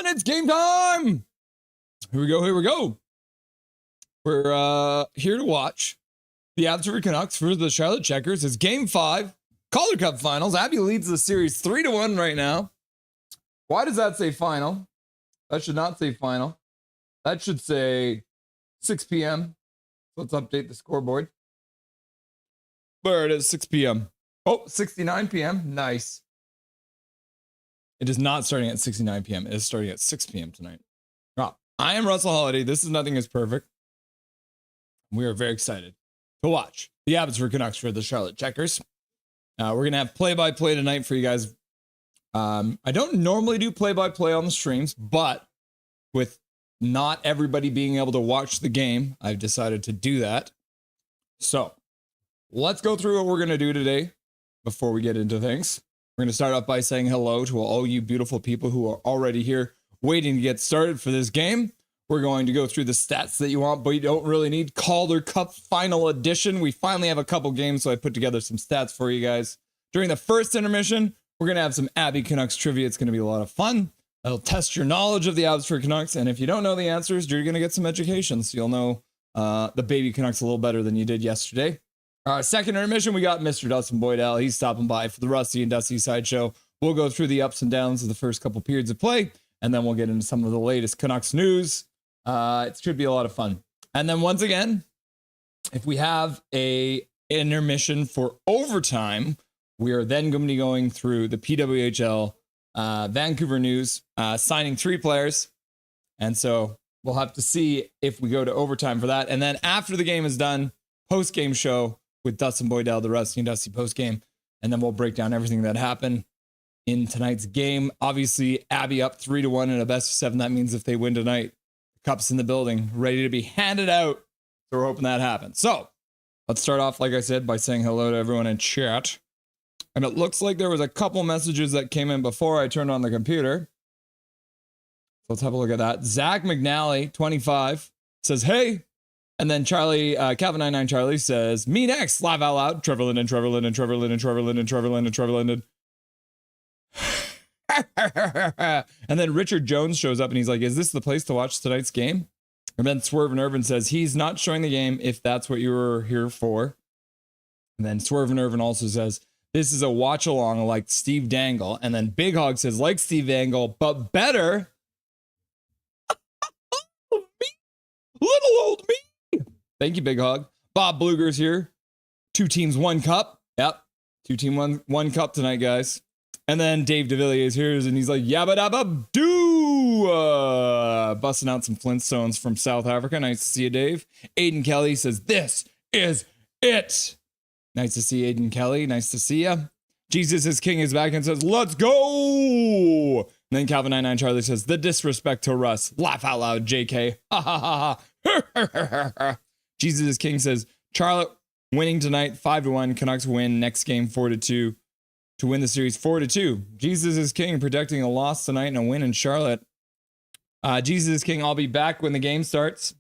on, it's game time. Here we go. We're here to watch the Abbotsford Canucks for the Charlotte Checkers. It's game 5, Calder Cup Finals. Abby leads the series 3-1 right now. Why does that say final? That should not say final. That should say 6 p.m. Let's update the scoreboard. There it is, 6 p.m. Oh, 69 p.m. Nice. It is not starting at 69 p.m. It is starting at 6 p.m. tonight. Oh, I am Russell Holiday. This is Nothing is Perfect. We are very excited to watch the Abbotsford Canucks for the Charlotte Checkers. We're going to have play-by-play tonight for you guys. I don't normally do play-by-play on the streams, but with not everybody being able to watch the game, I've decided to do that. So let's go through what we're going to do today before we get into things. We're going to start off by saying hello to all you beautiful people who are already here waiting to get started for this game. We're going to go through the stats that you want, but you don't really need. Calder Cup Final Edition. We finally have a couple games, so I put together some stats for you guys. During the first intermission, we're going to have some Abby Canucks trivia. It's going to be a lot of fun. That'll test your knowledge of the Abbotsford Canucks, and if you don't know the answers, you're going to get some education, so you'll know the Baby Canucks a little better than you did yesterday. Second intermission, we got Mr. Dustin Boydell. He's stopping by for the Rusty and Dusty Sideshow. We'll go through the ups and downs of the first couple periods of play, and then we'll get into some of the latest Canucks news. It should be a lot of fun. And then once again, if we have a intermission for overtime, we are then going to be going through the PWHL Vancouver news, signing 3 players. And so we'll have to see if we go to overtime for that. And then after the game is done, post-game show with Dustin Boydell, the Rusty and Dusty post-game. And then we'll break down everything that happened in tonight's game. Obviously, Abby up 3-1 in a best of 7. That means if they win tonight, the cup's in the building, ready to be handed out. So we're hoping that happens. So let's start off, like I said, by saying hello to everyone in chat. And it looks like there was a couple messages that came in before I turned on the computer. So let's have a look at that. Zach McNally, 25, says, hey. And then Charlie, Calvin99 Charlie says, me next. Laugh out loud. Trevor Linden, Trevor Linden, Trevor Linden, Trevor Linden, Trevor Linden, Trevor Linden. And then Richard Jones shows up and he's like, is this the place to watch tonight's game? And then Swerve and Irvin says, he's not showing the game if that's what you were here for. And then Swerve and Irvin also says, this is a watch along like Steve Dangle. And then Big Hog says, like Steve Dangle, but better. Little old me. Thank you, Big Hog. Bob Bluger's here. 2 teams, 1 cup. Yep. 2 team, one cup tonight, guys. And then Dave DeVilliers is here, and he's like, yabba dabba doo. Busting out some Flintstones from South Africa. Nice to see you, Dave. Aiden Kelly says, this is it. Nice to see Aiden Kelly. Nice to see ya. Jesus is King is back and says, let's go. And then Calvin99 Charlie says, the disrespect to Russ. Laugh out loud, JK. Ha ha ha ha. Jesus is King says, Charlotte winning tonight 5-1. Canucks win next game 4-2 to win the series 4-2. Jesus is King protecting a loss tonight and a win in Charlotte. Jesus is King, I'll be back when the game starts.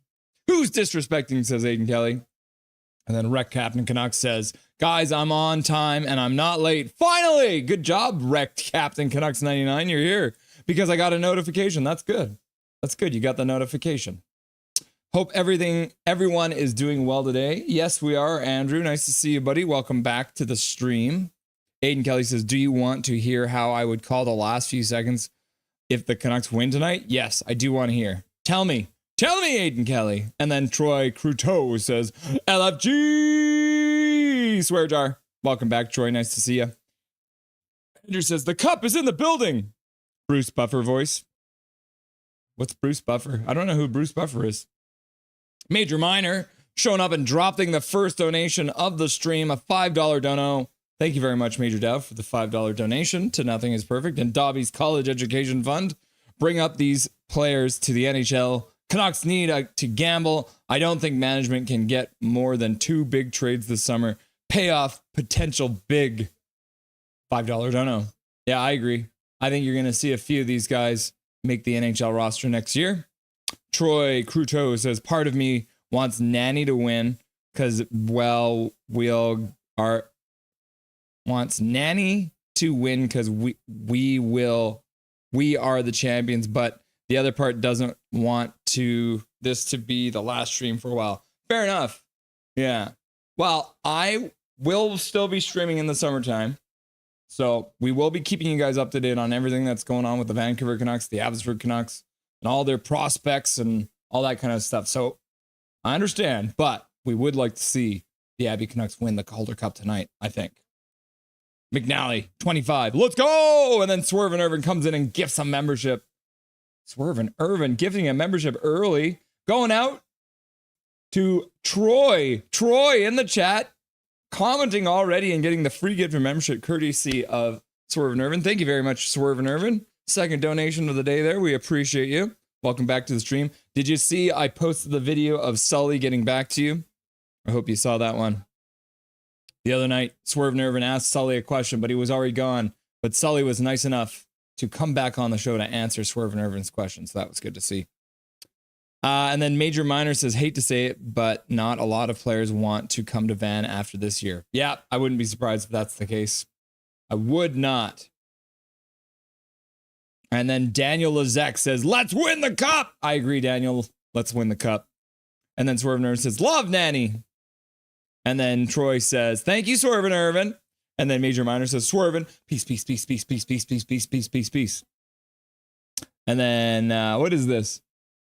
Who's disrespecting, says Aiden Kelly. And then Wreck Captain Canucks says, guys, I'm on time and I'm not late. Finally! Good job, Wrecked Captain Canucks 99. You're here because I got a notification. That's good. That's good. You got the notification. Hope everyone is doing well today. Yes, we are. Andrew, nice to see you, buddy. Welcome back to the stream. Aiden Kelly says, do you want to hear how I would call the last few seconds if the Canucks win tonight? Yes, I do want to hear. Tell me, Aiden Kelly. And then Troy Cruteau says, LFG swear jar. Welcome back, Troy. Nice to see you. Andrew says, the cup is in the building. Bruce Buffer voice. What's Bruce Buffer? I don't know who Bruce Buffer is. Major Minor showing up and dropping the first donation of the stream, a $5 dono. Thank you very much, Major Dev, for the $5 donation to Nothing is Perfect and Dobby's College Education Fund. Bring up these players to the NHL. Canucks need to gamble. I don't think management can get more than 2 big trades this summer. Pay off potential big $5 dono. Yeah, I agree. I think you're going to see a few of these guys make the NHL roster next year. Troy Cruteau says, part of me wants Nanny to win because, well, wants Nanny to win because we are the champions, but The other part doesn't want this to be the last stream for a while. Fair enough. Yeah. Well, I will still be streaming in the summertime. So we will be keeping you guys up to date on everything that's going on with the Vancouver Canucks, the Abbotsford Canucks, and all their prospects and all that kind of stuff. So I understand, but we would like to see the Abby Canucks win the Calder Cup tonight, I think. McNally, 25. Let's go! And then Swerve and Irvin comes in and gifts a membership. Swerve and Irvin gifting a membership early. Going out to Troy. Troy in the chat, commenting already and getting the free gift of membership courtesy of Swerve and Irvin. Thank you very much, Swerve and Irvin. Second donation of the day there. We appreciate you. Welcome back to the stream. Did you see I posted the video of Sully getting back to you? I hope you saw that one. The other night, Swerve and Irvin asked Sully a question, but he was already gone. But Sully was nice enough to come back on the show to answer Swerve and Irvin's question. So that was good to see. And then Major Minor says, hate to say it, but not a lot of players want to come to Van after this year. Yeah, I wouldn't be surprised if that's the case. I would not. And then Daniel Lazek says, let's win the cup. I agree, Daniel. Let's win the cup. And then Swerve and Irvin says, love Nanny. And then Troy says, thank you, Swerve and Irvin. And then Major Minor says, Swervin, peace, peace, peace, peace, peace, peace, peace, peace, peace, peace, peace. And then, what is this?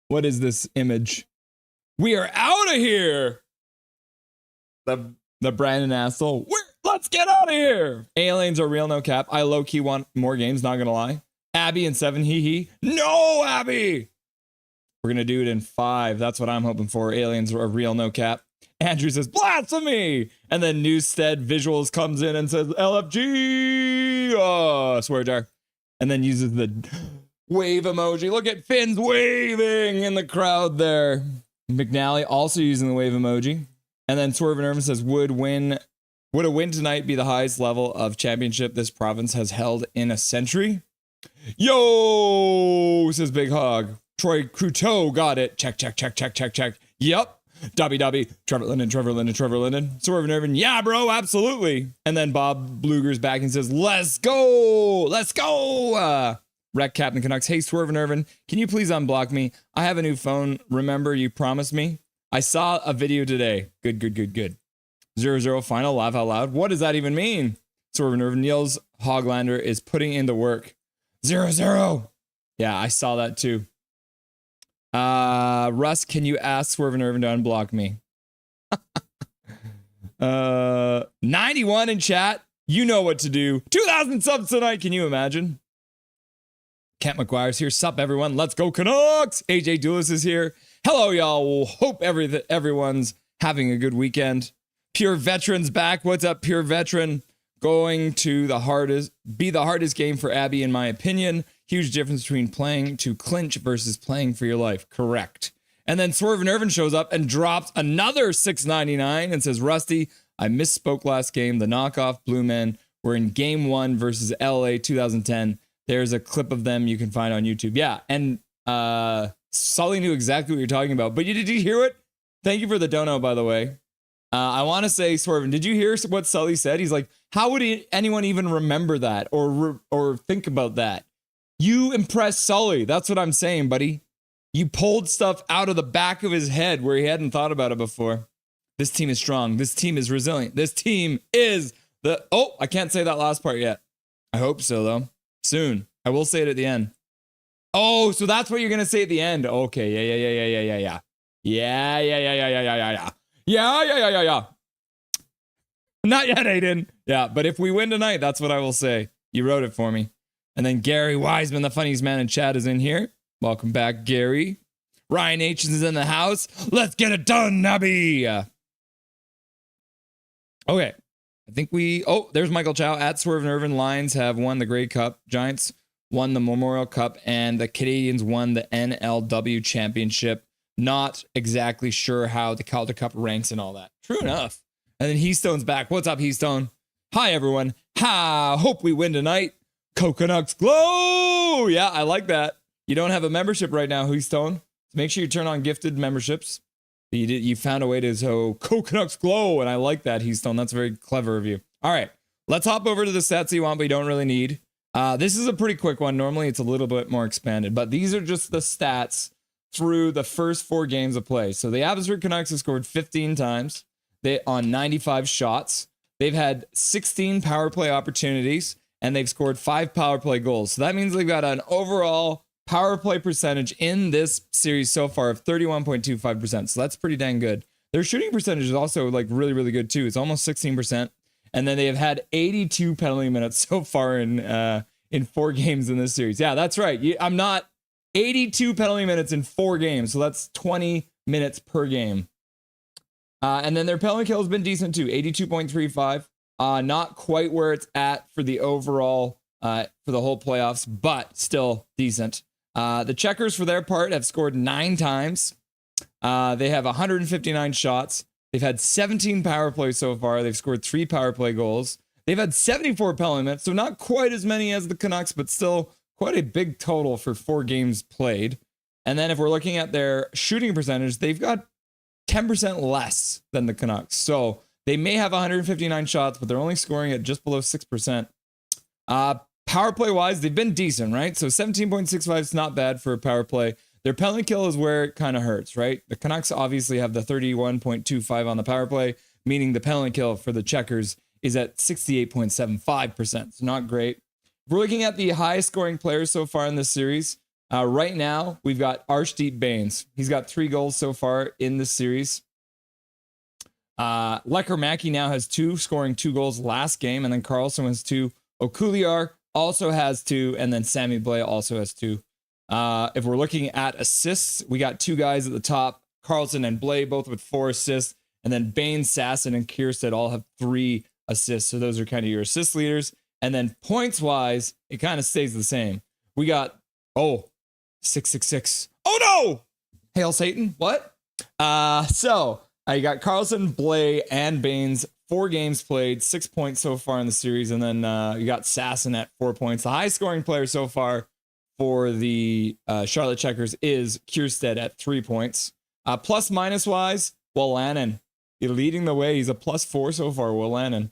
What is this image? We are out of here. The Brandon asshole. Let's get out of here. Aliens are real, no cap. I low-key want more games, not gonna lie. Abby in 7, hee. No, Abby. We're gonna do it in 5. That's what I'm hoping for. Aliens are real, no cap. Andrew says, blasphemy! And then Newstead Visuals comes in and says, LFG! Oh, swear jar. And then uses the wave emoji. Look at Finn's waving in the crowd there. McNally also using the wave emoji. And then Swerve and Irvin says, would a win tonight be the highest level of championship this province has held in a century? Yo, says Big Hog. Troy Cruteau got it. Check. Yep. Dobby, Trevor Linden. Swerve and Irvin, yeah, bro, absolutely. And then Bob Bluger's back and says, let's go. Rec Captain Canucks, hey, Swerve and Irvin, can you please unblock me? I have a new phone. Remember, you promised me? I saw a video today. Good. 0-0 final, laugh out loud. What does that even mean? Swerve and Irvin, Niels Hoglander is putting in the work. 0-0. Yeah, I saw that too. Russ, can you ask Swerve and Irvin to unblock me? 91 in chat. You know what to do. 2,000 subs tonight. Can you imagine? Kent McGuire's here. Sup, everyone. Let's go Canucks. AJ Doulis is here. Hello, y'all. Hope everyone's having a good weekend. Pure Veteran's back. What's up, Pure Veteran? Going to be the hardest game for Abby, in my opinion. Huge difference between playing to clinch versus playing for your life. Correct. And then Swerve and Irvin shows up and drops another $6.99 and says, Rusty, I misspoke last game. The knockoff Blue Men were in game 1 versus LA 2010. There's a clip of them you can find on YouTube. Yeah, and Sully knew exactly what you're talking about. But did you hear it? Thank you for the dono, by the way. I want to say, Swerve, did you hear what Sully said? He's like, how would anyone even remember that or think about that? You impressed Sully. That's what I'm saying, buddy. You pulled stuff out of the back of his head where he hadn't thought about it before. This team is strong. This team is resilient. This team is I can't say that last part yet. I hope so, though. Soon. I will say it at the end. Oh, so that's what you're going to say at the end. Okay. Yeah. Yeah. Not yet, Aiden. Yeah, but if we win tonight, that's what I will say. You wrote it for me. And then Gary Wiseman, the funniest man in chat, is in here. Welcome back, Gary. Ryan H is in the house. Let's get it done, Nubby. Okay. I think there's Michael Chow. At Swerve and Irvin, Lions have won the Grey Cup. Giants won the Memorial Cup. And the Canadians won the NLW Championship. Not exactly sure how the Calder Cup ranks and all that. True enough. And then Heastone's back. What's up, Heastone? Hi, everyone. Hope we win tonight. Canucks glow. Yeah, I like that. You don't have a membership right now, Heastone. So make sure you turn on gifted memberships. You found a way to so Canucks glow, and I like that, Heastone. That's very clever of you. All right, let's hop over to the stats you want, but you don't really need. This is a pretty quick one. Normally it's a little bit more expanded, but these are just the stats through the first 4 games of play. So the Abbotsford Canucks have scored 15 times on 95 shots. They've had 16 power play opportunities, and they've scored 5 power play goals. So that means they've got an overall power play percentage in this series so far of 31.25%. So that's pretty dang good. Their shooting percentage is also like really, really good too. It's almost 16%. And then they have had 82 penalty minutes so far in 4 games in this series. Yeah, that's right. I'm not 82 penalty minutes in 4 games. So that's 20 minutes per game. And then their penalty kill has been decent too, 82.35. Not quite where it's at for the overall, for the whole playoffs, but still decent. The Checkers, for their part, have scored 9 times. They have 159 shots. They've had 17 power plays so far. They've scored 3 power play goals. They've had 74 penalty minutes, so not quite as many as the Canucks, but still quite a big total for 4 games played. And then if we're looking at their shooting percentage, they've got 10% less than the Canucks. So they may have 159 shots, but they're only scoring at just below 6%. Power play wise, they've been decent, right? So 17.65 is not bad for a power play. Their penalty kill is where it kind of hurts, right? The Canucks obviously have the 31.25 on the power play, meaning the penalty kill for the Checkers is at 68.75%. So not great. If we're looking at the highest scoring players so far in this series, right now we've got Arshdeep Bains. He's got 3 goals so far in this series. Lecker now has 2, scoring 2 goals last game, and then Carlson has 2. Okuliar also has 2, and then Sammy Blais also has 2. If we're looking at assists, we got 2 guys at the top, Carlson and Blais, both with 4 assists, and then Bain, Sasson, and Kierstead all have 3 assists. So those are kind of your assist leaders. And then points wise, it kind of stays the same. We got 666. Oh no! Hail Satan. What? So you got Carlson, Blais, and Baines, 4 games played, 6 points so far in the series, and then you got Sasson at 4 points. The highest scoring player so far for the Charlotte Checkers is Kierstead at 3 points. Plus minus wise, Wolanin leading the way. He's a +4 so far, Wolanin.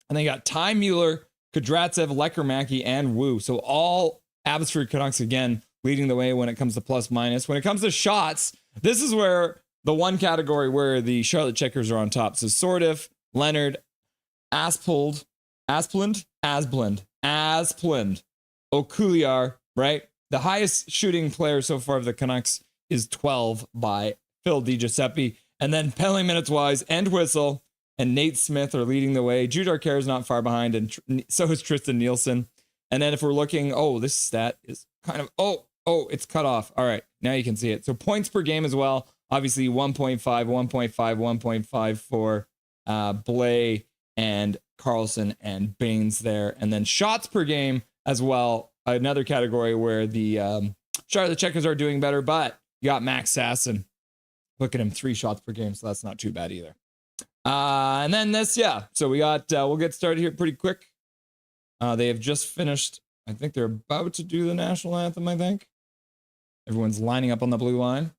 And then you got Ty Mueller, Kudratsev, Lecker, and Wu. So all Abbotsford Canucks again leading the way when it comes to plus minus. When it comes to shots, this is where the one category where the Charlotte Checkers are on top. So Sordiff, Leonard, Asplund, Okuliar, right? The highest shooting player so far of the Canucks is 12 by Phil DiGiuseppe. And then penalty minutes wise, Entwistle and Nate Smith are leading the way. Jude Arcare is not far behind, and so is Tristan Nielsen. And then if we're looking, this stat is kind of, it's cut off. All right, now you can see it. So points per game as well. Obviously 1.5, 1.5, 1.5 for Blais and Carlson and Baines there. And then shots per game as well. Another category where the Charlotte Checkers are doing better, but you got Max Sasson. Look at him, 3 shots per game, so that's not too bad either. And then this, so we got, we'll get started here pretty quick. They have just finished, I think they're about to do the national anthem, I think. Everyone's lining up on the blue line.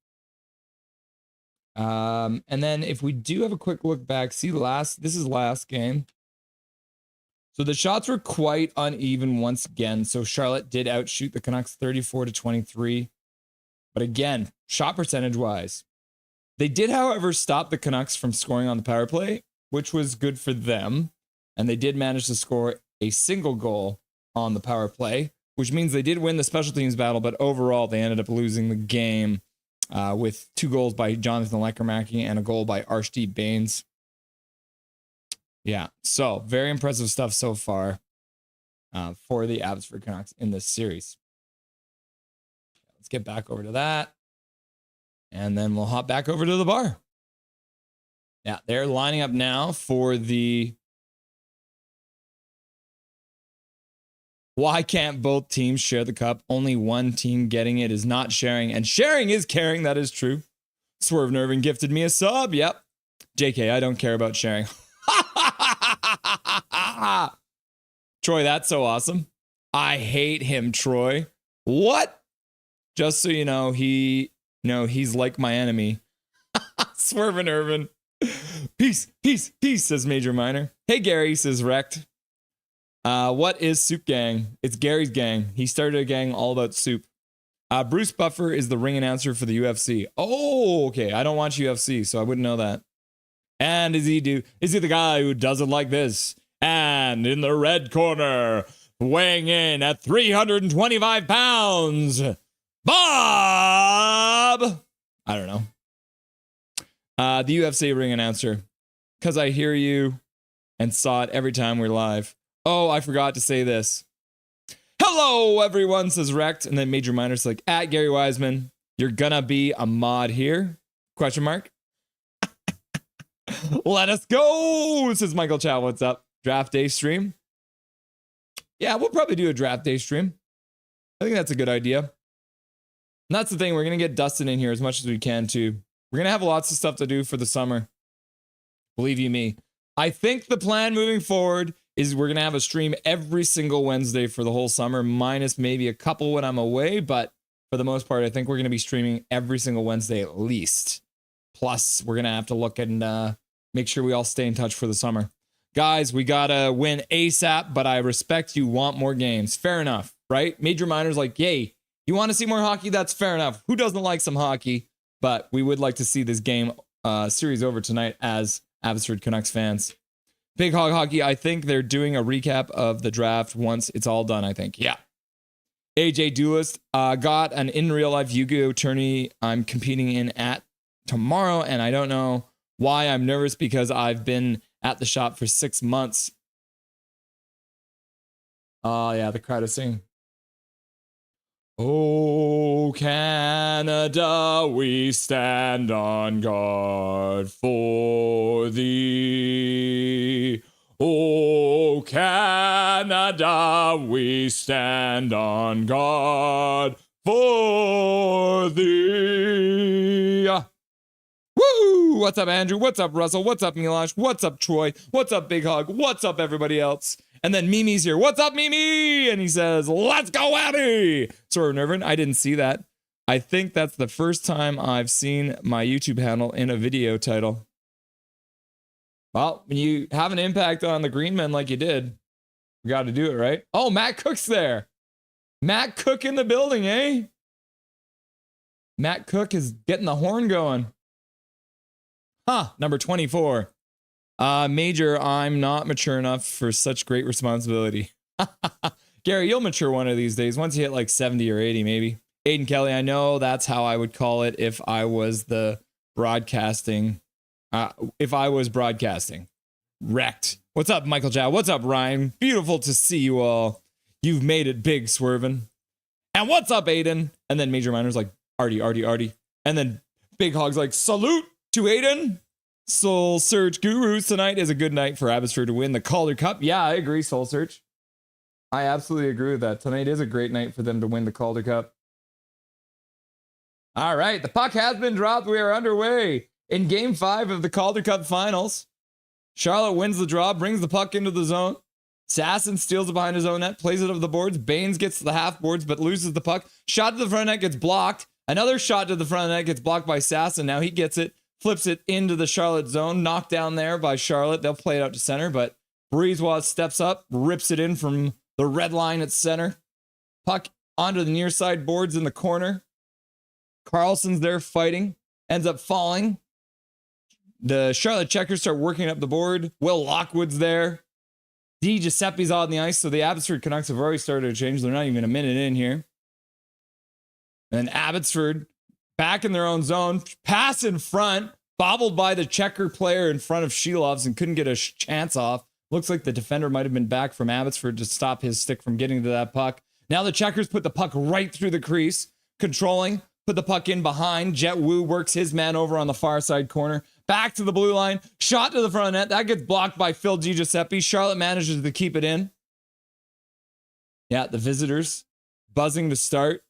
And then if we do have a quick look back, see this is last game. So the shots were quite uneven once again. So Charlotte did outshoot the Canucks 34-23. But again, shot percentage wise, they did, however, stop the Canucks from scoring on the power play, which was good for them. And they did manage to score a single goal on the power play, which means they did win the special teams battle. But overall, they ended up losing the game with 2 goals by Jonathan Lecker and a goal by Arshdeep Bains. Yeah, so very impressive stuff so far for the Abbotsford Canucks in this series. Let's get back over to that. And then we'll hop back over to the bar. Yeah, they're lining up now for the why can't both teams share the cup? Only one team getting it is not sharing, and sharing is caring. That is true. Swerve Nervin gifted me a sub. Yep. JK, I don't care about sharing. Troy, that's so awesome. I hate him, Troy. What? Just so you know, he's like my enemy. Swerve and Irvin. Peace, peace, peace, says Major Minor. Hey, Gary, says Wrecked. What is Soup Gang? It's Gary's gang. He started a gang all about soup. Bruce Buffer is the ring announcer for the UFC. Oh, okay. I don't watch UFC, so I wouldn't know that. And is he the guy who does it like this? And in the red corner, weighing in at 325 pounds, Bob! I don't know. The UFC ring announcer. Because I hear you and saw it every time we're live. Oh, I forgot to say this. Hello, everyone, says Wrecked. And then Major Minor's like, at Gary Wiseman, you're gonna be a mod here? Question mark. Let us go, says Michael Chow. What's up? Draft day stream? Yeah, we'll probably do a draft day stream. I think that's a good idea. And that's the thing. We're going to get Dustin in here as much as we can, too. We're going to have lots of stuff to do for the summer. Believe you me. I think the plan moving forward is we're going to have a stream every single Wednesday for the whole summer, minus maybe a couple when I'm away. But for the most part, I think we're going to be streaming every single Wednesday at least. Plus, we're going to have to look and make sure we all stay in touch for the summer. Guys, we got to win ASAP, but I respect you want more games. Fair enough, right? Major Minor's like, yay, you want to see more hockey? That's fair enough. Who doesn't like some hockey? But we would like to see this game series over tonight as Abbotsford Canucks fans. Big Hog Hockey, I think they're doing a recap of the draft once it's all done, I think. Yeah. AJ Duelist, got an in real life Yu-Gi-Oh tourney I'm competing in at tomorrow, and I don't know why I'm nervous because I've been at the shop for 6 months. Oh, yeah, the crowd is singing. Oh, Canada, we stand on guard for thee. Oh, Canada, we stand on guard for thee. Woo! What's up, Andrew? What's up, Russell? What's up, Milosh? What's up, Troy? What's up, Big Hug? What's up, everybody else? And then Mimi's here. What's up, Mimi? And he says, let's go, Abby! Sort of nervous. I didn't see that. I think that's the first time I've seen my YouTube handle in a video title. Well, when you have an impact on the Green Men like you did, you got to do it, right? Oh, Matt Cook's there. Matt Cook in the building, eh? Matt Cook is getting the horn going. Huh, number 24. Major, I'm not mature enough for such great responsibility. Gary, you'll mature one of these days. Once you hit like 70 or 80, maybe. Aiden Kelly, I know that's how I would call it if I was the broadcasting. If I was broadcasting. Wrecked. What's up, Michael Chow? What's up, Ryan? Beautiful to see you all. You've made it big, Swervin'. And what's up, Aiden? And then Major Minor's like, Artie. And then Big Hog's like, salute to Aiden. Soul Search Gurus, tonight is a good night for Abbotsford to win the Calder Cup. Yeah, I agree, Soul Search. I absolutely agree with that. Tonight is a great night for them to win the Calder Cup. All right, the puck has been dropped. We are underway in Game 5 of the Calder Cup Finals. Charlotte wins the draw, brings the puck into the zone. Sasson steals it behind his own net, plays it over the boards. Baines gets to the half boards, but loses the puck. Shot to the front net gets blocked. Another shot to the front net gets blocked by Sasson. Now he gets it. Flips it into the Charlotte zone. Knocked down there by Charlotte. They'll play it out to center, but Breezewaz steps up, rips it in from the red line at center. Puck onto the near side boards in the corner. Carlson's there fighting. Ends up falling. The Charlotte Checkers start working up the board. Will Lockwood's there. D. Giuseppe's on the ice, so the Abbotsford Canucks have already started to change. They're not even a minute in here. And Abbotsford back in their own zone. Pass in front. Bobbled by the Checker player in front of Shilovs and couldn't get a chance off. Looks like the defender might have been back from Abbotsford to stop his stick from getting to that puck. Now the Checkers put the puck right through the crease. Controlling. Put the puck in behind. Jet Wu works his man over on the far side corner. Back to the blue line. Shot to the front net. That gets blocked by Phil DiGiuseppe. Charlotte manages to keep it in. Yeah, the visitors buzzing to start.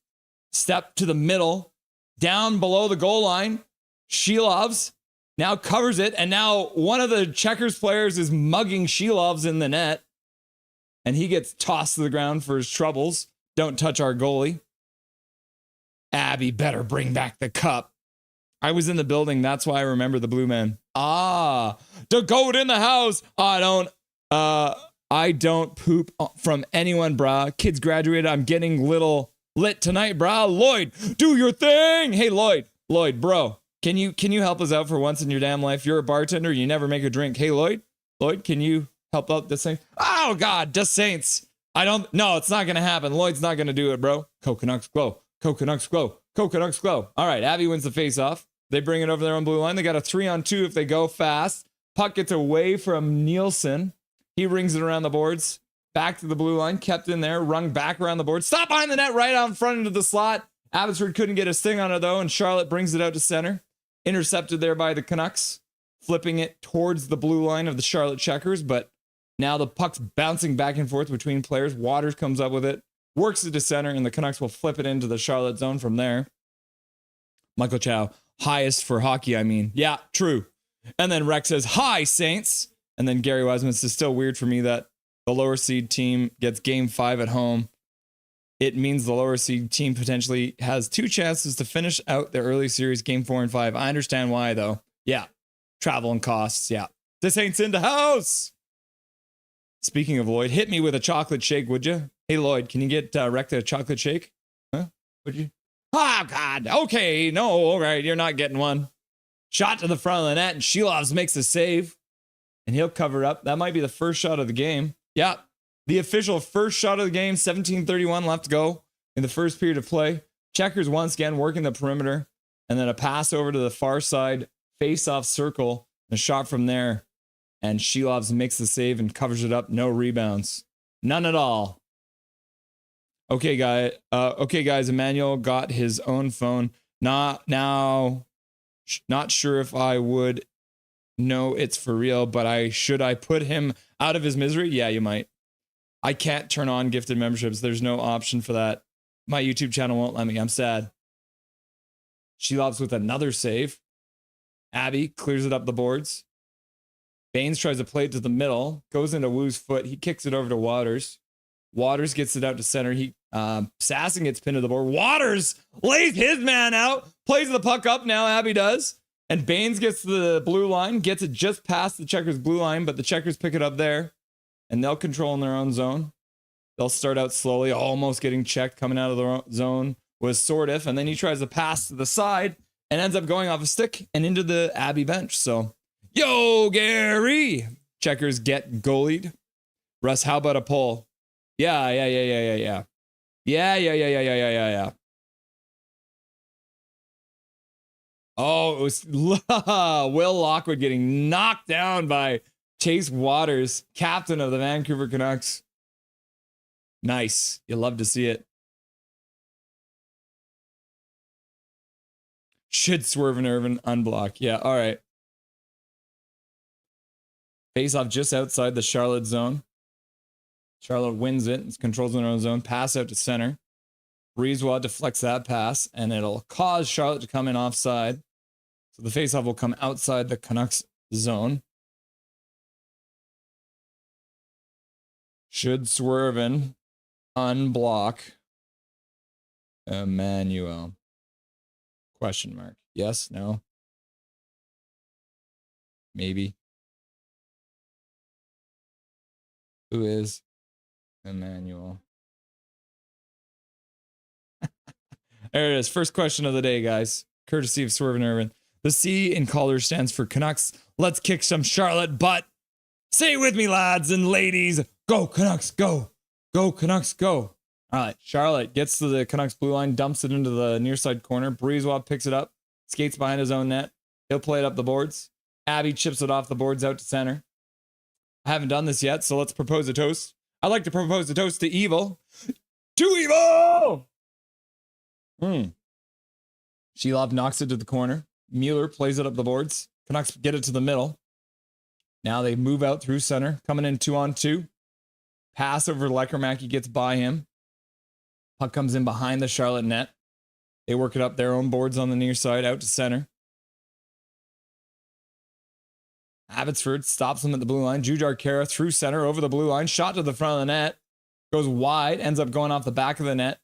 Step to the middle. Down below the goal line. Shilovs now covers it. And now one of the Checkers players is mugging Shilovs in the net. And he gets tossed to the ground for his troubles. Don't touch our goalie. Abby better bring back the cup. I was in the building. That's why I remember the blue man. The goat in the house. I don't. I don't poop from anyone, brah. Kids graduated. I'm getting little lit tonight, brah. Lloyd, do your thing. Hey, Lloyd, bro, can you help us out for once in your damn life? You're a bartender. You never make a drink. Hey, Lloyd, can you help out this thing? Oh, God, just Saints. No, it's not going to happen. Lloyd's not going to do it, bro. Canucks glow. Canucks glow. Canucks glow. All right, Abby wins the face-off. They bring it over their own blue line. They got a 3-on-2 if they go fast. Puck gets away from Nielsen. He rings it around the boards. Back to the blue line. Kept in there. Rung back around the board. Stop behind the net right out in front into the slot. Abbotsford couldn't get a sting on it, though, and Charlotte brings it out to center. Intercepted there by the Canucks. Flipping it towards the blue line of the Charlotte Checkers, but now the puck's bouncing back and forth between players. Waters comes up with it. Works it to center, and the Canucks will flip it into the Charlotte zone from there. Michael Chow. Highest for hockey, I mean. Yeah, true. And then Rex says, hi, Saints. And then Gary Wiseman says, still weird for me that the lower seed team gets game 5 at home. It means the lower seed team potentially has 2 chances to finish out their early series game 4 and 5. I understand why, though. Yeah. Travel and costs. Yeah. This ain't in the house. Speaking of Lloyd, hit me with a chocolate shake, would you? Hey, Lloyd, can you get Rex a chocolate shake? Huh? Would you? Oh, God. Okay. No. All right. You're not getting one. Shot to the front of the net, and Shilovs makes a save. And he'll cover up. That might be the first shot of the game. Yeah. The official first shot of the game. 17:31 left to go in the first period of play. Checkers once again working the perimeter. And then a pass over to the far side. Face-off circle. And a shot from there. And Shilovs makes the save and covers it up. No rebounds. None at all. Okay, guys. Emmanuel got his own phone. Not sure if I would know it's for real, but should I put him out of his misery? Yeah, you might. I can't turn on gifted memberships. There's no option for that. My YouTube channel won't let me. I'm sad. Shilovs with another save. Abby clears it up the boards. Baines tries to play it to the middle. Goes into Wu's foot. He kicks it over to Waters. Waters gets it out to center. Sasson gets pinned to the board. Waters lays his man out. Plays the puck up now. Abby does. And Baines gets to the blue line. Gets it just past the Checkers blue line. But the Checkers pick it up there. And they'll control in their own zone. They'll start out slowly. Almost getting checked. Coming out of the zone was Sordiff. And then he tries to pass to the side. And ends up going off a stick. And into the Abby bench. So, yo, Gary. Checkers get goalied. Russ, how about a pull? Yeah. Yeah. Oh, it was Will Lockwood getting knocked down by Chase Waters, captain of the Vancouver Canucks. Nice. You love to see it. Should Swerve and Irvin unblock. Yeah, all right. Face off just outside the Charlotte zone. Charlotte wins it. It controls in their own zone. Pass out to center. Breezewell deflects that pass, and it'll cause Charlotte to come in offside. So the faceoff will come outside the Canucks zone. Should Swerven unblock Emmanuel? Question mark. Yes, no. Maybe. Who is Emmanuel? There it is. First question of the day, guys. Courtesy of Swerve and Irvin. The C in Calder stands for Canucks. Let's kick some Charlotte butt. Say it with me, lads and ladies. Go, Canucks, go. Go, Canucks, go. All right. Charlotte gets to the Canucks blue line, dumps it into the near side corner. Breezewell picks it up, skates behind his own net. He'll play it up the boards. Abby chips it off the boards out to center. I haven't done this yet, so let's propose a toast. I'd like to propose a toast to evil. To evil! Shelov knocks it to the corner. Mueller plays it up the boards. Canucks get it to the middle. Now they move out through center, coming in 2-on-2. Pass over to Leckermack. He gets by him. Puck comes in behind the Charlotte net. They work it up their own boards on the near side, out to center. Abbotsford stops them at the blue line. Jujar Kara through center, over the blue line. Shot to the front of the net. Goes wide, ends up going off the back of the net.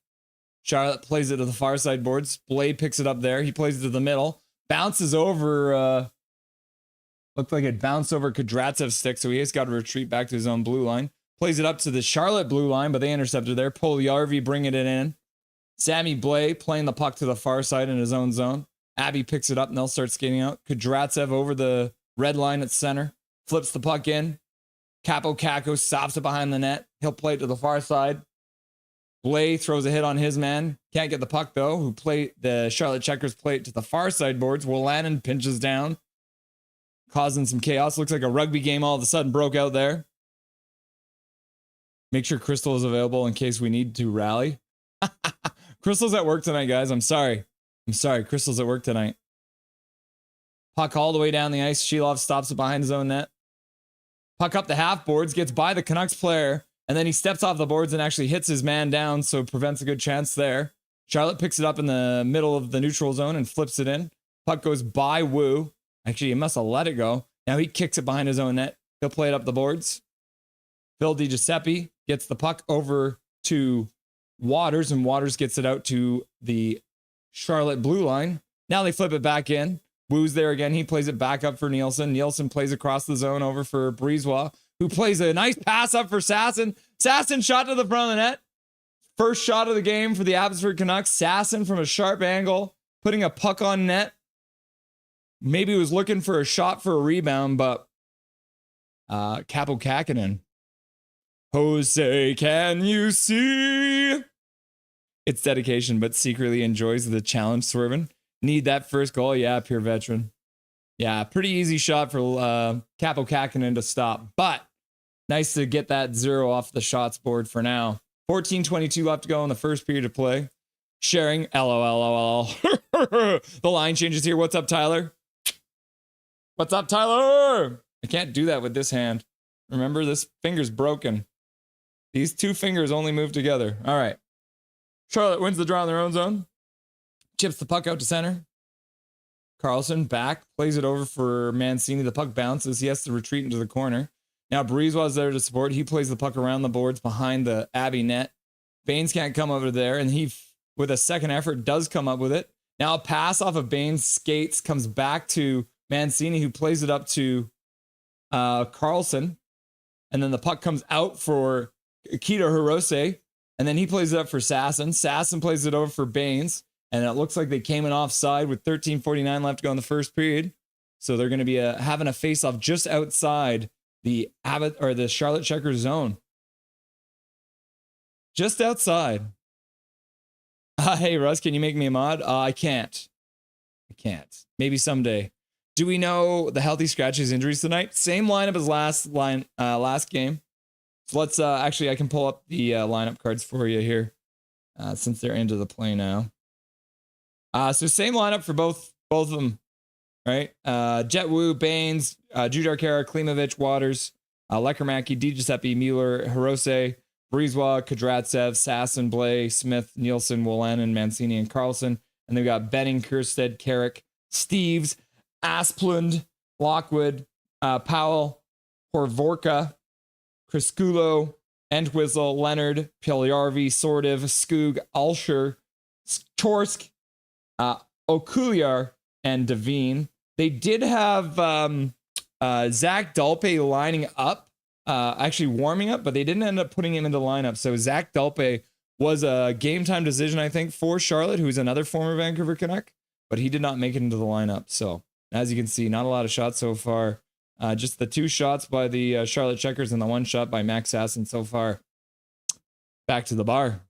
Charlotte plays it to the far side boards. Blade picks it up there. He plays it to the middle. Bounces over, looked like it bounced over Kadratsev's stick, so he has got to retreat back to his own blue line. plays it up to the Charlotte blue line, but they intercepted there. Puljujärvi bringing it in. Sammy Blais playing the puck to the far side in his own zone. Abby picks it up and they'll start skating out. Kudratsev over the red line at center. Flips the puck in. Capo Caco stops it behind the net. He'll play it to the far side. Blais throws a hit on his man. Can't get the puck though. The Charlotte Checkers play it to the far side boards. Wolanin pinches down, causing some chaos. Looks like a rugby game all of a sudden broke out there. Make sure Crystal is available in case we need to rally. Crystal's at work tonight, guys. I'm sorry. Crystal's at work tonight. Puck all the way down the ice. Shilov stops it behind his own net. Puck up the half boards, gets by the Canucks player, and then he steps off the boards and actually hits his man down, so prevents a good chance there. Charlotte picks it up in the middle of the neutral zone and flips it in. Puck goes by Wu. Actually, he must have let it go. Now he kicks it behind his own net. He'll play it up the boards. Phil DiGiuseppe gets the puck over to Waters, and Waters gets it out to the Charlotte blue line. Now they flip it back in. Wu's there again. He plays it back up for Nielsen. Nielsen plays across the zone over for Brisebois, who plays a nice pass up for Sasson. Sasson shot to the front of the net. First shot of the game for the Abbotsford Canucks. Sasson from a sharp angle, putting a puck on net. Maybe he was looking for a shot for a rebound, but Capo Kakinen. Jose, can you see? It's dedication, but secretly enjoys the challenge swerving. Need that first goal? Yeah, pure veteran. Yeah, pretty easy shot for Capo Kakinen to stop, but nice to get that 0 off the shots board for now. 14:22 left to go in the first period of play. Sharing, LOL. The line changes here. What's up, Tyler? What's up, Tyler? I can't do that with this hand. Remember, this finger's broken. These two fingers only move together. All right. Charlotte wins the draw in their own zone. Chips the puck out to center. Carlson back, plays it over for Mancini. The puck bounces. He has to retreat into the corner. Now Brisebois there to support. He plays the puck around the boards behind the Abby net. Baines can't come over there, and he, with a second effort, does come up with it. Now a pass off of Baines, skates, comes back to Mancini, who plays it up to Carlson. And then the puck comes out for Akito Hirose, and then he plays it up for Sasson. Sasson plays it over for Baines. And it looks like they came in offside with 13:49 left to go in the first period. So they're going to be having a face-off just outside the the Charlotte Checkers zone. Just outside. Hey, Russ, can you make me a mod? I can't. Maybe someday. Do we know the healthy scratches injuries tonight? Same lineup as last game. So let's actually, I can pull up the lineup cards for you here since they're into the play now. So same lineup for both of them, right? Jet Wu, Baines, Judar Kara, Klimovich, Waters, Lekermacki, DiGiuseppe, Mueller, Hirose, Brisebois, Kudratsev, Sasson, Blais, Smith, Nielsen, Wolanin, Mancini, and Carlson. And they've got Benning, Kiersted, Carrick, Steves, Asplund, Lockwood, Powell, Horvorka, Crisculo, Entwistle, Leonard, Puljujärvi, Sordiv, Skoog, Alsher, Torsk, Okuliar, and Devine. They did have Zach Dalpe lining up, actually warming up, but they didn't end up putting him into the lineup. So Zach Dalpe was a game time decision, I think, for Charlotte, who's another former Vancouver Canuck, but he did not make it into the lineup. So as you can see, not a lot of shots so far. Just the 2 shots by the Charlotte Checkers and the 1 shot by Max Sasson so far. Back to the bar.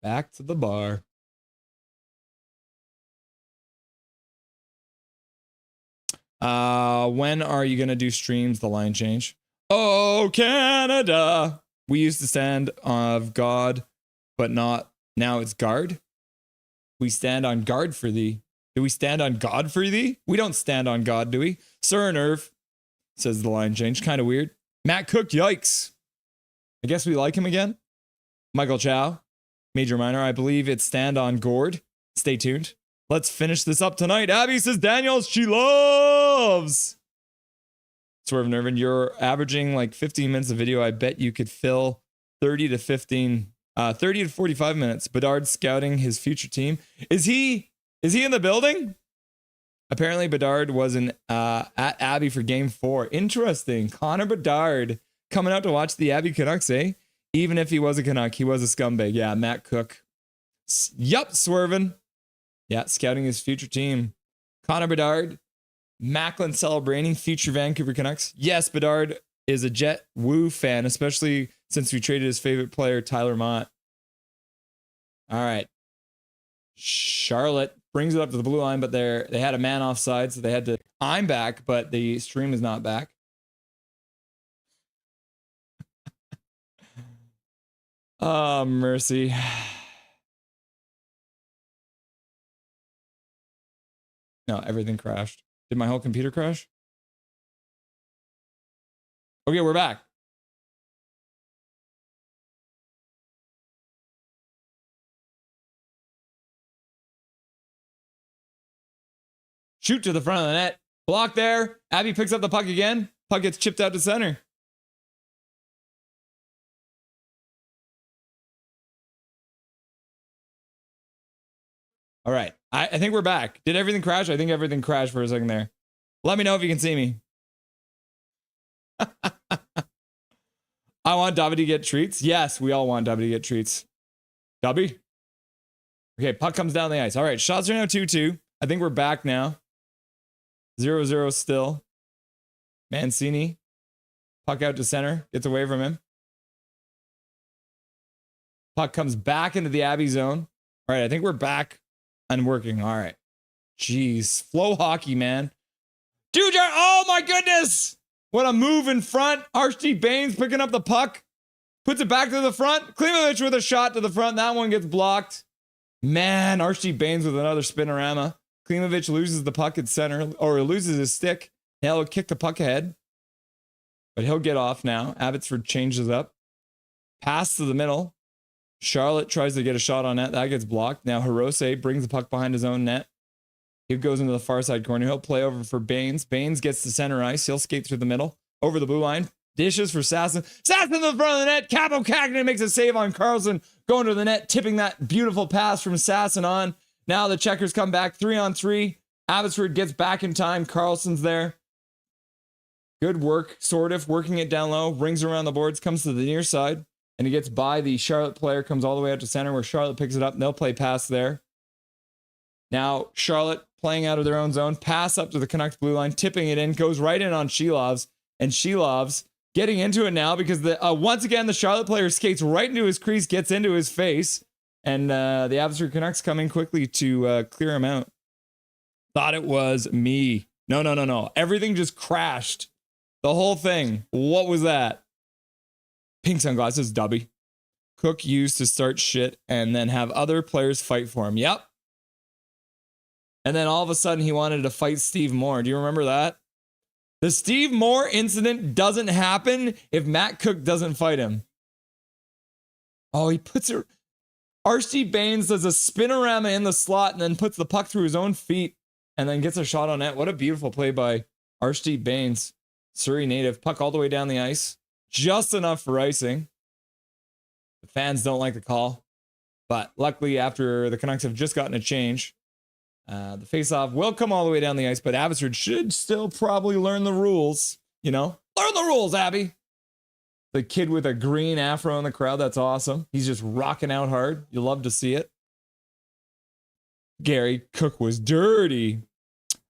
Back to the bar. When are you going to do streams? The line change. Oh, Canada. We used to stand of God, but not now it's guard. We stand on guard for thee. Do we stand on God for thee? We don't stand on God, do we? Sir Nerve, says the line change. Kind of weird. Matt Cook, yikes. I guess we like him again. Michael Chow, major minor. I believe it's stand on gourd. Stay tuned. Let's finish this up tonight. Abby says Daniels, she loves. Swerve Nervin, you're averaging like 15 minutes of video. I bet you could fill 30 to 45 minutes. Bedard scouting his future team. Is he in the building? Apparently, Bedard wasn't at Abby for game 4. Interesting. Connor Bedard coming out to watch the Abby Canucks, eh? Even if he was a Canuck, he was a scumbag. Yeah, Matt Cook. Yup, swerving. Yeah, scouting his future team. Connor Bedard. Macklin celebrating future Vancouver Canucks. Yes, Bedard is a Jet Woo fan, especially since we traded his favorite player, Tyler Mott. All right. Charlotte brings it up to the blue line, but they had a man offside, so they had to. I'm back, but the stream is not back. Oh, mercy. No, everything crashed. Did my whole computer crash? Okay, we're back. Shoot to the front of the net. Block there. Abby picks up the puck again. Puck gets chipped out to center. All right. I think we're back. Did everything crash? I think everything crashed for a second there. Let me know if you can see me. I want Dubby to get treats. Yes, we all want Dubby to get treats. Dubby? Okay, puck comes down the ice. All right, shots are now 2-2. I think we're back now. 0-0 still. Mancini. Puck out to center. Gets away from him. Puck comes back into the Abby zone. All right, I think we're back and working. All right. Jeez. Flow hockey, man. Dude, oh my goodness. What a move in front. Archie Baines picking up the puck. Puts it back to the front. Klimovich with a shot to the front. That one gets blocked. Man, Archie Baines with another spinorama. Klimovich loses the puck at center, or loses his stick. He'll kick the puck ahead. But he'll get off now. Abbotsford changes up. Pass to the middle. Charlotte tries to get a shot on net. That gets blocked. Now Hirose brings the puck behind his own net. He goes into the far side corner. He'll play over for Baines. Baines gets to center ice. He'll skate through the middle. Over the blue line. Dishes for Sasson. Sasson in the front of the net. Capo Cagnan makes a save on Carlson. Going to the net. Tipping that beautiful pass from Sasson on. Now the checkers come back. 3-on-3. Abbotsford gets back in time. Carlson's there. Good work. Sort of working it down low. Rings around the boards. Comes to the near side. And he gets by the Charlotte player. Comes all the way out to center where Charlotte picks it up. And they'll play pass there. Now Charlotte playing out of their own zone. Pass up to the Canucks blue line. Tipping it in. Goes right in on Shelovs. And Shelovs getting into it now because once again the Charlotte player skates right into his crease. Gets into his face. And the Abbotsford Canucks coming quickly to clear him out. Thought it was me. No. Everything just crashed. The whole thing. What was that? Pink sunglasses, Dubby. Cook used to start shit and then have other players fight for him. Yep. And then all of a sudden he wanted to fight Steve Moore. Do you remember that? The Steve Moore incident doesn't happen if Matt Cook doesn't fight him. Oh, he puts it. Archie Baines does a spinorama in the slot and then puts the puck through his own feet and then gets a shot on net. What a beautiful play by Archie Baines. Surrey native. Puck all the way down the ice. Just enough for icing. The fans don't like the call. But luckily, after the Canucks have just gotten a change, the faceoff will come all the way down the ice, but Abbotsford should still probably learn the rules. You know? Learn the rules, Abby! The kid with a green afro in the crowd, that's awesome. He's just rocking out hard. You love to see it. Gary, Cook was dirty.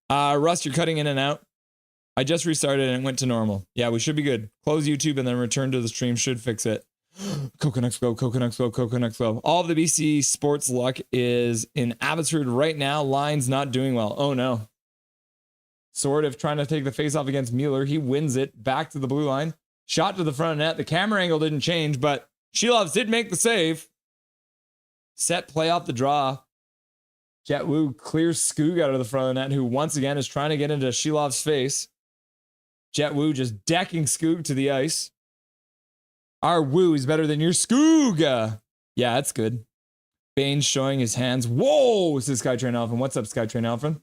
Russ, you're cutting in and out. I just restarted and it went to normal. Yeah, we should be good. Close YouTube and then return to the stream should fix it. Canucks go, Canucks go, Canucks go. All of the BC sports luck is in Abbotsford right now. Line's not doing well. Oh no. Sort of trying to take the face off against Mueller. He wins it. Back to the blue line. Shot to the front of net. The camera angle didn't change, but Shelovs did make the save. Set play off the draw. Jet Woo clears Skoog out of the front of the net, who once again is trying to get into Shelov's face. Jet Woo just decking Skoog to the ice. Our Woo is better than your Skoog. Yeah, that's good. Baines showing his hands. Whoa, this is Skytrain Alphin. What's up, Skytrain Alphin?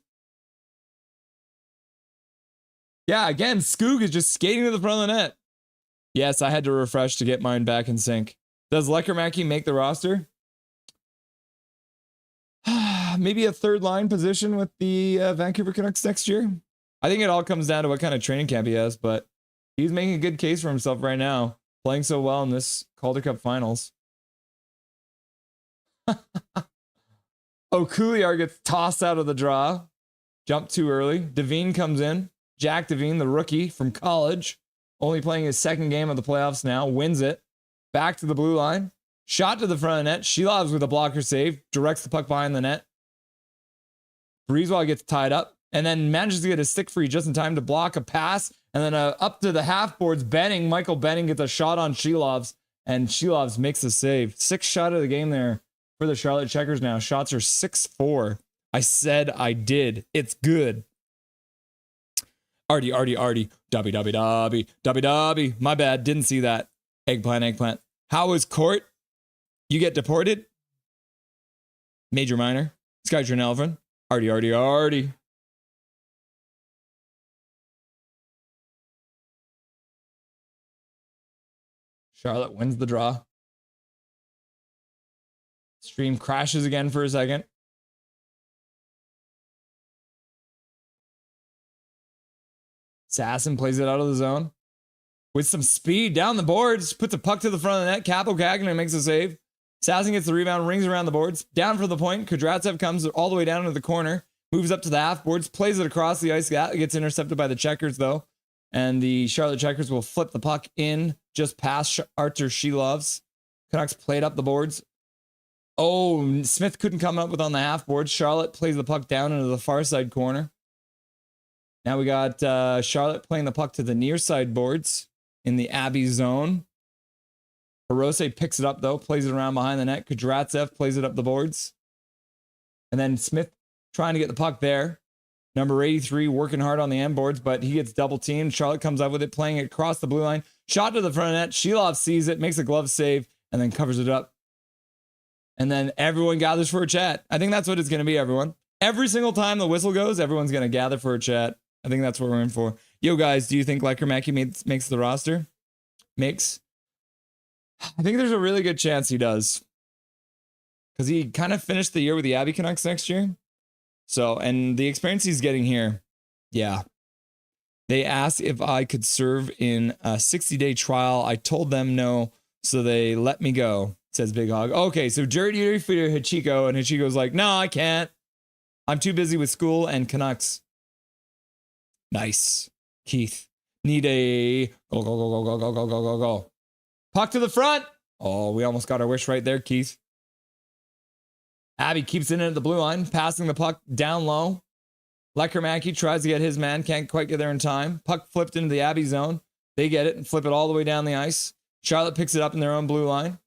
Yeah, again, Skoog is just skating to the front of the net. Yes, I had to refresh to get mine back in sync. Does Lecker Mackey make the roster? maybe a third line position with the Vancouver Canucks next year. I think it all comes down to what kind of training camp he has, but he's making a good case for himself right now, playing so well in this Calder Cup Finals. Coulier gets tossed out of the draw. Jumped too early. Devine comes in. Jack Devine, the rookie from college, only playing his second game of the playoffs now, wins it. Back to the blue line. Shot to the front of the net. Shilovs with a blocker save. Directs the puck behind the net. Breezewell gets tied up and then manages to get a stick free just in time to block a pass. And then up to the half boards, Michael Benning gets a shot on Shilovs, and Shilovs makes the save. 6th shot of the game there for the Charlotte Checkers now. Shots are 6-4. I said I did. It's good. Artie. Dobby. My bad. Didn't see that. Eggplant. How is court? You get deported? Major, minor. Skytron Elvin. Artie. Charlotte wins the draw. Stream crashes again for a second. Sasson plays it out of the zone. With some speed down the boards, puts a puck to the front of the net. Capo Kakinen makes a save. Sasson gets the rebound, rings around the boards. Down for the point. Kudratsev comes all the way down to the corner. Moves up to the half boards, plays it across the ice. Gets intercepted by the Checkers, though. And the Charlotte Checkers will flip the puck in just past Artur Shilovs. Canucks played up the boards. Oh, Smith couldn't come up with on the half boards. Charlotte plays the puck down into the far side corner. Now we got Charlotte playing the puck to the near side boards in the Abby zone. Hirose picks it up, though, plays it around behind the net. Kudratsev plays it up the boards. And then Smith trying to get the puck there. Number 83 working hard on the end boards, but he gets double teamed. Charlotte comes up with it, playing it across the blue line. Shot to the front of the net. Shilov sees it, makes a glove save, and then covers it up. And then everyone gathers for a chat. I think that's what it's going to be, everyone. Every single time the whistle goes, everyone's going to gather for a chat. I think that's what we're in for. Yo, guys, do you think Lekermacki makes the roster? Makes? I think there's a really good chance he does. Because he kind of finished the year with the Abby Canucks next year. So, and the experience he's getting here, yeah. They asked if I could serve in a 60-day trial. I told them no, so they let me go, says Big Hog. Okay, so Jerry for Hachiko, and Hachiko's like, no, I can't. I'm too busy with school and Canucks. Nice. Keith. Need a go. Puck to the front. Oh, we almost got our wish right there, Keith. Abby keeps it in at the blue line, passing the puck down low. Lekermacki tries to get his man, can't quite get there in time. Puck flipped into the Abby zone. They get it and flip it all the way down the ice. Charlotte picks it up in their own blue line.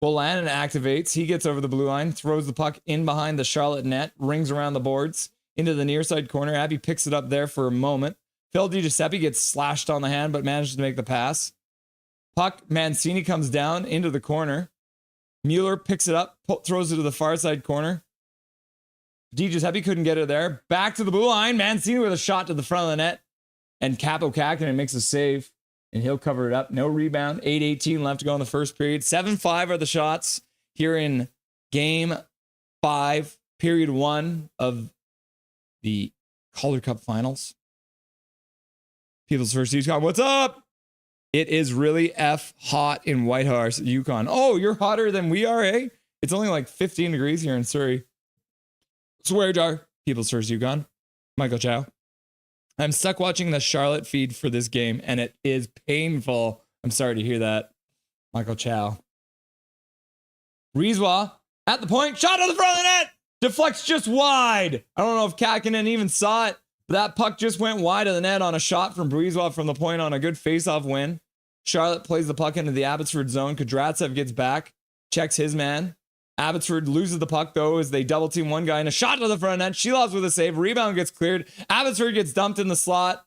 Bolannon activates. He gets over the blue line, throws the puck in behind the Charlotte net, rings around the boards into the near side corner. Abby picks it up there for a moment. Phil DiGiuseppe gets slashed on the hand, but manages to make the pass. Puck, Mancini comes down into the corner. Mueller picks it up, throws it to the far side corner. DiGiuseppe couldn't get it there. Back to the blue line. Mancini with a shot to the front of the net. And Capo Kakinen makes a save. And he'll cover it up. No rebound. 8:18 left to go in the first period. 7-5 are the shots here in game 5, period 1 of the Calder Cup Finals. People's First Yukon. What's up? It is really hot in Whitehorse, Yukon. Oh, you're hotter than we are, eh? It's only like 15 degrees here in Surrey. Swear jar. People's First Yukon. Michael Chow. I'm stuck watching the Charlotte feed for this game, and it is painful. I'm sorry to hear that. Michael Chow. Breezewell at the point. Shot to the front of the net. Deflects just wide. I don't know if Kakinen even saw it, but that puck just went wide of the net on a shot from Breezewell from the point on a good face-off win. Charlotte plays the puck into the Abbotsford zone. Kudratsev gets back, checks his man. Abbotsford loses the puck, though, as they double team one guy and a shot to the front net. Shilovs with a save. Rebound gets cleared. Abbotsford gets dumped in the slot.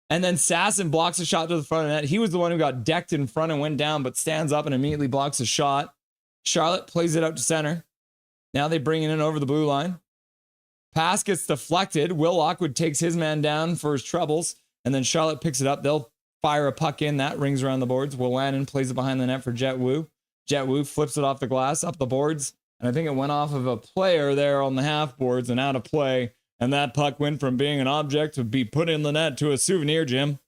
And then Sasson blocks a shot to the front of the net. He was the one who got decked in front and went down, but stands up and immediately blocks a shot. Charlotte plays it out to center. Now they bring it in over the blue line. Pass gets deflected. Will Lockwood takes his man down for his troubles. And then Charlotte picks it up. They'll fire a puck in. That rings around the boards. Will Lannon plays it behind the net for Jet Wu. Jet Wu flips it off the glass, up the boards. And I think it went off of a player there on the half boards and out of play. And that puck went from being an object to be put in the net to a souvenir, Jim.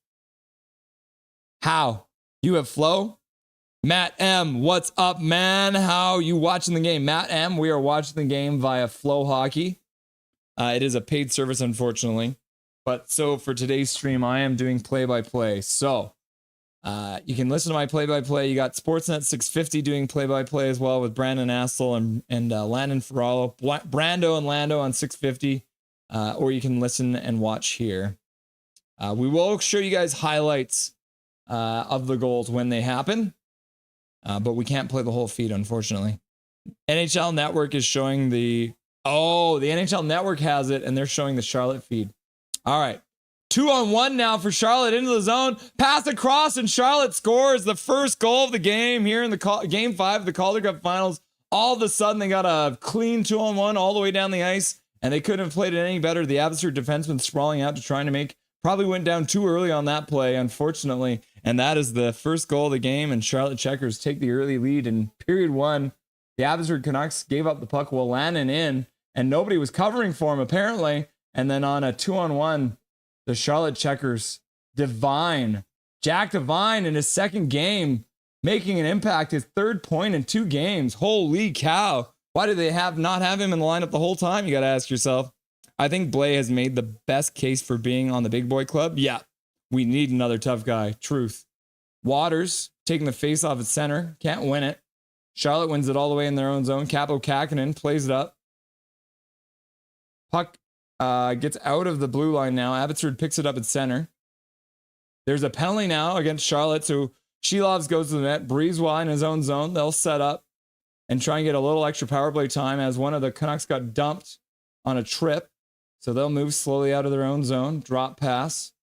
How? You have flow? Matt M, what's up, man? How you watching the game? Matt M, we are watching the game via Flow Hockey. It is a paid service, unfortunately. But so for today's stream, I am doing play-by-play. So you can listen to my play-by-play. You got Sportsnet 650 doing play-by-play as well with Brandon Astle and Landon Ferraro. Brando and Lando on 650. Or you can listen and watch here. We will show you guys highlights of the goals when they happen. But we can't play the whole feed, unfortunately. NHL Network is showing the NHL Network has it, and they're showing the Charlotte feed. All right. 2-on-1 now for Charlotte into the zone. Pass across, and Charlotte scores the first goal of the game here in the Game 5 of the Calder Cup Finals. All of a sudden, they got a clean 2-on-1 all the way down the ice, and they couldn't have played it any better. The Abbotsford defenseman sprawling out to trying to make. Probably went down too early on that play, unfortunately. And that is the first goal of the game, and Charlotte Checkers take the early lead in period 1. The Abbotsford Canucks gave up the puck while Lannon in, and nobody was covering for him, apparently. And then on a 2-on-1, the Charlotte Checkers, Jack Devine in his second game, making an impact, his third point in 2 games. Holy cow. Why did they not have him in the lineup the whole time? You got to ask yourself. I think Blay has made the best case for being on the big boy club. Yeah, we need another tough guy. Truth. Waters taking the face off at center. Can't win it. Charlotte wins it all the way in their own zone. Capo Kakinen plays it up. Puck gets out of the blue line now. Abbotsford picks it up at center. There's a penalty now against Charlotte. So Shelovs goes to the net. Breezewell in his own zone. They'll set up and try and get a little extra power play time as one of the Canucks got dumped on a trip. So they'll move slowly out of their own zone. Drop pass.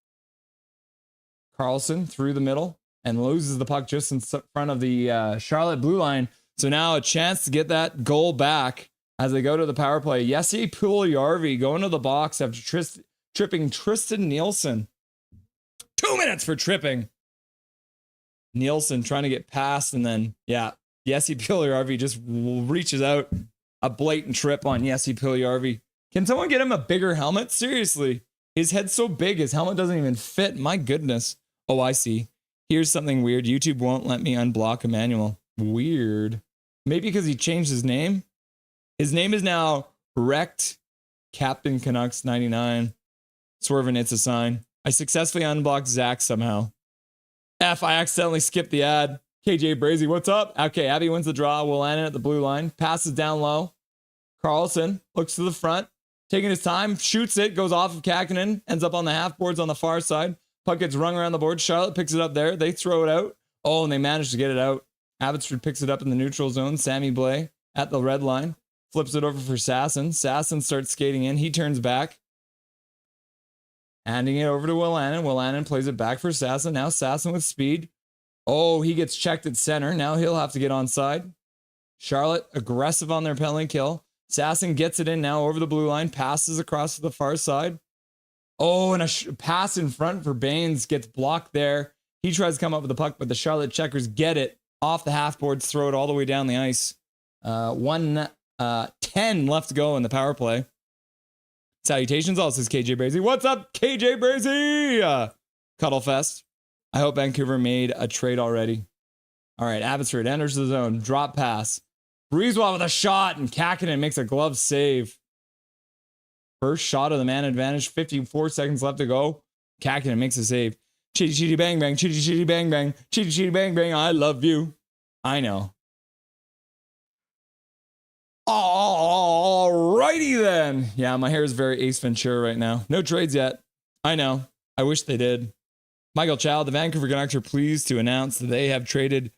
Carlson through the middle and loses the puck just in front of the Charlotte blue line. So now a chance to get that goal back as they go to the power play. Jesse Puljujärvi going to the box after tripping Tristan Nielsen. 2 minutes for tripping. Nielsen trying to get past, and then, Jesse Puljujärvi just reaches out. A blatant trip on Jesse Puljujärvi. Can someone get him a bigger helmet? Seriously. His head's so big, his helmet doesn't even fit. My goodness. Oh, I see. Here's something weird. YouTube won't let me unblock Emmanuel. Weird. Maybe because he changed his name? His name is now Wrecked Captain Canucks 99. Swerving, it's a sign. I successfully unblocked Zach somehow. I accidentally skipped the ad. KJ Brazy, what's up? Okay, Abby wins the draw. Will Lannon at the blue line. Passes down low. Carlson looks to the front. Taking his time, shoots it, goes off of Kakinen, ends up on the half boards on the far side. Puck gets rung around the board. Charlotte picks it up there. They throw it out. Oh, and they manage to get it out. Abbotsford picks it up in the neutral zone. Sammy Blay at the red line. Flips it over for Sasson. Sasson starts skating in. He turns back. Handing it over to Will Lannon. Will Lannon plays it back for Sasson. Now Sasson with speed. Oh, he gets checked at center. Now he'll have to get onside. Charlotte aggressive on their penalty kill. Sasson gets it in now over the blue line. Passes across to the far side. Oh, and a pass in front for Baines gets blocked there. He tries to come up with the puck, but the Charlotte Checkers get it off the half boards, throw it all the way down the ice. 10 left to go in the power play. Salutations, all says KJ Brazy. What's up, KJ Brazy? Cuddle Fest. I hope Vancouver made a trade already. All right, Abbotsford enters the zone. Drop pass. Breezewell with a shot, and Kakinen makes a glove save. First shot of the man advantage. 54 seconds left to go. Kakinen makes a save. Chitty chitty bang bang. Chitty chitty bang bang. Chitty chitty bang bang. I love you. I know. Alrighty then. Yeah, my hair is very Ace Ventura right now. No trades yet. I know. I wish they did. Michael Chow, the Vancouver Canucks are pleased to announce that they have traded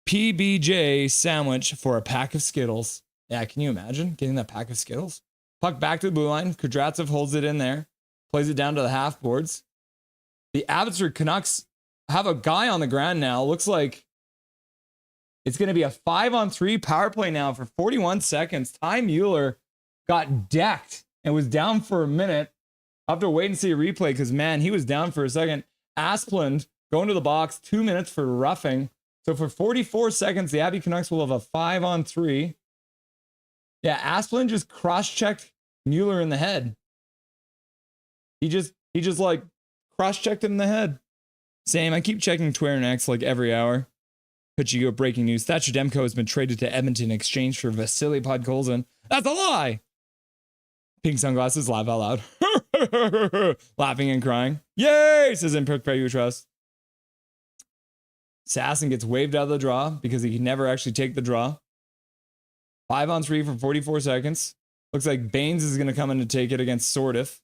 PBJ Sandwich for a pack of Skittles. Yeah, can you imagine getting that pack of Skittles? Puck back to the blue line. Kudryavtsev holds it in there. Plays it down to the half boards. The Abbotsford Canucks have a guy on the ground now. Looks like it's going to be a 5-on-3 power play now for 41 seconds. Ty Mueller got decked and was down for a minute. I'll have to wait and see a replay because, man, he was down for a second. Asplund going to the box, 2 minutes for roughing. So for 44 seconds, the Abby Canucks will have a 5-on-3. Yeah, Asplund just cross-checked Mueller in the head. He just like cross-checked him in the head. Same, I keep checking Twitter next like every hour. Pichigo breaking news. Thatcher Demko has been traded to Edmonton in exchange for Vasily Podkolzin. That's a lie! Pink sunglasses, laugh out loud. Laughing and crying. Yay! Says Imperfect You Trust. Sasson gets waved out of the draw because he can never actually take the draw. 5-on-3 for 44 seconds. Looks like Baines is going to come in to take it against Sortif.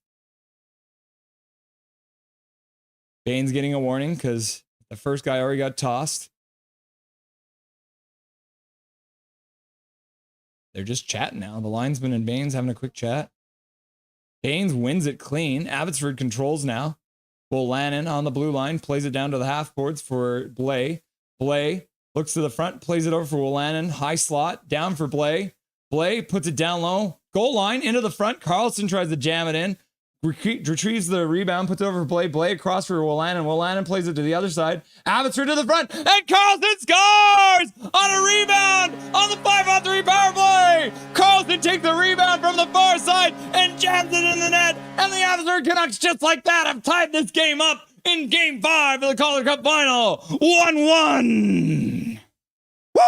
Baines getting a warning because the first guy already got tossed. They're just chatting now. The linesman and Baines having a quick chat. Baines wins it clean. Abbotsford controls now. Will Lannon on the blue line, plays it down to the half boards for Blay. Blay looks to the front, plays it over for Will Lannon. High slot, down for Blay. Blay puts it down low. Goal line, into the front. Carlson tries to jam it in. Retrieves the rebound, puts it over for Blay. Blay across for Will Lannon. Will Lannon plays it to the other side. Abbotsford to the front, and Carlson scores on a rebound on the 5-on-3 power play. Carlson takes the rebound from the far side and jams it in the net. And the Abbotsford Canucks, just like that, have tied this game up in Game 5 of the Calder Cup Final. 1-1. Woo!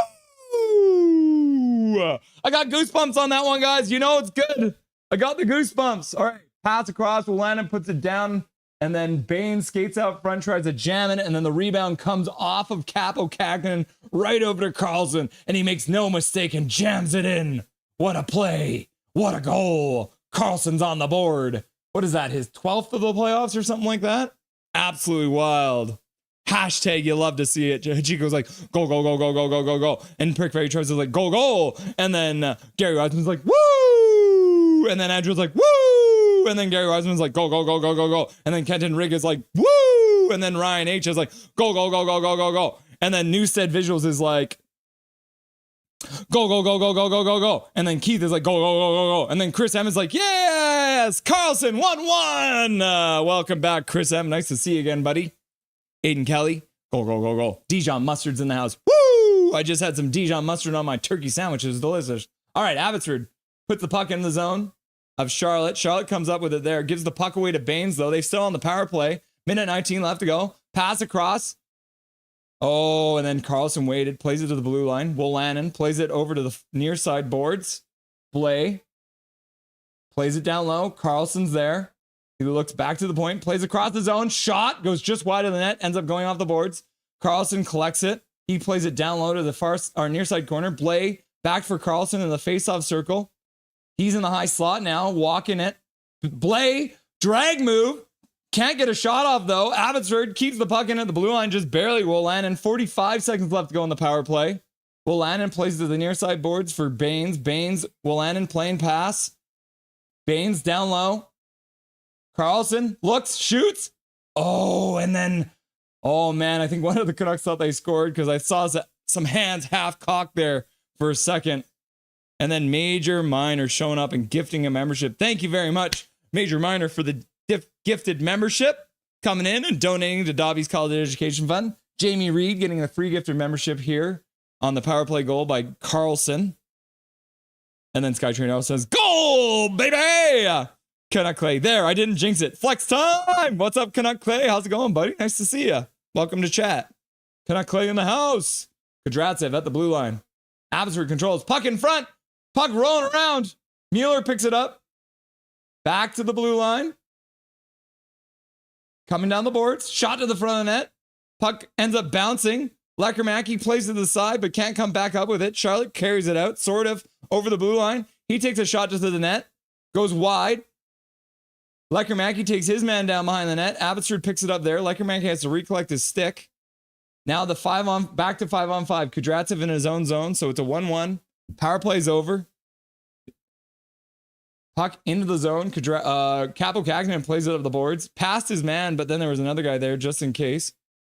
I got goosebumps on that one, guys. You know it's good. I got the goosebumps. All right. Pass across, Will Lannon puts it down, and then Baines skates out front, tries to jam it, and then the rebound comes off of Capo Kakinen right over to Carlson, and he makes no mistake and jams it in. What a play. What a goal. Carlson's on the board. What is that, his 12th of the playoffs or something like that? Absolutely wild. Hashtag you love to see it. Chico's like, go, go, go, go, go, go, go, go. And Prickberry tries to like, go, go. And then Gary Osmond's like, woo! And then Andrew's like, woo! And then Gary Wiseman's like, go, go, go, go, go, go. And then Kenton Rigg is like, woo! And then Ryan H is like, go, go, go, go, go, go, go. And then Newstead Visuals is like, go, go, go, go, go, go, go, go. And then Keith is like, go, go, go, go, go. And then Chris M is like, yes! Carlson, 1-1! Welcome back, Chris M. Nice to see you again, buddy. Aiden Kelly, go, go, go, go. Dijon mustard's in the house. Woo! I just had some Dijon mustard on my turkey sandwich. It was delicious. All right, Abbotsford puts the puck in the zone of Charlotte. Charlotte comes up with it there. Gives the puck away to Baines, though. They're still on the power play. Minute 19 left to go. Pass across. Oh, and then Carlson waited. Plays it to the blue line. Will Lannon plays it over to the near side boards. Blay plays it down low. Carlson's there. He looks back to the point. Plays across the zone. Shot. Goes just wide of the net. Ends up going off the boards. Carlson collects it. He plays it down low to the far or near side corner. Blay back for Carlson in the face-off circle. He's in the high slot now, walking it. Blay, drag move. Can't get a shot off, though. Abbotsford keeps the puck in at the blue line, just barely. Will Lannon, 45 seconds left to go in the power play. Will Lannon plays to the near side boards for Baines. Baines, Will Lannon playing pass. Baines down low. Carlson looks, shoots. Oh, and then, oh man, I think one of the Canucks thought they scored because I saw some hands half cocked there for a second. And then Major Minor showing up and gifting a membership. Thank you very much, Major Minor, for the gifted membership, coming in and donating to Dobby's College Education Fund. Jamie Reed getting a free gifted membership here on the power play goal by Carlson. And then Skytrain also says, goal, baby! Canuck Clay. There, I didn't jinx it. Flex time! What's up, Canuck Clay? How's it going, buddy? Nice to see you. Welcome to chat. Canuck Clay in the house. Kudratsev at the blue line. Abbotsford controls. Puck in front. Puck rolling around. Mueller picks it up. Back to the blue line. Coming down the boards. Shot to the front of the net. Puck ends up bouncing. Leckermacki plays to the side, but can't come back up with it. Charlotte carries it out, sort of, over the blue line. He takes a shot to the net. Goes wide. Leckermacki takes his man down behind the net. Abbotsford picks it up there. Leckermacki has to recollect his stick. Now the back to 5-on-5. Kudratsev in his own zone, so it's a 1-1. Power play's over. Puck into the zone. Capo Kakinen plays it up the boards. Past his man, but then there was another guy there just in case.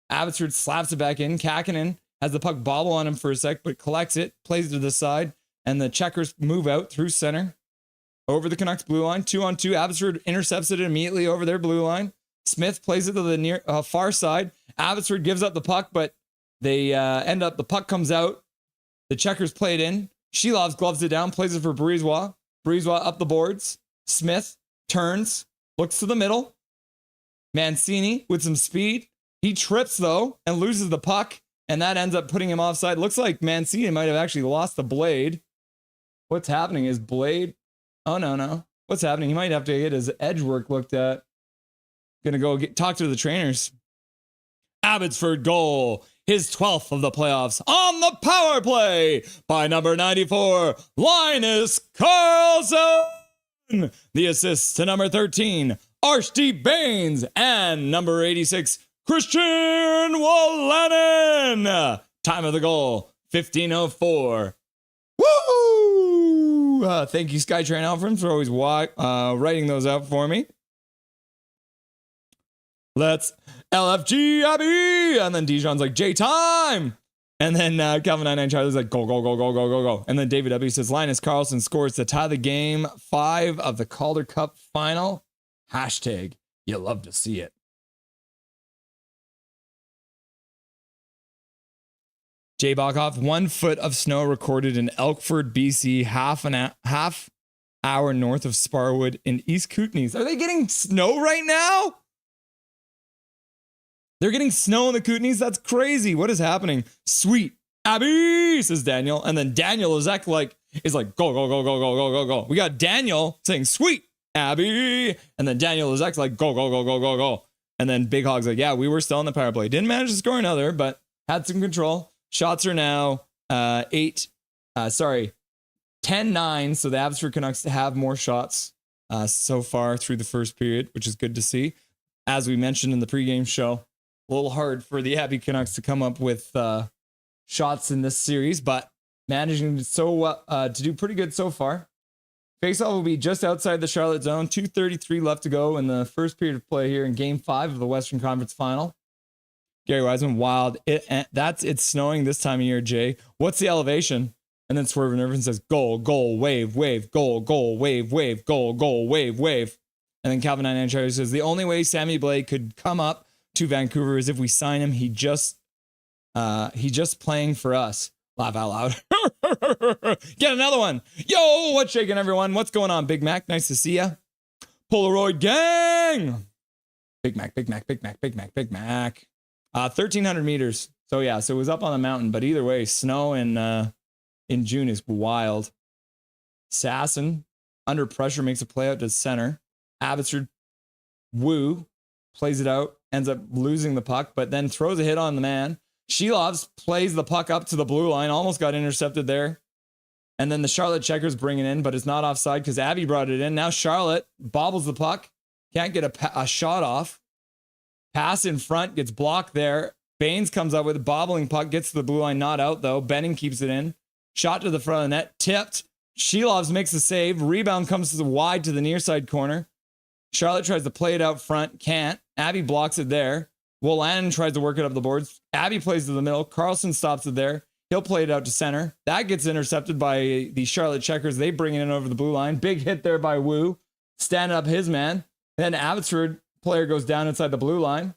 Abbotsford slaps it back in. Kakinen has the puck bobble on him for a sec, but collects it, plays it to the side, and the checkers move out through center. Over the Canucks blue line. 2-on-2. Abbotsford intercepts it immediately over their blue line. Smith plays it to the near far side. Abbotsford gives up the puck, but they the puck comes out. The checkers play it in. Shelovs gloves it down, plays it for Breezewa. Breezewa up the boards. Smith turns, looks to the middle. Mancini with some speed. He trips, though, and loses the puck, and that ends up putting him offside. Looks like Mancini might have actually lost the blade. What's happening is Blade... Oh, no. What's happening? He might have to get his edge work looked at. Gonna go talk to the trainers. Abbotsford goal. His 12th of the playoffs on the power play by number 94, Linus Karlsson. The assist to number 13, Archdeep Baines, and number 86, Christian Wolanin. Time of the goal, 15:04. Woo! Thank you, Skytrain Alfred, for always writing those out for me. Let's LFG Abby! And then Dijon's like, J time! And then Calvin 99 Charlie's like, go. And then David W says, Linus Karlsson scores to tie the game 5 of the Calder Cup final. Hashtag, you love to see it. Jay Bachhoff, 1 foot of snow recorded in Elkford, BC, half hour north of Sparwood in East Kootenays. Are they getting snow right now? They're getting snow in the Kootenays? That's crazy. What is happening? Sweet. Abby, says Daniel. And then Daniel is like, go. We got Daniel saying, sweet, Abby. And then Daniel is like, go. And then Big Hog's like, yeah, we were still on the power play. Didn't manage to score another, but had some control. Shots are now 10-9. So the Abbotsford Canucks have more shots so far through the first period, which is good to see. As we mentioned in the pregame show, a little hard for the Abby Canucks to come up with shots in this series, but managing to do pretty good so far. Faceoff will be just outside the Charlotte zone. 2:33 left to go in the first period of play here in Game 5 of the Western Conference Final. Gary Wiseman, wild. It's snowing this time of year, Jay. What's the elevation? And then Swerve Irvin says, goal, wave, goal, wave, goal, wave. And then Calvin 99 says, the only way Sammy Blake could come up to Vancouver is if we sign him. He just playing for us. Laugh out loud. Get another one. Yo, what's shaking, everyone? What's going on, Big Mac? Nice to see ya. Polaroid gang. Big Mac. 1,300 meters. So yeah, so it was up on the mountain, but either way, snow in June is wild. Sasson, under pressure, makes a play out to center. Abbotsford, Woo, plays it out, ends up losing the puck, but then throws a hit on the man. Shelovs plays the puck up to the blue line, almost got intercepted there. And then the Charlotte Checkers bring it in, but it's not offside because Abby brought it in. Now Charlotte bobbles the puck, can't get a shot off. Pass in front, gets blocked there. Baines comes up with a bobbling puck, gets to the blue line, not out though. Benning keeps it in. Shot to the front of the net, tipped. Shelovs makes the save. Rebound comes to the wide to the near side corner. Charlotte tries to play it out front, can't. Abby blocks it there. Wolanin tries to work it up the boards. Abby plays to the middle. Karlsson stops it there. He'll play it out to center. That gets intercepted by the Charlotte Checkers. They bring it in over the blue line. Big hit there by Woo. Standing up his man. Then Abbotsford player goes down inside the blue line.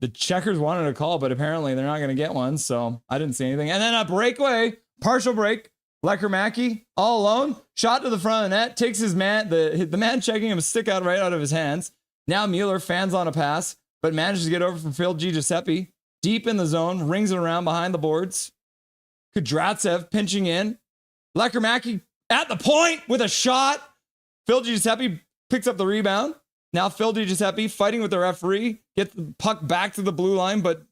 The Checkers wanted a call, but apparently they're not going to get one, so I didn't see anything. And then a breakaway, partial break. Lecker all alone. Shot to the front of the net. Takes his man, the man checking him, stick out right out of his hands. Now Mueller fans on a pass, but manages to get over from Phil Giuseppe. Deep in the zone, rings it around behind the boards. Kudratsev pinching in. Lecker at the point with a shot. Phil Giuseppe picks up the rebound. Now Phil Giuseppe fighting with the referee. Gets the puck back to the blue line, but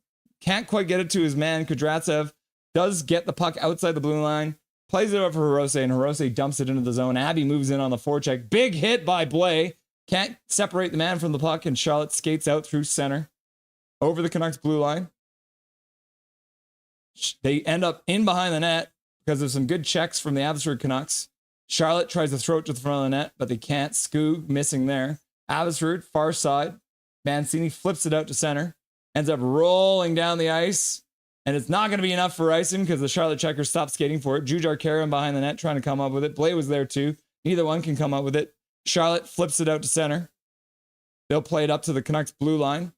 can't quite get it to his man. Kudratsev does get the puck outside the blue line. Plays it over for Hirose, and Hirose dumps it into the zone. Abby moves in on the forecheck. Big hit by Blay. Can't separate the man from the puck, and Charlotte skates out through center. Over the Canucks blue line. They end up in behind the net because of some good checks from the Abbotsford Canucks. Charlotte tries to throw it to the front of the net, but they can't. Skoog missing there. Abbotsford, far side. Mancini flips it out to center. Ends up rolling down the ice. And it's not going to be enough for icing because the Charlotte Checkers stopped skating for it. Jujar Karam behind the net trying to come up with it. Blay was there too. Neither one can come up with it. Charlotte flips it out to center. They'll play it up to the Canucks blue line.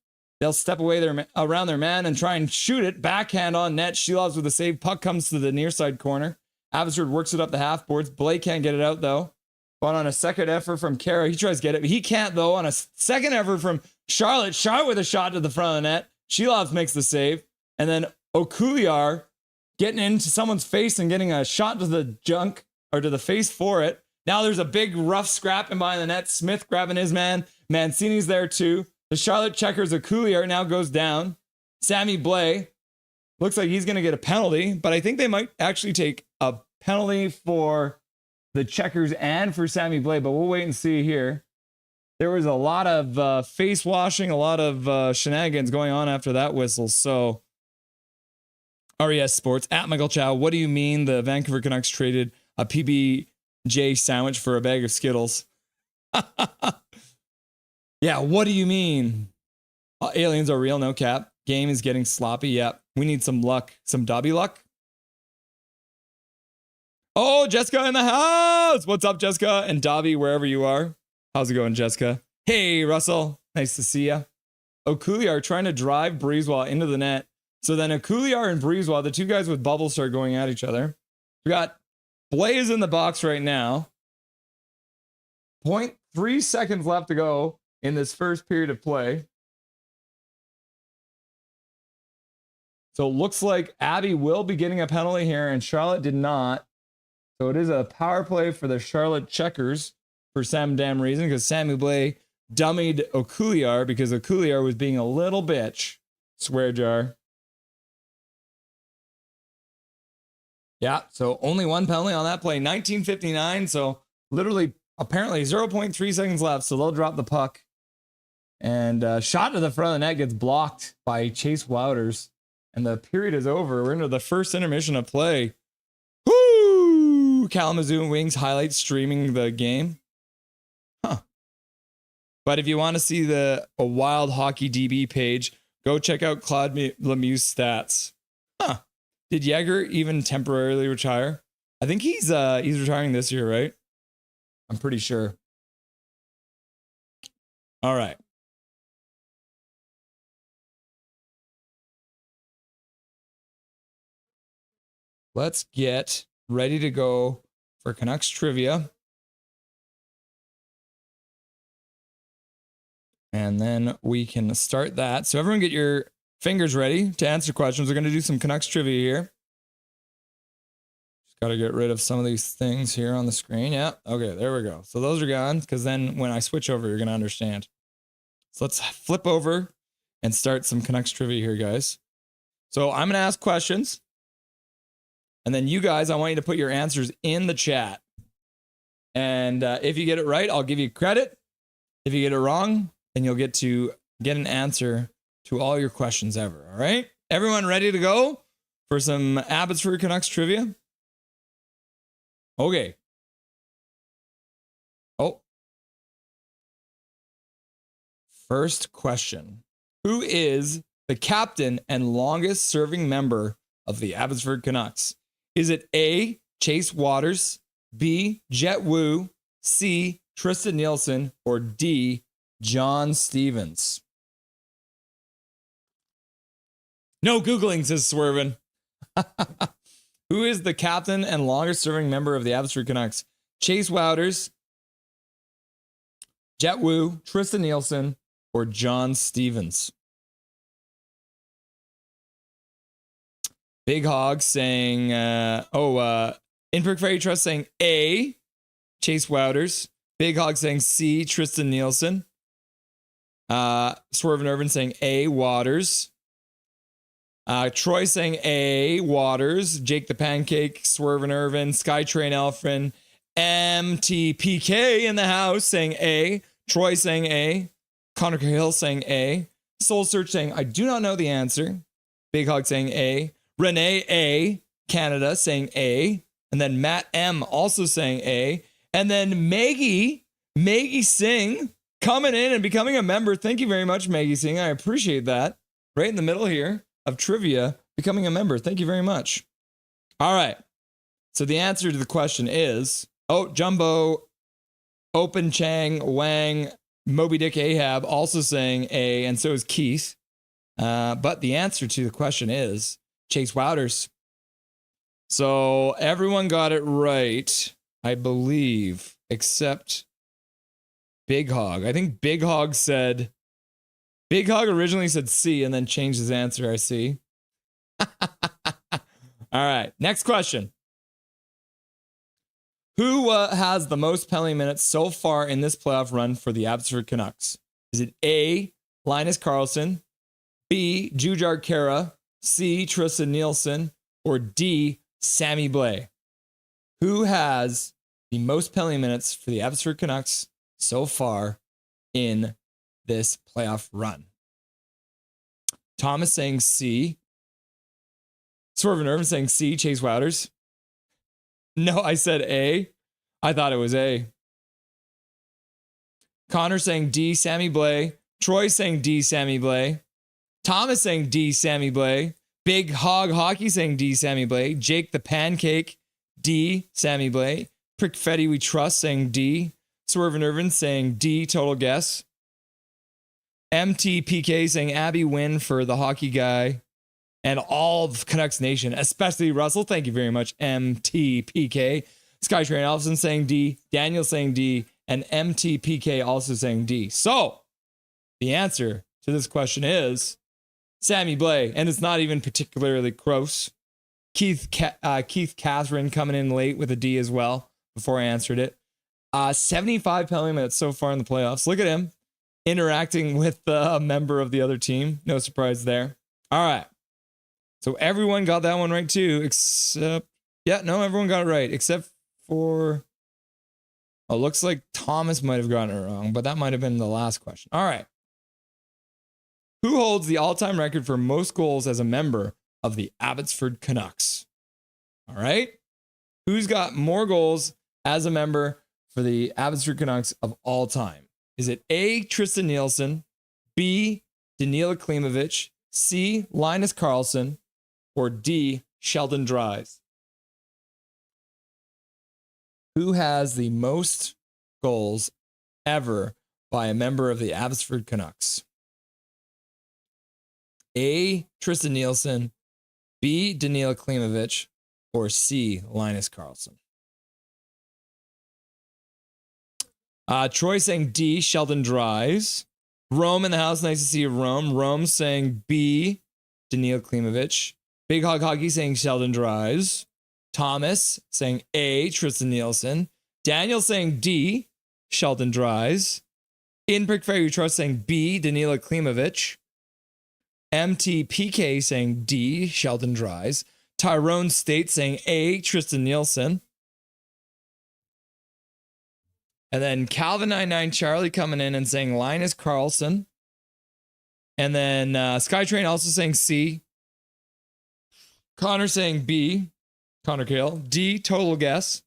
They'll step away around their man and try and shoot it. Backhand on net. Shilovs with a save. Puck comes to the near side corner. Abbotsford works it up the half boards. Blake can't get it out, though. But on a second effort from Kara, he tries to get it. He can't, though. On a second effort from Charlotte. Charlotte with a shot to the front of the net. Shilovs makes the save. And then Okuliar getting into someone's face and getting a shot to the junk or to the face for it. Now there's a big rough scrap in behind the net. Smith grabbing his man. Mancini's there too. The Charlotte Checkers Okuliar now goes down. Sammy Blais looks like he's going to get a penalty, but I think they might actually take a penalty for the Checkers and for Sammy Blais, but we'll wait and see here. There was a lot of face washing, a lot of shenanigans going on after that whistle. So RES Sports at Michael Chow. What do you mean the Vancouver Canucks traded a PBJ sandwich for a bag of Skittles? Yeah, what do you mean? Aliens are real, no cap. Game is getting sloppy. Yep. We need some luck. Some Dobby luck. Oh, Jessica in the house. What's up, Jessica? And Dobby, wherever you are. How's it going, Jessica? Hey, Russell. Nice to see ya. Okuliar trying to drive Breezewell into the net. So then Okuliar and Breezewell, the two guys with bubbles, start going at each other. We got Blaze in the box right now. 0.3 seconds left to go in this first period of play. So it looks like Abby will be getting a penalty here, and Charlotte did not. So it is a power play for the Charlotte Checkers for some damn reason, because Sammy Blais dummied Okuliar because Okuliar was being a little bitch. Swear jar. Yeah, so only one penalty on that play. 19:59, so literally, apparently 0.3 seconds left, so they'll drop the puck. And shot to the front of the net gets blocked by Chase Wouters. And the period is over. We're into the first intermission of play. Woo! Kalamazoo and Wings highlights streaming the game. Huh. But if you want to see a Wild Hockey DB page, go check out Claude Lemieux's stats. Huh. Did Yeager even temporarily retire? I think he's retiring this year, right? I'm pretty sure. All right. Let's get ready to go for Canucks trivia. And then we can start that. So everyone get your fingers ready to answer questions. We're going to do some Canucks trivia here. Just got to get rid of some of these things here on the screen. Yeah. Okay, there we go. So those are gone, because then when I switch over, you're going to understand. So let's flip over and start some Canucks trivia here, guys. So I'm going to ask questions. And then you guys, I want you to put your answers in the chat. And if you get it right, I'll give you credit. If you get it wrong, then you'll get an answer to all your questions ever. All right? Everyone ready to go for some Abbotsford Canucks trivia? Okay. Oh. First question. Who is the captain and longest serving member of the Abbotsford Canucks? Is it A, Chase Wouters, B, Jet Wu, C, Tristan Nielsen, or D, John Stevens? No Googling, says Swervin. Who is the captain and longest serving member of the Abbotsford Canucks? Chase Wouters, Jet Wu, Tristan Nielsen, or John Stevens? Big Hog saying, Inprick Fairy Trust saying A, Chase Wouters. Big Hog saying C, Tristan Nielsen. Swerve and Irvin saying A, Wouters. Troy saying A, Wouters. Jake the Pancake, Swerve and Irvin. Skytrain Elfrin. MTPK in the house saying A. Troy saying A. Connor Cahill saying A. Soul Search saying I do not know the answer. Big Hog saying A. Renee A, Canada, saying A. And then Matt M also saying A. And then Maggie Singh coming in and becoming a member. Thank you very much, Maggie Singh. I appreciate that. Right in the middle here of trivia, becoming a member. Thank you very much. All right. So the answer to the question is, Jumbo, Open Chang, Wang, Moby Dick Ahab also saying A. And so is Keith. But the answer to the question is Chase Wouters. So everyone got it right, I believe, except Big Hog. I think Big Hog originally said C and then changed his answer, I see. All right, next question. Who has the most penalty minutes so far in this playoff run for the Abbotsford Canucks? Is it A, Linus Karlsson, B, Jujar Kara, C, Tristan Nielsen, or D, Sammy Blais? Who has the most penalty minutes for the Abbotsford Canucks so far in this playoff run? Thomas saying C. Swervin Irvin saying C, Chase Wouters. No, I said A. I thought it was A. Connor saying D, Sammy Blais. Troy saying D, Sammy Blais. Thomas saying D, Sammy Blais. Big Hog Hockey saying D, Sammy Blais. Jake the Pancake, D, Sammy Blais. Prick Fetty We Trust saying D. Swervin Irvin saying D, total guess. MTPK saying Abby win for the hockey guy. And all of Canucks Nation, especially Russell. Thank you very much, MTPK. Skytrain Elfson saying D. Daniel saying D. And MTPK also saying D. So, the answer to this question is Sammy Blais. And it's not even particularly close. Keith Catherine coming in late with a D as well before I answered it. 75 penalty minutes so far in the playoffs. Look at him interacting with a member of the other team. No surprise there. All right. So everyone got that one right too, except, everyone got it right, except for, looks like Thomas might have gotten it wrong, but that might have been the last question. All right. Who holds the all-time record for most goals as a member of the Abbotsford Canucks? All right. Who's got more goals as a member for the Abbotsford Canucks of all time? Is it A, Tristan Nielsen, B, Danila Klimovich, C, Linus Karlsson, or D, Sheldon Dries? Who has the most goals ever by a member of the Abbotsford Canucks? A, Tristan Nielsen, B, Danila Klimovich, or C, Linus Karlsson? Troy saying D, Sheldon Dries. Rome in the house, nice to see you, Rome. Rome saying B, Danila Klimovich. Big Hog Hockey saying Sheldon Dries. Thomas saying A, Tristan Nielsen. Daniel saying D, Sheldon Dries. In Prick Fairy Trust saying B, Danila Klimovich. MTPK saying D, Sheldon Dries. Tyrone State saying A, Tristan Nielsen. And then Calvin99 Charlie coming in and saying Linus Karlsson. And then Skytrain also saying C. Connor saying B. Connor Kale. D, total guess.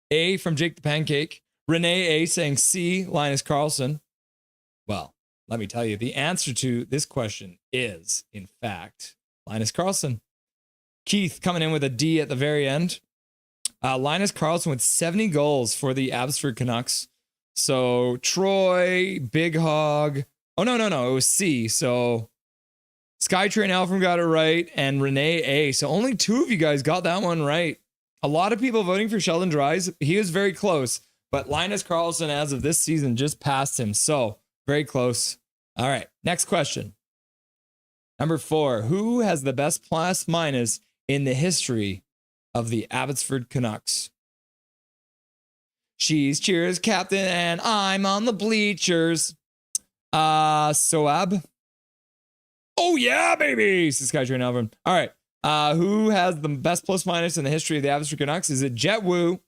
A from Jake the Pancake. Renee A saying C, Linus Karlsson. Well, let me tell you, the answer to this question is, in fact, Linus Karlsson. Keith coming in with a D at the very end. Linus Karlsson with 70 goals for the Abbotsford Canucks. So Troy, Big Hog. Oh, no. It was C. So Skytrain Alfred got it right, and Renee A. So only two of you guys got that one right. A lot of people voting for Sheldon Dries. He was very close, but Linus Karlsson, as of this season, just passed him. So very close. All right, next question. Number 4, who has the best plus minus in the history of the Abbotsford Canucks? She's cheers captain, and I'm on the bleachers. Soab. Oh, yeah, baby, says Skytrain Alvin. All right. Who has the best plus minus in the history of the Abbotsford Canucks? Is it Jet Wu,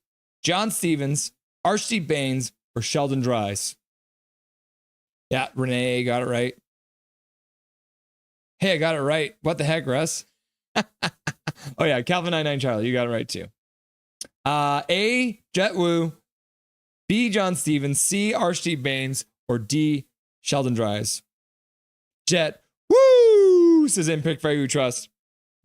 John Stevens, Archie Baines, or Sheldon Dries? Yeah, Renee got it right. Hey, I got it right. What the heck, Russ? Oh, yeah, Calvin99 Charlie, you got it right too. A, Jet Wu, B, John Stevens, C, Archie Baines, or D, Sheldon Dries? Jet Woo says in Pick Fair You Trust.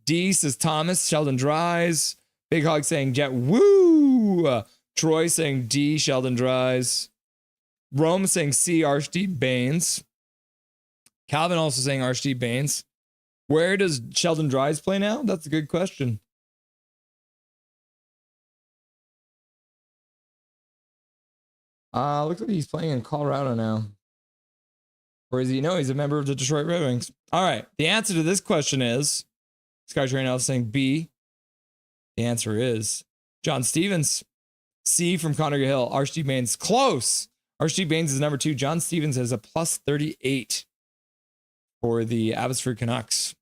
D says Thomas, Sheldon Dries. Big Hog saying Jet Woo. Troy saying D, Sheldon Dries. Rome saying C, Archie Baines. Calvin also saying Archie Baines. Where does Sheldon Dries play now? That's a good question. Looks like he's playing in Colorado now. Or is he? No, he's a member of the Detroit Red Wings. All right. The answer to this question is SkyTrain Elf saying B. The answer is John Stevens. C from Connor Hill. Archie Baines. Close. Archie Baines is number 2. John Stevens has a plus 38 for the Abbotsford Canucks.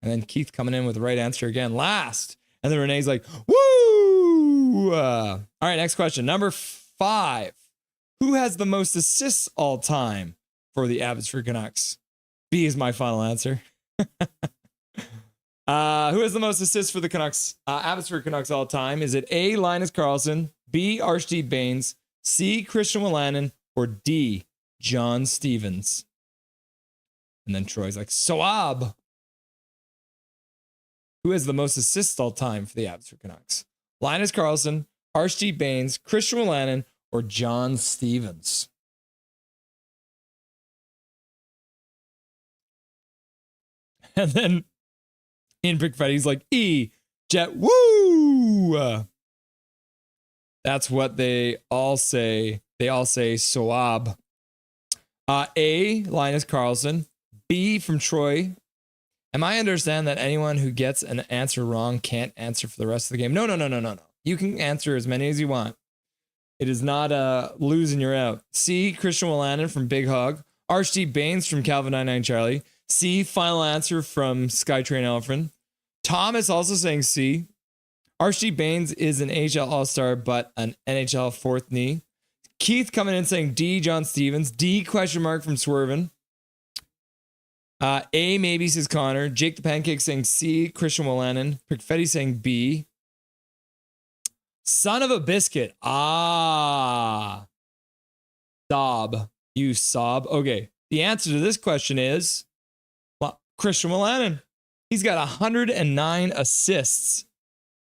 And then Keith coming in with the right answer again. Last. And then Renee's like, woo! All right, next question. Number 5. Who has the most assists all time for the Abbotsford Canucks? B is my final answer. Who has the most assists for the Canucks? Abbotsford Canucks all time. Is it A, Linus Karlsson, B, Archie Baines, C, Christian Wolanin, or D, John Stevens? And then Troy's like, Soab. Who has the most assists all time for the Abbotsford Canucks? Linus Karlsson, Archie Baines, Christian Wolanin, or John Stevens? And then in Big Freddy's like, E, Jet, woo! That's what they all say. They all say Soab. A, Linus Karlsson. B, from Troy. Am I understand that anyone who gets an answer wrong can't answer for the rest of the game? No. You can answer as many as you want. It is not a lose and you're out. C, Christian Wolanin from Big Hog. Archie Baines from Calvin 99 Charlie. C, final answer from Skytrain Alfred. Thomas also saying C. Archie Baines is an AHL All-Star, but an NHL fourth knee. Keith coming in saying D, John Stevens. D, question mark from Swervin. A, maybe, says Connor. Jake the Pancake saying C, Christian Wolanin. Perfetti saying B. Son of a biscuit. Sob. You sob. Okay. The answer to this question is Christian Wolanin. He's got 109 assists.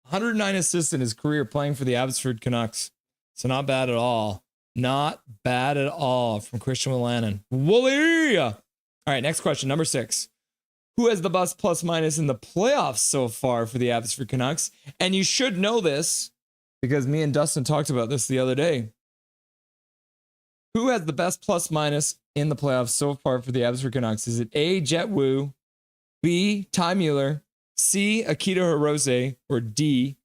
109 assists in his career playing for the Abbotsford Canucks. So not bad at all. Not bad at all from Christian Wolanin. Wooly! All right, next question, number 6. Who has the best plus minus in the playoffs so far for the Abbotsford Canucks? And you should know this because me and Dustin talked about this the other day. Who has the best plus minus in the playoffs so far for the Abbotsford Canucks? Is it A, Jet Wu, B, Ty Mueller, C, Akita Hirose, or D,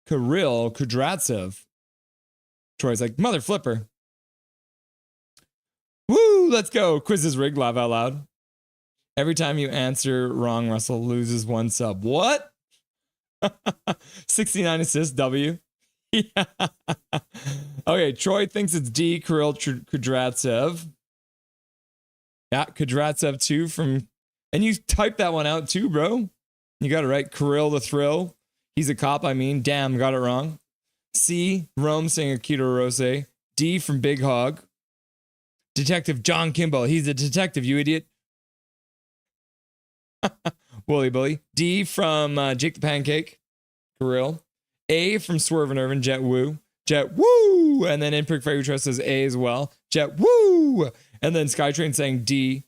Kirill Kudratsev? Troy's like, mother flipper. Woo, let's go. Quiz is rigged, laugh out loud. Every time you answer wrong, Russell loses 1 sub. What? 69 assists, W. Yeah. Okay, Troy thinks it's D, Kirill Kudratsev. Yeah, Kudratsev too from... And you typed that one out too, bro. You got it right. Kirill the Thrill. He's a cop, I mean. Damn, got it wrong. C, Rome saying Akita Hirose. D, from Big Hog. Detective John Kimball. He's a detective, you idiot. Wooly Bully. D, from Jake the Pancake. Kirill. A, from Swerve and Irvin. Jet Woo. Jet Woo! And then Inprick Fairy Trust says A as well. Jet Woo! And then Skytrain saying D.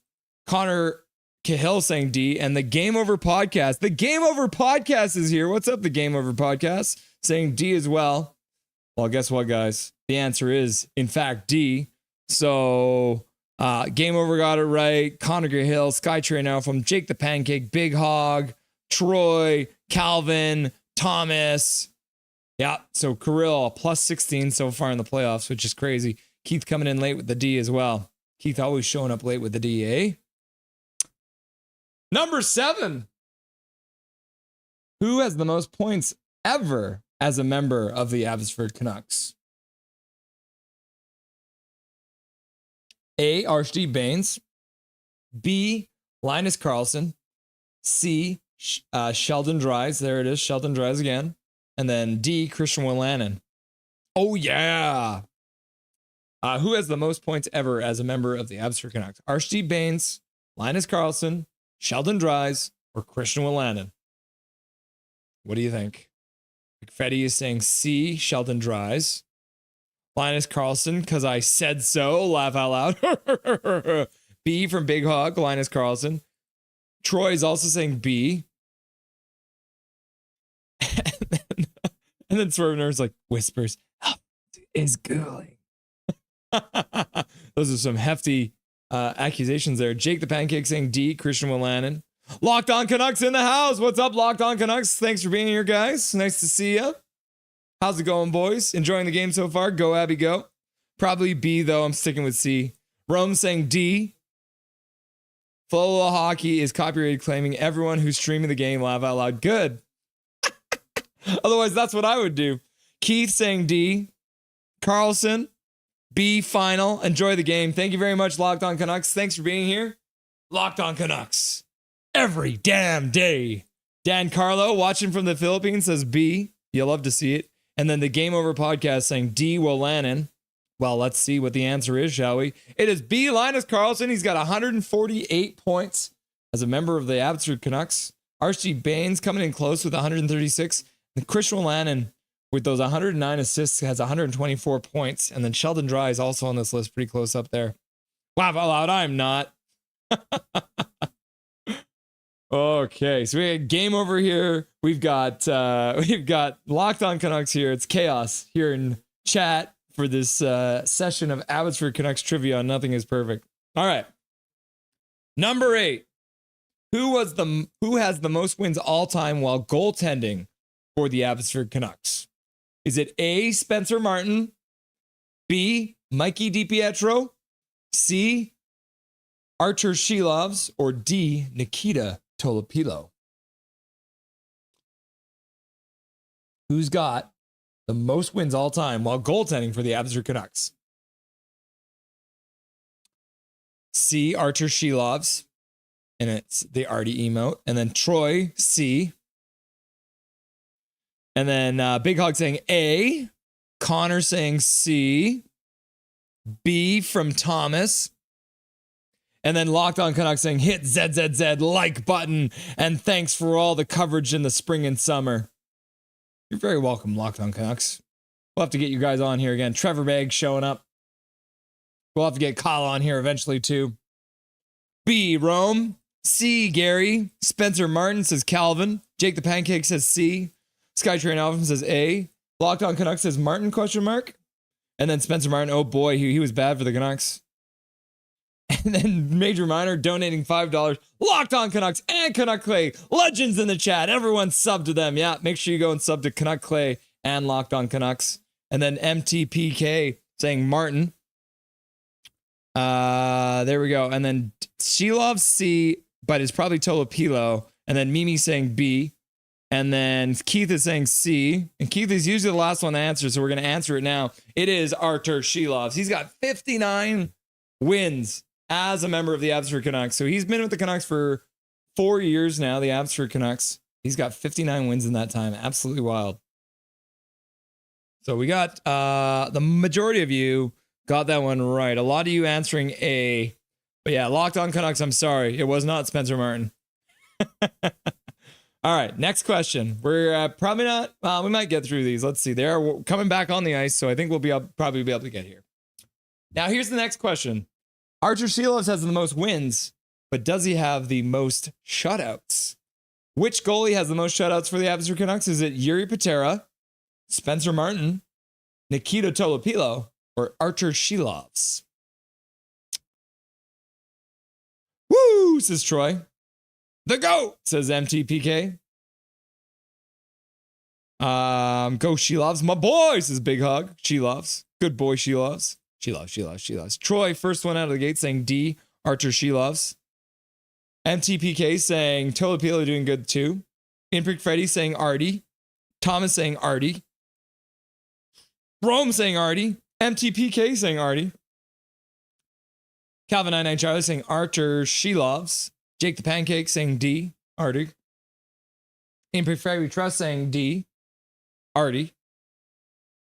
Connor Cahill saying D. And the Game Over Podcast. The Game Over Podcast is here. What's up, the Game Over Podcast? Saying D as well. Well, guess what, guys? The answer is, in fact, D. So, Game Over got it right. Connor Cahill, Skytrain now from Jake the Pancake, Big Hog, Troy, Calvin, Thomas. Yeah, so Kirill, plus 16 so far in the playoffs, which is crazy. Keith coming in late with the D as well. Keith always showing up late with the D, eh? Number 7. Who has the most points ever as a member of the Abbotsford Canucks? A, Archie Baines. B, Linus Karlsson. C, Sheldon Dries. There it is, Sheldon Dries again. And then D, Christian Wolanin. Oh, yeah. Who has the most points ever as a member of the Abbotsford Canucks? Archie Baines, Linus Karlsson, Sheldon Dries, or Christian Wolanin? What do you think? McFetty is saying C, Sheldon Dries. Linus Karlsson, because I said so. Laugh out loud. B from Big Hog, Linus Carlson. Troy is also saying B. And then Swerve Nerve's like, whispers, is Gooling. Those are some hefty accusations there. Jake the Pancake saying D. Christian Willanen. Locked On Canucks in the house. What's up, Locked On Canucks? Thanks for being here, guys. Nice to see you. How's it going, boys? Enjoying the game so far? Go, Abby, go. Probably B, though. I'm sticking with C. Rome saying D. Flow Hockey is copyrighted, claiming everyone who's streaming the game laugh out loud. Good. Otherwise, that's what I would do. Keith saying D. Carlson, B final. Enjoy the game. Thank you very much, Locked On Canucks. Thanks for being here. Locked On Canucks. Every damn day. Dan Carlo, watching from the Philippines, says B. You'll love to see it. And then the Game Over podcast saying D. Willanen. Well, let's see what the answer is, shall we? It is B. Linus Carlson. He's got 148 points as a member of the Abbotsford Canucks. Archie Baines coming in close with 136. And Christian Willanen with those 109 assists has 124 points. And then Sheldon Dry is also on this list, pretty close up there. Laugh out loud. I'm not. Okay, so we got Game Over here. We've got Locked On Canucks here. It's chaos here in chat for this session of Abbotsford Canucks trivia on Nothing Is Perfect. All right, number 8. Who has the most wins all time while goaltending for the Abbotsford Canucks? Is it A. Spencer Martin, B. Mikey DiPietro, C. Artur Shilovs, or D. Nikita Tolopilo? Who's got the most wins all time while goaltending for the Abbotsford Canucks? C. Artur Shilovs, and it's the Artie emote. And then Troy, C. And then Big Hog saying A. Connor saying C. B from Thomas. And then Locked On Canucks saying, hit ZZZ like button, and thanks for all the coverage in the spring and summer. You're very welcome, Locked On Canucks. We'll have to get you guys on here again. Trevor Bagg showing up. We'll have to get Kyle on here eventually too. B, Rome. C, Gary. Spencer Martin says Calvin. Jake the Pancake says C. Skytrain Alvin says A. Locked On Canucks says Martin, question mark. And then Spencer Martin, oh boy, he was bad for the Canucks. And then Major Minor donating $5. Locked On Canucks and Canuck Clay. Legends in the chat. Everyone sub to them. Yeah, make sure you go and sub to Canuck Clay and Locked On Canucks. And then MTPK saying Martin. There we go. And then she loves C, but it's probably Tolopilo. And then Mimi saying B. And then Keith is saying C. And Keith is usually the last one to answer, so we're going to answer it now. It is Artur Shilovs. He's got 59 wins as a member of the Abbotsford Canucks. So he's been with the Canucks for 4 years now, the Abbotsford Canucks. He's got 59 wins in that time. Absolutely wild. So we got the majority of you got that one right. A lot of you answering A. But yeah, Locked On Canucks, I'm sorry. It was not Spencer Martin. All right, next question. We're probably not, we might get through these. Let's see. They're coming back on the ice, so I think we'll probably be able to get here. Now, here's the next question. Artur Shilovs has the most wins, but does he have the most shutouts? Which goalie has the most shutouts for the Abbotsford Canucks? Is it Yuri Patera, Spencer Martin, Nikita Tolopilo, or Artur Shilovs? Woo, says Troy. The GOAT, says MTPK. Go Shilovs, my boy, says Big Hug. Shilovs. Good boy, Shilovs. Shilovs. Troy, first one out of the gate, saying D, Artur Shilovs. MTPK saying Tolopilo doing good too. Imprick Freddy saying Artie. Thomas saying Artie. Rome saying Artie. MTPK saying Artie. Calvin 99 Charlie saying Artur Shilovs. Jake the Pancake saying D, Artie. Imprick Freddy Trust saying D, Artie.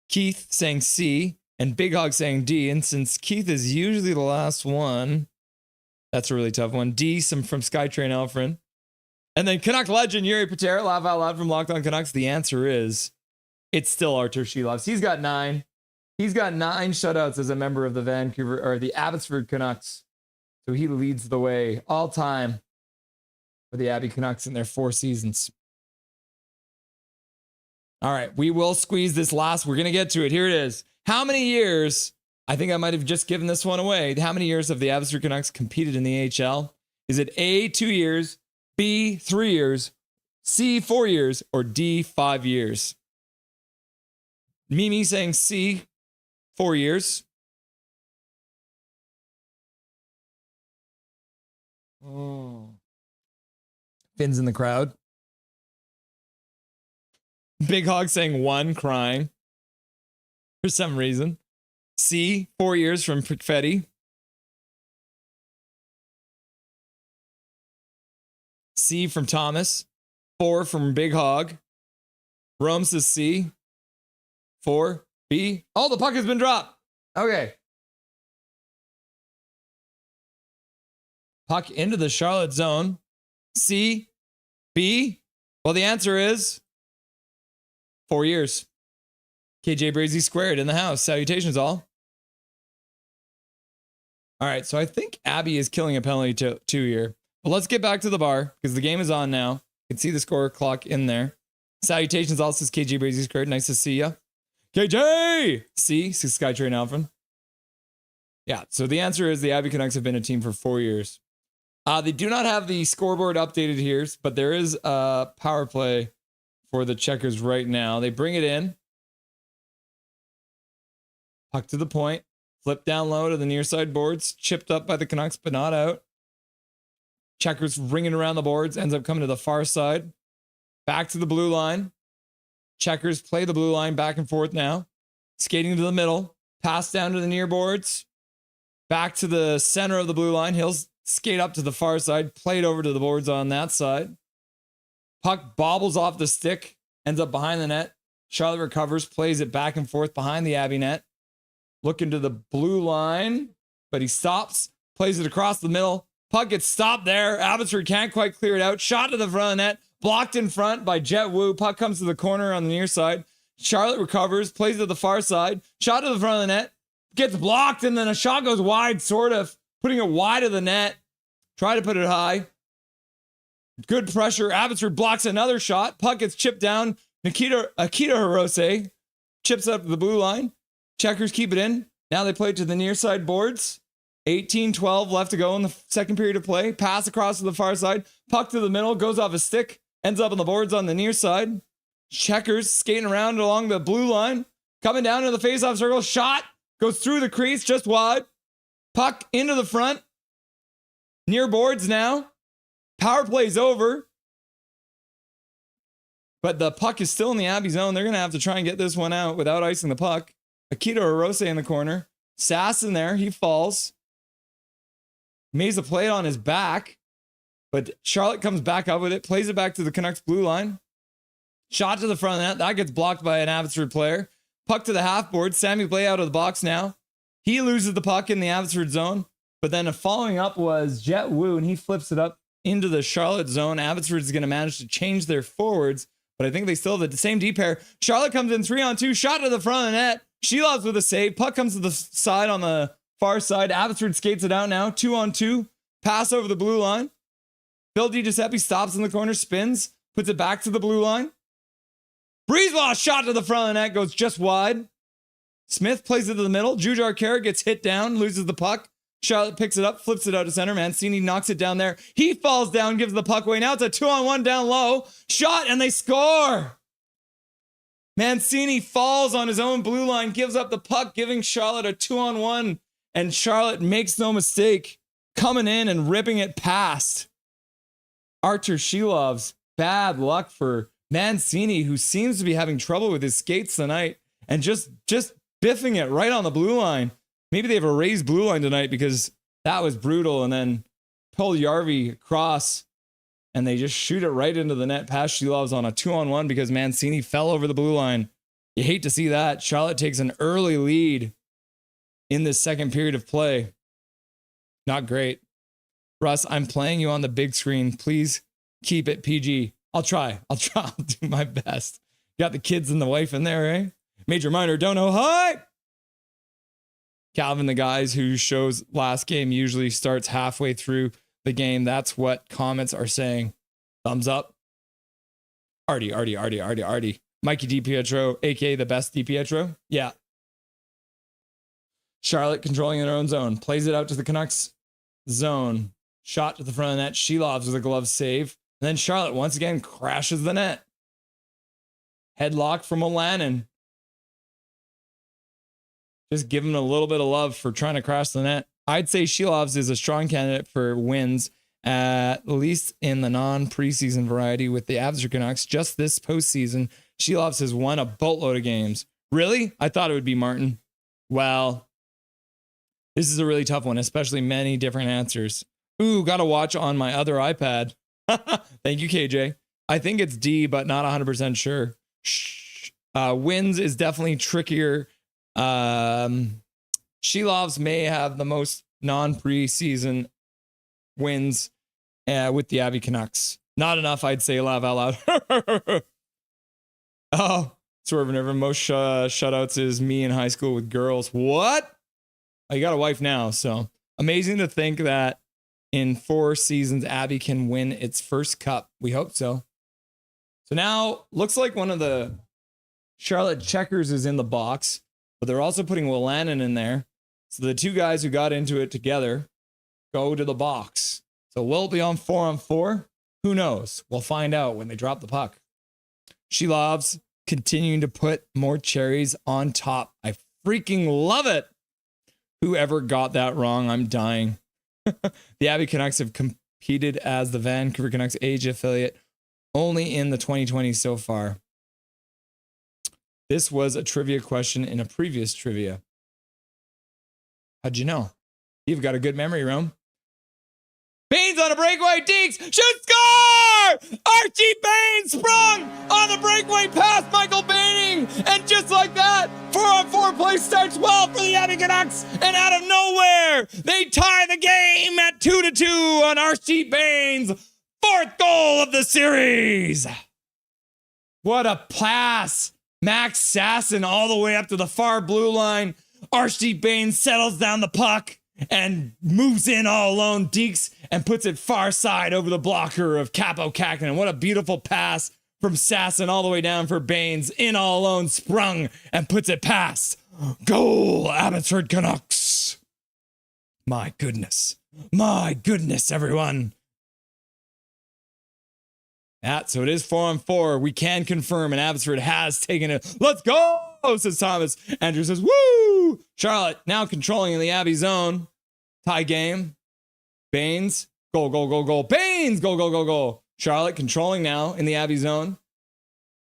Keith saying C. And Big Hog saying D. And since Keith is usually the last one, that's a really tough one. D, some from Skytrain Alfred. And then Canuck legend Yuri Patera, laugh out loud from Locked On Canucks. The answer is, it's still Artur Shilovs. He's got 9. He's got 9 shutouts as a member of the Vancouver or the Abbotsford Canucks. So he leads the way all time for the Abby Canucks in their 4 seasons. All right, we will squeeze this last. We're going to get to it. Here it is. How many years? I think I might have just given this one away. How many years have the Abbotsford Canucks competed in the AHL? Is it A, 2 years, B, 3 years, C, 4 years, or D, 5 years? Mimi saying C, 4 years. Oh. Finn's in the crowd. Big Hog saying 1, crying for some reason. C, 4 years from Perfetti. C from Thomas. 4 from Big Hog. Rome says C. 4. B. Oh, the puck has been dropped. Okay. Puck into the Charlotte zone. C. B. Well, the answer is 4 years. KJ Brazy squared in the house. Salutations, all. All right, so I think Abby is killing a penalty two here. But let's get back to the bar because the game is on now. You can see the score clock in there. Salutations, all says KJ Brazy squared. Nice to see ya. KJ! C, says Skytrain Alfred. Yeah, so the answer is the Abby Canucks have been a team for 4 years. They do not have the scoreboard updated here, but there is a power play for the Checkers right now. They bring it in. Puck to the point. Flip down low to the near side boards. Chipped up by the Canucks, but not out. Checkers ringing around the boards. Ends up coming to the far side. Back to the blue line. Checkers play the blue line back and forth now. Skating to the middle. Pass down to the near boards. Back to the center of the blue line. He'll skate up to the far side. Play it over to the boards on that side. Puck bobbles off the stick. Ends up behind the net. Charlotte recovers. Plays it back and forth behind the Abby net. Looking to the blue line. But he stops. Plays it across the middle. Puck gets stopped there. Abbotsford can't quite clear it out. Shot to the front of the net. Blocked in front by Jet Wu. Puck comes to the corner on the near side. Charlotte recovers. Plays to the far side. Shot to the front of the net. Gets blocked, and then a shot goes wide, sort of. Putting it wide of the net. Try to put it high. Good pressure. Abbotsford blocks another shot. Puck gets chipped down. Akita Hirose chips up the blue line. Checkers keep it in. Now they play it to the near side boards. 18-12 left to go in the second period of play. Pass across to the far side. Puck to the middle. Goes off a stick. Ends up on the boards on the near side. Checkers skating around along the blue line. Coming down to the faceoff circle. Shot. Goes through the crease just wide. Puck into the front. Near boards now. Power play's over. But the puck is still in the Abby zone. They're going to have to try and get this one out without icing the puck. Akita Hirose in the corner. Sass in there. He falls. Mesa played on his back. But Charlotte comes back up with it. Plays it back to the Canucks blue line. Shot to the front of the net. That gets blocked by an Abbotsford player. Puck to the half board. Sammy Blay out of the box now. He loses the puck in the Abbotsford zone. But then following up was Jet Wu, and he flips it up into the Charlotte zone. Abbotsford is going to manage to change their forwards, but I think they still have the same D pair. Charlotte comes in 3-on-2. Shot to the front of the net. Shelov's with a save. Puck comes to the side on the far side. Abbotsford skates it out now. 2-on-2. Pass over the blue line. Bill DiGiuseppe stops in the corner, spins, puts it back to the blue line. Breezewell shot to the front of the net, goes just wide. Smith plays it to the middle. Jujar Carrot gets hit down, loses the puck. Charlotte picks it up, flips it out to center. Mancini knocks it down there. He falls down, gives the puck away. Now it's a 2-on-1 down low. Shot, and they score. Mancini falls on his own blue line, gives up the puck, giving Charlotte a 2-on-1. And Charlotte makes no mistake, coming in and ripping it past Artur Shilov's. Bad luck for Mancini, who seems to be having trouble with his skates tonight, and just biffing it right on the blue line. Maybe they have a raised blue line tonight because that was brutal. And then pull Yarvi across, and they just shoot it right into the net past Shilov's on a 2-on-1 because Mancini fell over the blue line. You hate to see that. Charlotte takes an early lead in this second period of play. Not great. Russ, I'm playing you on the big screen. Please keep it PG. I'll try. I'll do my best. Got the kids and the wife in there, eh? Major Minor, don't know. Hi! Calvin, the guys who shows last game usually starts halfway through the game. That's what comments are saying. Thumbs up. Artie. Mikey DiPietro, aka the best DiPietro. Yeah. Charlotte controlling in her own zone. Plays it out to the Canucks zone. Shot to the front of the net. Shelovs with a glove save. And then Charlotte once again crashes the net. Headlock from O'Lannon. Just give him a little bit of love for trying to crash the net. I'd say Shelovs is a strong candidate for wins, at least in the non-preseason variety with the Abbotsford Canucks. Just this postseason, Shelovs has won a boatload of games. Really? I thought it would be Martin. Well, this is a really tough one, especially many different answers. Ooh, got to watch on my other iPad. Thank you, KJ. I think it's D, but not 100% sure. Wins is definitely trickier. Shelovs may have the most non-preseason wins with the Abby Canucks. Not enough, I'd say, laugh out loud. Oh, swerving over. Most shutouts is me in high school with girls. What? Oh, you got a wife now, so amazing to think that in 4 seasons, Abby can win its first cup. We hope so. So now, looks like one of the Charlotte Checkers is in the box, but they're also putting Willannon in there. So the two guys who got into it together go to the box. So will it be on 4-on-4? Who knows? We'll find out when they drop the puck. Shelovs continuing to put more cherries on top. I freaking love it. Whoever got that wrong, I'm dying. The Abby Canucks have competed as the Vancouver Canucks age affiliate only in the 2020s so far. This was a trivia question in a previous trivia. How'd you know? You've got a good memory, Rome. Baines on a breakaway. Deeks. Shoot, score! Archie Baines sprung on the breakaway past Michael Baining. And just like that, 4-on-4 play starts well for the Abby Canucks. And out of nowhere, they tie the game at 2-2 on Archie Baines' 4th goal of the series. What a pass. Max Sasson all the way up to the far blue line. Archie Baines settles down the puck and moves in all alone. Deeks and puts it far side over the blocker of Capo Kakinen. What a beautiful pass from Sasson all the way down for Baines. In all alone, sprung and puts it past. Goal, Abbotsford Canucks. My goodness, everyone. So it is 4-on-4. We can confirm, and Abbotsford has taken it. Let's go, says Thomas. Andrew says, woo! Charlotte now controlling in the Abbey zone. Tie game. Baines, goal. Baines, goal. Charlotte controlling now in the Abbey zone.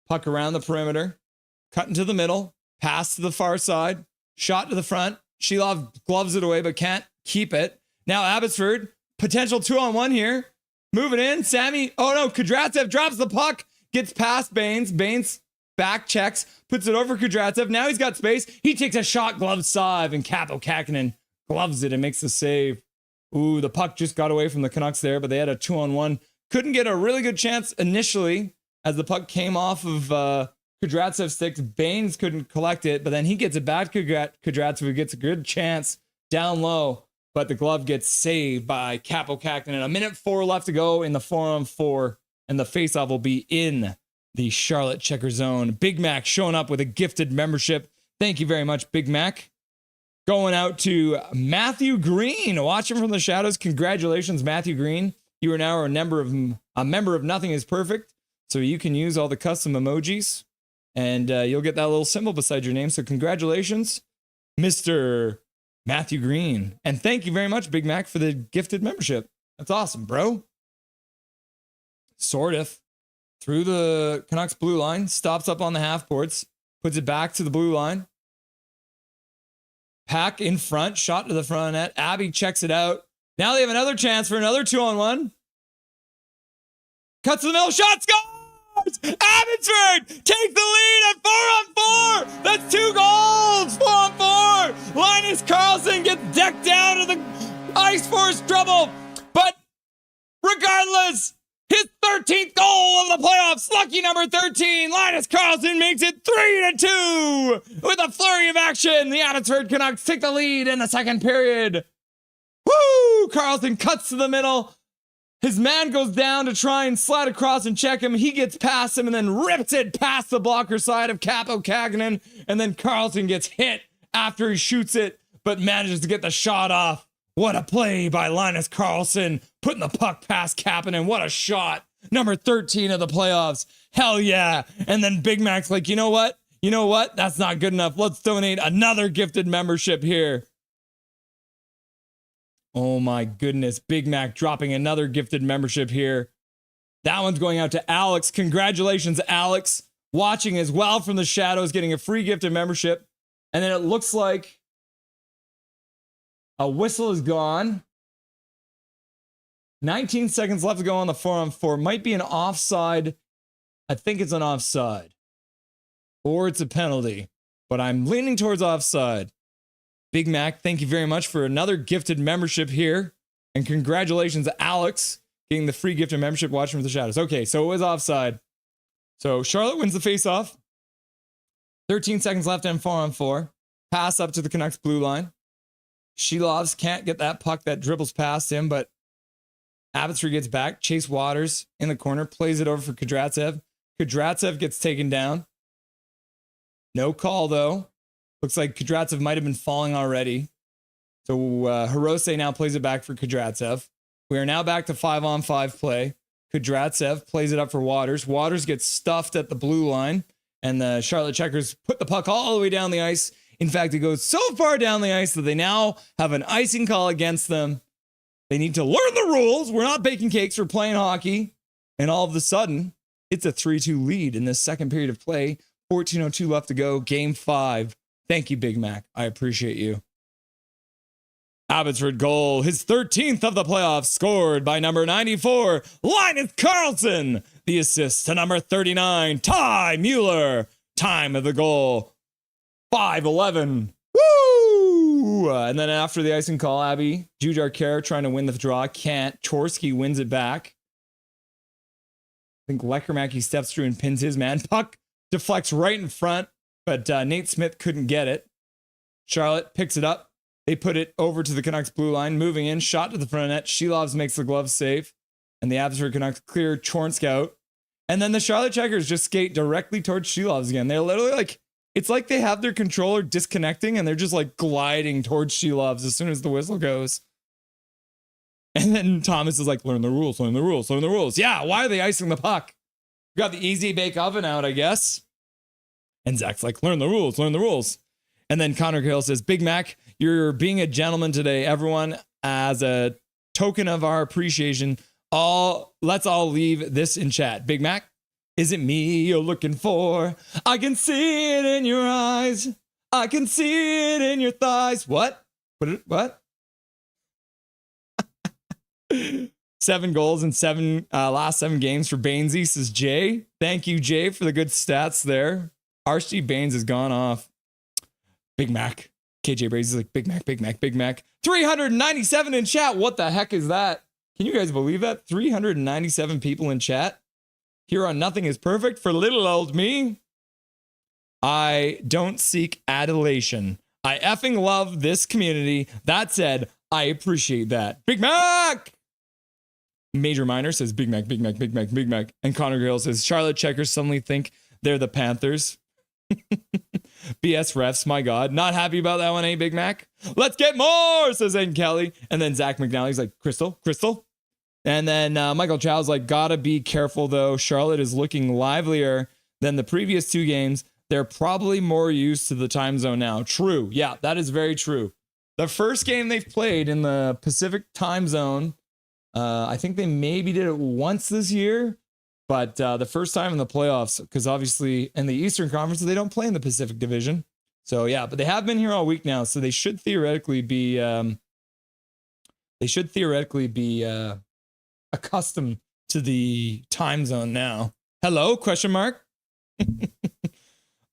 Puck around the perimeter. Cut into the middle. Pass to the far side. Shot to the front. Shelov gloves it away, but can't keep it. Now Abbotsford, potential 2-on-1 here. Moving in, Sammy. Oh no, Kudratsev drops the puck. Gets past Baines. Baines back checks. Puts it over Kudratsev. Now he's got space. He takes a shot, glove save, and Capo Kakinen gloves it and makes the save. Ooh, the puck just got away from the Canucks there, but they had a 2-on-1. Couldn't get a really good chance initially as the puck came off of Kudratsev's sticks. Baines couldn't collect it, but then he gets it back to Kudratsev, who gets a good chance down low. But the glove gets saved by Capo Kakinen. 1:04 left to go in the 4-on-4, and the faceoff will be in the Charlotte Checker zone. Big Mac showing up with a gifted membership. Thank you very much, Big Mac. Going out to Matthew Green, watching from the shadows. Congratulations, Matthew Green. You are now a member of Nothing is Perfect, so you can use all the custom emojis, and you'll get that little symbol beside your name. So congratulations, Mr. Matthew Green. And thank you very much, Big Mac, for the gifted membership. That's awesome, bro. Sordif through the Canucks blue line, stops up on the half boards, puts it back to the blue line. Pack in front, shot to the front of net. Abby checks it out. Now they have another chance for another 2-on-1. Cuts to the middle, shot, scores! Abbotsford take the lead at 4-on-4. That's 2 goals, 4-on-4. Linus Karlsson gets decked down to the ice force trouble. But regardless, his 13th goal of the playoffs. Lucky number 13. Linus Karlsson makes it 3-2 with a flurry of action. The Abbotsford Canucks take the lead in the second period. Woo! Karlsson cuts to the middle. His man goes down to try and slide across and check him. He gets past him and then rips it past the blocker side of Capo Kaganen. And then Karlsson gets hit after he shoots it, but manages to get the shot off. What a play by Linus Karlsson, putting the puck past Kapanen. What a shot. Number 13 of the playoffs. Hell yeah. And then Big Mac's like, you know what? You know what? That's not good enough. Let's donate another gifted membership here. Oh my goodness. Big Mac dropping another gifted membership here. That one's going out to Alex. Congratulations, Alex. Watching as well from the shadows, getting a free gifted membership. And then it looks like a whistle is gone. 19 seconds left to go on the 4-on-4. Might be an offside. I think it's an offside. Or it's a penalty. But I'm leaning towards offside. Big Mac, thank you very much for another gifted membership here. And congratulations, Alex, getting the free gifted membership watching from the shadows. Okay, so it was offside. So Charlotte wins the faceoff. 13 seconds left and 4-on-4. Pass up to the Canucks blue line. Shilovs can't get that puck that dribbles past him, but Abbotsford gets back. Chase Waters in the corner, plays it over for Kudratsev. Kudratsev gets taken down. No call, though. Looks like Kudratsev might have been falling already. So Hirose now plays it back for Kudratsev. We are now back to 5-on-5 play. Kudratsev plays it up for Waters. Waters gets stuffed at the blue line, and the Charlotte Checkers put the puck all the way down the ice. In fact, it goes so far down the ice that they now have an icing call against them. They need to learn the rules. We're not baking cakes, we're playing hockey. And all of a sudden, it's a 3-2 lead in this second period of play. 14:02 left to go, game 5. Thank you, Big Mac. I appreciate you. Abbotsford goal, his 13th of the playoffs, scored by number 94, Linus Karlsson. The assist to number 39, Ty Mueller. Time of the goal, 5:11. Woo! And then after the icing call, Abby, Jujar Kerr trying to win the draw. Can't. Chorsky wins it back. I think Lekermacki steps through and pins his man. Puck deflects right in front, but Nate Smith couldn't get it. Charlotte picks it up. They put it over to the Canucks blue line. Moving in, shot to the front of net. Shilovs makes the glove save. And the Abbotsford Canucks clear Chornsk out. And then the Charlotte Checkers just skate directly towards Shilovs again. They're literally like, it's like they have their controller disconnecting and they're just like gliding towards Shilovs as soon as the whistle goes. And then Thomas is like, learn the rules, learn the rules, learn the rules. Yeah, why are they icing the puck? We got the easy bake oven out, I guess. And Zach's like, learn the rules, learn the rules. And then Connor Cahill says, Big Mac, you're being a gentleman today. Everyone, as a token of our appreciation, let's all leave this in chat. Big Mac, is it me you're looking for? I can see it in your eyes. I can see it in your thighs. What? What? 7 goals in last 7 games for Bainesy, says Jay. Thank you, Jay, for the good stats there. RC Baines has gone off. Big Mac. KJ Brady's is like, Big Mac, Big Mac, Big Mac. 397 in chat. What the heck is that? Can you guys believe that? 397 people in chat. Here on Nothing is Perfect for little old me. I don't seek adulation. I effing love this community. That said, I appreciate that. Big Mac! Major Minor says Big Mac, Big Mac, Big Mac, Big Mac. And Connor Gale says Charlotte Checkers suddenly think they're the Panthers. BS refs, my God. Not happy about that one, eh, Big Mac? Let's get more, says Aiden Kelly. And then Zach McNally's like, Crystal. And then Michael Chow's like, gotta be careful though. Charlotte is looking livelier than the previous 2 games. They're probably more used to the time zone now. True. Yeah, that is very true. The first game they've played in the Pacific time zone, I think they maybe did it once this year, but the first time in the playoffs, because obviously in the Eastern Conference, they don't play in the Pacific Division. So yeah, but they have been here all week now, so they should theoretically be accustomed to the time zone now. Hello? Question mark.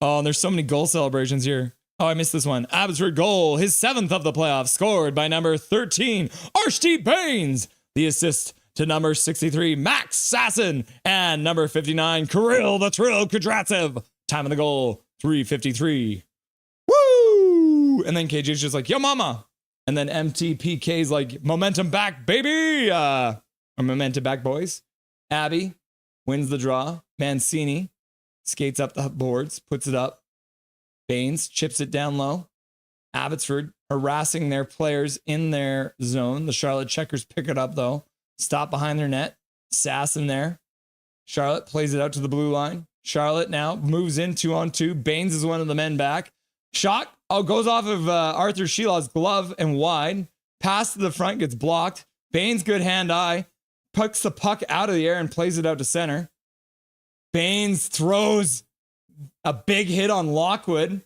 Oh, and there's so many goal celebrations here. Oh, I missed this one. Abbotsford goal, his 7th of the playoffs, scored by number 13, RT Baines. The assist to number 63, Max Sasson, and number 59, Kirill the Trill Kudratsev. Time of the goal, 3:53. Woo! And then KJ's just like, yo, mama. And then MTPK's like, momentum back, baby. Or momentum back, boys. Abby wins the draw. Mancini skates up the boards, puts it up. Baines chips it down low. Abbotsford harassing their players in their zone. The Charlotte Checkers pick it up, though. Stop behind their net. Sasson there. Charlotte plays it out to the blue line. Charlotte now moves in 2-on-2. Baines is one of the men back. Shot goes off of Arthur Shilaw's glove and wide. Pass to the front, gets blocked. Baines, good hand-eye. Pucks the puck out of the air and plays it out to center. Baines throws a big hit on Lockwood.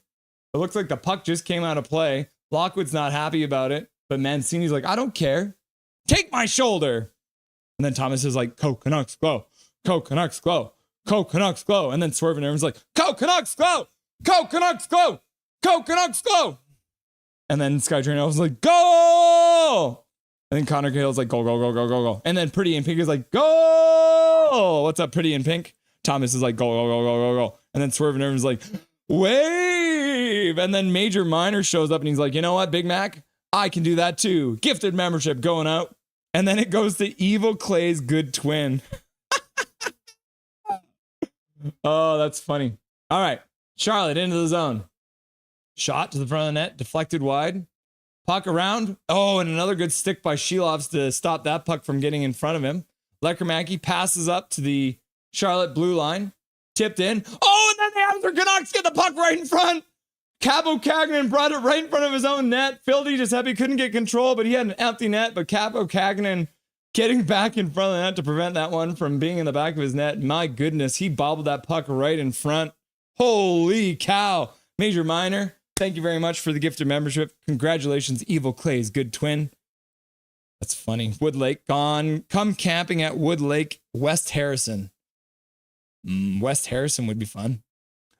It looks like the puck just came out of play. Lockwood's not happy about it, but Mancini's like, I don't care. Take my shoulder. And then Thomas is like, Go Canucks, go. Go Canucks, go. Go Canucks, go. And then Swerve and everyone's like, Go Canucks, go. Go Canucks, go. Go Canucks, go. And then Skytrain was like, go. And then Connor Cahill's like, go, go, go, go, go, go. And then Pretty in Pink is like, go. What's up, Pretty in Pink? Thomas is like, go, go, go, go, go, go. And then Swerve and everyone's like, wave. And then Major Minor shows up and he's like, you know what, Big Mac? I can do that too. Gifted membership going out. And then it goes to Evil Clay's good twin. Oh, that's funny. All right. Charlotte into the zone. Shot to the front of the net. Deflected wide. Puck around. Oh, and another good stick by Shilovs to stop that puck from getting in front of him. Lekermacki passes up to the Charlotte blue line. Tipped in. Oh, and then the Abbotsford Canucks get the puck right in front. Capo Cagnan brought it right in front of his own net. Phil DiGiuseppe couldn't get control, but he had an empty net. But Capo Cagnan getting back in front of the net to prevent that one from being in the back of his net. My goodness, he bobbled that puck right in front. Holy cow. Major Minor, thank you very much for the gift of membership. Congratulations, Evil Clay's good twin. That's funny. Wood Lake gone. Come camping at Wood Lake, West Harrison. West Harrison would be fun.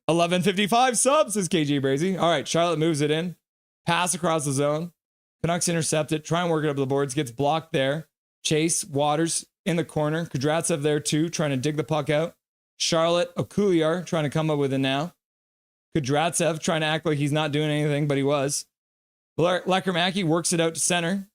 11:55 subs, says KJ Brazy. All right, Charlotte moves it in. Pass across the zone. Canucks intercept it. Try and work it up the boards. Gets blocked there. Chase, Waters in the corner. Kudratsev there too, trying to dig the puck out. Charlotte, Okuliar trying to come up with it now. Kudratsev trying to act like he's not doing anything, but he was. Lekermacki works it out to center.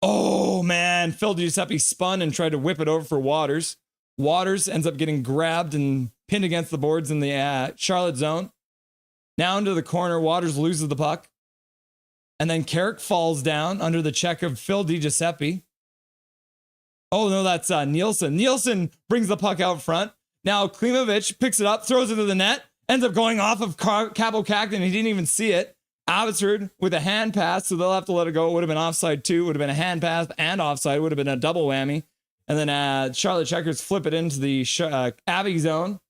Oh, man. Phil DiGiuseppe spun and tried to whip it over for Waters. Waters ends up getting grabbed and pinned against the boards in the Charlotte zone. Now into the corner. Waters loses the puck. And then Carrick falls down under the check of Phil DiGiuseppe. Oh, no, that's Nielsen. Nielsen brings the puck out front. Now Klimovich picks it up, throws it to the net, ends up going off of Capo Cagnan. He didn't even see it. Abbotsford with a hand pass, so they'll have to let it go. It would have been offside too. Would have been a hand pass and offside. Would have been a double whammy. And then Charlotte Checkers flip it into the Abby zone.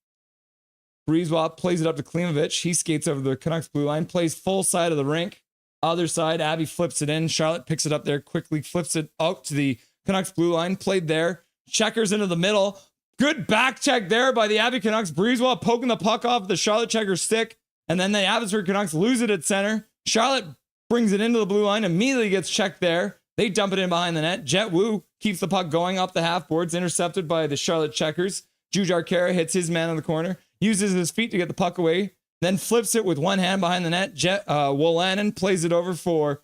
Breezewell plays it up to Klimovich. He skates over the Canucks blue line, plays full side of the rink. Other side, Abby flips it in. Charlotte picks it up there, quickly flips it out to the Canucks blue line. Played there. Checkers into the middle. Good back check there by the Abby Canucks. Breezewell poking the puck off the Charlotte Checkers stick. And then the Abbotsford Canucks lose it at center. Charlotte brings it into the blue line, immediately gets checked there. They dump it in behind the net. Jet Wu keeps the puck going up the half boards, intercepted by the Charlotte Checkers. Jujar Kara hits his man in the corner, uses his feet to get the puck away, then flips it with one hand behind the net. Wolanin plays it over for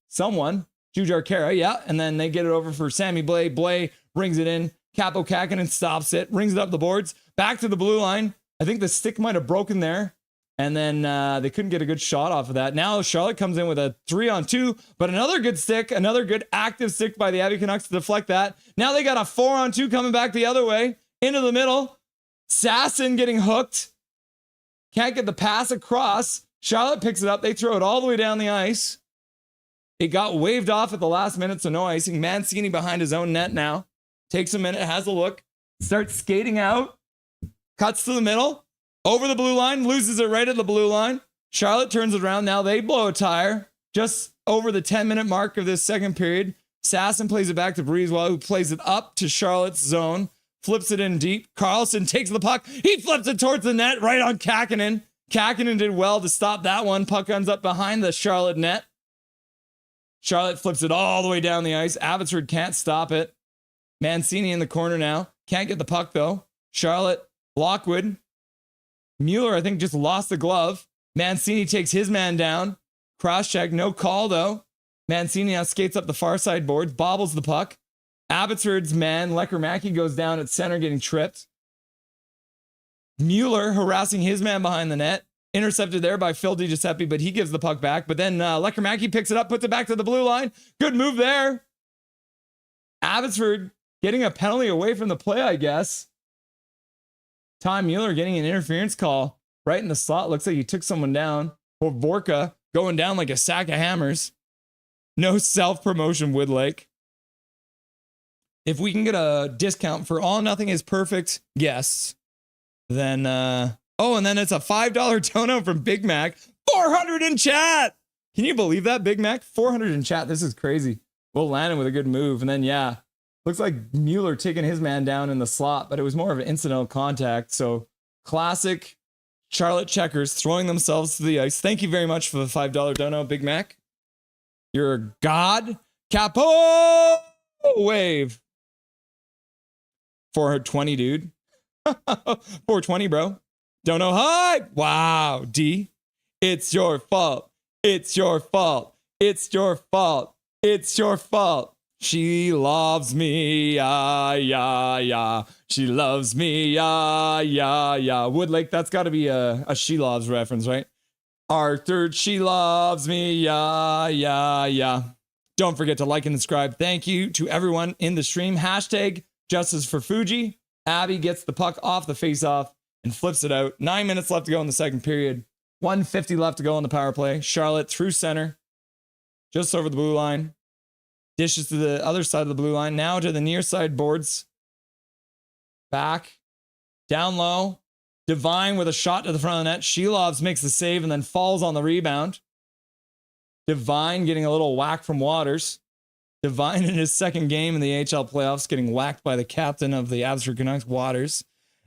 someone. Jujar Kara, yeah. And then they get it over for Sammy Blay. Blay brings it in. Capo Cagnan stops it, brings it up the boards, back to the blue line. I think the stick might have broken there. And then they couldn't get a good shot off of that. Now Charlotte comes in with a 3-on-2, but another good stick, another good active stick by the Abby Canucks to deflect that. Now they got a 4-on-2 coming back the other way, into the middle. Sasson getting hooked. Can't get the pass across. Charlotte picks it up. They throw it all the way down the ice. It got waved off at the last minute, so no icing. Mancini behind his own net now. Takes a minute, has a look. Starts skating out. Cuts to the middle. Over the blue line, loses it right at the blue line. Charlotte turns it around. Now they blow a tire. Just over the 10-minute mark of this second period. Sasson plays it back to Breezewell, who plays it up to Charlotte's zone. Flips it in deep. Carlson takes the puck. He flips it towards the net, right on Kakkonen. Kakkonen did well to stop that one. Puck ends up behind the Charlotte net. Charlotte flips it all the way down the ice. Abbotsford can't stop it. Mancini in the corner now. Can't get the puck, though. Charlotte, Lockwood. Mueller, I think, just lost the glove. Mancini takes his man down. Cross-check, no call, though. Mancini now skates up the far side boards, bobbles the puck. Abbotsford's man, Lecker-Mackey, goes down at center, getting tripped. Mueller harassing his man behind the net. Intercepted there by Phil DiGiuseppe, but he gives the puck back. But then Lecker-Mackey picks it up, puts it back to the blue line. Good move there. Abbotsford getting a penalty away from the play, I guess. Tom Mueller getting an interference call right in the slot. Looks like he took someone down. Vorka going down like a sack of hammers. No self-promotion, Woodlake. If we can get a discount for All Nothing is Perfect guests, then, and then it's a $5 dono from Big Mac. 400 in chat. Can you believe that, Big Mac? 400 in chat. This is crazy. Will Lannon with a good move. And then, yeah, looks like Mueller taking his man down in the slot, but it was more of an incidental contact. So classic Charlotte Checkers throwing themselves to the ice. Thank you very much for the $5 dono, Big Mac. You're a god. Capo wave. 420, dude. 420, bro. Don't know hype. Wow, D. It's your fault. It's your fault. It's your fault. It's your fault. She loves me, yeah. She loves me, yeah. Woodlake, that's got to be a She Loves reference, right? Arthur, she loves me, yeah. Don't forget to like and subscribe. Thank you to everyone in the stream. Hashtag Justice for Fuji. Abby gets the puck off the face-off and flips it out. 9 minutes left to go in the second period. 1:50 left to go on the power play. Charlotte through center, just over the blue line. Dishes to the other side of the blue line. Now to the near side boards. Back. Down low. Divine with a shot to the front of the net. Shelovs makes the save and then falls on the rebound. Divine getting a little whack from Waters. Divine in his second game in the AHL playoffs getting whacked by the captain of the Abbotsford Canucks, Waters.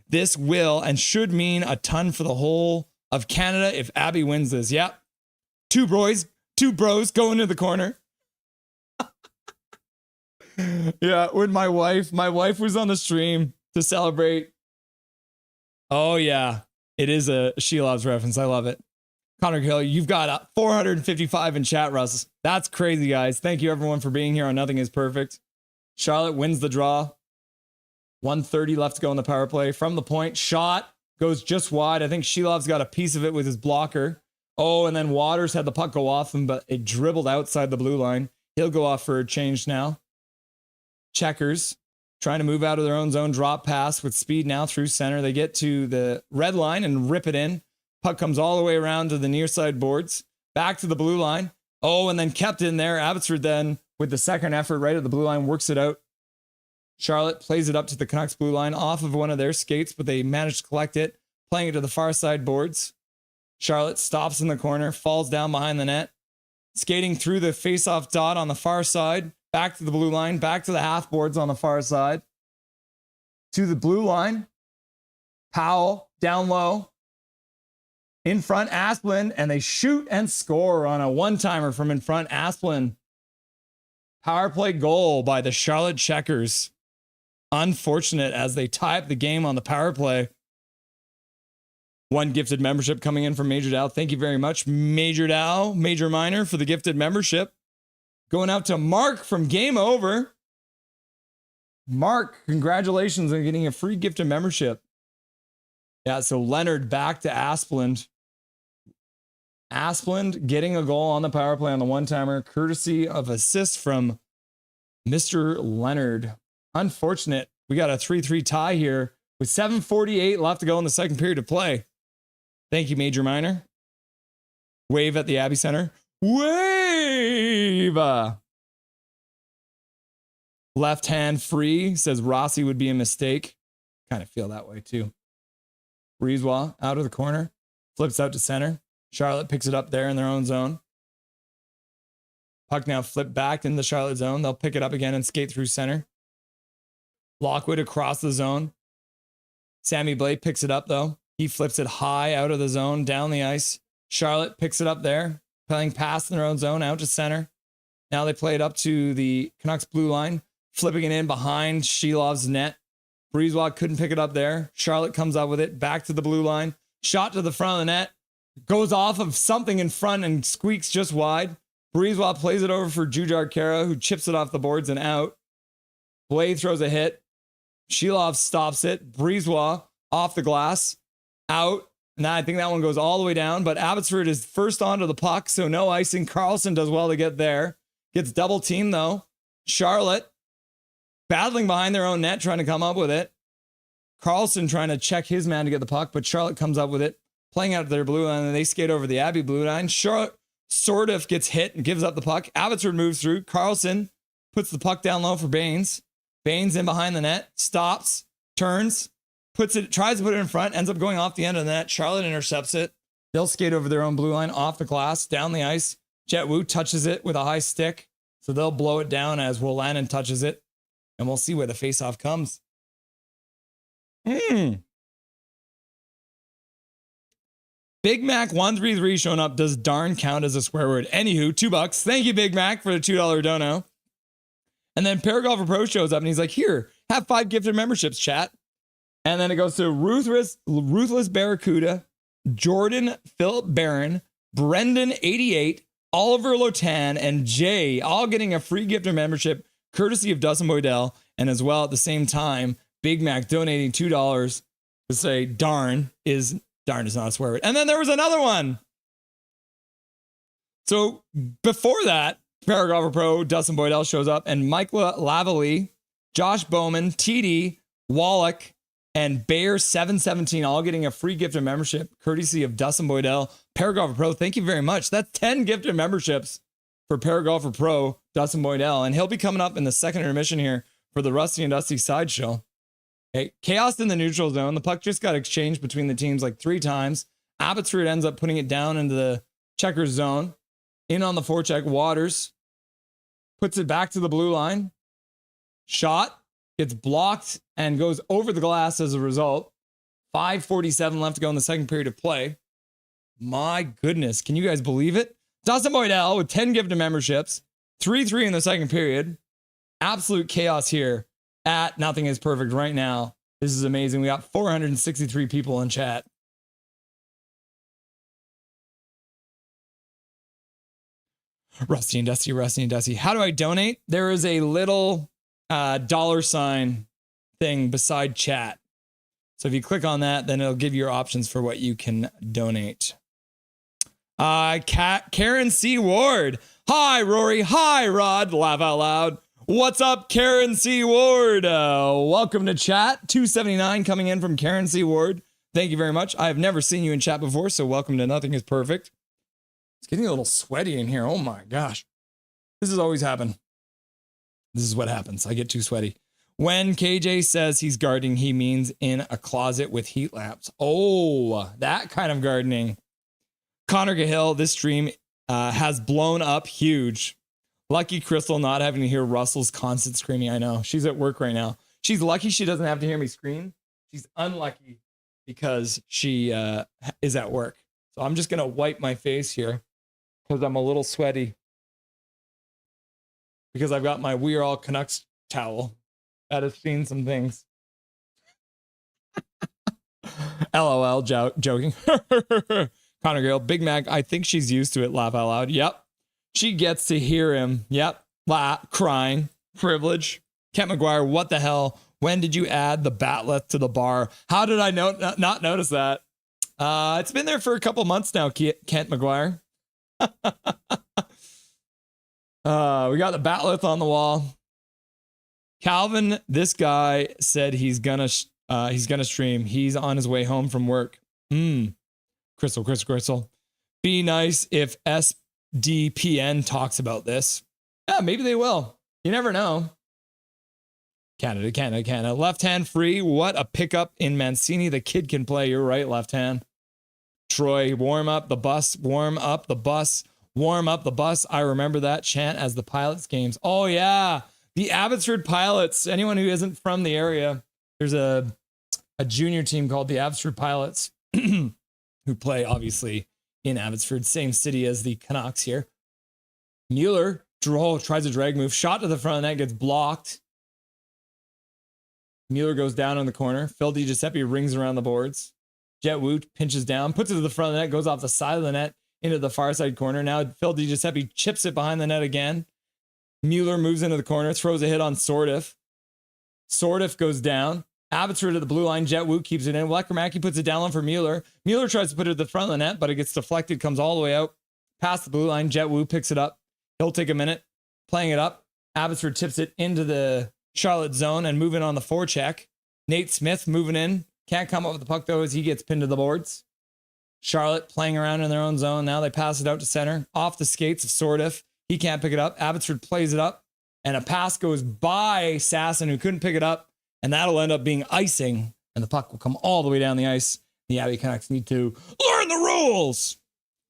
This will and should mean a ton for the whole of Canada if Abby wins this. Yep. Two bros go into the corner. Yeah, when my wife was on the stream to celebrate. Oh yeah, it is a She Loves reference. I love it. Connor Hill, you've got 455 in chat, Russ. That's crazy, guys. Thank you everyone for being here on Nothing is Perfect. Charlotte wins the draw. 1:30 left to go in the power play. From the point, shot goes just wide. I think She Loves got a piece of it with his blocker. Oh, and then Waters had the puck go off him, but it dribbled outside the blue line. He'll go off for a change now. Checkers trying to move out of their own zone, drop pass with speed now through center. They get to the red line and rip it in. Puck comes all the way around to the near side boards, back to the blue line. Oh, and then kept in there. Abbotsford then, with the second effort right at the blue line, works it out. Charlotte plays it up to the Canucks blue line off of one of their skates, but they manage to collect it, playing it to the far side boards. Charlotte stops in the corner, falls down behind the net, skating through the face-off dot on the far side, back to the blue line, back to the half boards on the far side, to the blue line. Powell down low. In front, Asplund, and they shoot and score on a one-timer from in front, Asplund. Power play goal by the Charlotte Checkers. Unfortunate as they tie up the game on the power play. One gifted membership coming in from Major Dow. Thank you very much, Major Dow, Major Minor, for the gifted membership. Going out to Mark from Game Over. Mark, congratulations on getting a free gifted membership. Yeah, so Leonard back to Asplund. Asplund getting a goal on the power play on the one-timer, courtesy of assist from Mr. Leonard. Unfortunate. We got a 3-3 tie here with 7:48 left to go in the second period of play. Thank you, Major Minor. Wave at the Abbey Center. Wave! Left hand free, says Rossi would be a mistake. Kind of feel that way too. Breezewell out of the corner, flips out to center. Charlotte picks it up there in their own zone. Puck now flipped back in the Charlotte zone. They'll pick it up again and skate through center. Lockwood across the zone. Sammy Blake picks it up though. He flips it high out of the zone, down the ice. Charlotte picks it up there, playing past in their own zone, out to center. Now they play it up to the Canucks blue line, flipping it in behind Shilov's net. Breezewalk couldn't pick it up there. Charlotte comes up with it, back to the blue line. Shot to the front of the net. Goes off of something in front and squeaks just wide. Breezewalk plays it over for Jujar Kara, who chips it off the boards and out. Blade throws a hit. Shilov stops it. Breezewalk off the glass. Out. And I think that one goes all the way down. But Abbotsford is first onto the puck, so no icing. Carlson does well to get there. Gets double teamed, though. Charlotte battling behind their own net, trying to come up with it. Carlson trying to check his man to get the puck, but Charlotte comes up with it, playing out of their blue line, and they skate over the Abbey blue line. Charlotte sort of gets hit and gives up the puck. Abbotsford moves through. Carlson puts the puck down low for Baines. Baines in behind the net, stops, turns, tries to put it in front, ends up going off the end of the net. Charlotte intercepts it. They'll skate over their own blue line, off the glass, down the ice. Jet Wu touches it with a high stick, so they'll blow it down as Wolanin touches it, and we'll see where the faceoff comes. Big Mac 133 showing up. Does darn count as a swear word? Anywho, $2. Thank you, Big Mac, for the $2 dono. And then Paragolfer Pro shows up and he's like, here, have 5 gifted memberships, chat. And then it goes to Ruthless Barracuda, Jordan Philip Barron, Brendan 88, Oliver Lotan, and Jay, all getting a free gifted membership courtesy of Dustin Boydell. And as well, at the same time, Big Mac donating $2 to say darn is not a swear word. And then there was another one. So before that, Paragrapher Pro, Dustin Boydell shows up, and Michael Lavalley, Josh Bowman, TD, Wallach, and Bear 717 all getting a free gifted membership courtesy of Dustin Boydell. Paragrapher Pro, thank you very much. That's 10 gifted memberships for Paragrapher Pro, Dustin Boydell, and he'll be coming up in the second intermission here for the Rusty and Dusty Sideshow. Okay, chaos in the neutral zone. The puck just got exchanged between the teams like 3 times. Abbotsford ends up putting it down into the checkers zone. In on the forecheck, Waters puts it back to the blue line. Shot gets blocked and goes over the glass as a result. 5:47 left to go in the second period of play. My goodness, can you guys believe it? Dustin Boydell with 10 gifted memberships. 3-3 in the second period. Absolute chaos here at Nothing Is Perfect right now. This is amazing. We got 463 people in chat. Rusty and Dusty, Rusty and Dusty. How do I donate? There is a little $sign thing beside chat. So if you click on that, then it'll give you your options for what you can donate. Karen C. Ward. Hi, Rory. Hi, Rod. Laugh out loud. What's up, Karen C. Ward? Welcome to chat. 279 coming in from Karen C. Ward. Thank you very much. I have never seen you in chat before, so welcome to Nothing Is Perfect. It's getting a little sweaty in here. Oh my gosh. This has always happened. This is what happens. I get too sweaty. When KJ says he's gardening, he means in a closet with heat lamps. Oh, that kind of gardening. Connor Cahill, this stream has blown up huge. Lucky Crystal not having to hear Russell's constant screaming. I know. She's at work right now. She's lucky she doesn't have to hear me scream. She's unlucky because she is at work. So I'm just going to wipe my face here because I'm a little sweaty. Because I've got my We Are All Canucks towel that has seen some things. LOL, joking. Connor Gale, Big Mac, I think she's used to it. Laugh out loud. Yep. She gets to hear him. Yep. Crying. Privilege. Kent McGuire, what the hell? When did you add the batleth to the bar? How did I not notice that? It's been there for a couple months now, Kent McGuire. We got the batleth on the wall. Calvin, this guy said he's gonna stream. He's on his way home from work. Crystal. Be nice if SDPN talks about this. Yeah, maybe they will. You never know. Canada. Left hand free. What a pickup in Mancini. The kid can play. You're right, left hand. Troy, warm up the bus. I remember that chant as the Pilots games. Oh, yeah. The Abbotsford Pilots. Anyone who isn't from the area, there's a junior team called the Abbotsford Pilots who play, obviously, in Abbotsford. Same city as the Canucks here. Mueller, Tries a drag move. Shot to the front of the net, gets blocked. Mueller goes down in the corner. Phil DiGiuseppe rings around the boards. Jet Wu pinches down, puts it to the front of the net, goes off the side of the net into the far side corner. Now Phil DiGiuseppe chips it behind the net again. Mueller moves into the corner, throws a hit on Sordiff. Sordiff goes down. Abbotsford at the blue line. Jet Wu keeps it in. Lekramacky puts it down low for Mueller. Mueller tries to put it at the front of the net, but it gets deflected, comes all the way out past the blue line. Jet Wu picks it up. He'll take a minute playing it up. Abbotsford tips it into the Charlotte zone and moving on the forecheck. Nate Smith moving in. Can't come up with the puck though as he gets pinned to the boards. Charlotte playing around in their own zone. Now they pass it out to center. Off the skates of Sordiff. He can't pick it up. Abbotsford plays it up. And a pass goes by Sasson, who couldn't pick it up. And that'll end up being icing. And the puck will come all the way down the ice. The Abby Canucks need to learn the rules.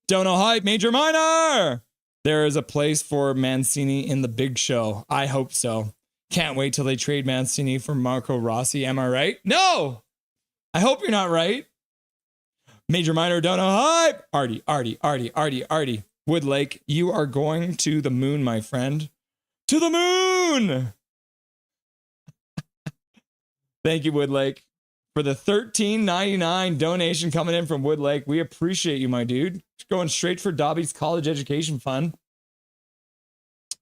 Don't know hype, major minor. There is a place for Mancini in the big show. I hope so. Can't wait till they trade Mancini for Marco Rossi. Am I right? No. I hope you're not right. Major minor, don't know hype. Artie. Woodlake, you are going to the moon, my friend. To the moon. Thank you, Woodlake, for the $13.99 donation coming in from Woodlake. We appreciate you, my dude. Going straight for Dobby's college education fund.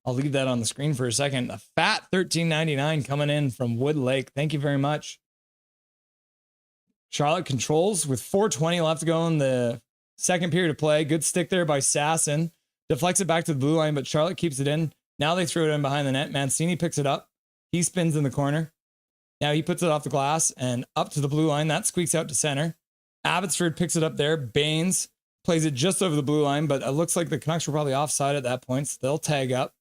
I'll leave that on the screen for a second. A fat $13.99 coming in from Woodlake. Thank you very much. Charlotte controls with 4:20 left to go in the second period of play. Good stick there by Sasson. Deflects it back to the blue line, but Charlotte keeps it in. Now they throw it in behind the net. Mancini picks it up. He spins in the corner. Now he puts it off the glass and up to the blue line. That squeaks out to center. Abbotsford picks it up there. Baines plays it just over the blue line, but it looks like the Canucks were probably offside at that point, so they'll tag up.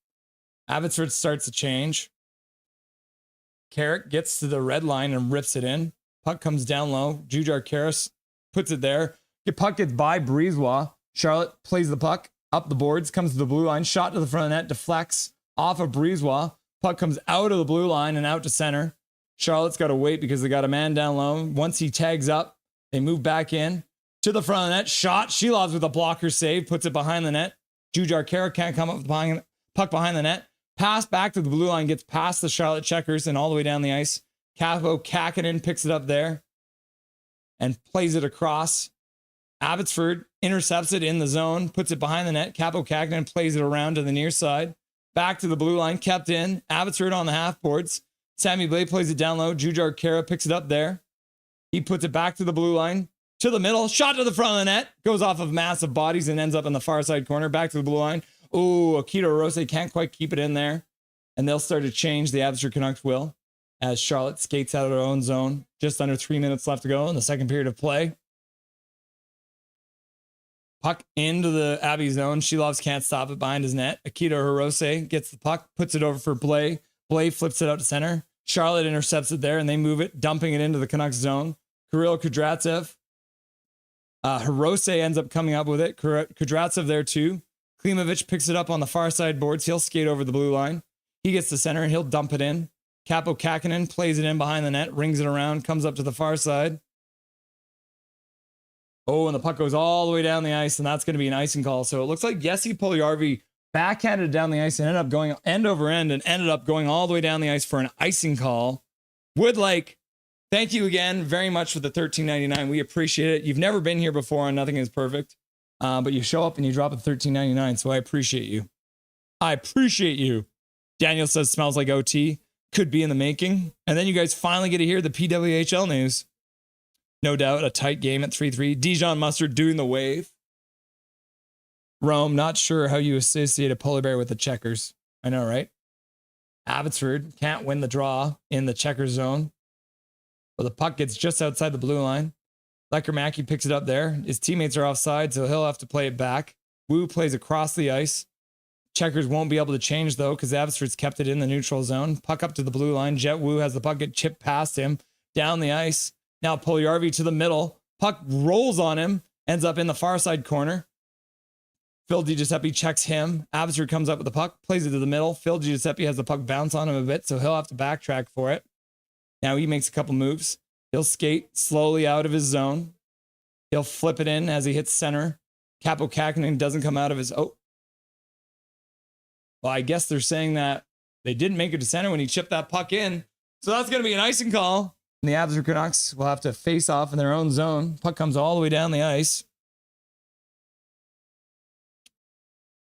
Abbotsford starts to change. Carrick gets to the red line and rips it in. Puck comes down low. Jujar Karras puts it there. The puck gets by Brisebois. Charlotte plays the puck up the boards, comes to the blue line. Shot to the front of the net, deflects off of Brisebois. Puck comes out of the blue line and out to center. Charlotte's got to wait because they got a man down low. Once he tags up, they move back in to the front of the net. Shot. Shelovs with a blocker save, puts it behind the net. Jujar Karras can't come up with the puck behind the net. Pass back to the blue line, gets past the Charlotte checkers and all the way down the ice. Capo Kakinen picks it up there and plays it across. Abbotsford intercepts it in the zone, puts it behind the net. Capo Kakinen plays it around to the near side. Back to the blue line, kept in. Abbotsford on the half boards. Sammy Blais plays it down low. Jujar Karras picks it up there. He puts it back to the blue line, to the middle. Shot to the front of the net. Goes off of massive bodies and ends up in the far side corner. Back to the blue line. Oh, Akito Rose can't quite keep it in there. And they'll start to change. The Abbotsford Canucks will, as Charlotte skates out of their own zone. Just under 3 minutes left to go in the second period of play. Puck into the Abbey zone. Shelovs can't stop it behind his net. Akito Hirose gets the puck, puts it over for Blais. Blais flips it out to center. Charlotte intercepts it there, and they move it, dumping it into the Canucks zone. Kirill Kudratsev. Hirose ends up coming up with it. Kudratsev there too. Klimovich picks it up on the far side boards. He'll skate over the blue line. He gets to center, and he'll dump it in. Capo Kakinen plays it in behind the net, rings it around, comes up to the far side. Oh, and the puck goes all the way down the ice, and that's going to be an icing call. So it looks like Jesse Puljujärvi backhanded down the ice and ended up going end over end and ended up going all the way down the ice for an icing call. Woodlake, thank you again very much for the $13.99. We appreciate it. You've never been here before on Nothing is Perfect, but you show up and you drop a $13.99, so I appreciate you. I appreciate you. Daniel says smells like OT. Could be in the making. And then you guys finally get to hear the PWHL news. No doubt a tight game at 3-3. Dijon Mustard doing the wave. Rome, not sure how you associate a polar bear with the checkers. I know, right? Abbotsford can't win the draw in the checker zone. But the puck gets just outside the blue line. Lekramacky picks it up there. His teammates are offside, so he'll have to play it back. Wu plays across the ice. Checkers won't be able to change, though, because Abbotsford's kept it in the neutral zone. Puck up to the blue line. Jet Wu has the puck get chipped past him. Down the ice. Now Puljujärvi to the middle. Puck rolls on him. Ends up in the far side corner. Phil DiGiuseppe checks him. Abbotsford comes up with the puck. Plays it to the middle. Phil DiGiuseppe has the puck bounce on him a bit, so he'll have to backtrack for it. Now he makes a couple moves. He'll skate slowly out of his zone. He'll flip it in as he hits center. Capo Kakinen doesn't come out of his... Well, I guess they're saying that they didn't make it to center when he chipped that puck in. So that's going to be an icing call. And the Abbotsford Canucks will have to face off in their own zone. Puck comes all the way down the ice.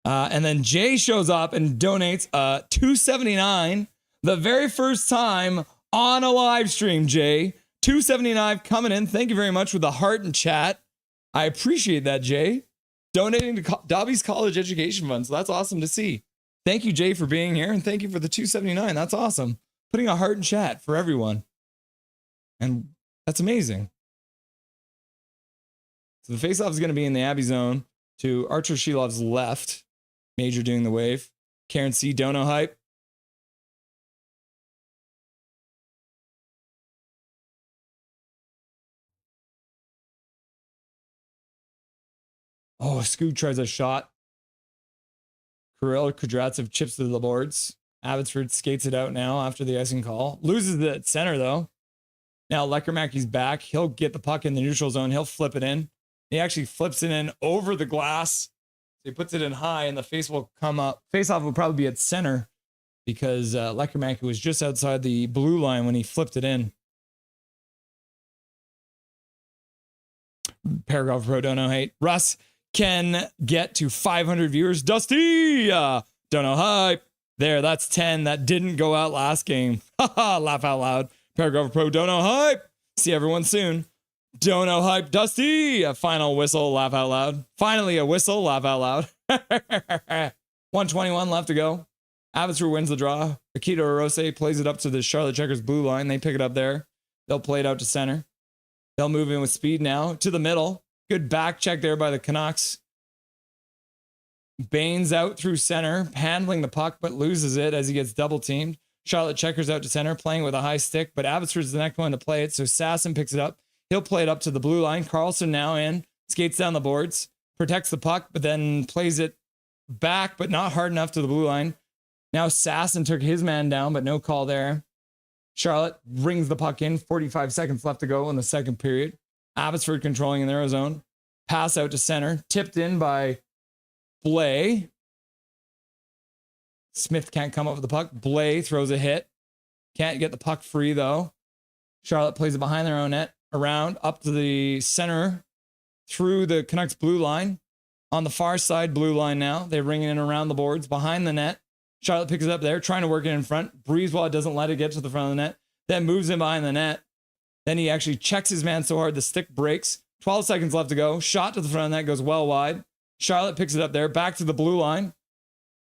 And then Jay shows up and donates $2.79 the very first time on a live stream, Jay. $2.79 coming in. Thank you very much with the heart and chat. I appreciate that, Jay. Donating to Dobby's college education fund. So that's awesome to see. Thank you, Jay, for being here. And thank you for the $2.79. That's awesome. Putting a heart and chat for everyone. And that's amazing. So the faceoff is going to be in the Abby zone to Archer Shelov's left. Major doing the wave. Karen C. Dono hype. Oh, Scoot tries a shot. Kirill Kudratsev chips to the boards. Abbotsford skates it out now after the icing call. Loses it at center, though. Now Lekermaki's back. He'll get the puck in the neutral zone. He'll flip it in. He actually flips it in over the glass. So he puts it in high, and the face will come up. Face-off will probably be at center because Lekermaki was just outside the blue line when he flipped it in. Paragraph Pro, don't know hate. Russ can get to 500 viewers. Dusty, don't know hype. There, that's 10. That didn't go out last game. Haha, laugh out loud. Paragraph Pro, don't know hype. See everyone soon. Don't know hype, Dusty. A final whistle, laugh out loud. Finally, a whistle, laugh out loud. 121 left to go. Abbotsford wins the draw. Akito Arose plays it up to the Charlotte Checkers blue line. They pick it up there. They'll play it out to center. They'll move in with speed now to the middle. Good back check there by the Canucks. Baines out through center, handling the puck, but loses it as he gets double teamed. Charlotte Checkers out to center, playing with a high stick, but Abbotsford's the next one to play it, so Sasson picks it up. He'll play it up to the blue line. Carlson now in, skates down the boards, protects the puck, but then plays it back, but not hard enough to the blue line. Now Sasson took his man down, but no call there. Charlotte rings the puck in, 45 seconds left to go in the second period. Abbotsford controlling in their own zone. Pass out to center, tipped in by Blay. Smith can't come up with the puck. Blay throws a hit. Can't get the puck free, though. Charlotte plays it behind their own net, around, up to the center, through the Canucks blue line. On the far side, blue line now. They ring it in around the boards, behind the net. Charlotte picks it up there, trying to work it in front. Breezewell doesn't let it get to the front of the net. Then moves in behind the net. Then he actually checks his man so hard the stick breaks. 12 seconds left to go. Shot to the front of the net, goes well wide. Charlotte picks it up there, back to the blue line.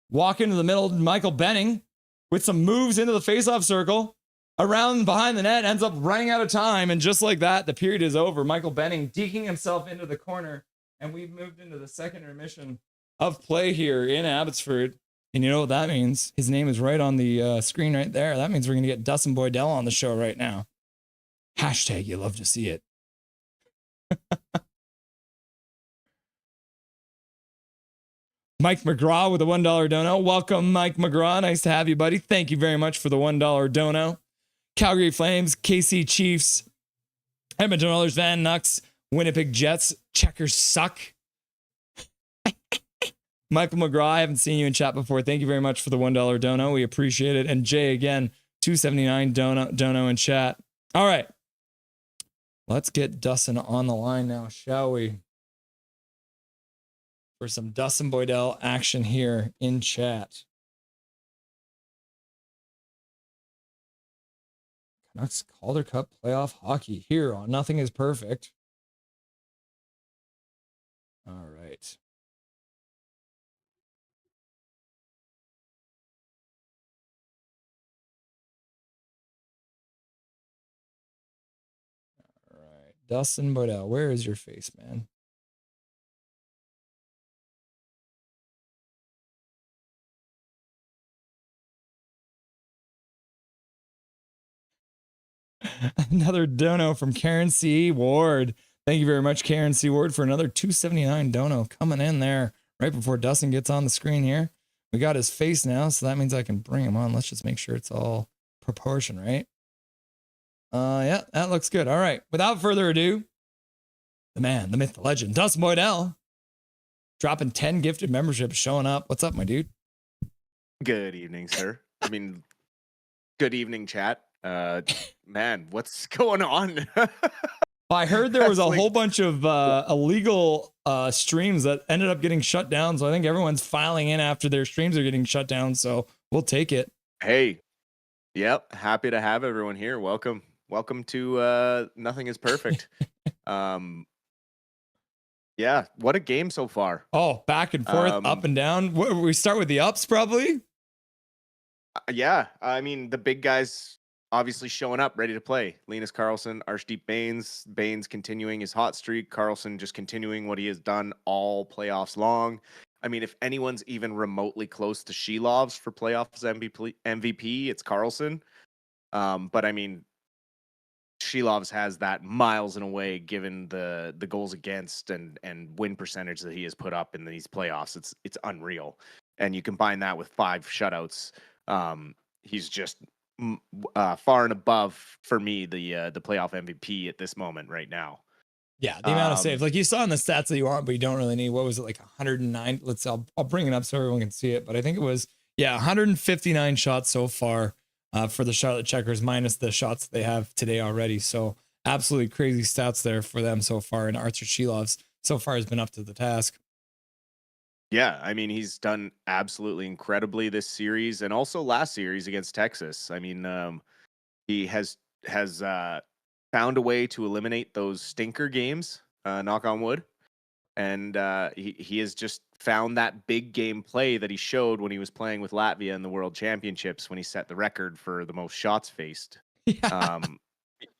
Walk into the middle, Michael Benning with some moves into the faceoff circle. Around behind the net, ends up running out of time. And just like that, the period is over. Michael Benning deking himself into the corner. And we've moved into the second intermission of play here in Abbotsford. And you know what that means? His name is right on the screen right there. That means we're going to get Dustin Boydell on the show right now. Hashtag you love to see it. Mike McGraw with a $1 dono. Welcome, Mike McGraw. Nice to have you, buddy. Thank you very much for the $1 dono. Calgary Flames, KC Chiefs, Edmonton Oilers, Van Nucks, Winnipeg Jets. Checkers suck. Michael McGraw, I haven't seen you in chat before. Thank you very much for the $1 dono. We appreciate it. And Jay, again, $2.79 dono in chat. All right. Let's get Dustin on the line now, shall we? For some Dustin Boydell action here in chat. Canucks Calder Cup playoff hockey here on Nothing is Perfect. All right. All right. Dustin Boydell, where is your face, man? Another dono from Karen C. Ward. Thank you very much, Karen C. Ward, for another $2.79 dono coming in there right before Dustin gets on the screen here. We got his face now, so that means I can bring him on. Let's just make sure it's all proportion, right? Yeah, that looks good. All right. Without further ado, the man, the myth, the legend, Dustin Boydell, dropping 10 gifted memberships, showing up. What's up, my dude? Good evening, sir. I mean, good evening, chat. Man, what's going on? I heard there was That's a like, whole bunch of illegal streams that ended up getting shut down. So I think everyone's filing in after their streams are getting shut down. So we'll take it. hey, yep, happy to have everyone here. Welcome to Nothing is Perfect. Um, yeah, what a game so far. Oh, back and forth, up and down. We start with the ups, probably. Yeah, I mean, the big guys obviously showing up, ready to play. Linus Karlsson, Arshdeep Baines continuing his hot streak. Karlsson just continuing what he has done all playoffs long. I mean, if anyone's even remotely close to Shilov's for playoffs MVP, it's Karlsson. But I mean, Shilov's has that miles and away given the goals against and win percentage that he has put up in these playoffs. It's unreal. And you combine that with 5 shutouts. He's just far and above for me the playoff MVP at this moment right now. Yeah, the amount of saves, like you saw in the stats that you want, but you don't really need. What was it, like 109? I'll bring it up so everyone can see it. But I think it was 159 shots so far for the Charlotte Checkers, minus the shots they have today already. So absolutely crazy stats there for them so far. And Arthur Shilov's so far has been up to the task. Yeah, I mean, he's done absolutely incredibly this series and also last series against Texas. I mean, he has found a way to eliminate those stinker games, knock on wood. And he has just found that big game play that he showed when he was playing with Latvia in the World Championships when he set the record for the most shots faced. Yeah.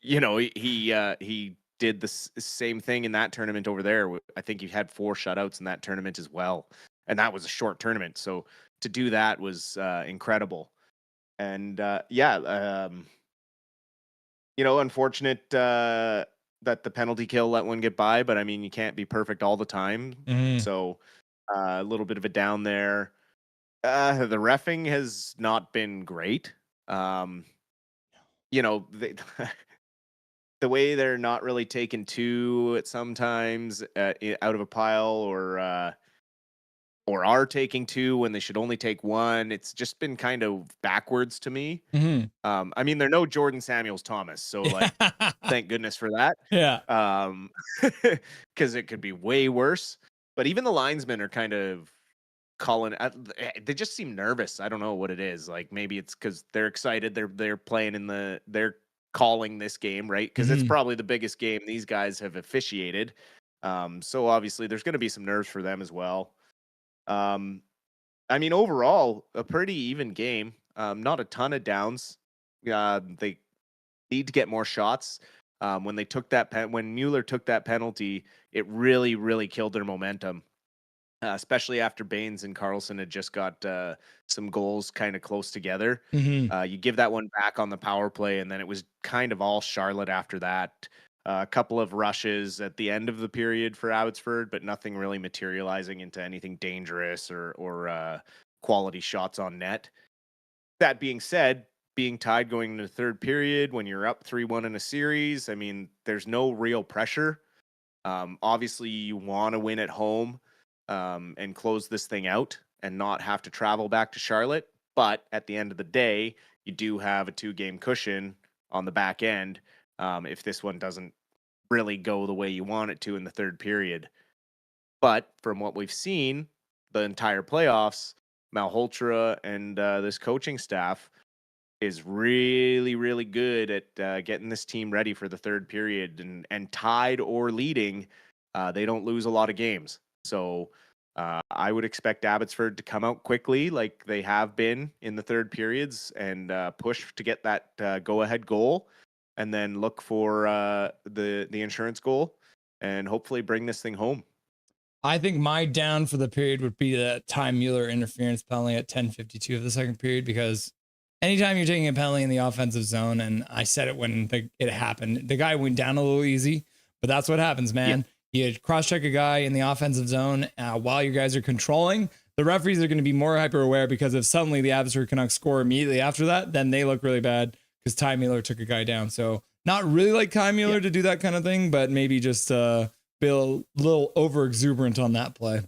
He did the same thing in that tournament over there. I think he had 4 shutouts in that tournament as well, and that was a short tournament. So to do that was incredible. And unfortunate that the penalty kill let one get by, but I mean, you can't be perfect all the time. So a little bit of a down there. The reffing has not been great. The way they're not really taking 2 at sometimes out of a pile or are taking 2 when they should only take 1. It's just been kind of backwards to me. I mean, they're no Jordan Samuels Thomas, so like, thank goodness for that. Yeah. Because it could be way worse. But even the linesmen are kind of calling. They just seem nervous. I don't know what it is. Like maybe it's because they're excited. They're playing they're calling this game, right? Because it's probably the biggest game these guys have officiated. So obviously there's going to be some nerves for them as well. I mean, overall, a pretty even game. Not a ton of downs. They need to get more shots. When they took when Mueller took that penalty, it really, really killed their momentum. Especially after Baines and Karlsson had just got some goals kind of close together. You give that one back on the power play, and then it was kind of all Charlotte after that. A couple of rushes at the end of the period for Abbotsford, but nothing really materializing into anything dangerous or quality shots on net. That being said, being tied going into the third period when you're up 3-1 in a series, I mean, there's no real pressure. Obviously, you want to win at home and close this thing out and not have to travel back to Charlotte. But at the end of the day, you do have a 2-game cushion on the back end if this one doesn't really go the way you want it to in the third period. But from what we've seen, the entire playoffs, Malhotra and this coaching staff is really, really good at getting this team ready for the third period. And tied or leading, they don't lose a lot of games. So I would expect Abbotsford to come out quickly like they have been in the third periods and push to get that go-ahead goal and then look for the insurance goal and hopefully bring this thing home. I think my down for the period would be that Ty Mueller interference penalty at 10:52 of the second period, because anytime you're taking a penalty in the offensive zone, and I said it when it happened, the guy went down a little easy, but that's what happens, man. Yeah. You cross-check a guy in the offensive zone while you guys are controlling. The referees are going to be more hyper-aware, because if suddenly the Abbotsford Canucks score immediately after that, then they look really bad because Ty Mueller took a guy down. So not really like Ty Mueller to do that kind of thing, but maybe just be a little over-exuberant on that play.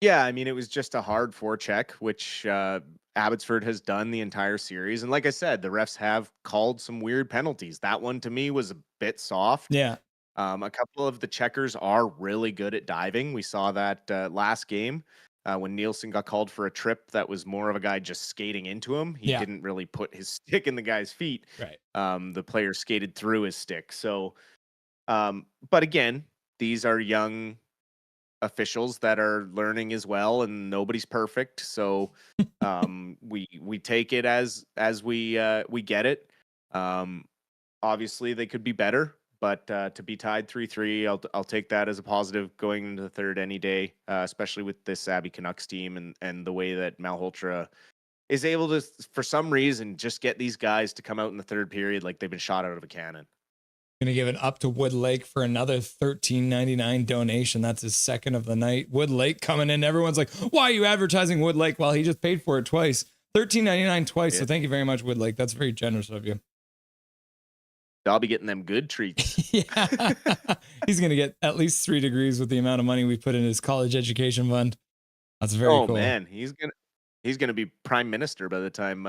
Yeah, I mean, it was just a hard forecheck, which Abbotsford has done the entire series. And like I said, the refs have called some weird penalties. That one to me was a bit soft. Yeah. A couple of the checkers are really good at diving. We saw that last game when Nielsen got called for a trip that was more of a guy just skating into him. He Yeah. didn't really put his stick in the guy's feet. Right. The player skated through his stick. So, but again, these are young officials that are learning as well, and nobody's perfect. So we take it as we get it. Um, Obviously, they could be better, but to be tied 3-3, I'll take that as a positive going into the third any day, especially with this Abby Canucks team and the way that Malhotra is able to, for some reason, just get these guys to come out in the third period like they've been shot out of a cannon. Gonna give it up to Wood Lake for another $13.99 donation. That's his second of the night. Wood Lake coming in. Everyone's like, "Why are you advertising Wood Lake?" Well, he just paid for it twice. $13.99 twice. Yeah. So thank you very much, Wood Lake. That's very generous of you. I'll be getting them good treats. Yeah. He's gonna get at least 3 degrees with the amount of money we put in his college education fund. That's very cool. Man, he's gonna be prime minister by the time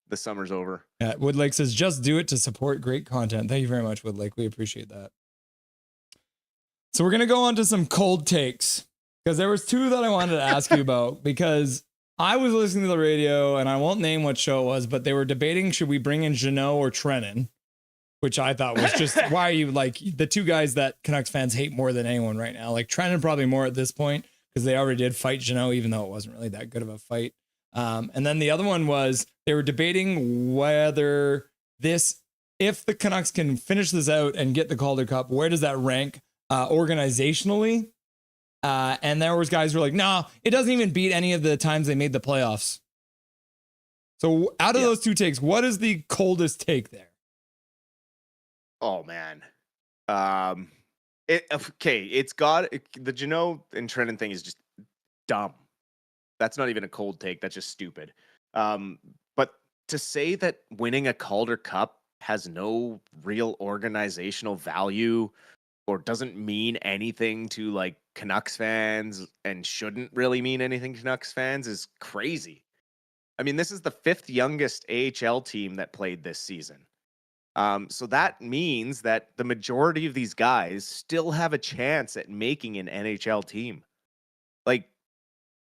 the summer's over. Yeah, Woodlake says, just do it to support great content. Thank you very much, Woodlake. We appreciate that. So we're going to go on to some cold takes because there was 2 that I wanted to ask you about because I was listening to the radio and I won't name what show it was, but they were debating, should we bring in Jeannot or Trennan, which I thought was just, why are you like the 2 guys that Canucks fans hate more than anyone right now? Like Trennan probably more at this point because they already did fight Jeannot, even though it wasn't really that good of a fight. And then the other one was they were debating whether if the Canucks can finish this out and get the Calder Cup, where does that rank organizationally? And there was guys who were like, no, it doesn't even beat any of the times they made the playoffs. So out of those 2 takes, what is the coldest take there? Oh man. It's got the Jeannot and Trennan thing is just dumb. That's not even a cold take. That's just stupid. But to say that winning a Calder Cup has no real organizational value or doesn't mean anything to like Canucks fans and shouldn't really mean anything to Canucks fans is crazy. I mean, this is the 5th youngest AHL team that played this season. So that means that the majority of these guys still have a chance at making an NHL team. Like,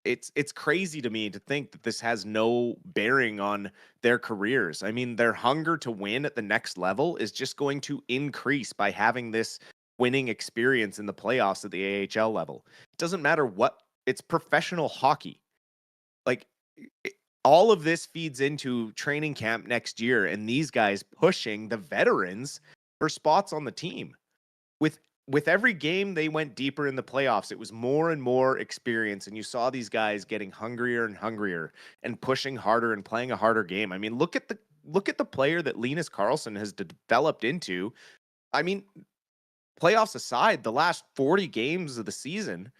it's crazy to me to think that this has no bearing on their careers. I mean, their hunger to win at the next level is just going to increase by having this winning experience in the playoffs at the AHL level. It doesn't matter what, it's professional hockey. Like all of this feeds into training camp next year and these guys pushing the veterans for spots on the team. With every game they went deeper in the playoffs, it was more and more experience, and you saw these guys getting hungrier and hungrier and pushing harder and playing a harder game. I mean, look at the player that Linus Karlsson has developed into. I mean, playoffs aside, the last 40 games of the season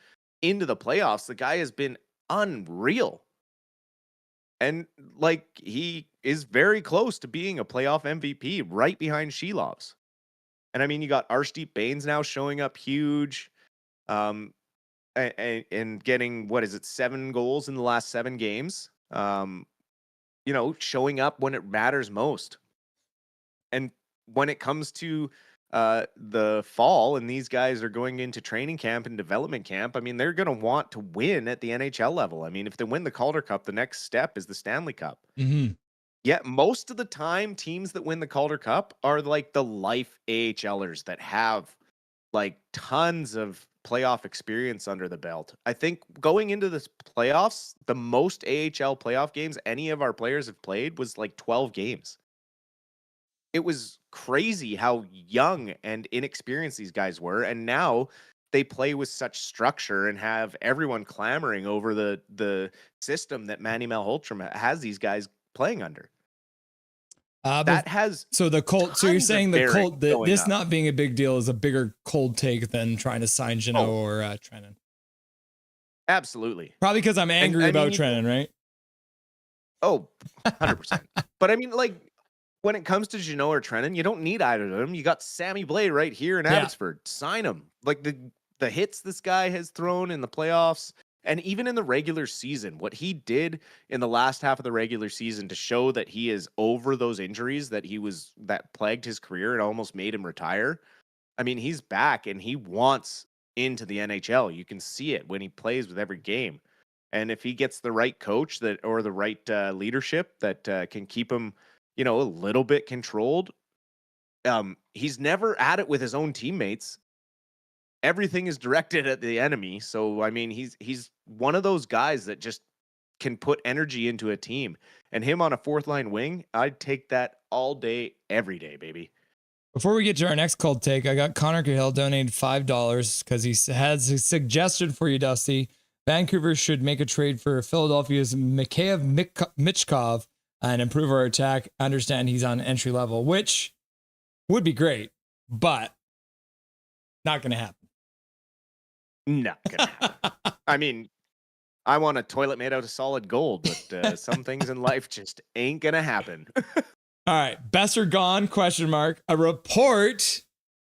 into the playoffs, the guy has been unreal. And like he is very close to being a playoff MVP, right behind Shelov's. And I mean, you got Arshdeep Bains now showing up huge, and getting, what is it, 7 goals in the last 7 games. Showing up when it matters most. And when it comes to the fall and these guys are going into training camp and development camp, I mean, they're going to want to win at the NHL level. I mean, if they win the Calder Cup, the next step is the Stanley Cup. Mm-hmm. Yeah, most of the time, teams that win the Calder Cup are like the life AHLers that have like tons of playoff experience under the belt. I think going into this playoffs, the most AHL playoff games any of our players have played was like 12 games. It was crazy how young and inexperienced these guys were, and now they play with such structure and have everyone clamoring over the system that Manny Malhotra has these guys playing under. That has so the cold. So you're saying the cold, this up. Not being a big deal is a bigger cold take than trying to sign Jeannot or Trennan. Absolutely. Probably because I'm angry about Trennan, right? Oh, 100%. But I mean, like, when it comes to Jeannot or Trennan, you don't need either of them. You got Sammy Blais right here in Abbotsford. Sign him. Like the hits this guy has thrown in the playoffs And even in the regular season, what he did in the last half of the regular season to show that he is over those injuries that plagued his career and almost made him retire. I mean, he's back and he wants into the NHL. You can see it when he plays with every game. And if he gets the right coach or the right leadership that can keep him, a little bit controlled, he's never at it with his own teammates. Everything is directed at the enemy. So I mean, he's one of those guys that just can put energy into a team. And him on a fourth line wing, I'd take that all day, every day, baby. Before we get to our next cold take, I got Connor Cahill donated $5 because he has a suggestion for you, Dusty. Vancouver should make a trade for Philadelphia's Mikheyev Michkov and improve our attack. Understand he's on entry level, which would be great, but not going to happen. Not gonna happen. I mean, I want a toilet made out of solid gold, but some things in life just ain't gonna happen. All right, Besser gone? Question mark. A report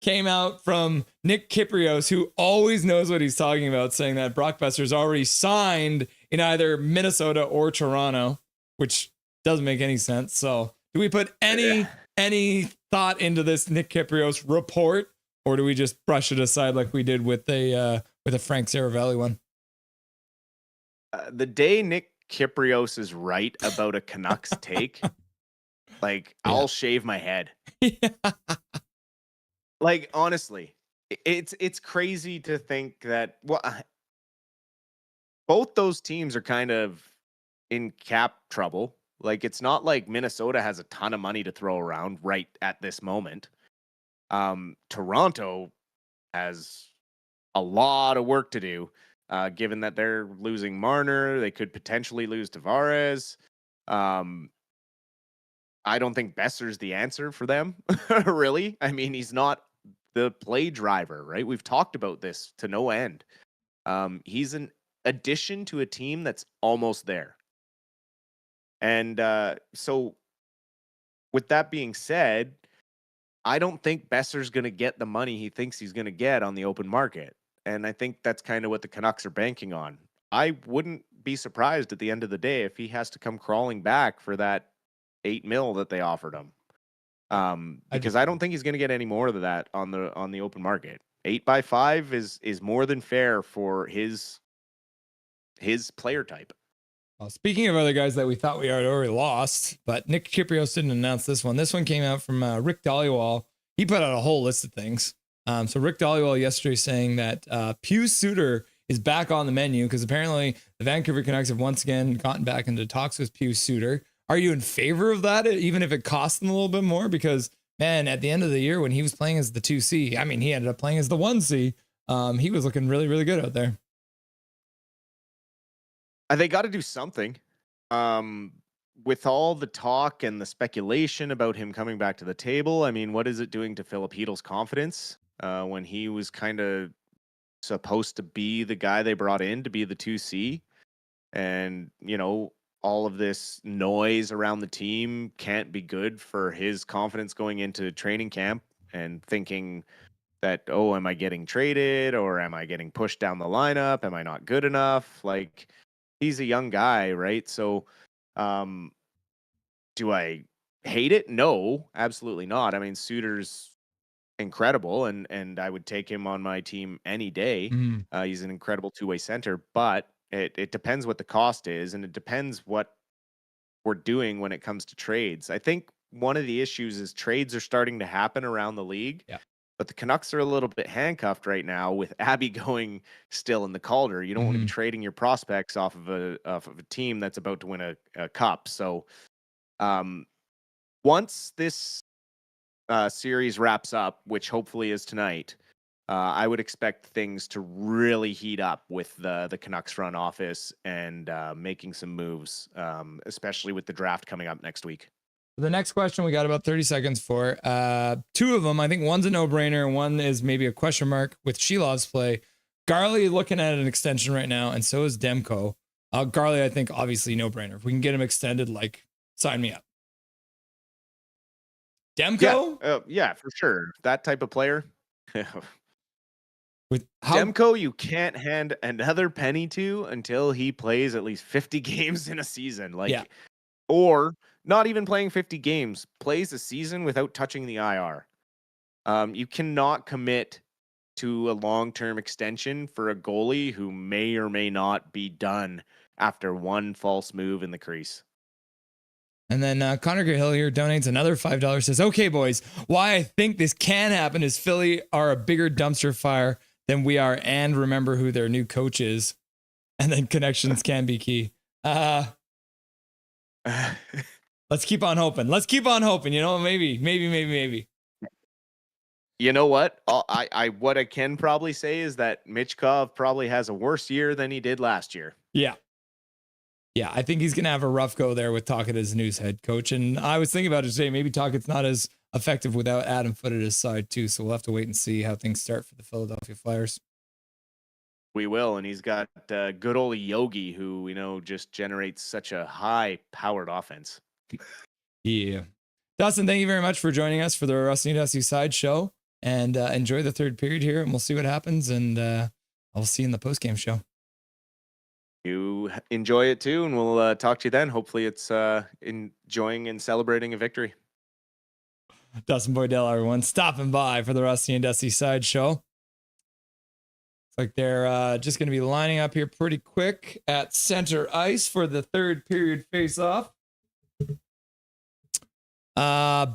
came out from Nick Kyprios, who always knows what he's talking about, saying that Brock Besser's already signed in either Minnesota or Toronto, which doesn't make any sense. So, do we put any thought into this Nick Kyprios report, or do we just brush it aside like we did with a Frank Saravelli one? The day Nick Kyprios is right about a Canucks take, I'll shave my head. Yeah. Like, honestly, it's crazy to think that both those teams are kind of in cap trouble. Like, it's not like Minnesota has a ton of money to throw around right at this moment. Toronto has a lot of work to do, given that they're losing Marner. They could potentially lose Tavares. I don't think Besser's the answer for them, really. I mean, he's not the play driver, right? We've talked about this to no end. He's an addition to a team that's almost there. And so with that being said, I don't think Besser's going to get the money he thinks he's going to get on the open market. And I think that's kind of what the Canucks are banking on. I wouldn't be surprised at the end of the day if he has to come crawling back for that $8 million that they offered him. Because I don't think he's going to get any more of that on the open market. 8x5 is more than fair for his player type. Well, speaking of other guys that we thought we had already lost, but Nick Kyprios didn't announce this one. This one came out from Rick Dhaliwal. He put out a whole list of things. So Rick Dhaliwal yesterday saying that Pius Suter is back on the menu because apparently the Vancouver Canucks have once again gotten back into talks with Pius Suter. Are you in favor of that, even if it costs them a little bit more? Because, man, at the end of the year when he was playing as the 2C, I mean, he ended up playing as the 1C. He was looking really, really good out there. They got to do something. With all the talk and the speculation about him coming back to the table, I mean, what is it doing to Filip Chytil's confidence when he was kind of supposed to be the guy they brought in to be the 2C? And, all of this noise around the team can't be good for his confidence going into training camp and thinking that, oh, am I getting traded or am I getting pushed down the lineup? Am I not good enough? Like, he's a young guy, right? So, do I hate it? No, absolutely not. I mean, Suter's incredible, and I would take him on my team any day. Mm-hmm. He's an incredible two-way center, but it depends what the cost is, and it depends what we're doing when it comes to trades. I think one of the issues is trades are starting to happen around the league. Yeah. But the Canucks are a little bit handcuffed right now with Abby going still in the Calder. You don't want to be trading your prospects off of a team that's about to win a cup. So once this series wraps up, which hopefully is tonight, I would expect things to really heat up with the Canucks front office and making some moves, especially with the draft coming up next week. The next question we got about 30 seconds for. Two of them, I think one's a no-brainer, one is maybe a question mark with Shilov's play. Garley looking at an extension right now, and so is Demko. Garley, I think, obviously no-brainer. If we can get him extended, sign me up. Demko? Yeah, for sure. That type of player. With how Demko, you can't hand another penny to until he plays at least 50 games in a season. yeah. Or not even playing 50 games, plays a season without touching the IR. You cannot commit to a long-term extension for a goalie who may or may not be done after one false move in the crease. And then Connor Cahill here donates another $5. Says, "Okay, boys, why I think this can happen is Philly are a bigger dumpster fire than we are, and remember who their new coach is, and then connections can be key." Let's keep on hoping. Let's keep on hoping. You know, maybe. You know what? What I can probably say is that Michkov probably has a worse year than he did last year. Yeah. Yeah, I think he's going to have a rough go there with Tocchet as news head coach. And I was thinking about it today. Maybe Tocchet's not as effective without Adam Foote at his side, too. So we'll have to wait and see how things start for the Philadelphia Flyers. We will. And he's got good old Yogi, who, just generates such a high-powered offense. Yeah. Dustin, thank you very much for joining us for the Rusty and Dusty Sideshow. And enjoy the third period here, and we'll see what happens. And I'll see you in the postgame show. You enjoy it too, and we'll talk to you then. Hopefully it's enjoying and celebrating a victory. Dustin Boydell, everyone, stopping by for the Rusty and Dusty Sideshow. It's like they're just going to be lining up here pretty quick at center ice for the third period face-off.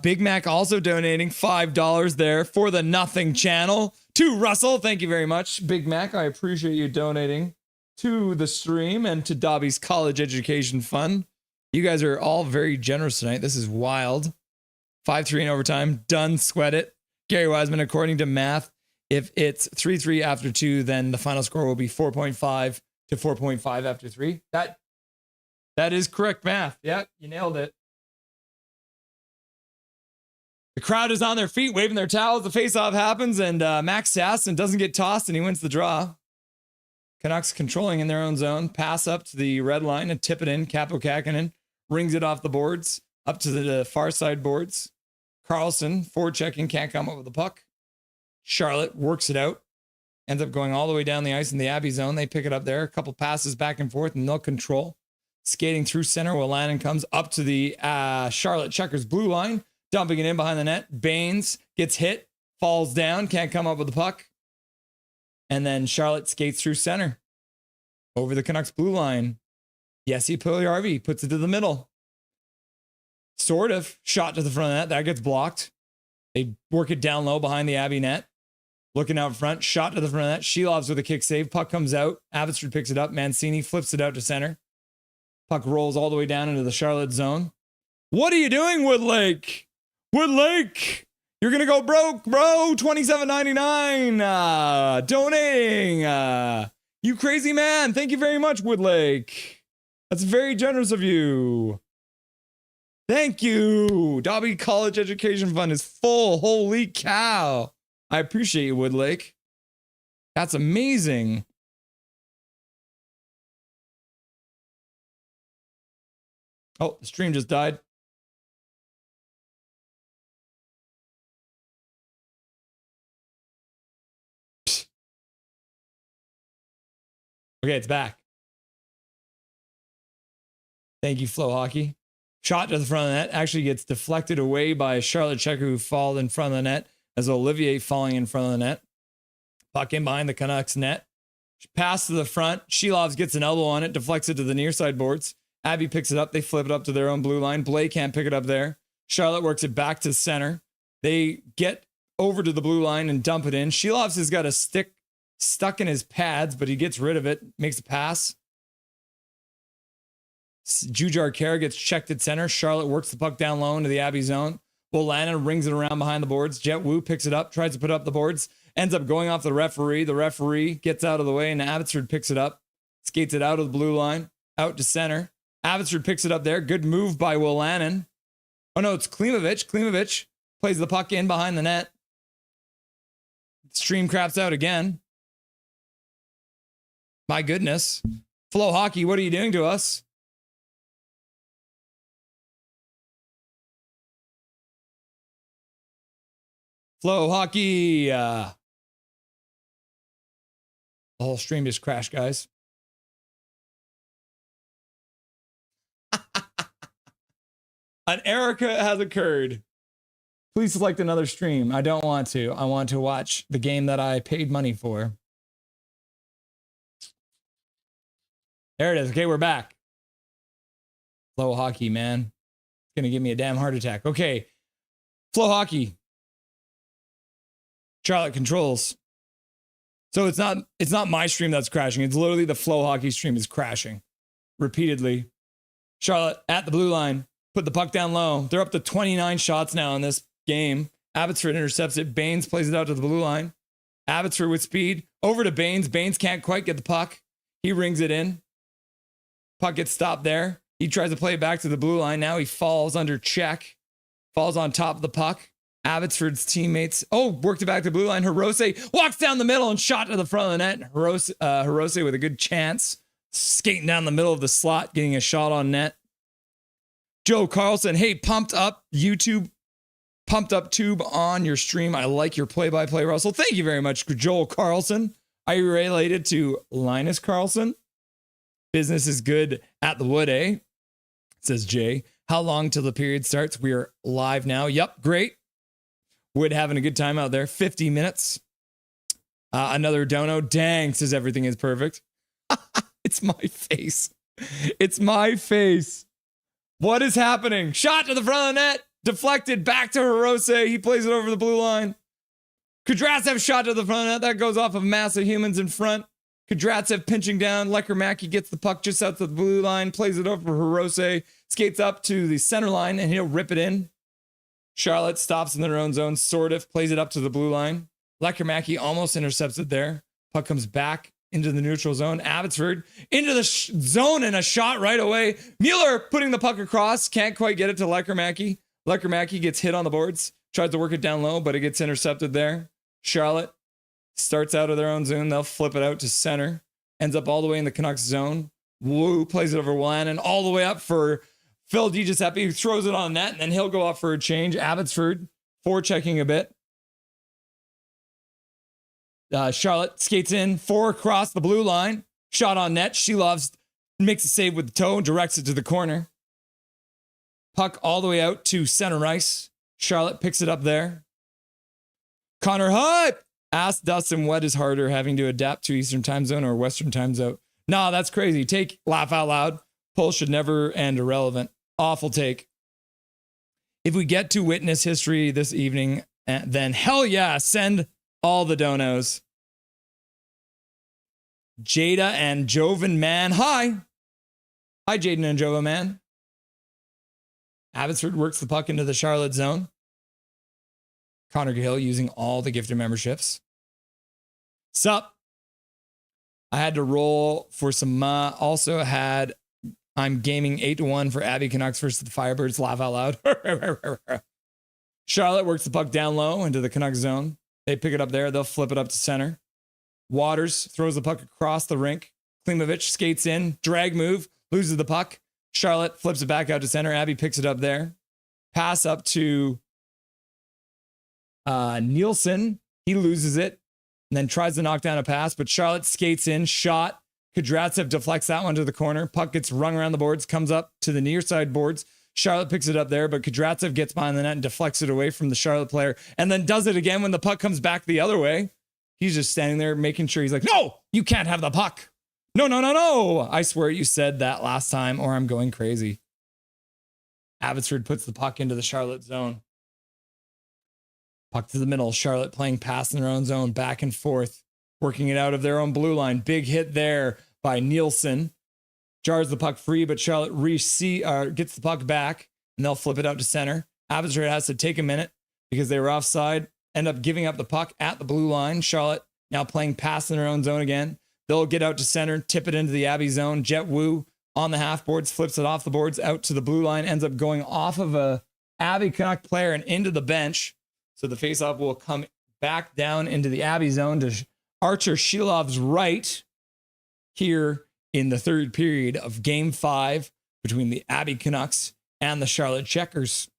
Big Mac also donating $5 there for the Nothing channel to Russell. Thank you very much, Big Mac. I appreciate you donating to the stream and to Dobby's College Education Fund. You guys are all very generous tonight. This is wild. 5-3 in overtime. Done. Sweat it. Gary Wiseman, according to math, if it's 3-3 after 2, then the final score will be 4.5 to 4.5 after 3. That is correct math. Yeah, you nailed it. The crowd is on their feet, waving their towels. The faceoff happens, and Max Sasson doesn't get tossed, and he wins the draw. Canucks controlling in their own zone. Pass up to the red line and tip it in. Capo Kakinen rings it off the boards up to the far side boards. Carlson, forward checking, can't come up with the puck. Charlotte works it out. Ends up going all the way down the ice in the Abbey zone. They pick it up there. A couple passes back and forth, and they'll control. Skating through center while Lannon comes up to the Charlotte Checkers blue line. Dumping it in behind the net. Baines gets hit. Falls down. Can't come up with the puck. And then Charlotte skates through center. Over the Canucks blue line. Jesse Puljujärvi puts it to the middle. Sort of. Shot to the front of the net. That gets blocked. They work it down low behind the Abbey net. Looking out front. Shot to the front of the net. Shelov's with a kick save. Puck comes out. Abbotsford picks it up. Mancini flips it out to center. Puck rolls all the way down into the Charlotte zone. What are you doing, Woodlake? Woodlake! You're going to go broke, bro. $27.99. Donating. You crazy man. Thank you very much, Woodlake. That's very generous of you. Thank you. Dobby College Education Fund is full. Holy cow. I appreciate you, Woodlake. That's amazing. Oh, the stream just died. Okay, it's back. Thank you, Flow Hockey. Shot to the front of the net. Actually gets deflected away by a Charlotte Checker who fall in front of the net as Olivier falling in front of the net. Puck in behind the Canucks net. Pass to the front. Shelovs gets an elbow on it. Deflects it to the near side boards. Abby picks it up. They flip it up to their own blue line. Blake can't pick it up there. Charlotte works it back to center. They get over to the blue line and dump it in. Shelovs has got a stick stuck in his pads, but he gets rid of it, makes a pass. Jujar Kara gets checked at center. Charlotte works the puck down low into the Abbey zone. Lannon rings it around behind the boards. Jet Wu picks it up, tries to put up the boards, ends up going off the referee. The referee gets out of the way, and Abbotsford picks it up, skates it out of the blue line, out to center. Abbotsford picks it up there. Good move by Lannon. Oh no, it's Klimovich. Klimovich plays the puck in behind the net. Stream craps out again. My goodness. Flow Hockey, what are you doing to us? Flow Hockey. The whole stream just crashed, guys. An Erica has occurred. Please select another stream. I don't want to. I want to watch the game that I paid money for. There it is. Okay, we're back. Flow hockey, man. It's going to give me a damn heart attack. Okay. Flow hockey. Charlotte controls. So it's not my stream that's crashing. It's literally the Flow hockey stream is crashing repeatedly. Charlotte at the blue line. Put the puck down low. They're up to 29 shots now in this game. Abbotsford intercepts it. Baines plays it out to the blue line. Abbotsford with speed. Over to Baines. Baines can't quite get the puck. He rings it in. Puck gets stopped there. He tries to play it back to the blue line. Now he falls under check. Falls on top of the puck. Abbotsford's teammates. Oh, worked it back to the blue line. Hirose walks down the middle and shot to the front of the net. Hirose with a good chance. Skating down the middle of the slot, getting a shot on net. Joe Carlson, hey, pumped up tube on your stream. I like your play-by-play, Russell. Thank you very much, Joel Carlson. Are you related to Linus Carlson? Business is good at the Wood, eh? Says Jay. How long till the period starts? We are live now. Yep, great. Wood having a good time out there. 50 minutes. Another dono. Dang, says everything is perfect. It's my face. It's my face. What is happening? Shot to the front of the net. Deflected back to Hirose. He plays it over the blue line. Kudratsev shot to the front of the net. That goes off of massive humans in front. Kudratsev pinching down. Lekermacki gets the puck just out to the blue line. Plays it over for Hirose. Skates up to the center line and he'll rip it in. Charlotte stops in their own zone. Sort of plays it up to the blue line. Lekermacki almost intercepts it there. Puck comes back into the neutral zone. Abbotsford into the zone and a shot right away. Mueller putting the puck across. Can't quite get it to Lekermacki. Lekermacki gets hit on the boards. Tries to work it down low, but it gets intercepted there. Charlotte starts out of their own zone. They'll flip it out to center. Ends up all the way in the Canucks zone. Wu plays it over Willan all the way up for Phil DiGiuseppe, who throws it on net, and then he'll go off for a change. Abbotsford forechecking a bit. Charlotte skates in, 4 across the blue line. Shot on net. Shelovs makes a save with the toe, directs it to the corner. Puck all the way out to center ice. Charlotte picks it up there. Connor Hype asks Dustin what is harder, having to adapt to Eastern time zone or Western time zone. Nah, that's crazy. Take, laugh out loud. Poll should never end irrelevant. Awful take. If we get to witness history this evening, then hell yeah, send all the donos. Jada and Jovan Man. Hi. Hi, Jaden and Jovan Man. Abbotsford works the puck into the Charlotte zone. Connor Gill using all the gifted memberships. Sup? I had to roll for some also had I'm gaming 8-1 for Abby Canucks versus the Firebirds. Laugh out loud. Charlotte works the puck down low into the Canucks zone. They pick it up there. They'll flip it up to center. Waters throws the puck across the rink. Klimovich skates in. Drag move. Loses the puck. Charlotte flips it back out to center. Abby picks it up there. Pass up to Nielsen. He loses it and then tries to knock down a pass, but Charlotte skates in. Shot. Kudratsev deflects that one to the corner. Puck gets rung around the boards, comes up to the near side boards. Charlotte picks it up there, but Kudratsev gets behind the net and deflects it away from the Charlotte player and then does it again when the puck comes back the other way. He's just standing there making sure he's like, no, you can't have the puck. No, no, no, no. I swear you said that last time or I'm going crazy. Abbotsford puts the puck into the Charlotte zone. Puck to the middle. Charlotte playing pass in their own zone, back and forth, working it out of their own blue line. Big hit there by Nielsen. Jars the puck free, but Charlotte gets the puck back, and they'll flip it out to center. Abbotsford has to take a minute because they were offside, end up giving up the puck at the blue line. Charlotte now playing pass in their own zone again. They'll get out to center, tip it into the Abbey zone. Jet Wu on the half boards, flips it off the boards out to the blue line, ends up going off of a Abby Canuck player and into the bench. So the faceoff will come back down into the Abbey zone to Archer Shilov's right here in the third period of Game 5 between the Abby Canucks and the Charlotte Checkers.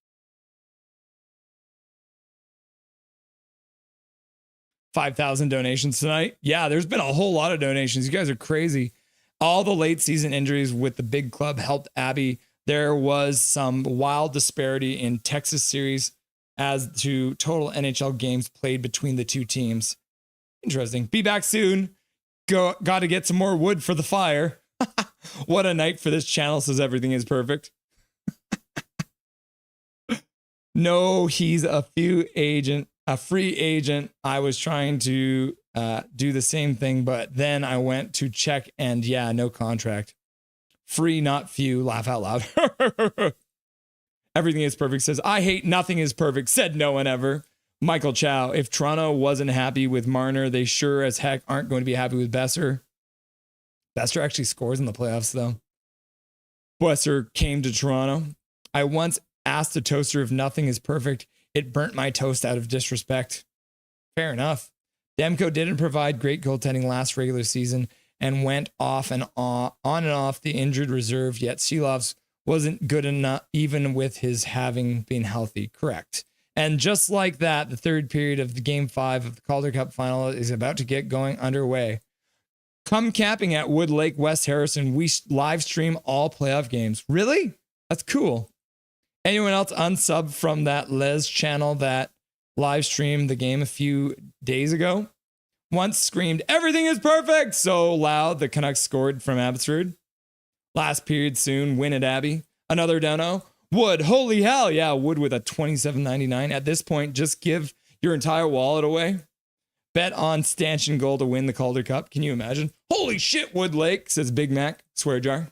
5,000 donations tonight. Yeah, there's been a whole lot of donations. You guys are crazy. All the late season injuries with the big club helped Abby. There was some wild disparity in Texas series as to total NHL games played between the two teams. Interesting. Be back soon. Got to get some more wood for the fire. What a night for this channel, says everything is perfect. No, he's a free agent. I was trying to do the same thing, but then I went to check and yeah, no contract. Free, not few. Laugh out loud. Everything is perfect says, I hate nothing is perfect, said no one ever. Michael Chow, if Toronto wasn't happy with Marner, they sure as heck aren't going to be happy with Besser. Besser actually scores in the playoffs, though. Besser came to Toronto. I once asked a toaster if nothing is perfect. It burnt my toast out of disrespect. Fair enough. Demko didn't provide great goaltending last regular season and went off and on and off the injured reserve, yet Silovs wasn't good enough even with his having been healthy. Correct. And just like that, the third period of the Game 5 of the Calder Cup Final is about to get going underway. Come camping at Wood Lake, West Harrison. We live stream all playoff games. Really? That's cool. Anyone else unsub from that Les channel that live streamed the game a few days ago? Once screamed, everything is perfect, so loud the Canucks scored from Abbotsford. Last period soon, win at Abby. Another dono. Wood, holy hell. Yeah, Wood with a $27.99. At this point, just give your entire wallet away. Bet on stanchion goal to win the Calder Cup. Can you imagine? Holy shit, Wood Lake, says Big Mac. Swear jar.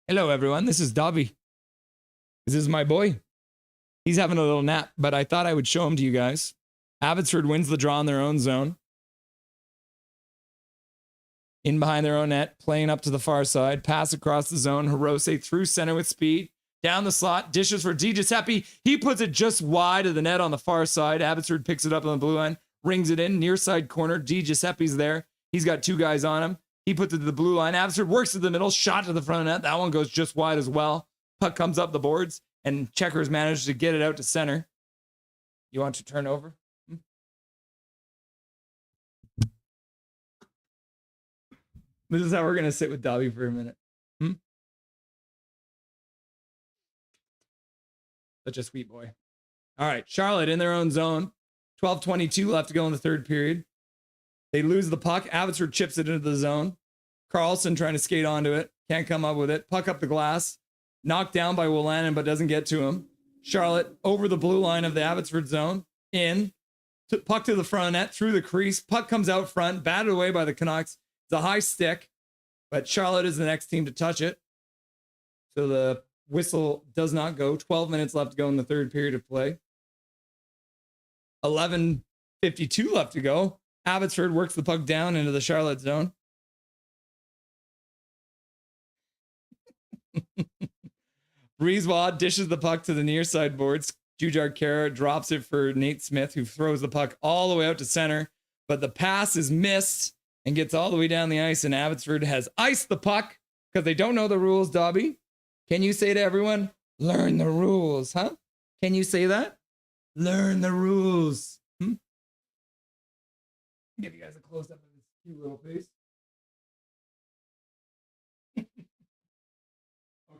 Hello, everyone. This is Dobby. This is my boy. He's having a little nap, but I thought I would show him to you guys. Abbotsford wins the draw in their own zone. In behind their own net, playing up to the far side. Pass across the zone. Hirose through center with speed. Down the slot. Dishes for Di Giuseppe. He puts it just wide of the net on the far side. Abbotsford picks it up on the blue line. Rings it in. Near side corner. Di Giuseppe's there. He's got two guys on him. He puts it to the blue line. Abbotsford works to the middle. Shot to the front of net. That one goes just wide as well. Puck comes up the boards. And Checkers managed to get it out to center. You want to turn over? This is how we're going to sit with Dobby for a minute. Such a sweet boy. All right, Charlotte in their own zone. 12:22 left to go in the third period. They lose the puck. Abbotsford chips it into the zone. Carlson trying to skate onto it. Can't come up with it. Puck up the glass. Knocked down by Willanen, but doesn't get to him. Charlotte over the blue line of the Abbotsford zone. In. Puck to the front of net. Through the crease. Puck comes out front. Batted away by the Canucks. It's a high stick. But Charlotte is the next team to touch it. So the whistle does not go. 12 minutes left to go in the third period of play. 11:52 left to go. Abbotsford works the puck down into the Charlotte zone. Breezewad dishes the puck to the near side boards. Jujar Kara drops it for Nate Smith, who throws the puck all the way out to center. But the pass is missed and gets all the way down the ice, and Abbotsford has iced the puck because they don't know the rules, Dobby. Can you say to everyone, learn the rules, huh? Can you say that? Learn the rules. Give you guys a close-up of this cute little face. Okay,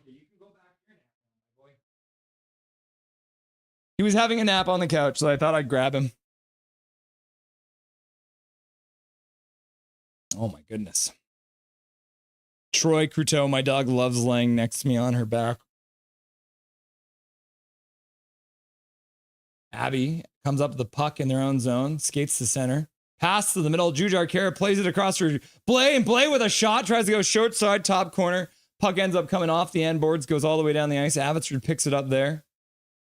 you can go back to your nap, my boy. He was having a nap on the couch, so I thought I'd grab him. Oh my goodness. Troy Cruteau, my dog, loves laying next to me on her back. Abby comes up to the puck in their own zone, skates to center. Pass to the middle. Jujar Kara plays it across for Blay, and Blay with a shot tries to go short side, top corner. Puck ends up coming off the end boards, goes all the way down the ice. Abbotsford picks it up there.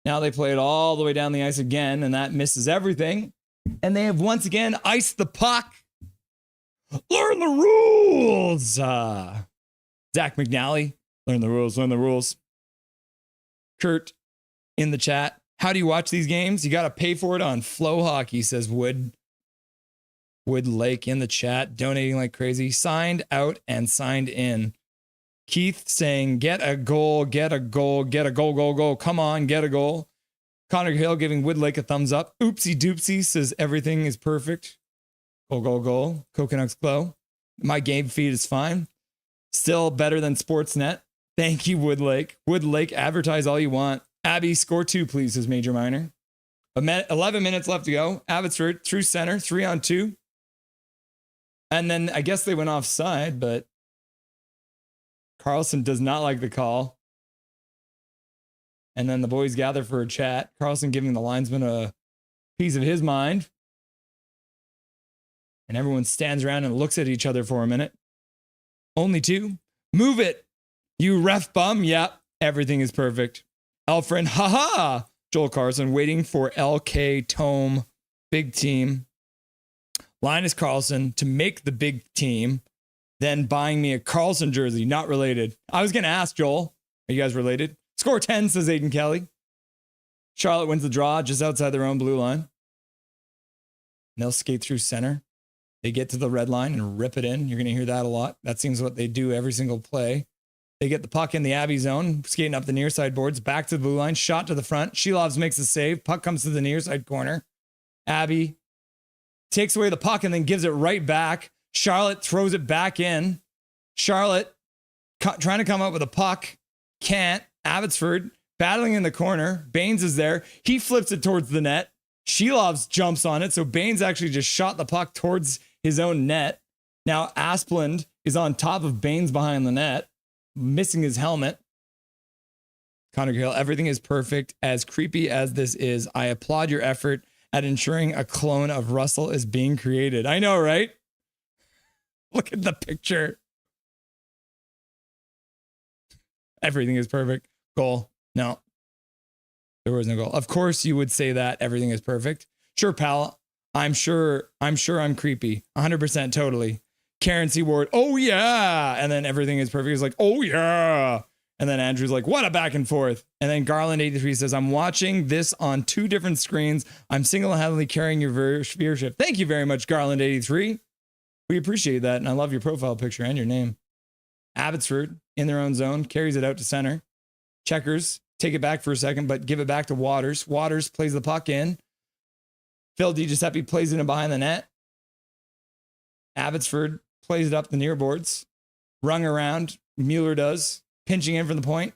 Now they play it all the way down the ice again, and that misses everything. And they have once again iced the puck. Learn the rules. Zach McNally, learn the rules, learn the rules. Kurt in the chat. How do you watch these games? You got to pay for it on Flow Hockey, says Wood Lake in the chat, donating like crazy. Signed out and signed in. Keith saying, get a goal, get a goal, get a goal, goal, goal. Come on, get a goal. Connor Hill giving Woodlake a thumbs up. Oopsie doopsie says everything is perfect. Goal, goal, goal. Canucks glow. My game feed is fine. Still better than Sportsnet. Thank you, Woodlake. Woodlake, advertise all you want. Abby, score 2, please, says Major Minor. 11 minutes left to go. Abbotsford through center, 3-on-2. And then I guess they went offside, but Carlson does not like the call. And then the boys gather for a chat. Carlson giving the linesman a piece of his mind. And everyone stands around and looks at each other for a minute. Only 2. Move it. You ref bum. Yep. Everything is perfect. Alfred, haha. Joel Carlson waiting for LK Tome. Big team. Linus Carlson to make the big team. Then buying me a Carlson jersey. Not related. I was going to ask Joel. Are you guys related? Score 10, says Aiden Kelly. Charlotte wins the draw just outside their own blue line. And they'll skate through center. They get to the red line and rip it in. You're going to hear that a lot. That seems what they do every single play. They get the puck in the Abby zone, skating up the near side boards, back to the blue line, shot to the front. Shilovs makes the save. Puck comes to the near side corner. Abby takes away the puck and then gives it right back. Charlotte throws it back in. Charlotte trying to come up with a puck. Can't. Abbotsford battling in the corner. Baines is there. He flips it towards the net. Shilovs jumps on it. So Baines actually just shot the puck towards his own net. Now Asplund is on top of Baines behind the net, missing his helmet. Connor Hill, everything is perfect. As creepy as this is, I applaud your effort at ensuring a clone of Russell is being created. I know, right? Look at the picture. Everything is perfect. Goal. No. There was no goal. Of course you would say that everything is perfect. Sure, pal. I'm sure I'm creepy. 100% totally. Karen C. Ward, oh yeah. And then everything is perfect. He's like, oh yeah. And then Andrew's like, what a back and forth. And then Garland83 says, I'm watching this on 2 different screens. I'm single-handedly carrying your viewership. Thank you very much, Garland83. We appreciate that. And I love your profile picture and your name. Abbotsford in their own zone, carries it out to center. Checkers take it back for a second, but give it back to Waters. Waters plays the puck in. Phil DiGiuseppe plays it in behind the net. Abbotsford plays it up the near boards. Rung around. Mueller does. Pinching in from the point.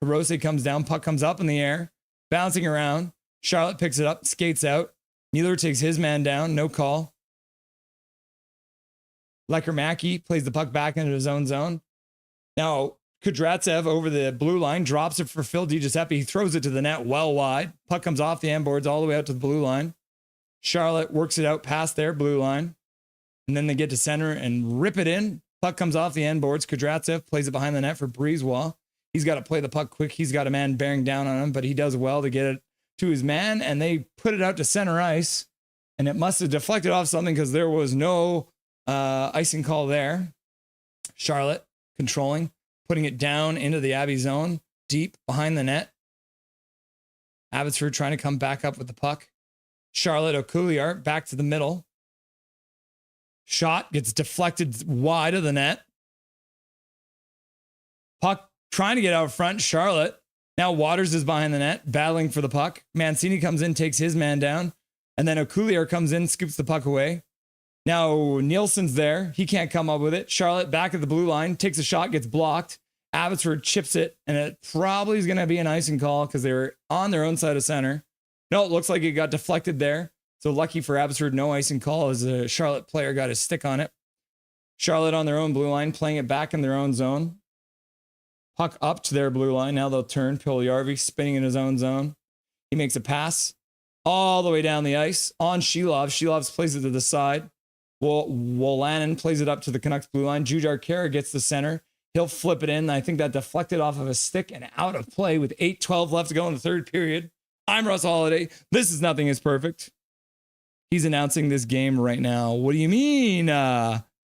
Hirose comes down. Puck comes up in the air. Bouncing around. Charlotte picks it up. Skates out. Mueller takes his man down. No call. Lecker-Mackey plays the puck back into his own zone. Now, Kudratsev over the blue line, drops it for Phil DiGiuseppe. He throws it to the net well wide. Puck comes off the end boards all the way out to the blue line. Charlotte works it out past their blue line. And then they get to center and rip it in. Puck comes off the end boards. Kudratsev plays it behind the net for Breezewall. He's got to play the puck quick. He's got a man bearing down on him, but he does well to get it to his man. And they put it out to center ice. And it must have deflected off something because there was no icing call there. Charlotte controlling, putting it down into the Abbey zone, deep behind the net. Abbotsford trying to come back up with the puck. Charlotte Okuliart back to the middle. Shot gets deflected wide of the net. Puck trying to get out front. Charlotte. Now Waters is behind the net, battling for the puck. Mancini comes in, takes his man down. And then Okuliart comes in, scoops the puck away. Now Nielsen's there. He can't come up with it. Charlotte back at the blue line, takes a shot, gets blocked. Abbotsford chips it, and it probably is going to be an icing call because they were on their own side of center. No, it looks like it got deflected there. So lucky for Abbotsford, no icing call as a Charlotte player got his stick on it. Charlotte on their own blue line, playing it back in their own zone. Puck up to their blue line. Now they'll turn. Puljujärvi spinning in his own zone. He makes a pass all the way down the ice on Shilov. Shilovs plays it to the side. Wolanin plays it up to the Canucks blue line. Jujar Kara gets the center. He'll flip it in. I think that deflected off of a stick and out of play with 8:12 left to go in the third period. I'm Russ Holiday. This is Nothing is Perfect. He's announcing this game right now. What do you mean?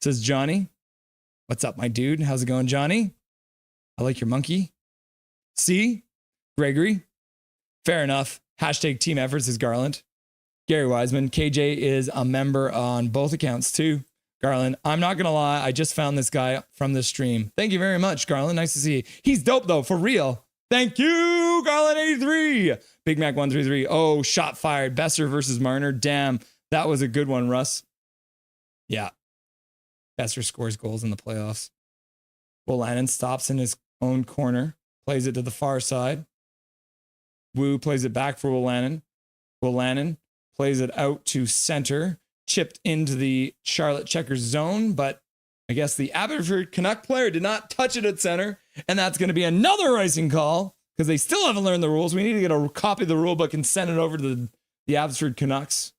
Says Johnny. What's up, my dude? How's it going, Johnny? I like your monkey. See? Gregory. Fair enough. Hashtag team efforts is Garland. Gary Wiseman. KJ is a member on both accounts too. Garland, I'm not going to lie. I just found this guy from the stream. Thank you very much, Garland. Nice to see you. He's dope, though, for real. Thank you, Garland83. Big Mac 133. Oh, shot fired. Besser versus Marner. Damn, that was a good one, Russ. Yeah. Besser scores goals in the playoffs. Wolanin stops in his own corner, plays it to the far side. Wu plays it back for Wolanin. Wolanin plays it out to center, chipped into the Charlotte Checkers zone, but I guess the Abbotsford Canuck player did not touch it at center, and that's going to be another icing call because they still haven't learned the rules. We need to get a copy of the rule book and send it over to the Abbotsford Canucks.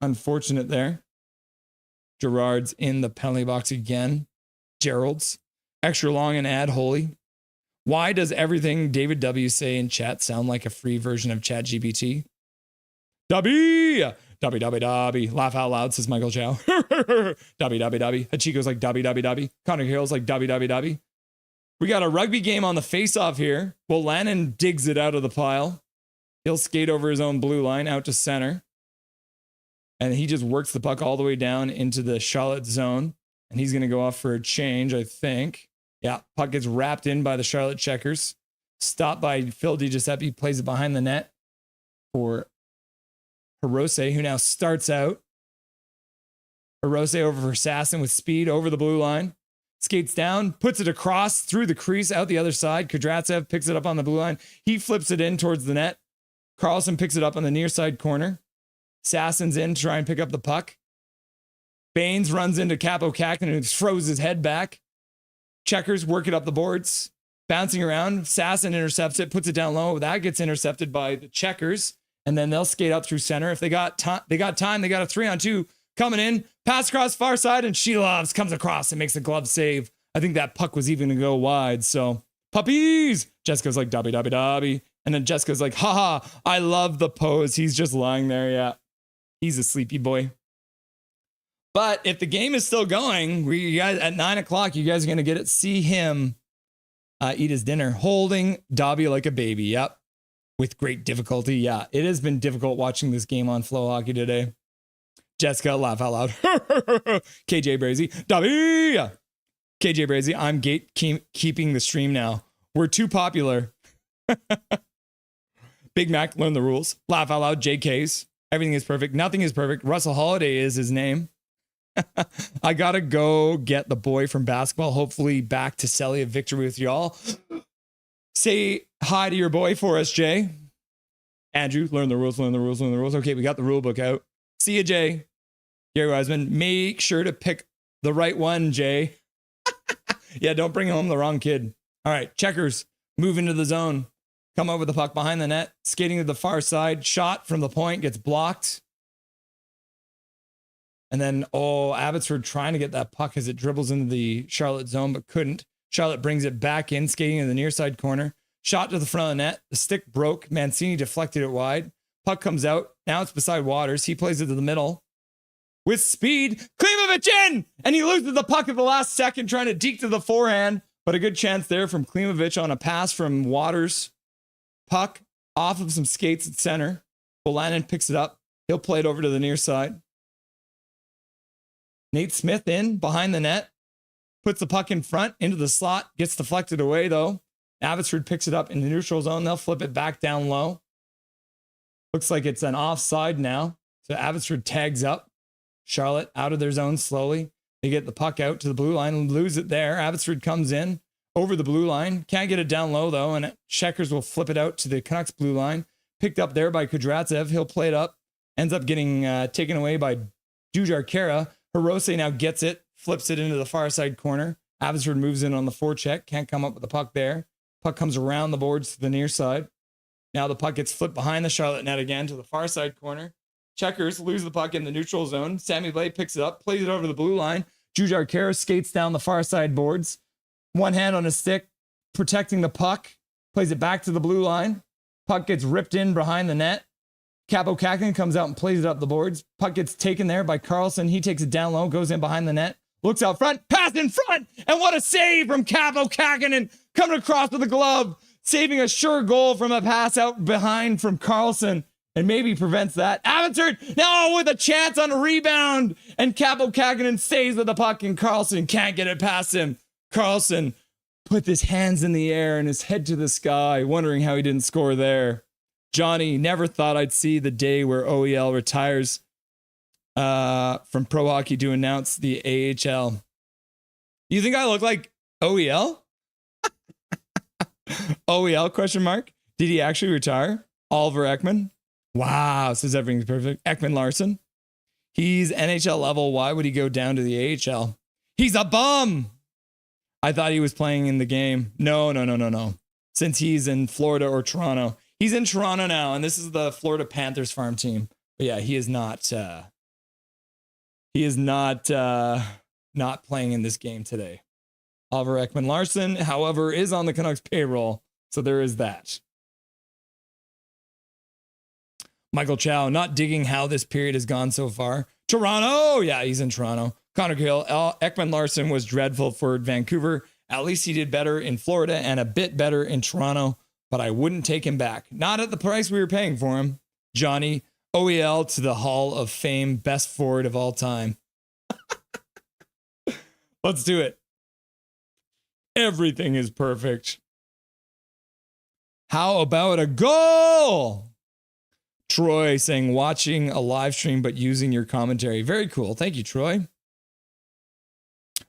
Unfortunate there. Gerard's in the penalty box again. Gerald's. Extra long and ad holy. Why does everything David W say in chat sound like a free version of ChatGPT? Dubby! Dubby, dubby, dubby. Laugh out loud, says Michael Chow. Dubby, dubby, dubby. Hachiko's like dubby, dubby, dubby. Connor Hill's like dubby, dubby, dubby. We got a rugby game on the face-off here. Well, Lannon digs it out of the pile. He'll skate over his own blue line out to center. And he just works the puck all the way down into the Charlotte zone. And he's going to go off for a change, I think. Yeah, puck gets wrapped in by the Charlotte Checkers. Stopped by Phil DiGiuseppe. Plays it behind the net for Hirose, who now starts out. Hirose over for Sasson with speed over the blue line. Skates down, puts it across through the crease out the other side. Kudratsev picks it up on the blue line. He flips it in towards the net. Carlson picks it up on the near side corner. Sasson's in to try and pick up the puck. Baines runs into Capo Kakinen and throws his head back. Checkers work it up the boards. Bouncing around. Sasson intercepts it, puts it down low. That gets intercepted by the Checkers. And then they'll skate up through center. If they got time, they got a 3-on-2 coming in. Pass across far side, and Shilovs comes across and makes a glove save. I think that puck was even going to go wide. So, puppies! Jessica's like, dubby, dubby, dubby. And then Jessica's like, haha, I love the pose. He's just lying there. Yeah. He's a sleepy boy. But if the game is still going, you guys at 9 o'clock, you guys are going to get it. See him eat his dinner, holding Dobby like a baby. Yep. With great difficulty. Yeah. It has been difficult watching this game on Flow Hockey today. Jessica, laugh out loud. KJ Brazy, Dobby. KJ Brazy, I'm keeping the stream now. We're too popular. Big Mac, learn the rules. Laugh out loud. JK's. Everything is perfect. Nothing is perfect. Russell Holiday is his name. I gotta go get the boy from basketball. Hopefully back to Selly a victory with y'all. Say hi to your boy for us, Jay. Andrew, learn the rules, learn the rules, learn the rules. Okay, we got the rule book out. See you, Jay. Gary Wiseman, make sure to pick the right one, Jay. Yeah, don't bring home the wrong kid. All right, Checkers, move into the zone. Come over the puck behind the net, skating to the far side. Shot from the point, gets blocked. And then, Abbotsford trying to get that puck as it dribbles into the Charlotte zone, but couldn't. Charlotte brings it back in, skating in the near side corner. Shot to the front of the net. The stick broke. Mancini deflected it wide. Puck comes out. Now it's beside Waters. He plays it to the middle. With speed, Klimovich in! And he loses the puck at the last second, trying to deke to the forehand. But a good chance there from Klimovich on a pass from Waters. Puck off of some skates at center. Bolanin picks it up. He'll play it over to the near side. Nate Smith in behind the net. Puts the puck in front into the slot. Gets deflected away though. Abbotsford picks it up in the neutral zone. They'll flip it back down low. Looks like it's an offside now. So Abbotsford tags up. Charlotte out of their zone slowly. They get the puck out to the blue line and lose it there. Abbotsford comes in over the blue line. Can't get it down low though. And Checkers will flip it out to the Canucks blue line. Picked up there by Kudratsev. He'll play it up. Ends up getting taken away by Jujar Kara. Hirose now gets it. Flips it into the far side corner. Abbotsford moves in on the forecheck. Can't come up with the puck there. Puck comes around the boards to the near side. Now the puck gets flipped behind the Charlotte net again to the far side corner. Checkers lose the puck in the neutral zone. Sammy Blay picks it up, plays it over the blue line. Jujar Kara skates down the far side boards. One hand on his stick, protecting the puck. Plays it back to the blue line. Puck gets ripped in behind the net. Capo Kakinen comes out and plays it up the boards. Puck gets taken there by Carlson. He takes it down low, goes in behind the net. Looks out front, pass in front, and what a save from Capo Kakinen coming across with a glove, saving a sure goal from a pass out behind from Carlson. and maybe prevents that. Abbotsford now with a chance on a rebound, and Capo Kakinen stays with the puck, and Carlson can't get it past him. Carlson put his hands in the air and his head to the sky, wondering how he didn't score there. Johnny, never thought I'd see the day where OEL retires from pro hockey to announce the AHL. You think I look like OEL? OEL question mark? Did he actually retire? Oliver Ekman? Wow, says everything's perfect. Ekman Larson? He's NHL level. Why would he go down to the AHL? He's a bum. I thought he was playing in the game. No. Since he's in Florida or Toronto. He's in Toronto now, and this is the Florida Panthers farm team. But yeah, he is not not playing in this game today. Oliver Ekman Larson, however, is on the Canucks payroll, so there is that. Michael Chow, not digging how this period has gone so far. Toronto, yeah, he's in Toronto. Connor Gill, Ekman Larson was dreadful for Vancouver. At least he did better in Florida and a bit better in Toronto, but I wouldn't take him back. Not at the price we were paying for him. Johnny, OEL to the Hall of Fame, best forward of all time. Let's do it. Everything is perfect. How about a goal? Troy saying, watching a live stream, but using your commentary. Very cool. Thank you, Troy.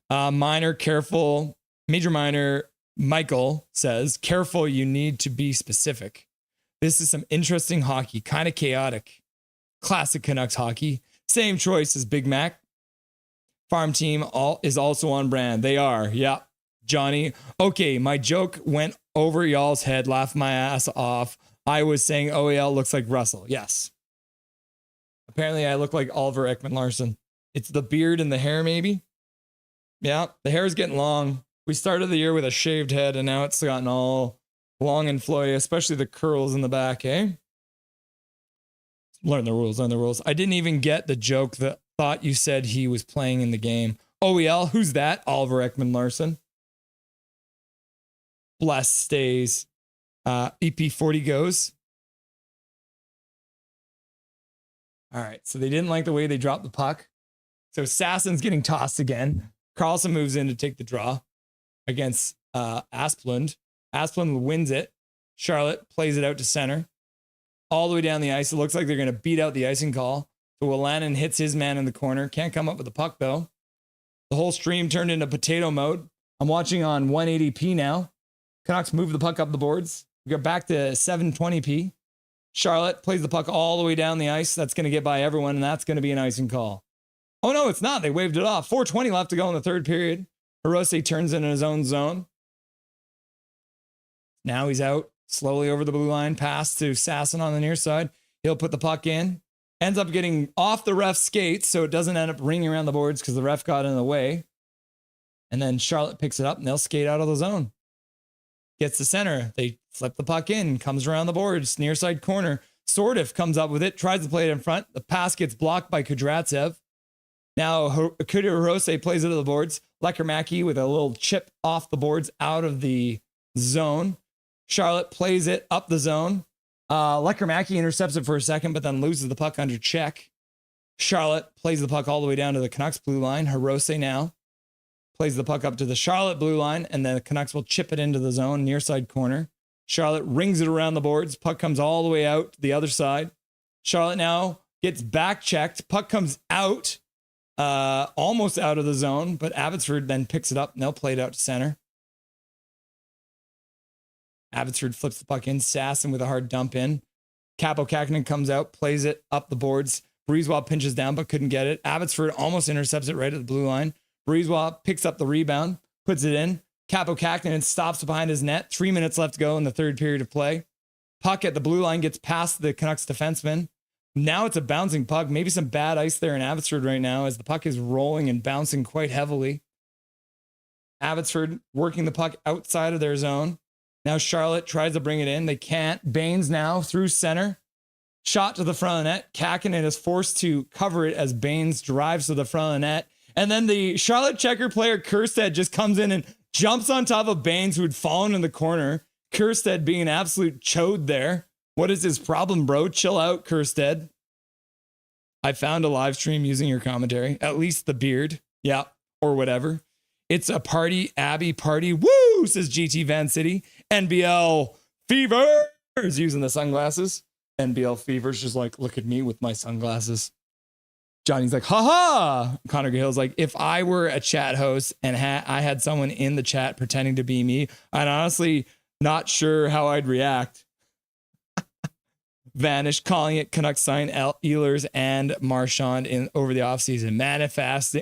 Minor, careful. Major minor, Michael says, careful, you need to be specific. This is some interesting hockey, kind of chaotic. Classic Canucks hockey. Same choice as Big Mac. Farm team is also on brand. They are. Yeah. Johnny. Okay, my joke went over y'all's head. Laughed my ass off. I was saying OEL looks like Russell. Yes. Apparently I look like Oliver Ekman Larson. It's the beard and the hair, maybe. Yeah, the hair is getting long. We started the year with a shaved head, and now it's gotten all long and flowy, especially the curls in the back, eh? Learn the rules. I didn't even get the joke that thought you said he was playing in the game. OEL, who's that? Oliver Ekman Larson. Bless stays. EP40 goes. All right, so they didn't like the way they dropped the puck. So Sassen's getting tossed again. Carlson moves in to take the draw against Asplund. Asplund wins it. Charlotte plays it out to center. All the way down the ice. It looks like they're going to beat out the icing call. So Willanen hits his man in the corner. Can't come up with the puck, though. The whole stream turned into potato mode. I'm watching on 180p now. Canucks move the puck up the boards. We go back to 720p. Charlotte plays the puck all the way down the ice. That's going to get by everyone, and that's going to be an icing call. Oh, no, it's not. They waved it off. 4:20 left to go in the third period. Hirose turns in his own zone. Now he's out slowly over the blue line, pass to Sassen on the near side. He'll put the puck in. Ends up getting off the ref's skates, so it doesn't end up ringing around the boards because the ref got in the way. And then Charlotte picks it up, and they'll skate out of the zone. Gets to center. They flip the puck in, comes around the boards, near side corner. Sordiff comes up with it, tries to play it in front. The pass gets blocked by Kudratsev. Now Hirose plays it to the boards. Lekermacki with a little chip off the boards out of the zone. Charlotte plays it up the zone. Lekermacki intercepts it for a second, but then loses the puck under check. Charlotte plays the puck all the way down to the Canucks blue line. Hirose now plays the puck up to the Charlotte blue line, and then the Canucks will chip it into the zone, near side corner. Charlotte rings it around the boards. Puck comes all the way out to the other side. Charlotte now gets back checked. Puck comes out, almost out of the zone, but Abbotsford then picks it up, and they'll play it out to center. Abbotsford flips the puck in. Sassen with a hard dump in. Capo Kakinen comes out, plays it up the boards. Breezewell pinches down, but couldn't get it. Abbotsford almost intercepts it right at the blue line. Breezewell picks up the rebound, puts it in. Capo Kakinen stops behind his net. 3 minutes left to go in the third period of play. Puck at the blue line gets past the Canucks defenseman. Now it's a bouncing puck. Maybe some bad ice there in Abbotsford right now as the puck is rolling and bouncing quite heavily. Abbotsford working the puck outside of their zone. Now Charlotte tries to bring it in. They can't. Baines now through center. Shot to the front of the net. Kakinen is forced to cover it as Baines drives to the front of the net. And then the Charlotte checker player, Kerstead, just comes in and jumps on top of Baines, who had fallen in the corner. Kerstead being an absolute chode there. What is his problem, bro? Chill out, Kirstead. I found a live stream using your commentary. At least the beard. Yeah, or whatever. It's a party, Abby party. Woo, says GT Van City. NBL Fever is using the sunglasses. NBL Fever's just like, look at me with my sunglasses. Johnny's like, haha. Connor Gahill's like, if I were a chat host and I had someone in the chat pretending to be me, I'd honestly not sure how I'd react. Vanish calling it Canucks sign Ehlers and Marchand in over the offseason.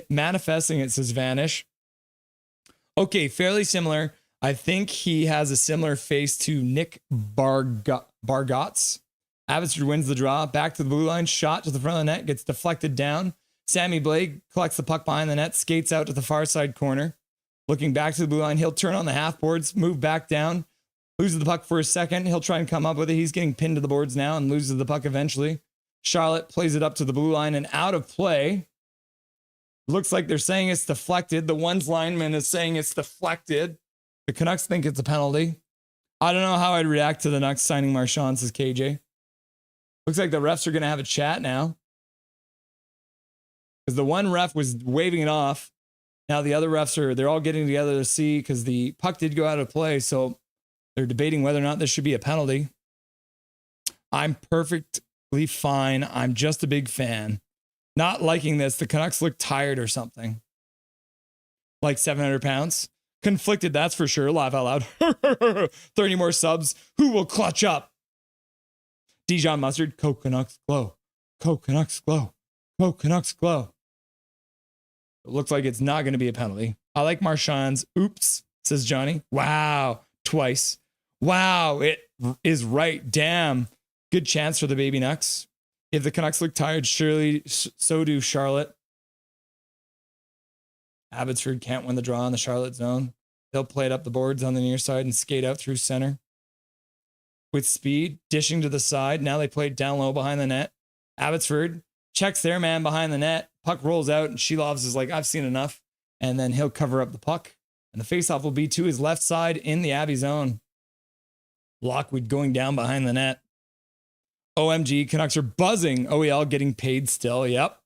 Manifesting it, says Vanish. Okay, fairly similar. I think he has a similar face to Nick Bargatz. Abbotsford wins the draw. Back to the blue line. Shot to the front of the net. Gets deflected down. Sammy Blake collects the puck behind the net. Skates out to the far side corner. Looking back to the blue line. He'll turn on the half boards. Move back down. Loses the puck for a second. He'll try and come up with it. He's getting pinned to the boards now and loses the puck eventually. Charlotte plays it up to the blue line and out of play. Looks like they're saying it's deflected. The one's lineman is saying it's deflected. The Canucks think it's a penalty. I don't know how I'd react to the Canucks signing Marchand, says KJ. Looks like the refs are going to have a chat now. Because the one ref was waving it off. Now the other refs they're all getting together to see because the puck did go out of play. So they're debating whether or not this should be a penalty. I'm perfectly fine. I'm just a big fan. Not liking this. The Canucks look tired or something. Like 700 pounds. Conflicted, that's for sure. Laugh out loud. 30 more subs. Who will clutch up? Dijon Mustard. Coke Canucks glow. Coke Canucks glow. Coke Canucks glow. It looks like it's not going to be a penalty. I like Marchand's. Oops, says Johnny. Wow. Twice. Wow. It is right. Damn. Good chance for the Baby Canucks. If the Canucks look tired, surely so do Charlotte. Abbotsford can't win the draw in the Charlotte zone. They'll play it up the boards on the near side and skate out through center. With speed, dishing to the side. Now they play it down low behind the net. Abbotsford checks their man behind the net. Puck rolls out and Shilovs is like, I've seen enough. And then he'll cover up the puck. And the faceoff will be to his left side in the Abby zone. Lockwood going down behind the net. OMG, Canucks are buzzing. OEL getting paid still. Yep.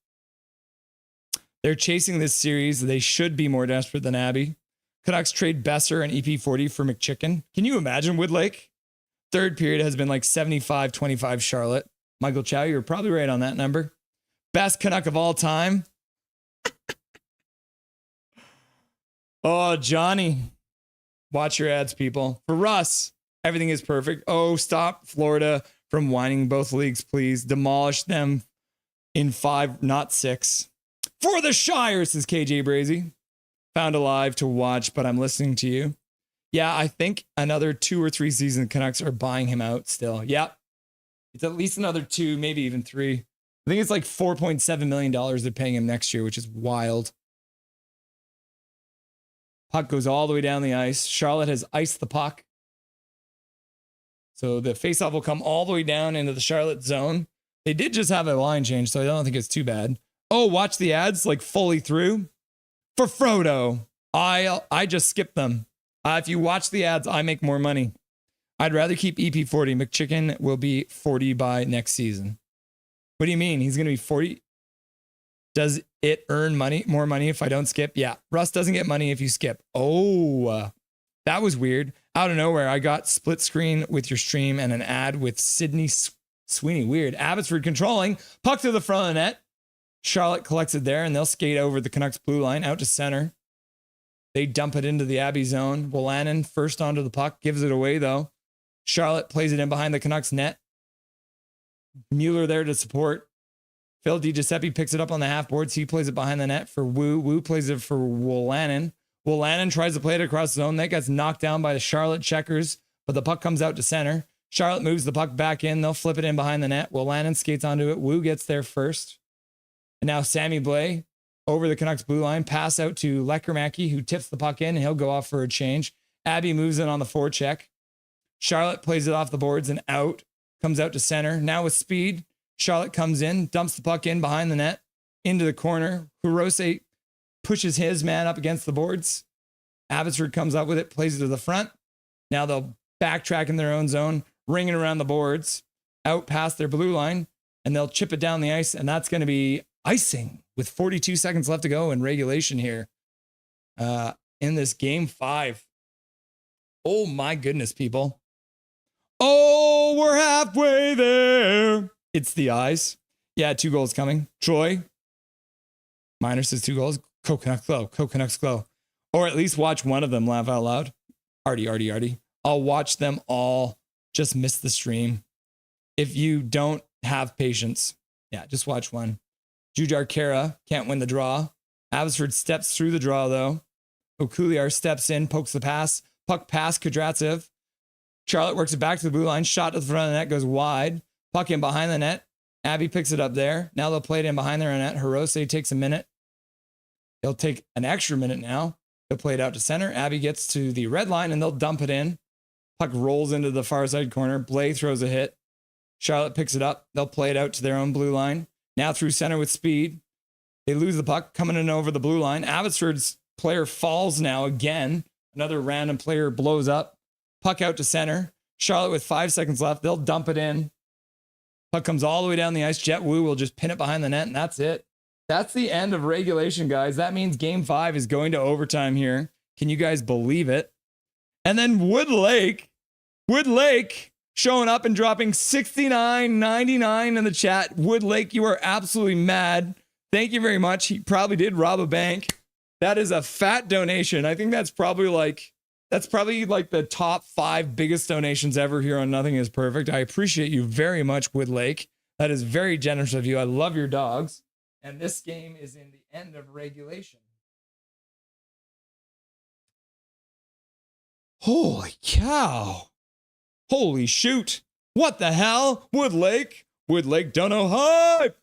They're chasing this series. They should be more desperate than Abby. Canucks trade Besser and EP40 for McChicken. Can you imagine Woodlake? Third period has been like 75-25 Charlotte. Michael Chow, you're probably right on that number. Best Canuck of all time. Oh, Johnny. Watch your ads, people. For Russ, everything is perfect. Oh, stop Florida from whining both leagues, please. Demolish them in 5, not 6. For the Shire, says KJ Brazy. Found alive to watch, but I'm listening to you. Yeah, I think another 2 or 3 seasons Canucks are buying him out still. Yep. It's at least another 2, maybe even 3. I think it's like $4.7 million they're paying him next year, which is wild. Puck goes all the way down the ice. Charlotte has iced the puck. So the faceoff will come all the way down into the Charlotte zone. They did just have a line change, so I don't think it's too bad. Oh, watch the ads like fully through. For Frodo, I just skipped them. If you watch the ads, I make more money. I'd rather keep EP40. McChicken will be 40 by next season. What do you mean? He's going to be 40? Does it earn more money if I don't skip? Yeah. Russ doesn't get money if you skip. Oh, that was weird. Out of nowhere, I got split screen with your stream and an ad with Sydney Sweeney. Weird. Abbotsford controlling. Puck to the front of the net. Charlotte collects it there, and they'll skate over the Canucks blue line out to center. They dump it into the Abby zone. Wolanin first onto the puck. Gives it away, though. Charlotte plays it in behind the Canucks net. Mueller there to support. Phil DiGiuseppe picks it up on the half boards. He plays it behind the net for Wu. Wu plays it for Wolanin. Wolanin tries to play it across the zone. That gets knocked down by the Charlotte checkers, but the puck comes out to center. Charlotte moves the puck back in. They'll flip it in behind the net. Wolanin skates onto it. Wu gets there first. And now Sammy Blais over the Canucks blue line. Pass out to Lekermacki, who tips the puck in, and he'll go off for a change. Abby moves in on the forecheck. Charlotte plays it off the boards and out. Comes out to center. Now with speed, Charlotte comes in, dumps the puck in behind the net, into the corner. Hirose pushes his man up against the boards. Abbotsford comes up with it, plays it to the front. Now they'll backtrack in their own zone, ringing around the boards. out past their blue line, and they'll chip it down the ice, and that's going to be icing with 42 seconds left to go in regulation here in this game 5. Oh my goodness, people. Oh, we're halfway there. It's the eyes. Yeah, 2 goals coming. Troy. Minor says 2 goals. Canucks glow. Canucks glow. Or at least watch one of them laugh out loud. Artie. I'll watch them all. Just miss the stream. If you don't have patience, yeah, just watch one. Jujar Kara can't win the draw. Abbotsford steps through the draw, though. Okuliar steps in, pokes the pass. Puck past Kudratsev. Charlotte works it back to the blue line. Shot to the front of the net, goes wide. Puck in behind the net. Abby picks it up there. Now they'll play it in behind their net. Hirose takes a minute. They'll take an extra minute now. They'll play it out to center. Abby gets to the red line, and they'll dump it in. Puck rolls into the far side corner. Blay throws a hit. Charlotte picks it up. They'll play it out to their own blue line. Now through center with speed. They lose the puck, coming in over the blue line. Abbotsford's player falls now again. Another random player blows up. Puck out to center. Charlotte with 5 seconds left. They'll dump it in. Puck comes all the way down the ice. Jet Wu will just pin it behind the net, and that's it. That's the end of regulation, guys. That means game 5 is going to overtime here. Can you guys believe it? And then Wood Lake showing up and dropping $69.99 in the chat. Wood Lake, you are absolutely mad. Thank you very much. He probably did rob a bank. That is a fat donation. I think that's probably like the top 5 biggest donations ever here on Nothing is Perfect. I appreciate you very much, Wood Lake. That is very generous of you. I love your dogs. And this game is in the end of regulation. Holy cow. Holy shoot. What the hell? Wood Lake Dono hype.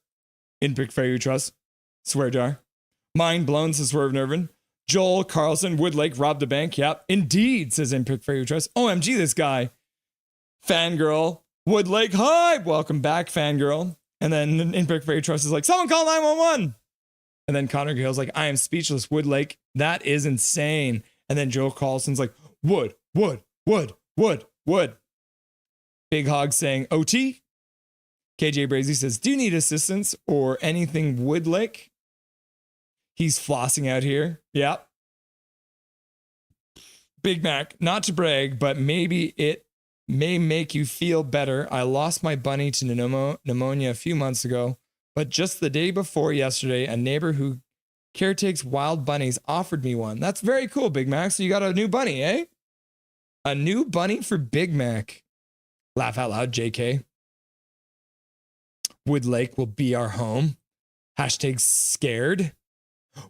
In Pick Fair You Trust. Swear jar. Mind blown, says Swerve Nervin. Joel Carlson, Wood Lake robbed a bank. Yep, indeed, says In Pick Fair You Trust. OMG, this guy. Fangirl. Wood Lake hype. Welcome back, Fangirl. And then In Pick Fair You Trust is like, someone call 911. And then Connor Gale's like, I am speechless. Wood Lake, that is insane. And then Joel Carlson's like, Wood. Big Hog saying OT. KJ Brazy says, do you need assistance or anything, Wood Lake? He's flossing out here. Yep. Big Mac, not to brag, but maybe it may make you feel better. I lost my bunny to pneumonia a few months ago, but just the day before yesterday, a neighbor who caretakes wild bunnies offered me one. That's very cool, Big Mac. So you got a new bunny, eh? A new bunny for Big Mac. Laugh out loud, JK. Wood Lake will be our home. Hashtag scared.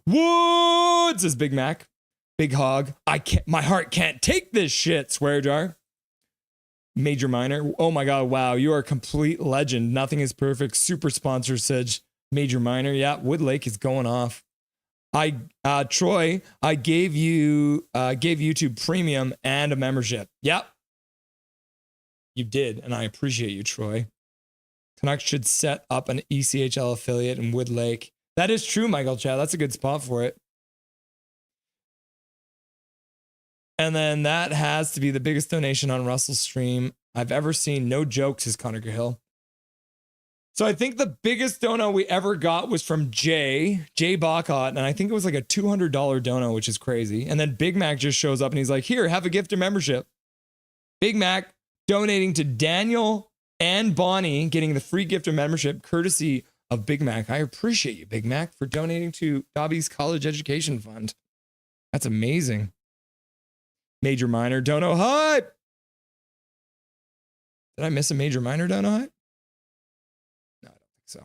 Wood, says Big Mac. Big Hog. My heart can't take this shit. Swear jar. Major Minor. Oh my God. Wow. You are a complete legend. Nothing is perfect. Super sponsor said Major Minor. Yeah. Wood Lake is going off. Troy, I gave YouTube Premium and a membership. Yep. You did. And I appreciate you, Troy. Canucks should set up an ECHL affiliate in Wood Lake. That is true, Michael Chad. That's a good spot for it. And then that has to be the biggest donation on Russell's stream I've ever seen. No jokes, says Connor Cahill. So I think the biggest dono we ever got was from Jay Bacot, and I think it was like a $200 dono, which is crazy. And then Big Mac just shows up and he's like, here, have a gift of membership. Big Mac donating to Daniel and Bonnie, getting the free gift of membership courtesy of Big Mac. I appreciate you, Big Mac, for donating to Dobby's College Education Fund. That's amazing. Major Minor dono hype. Did I miss a Major Minor dono hype? No, I don't think so.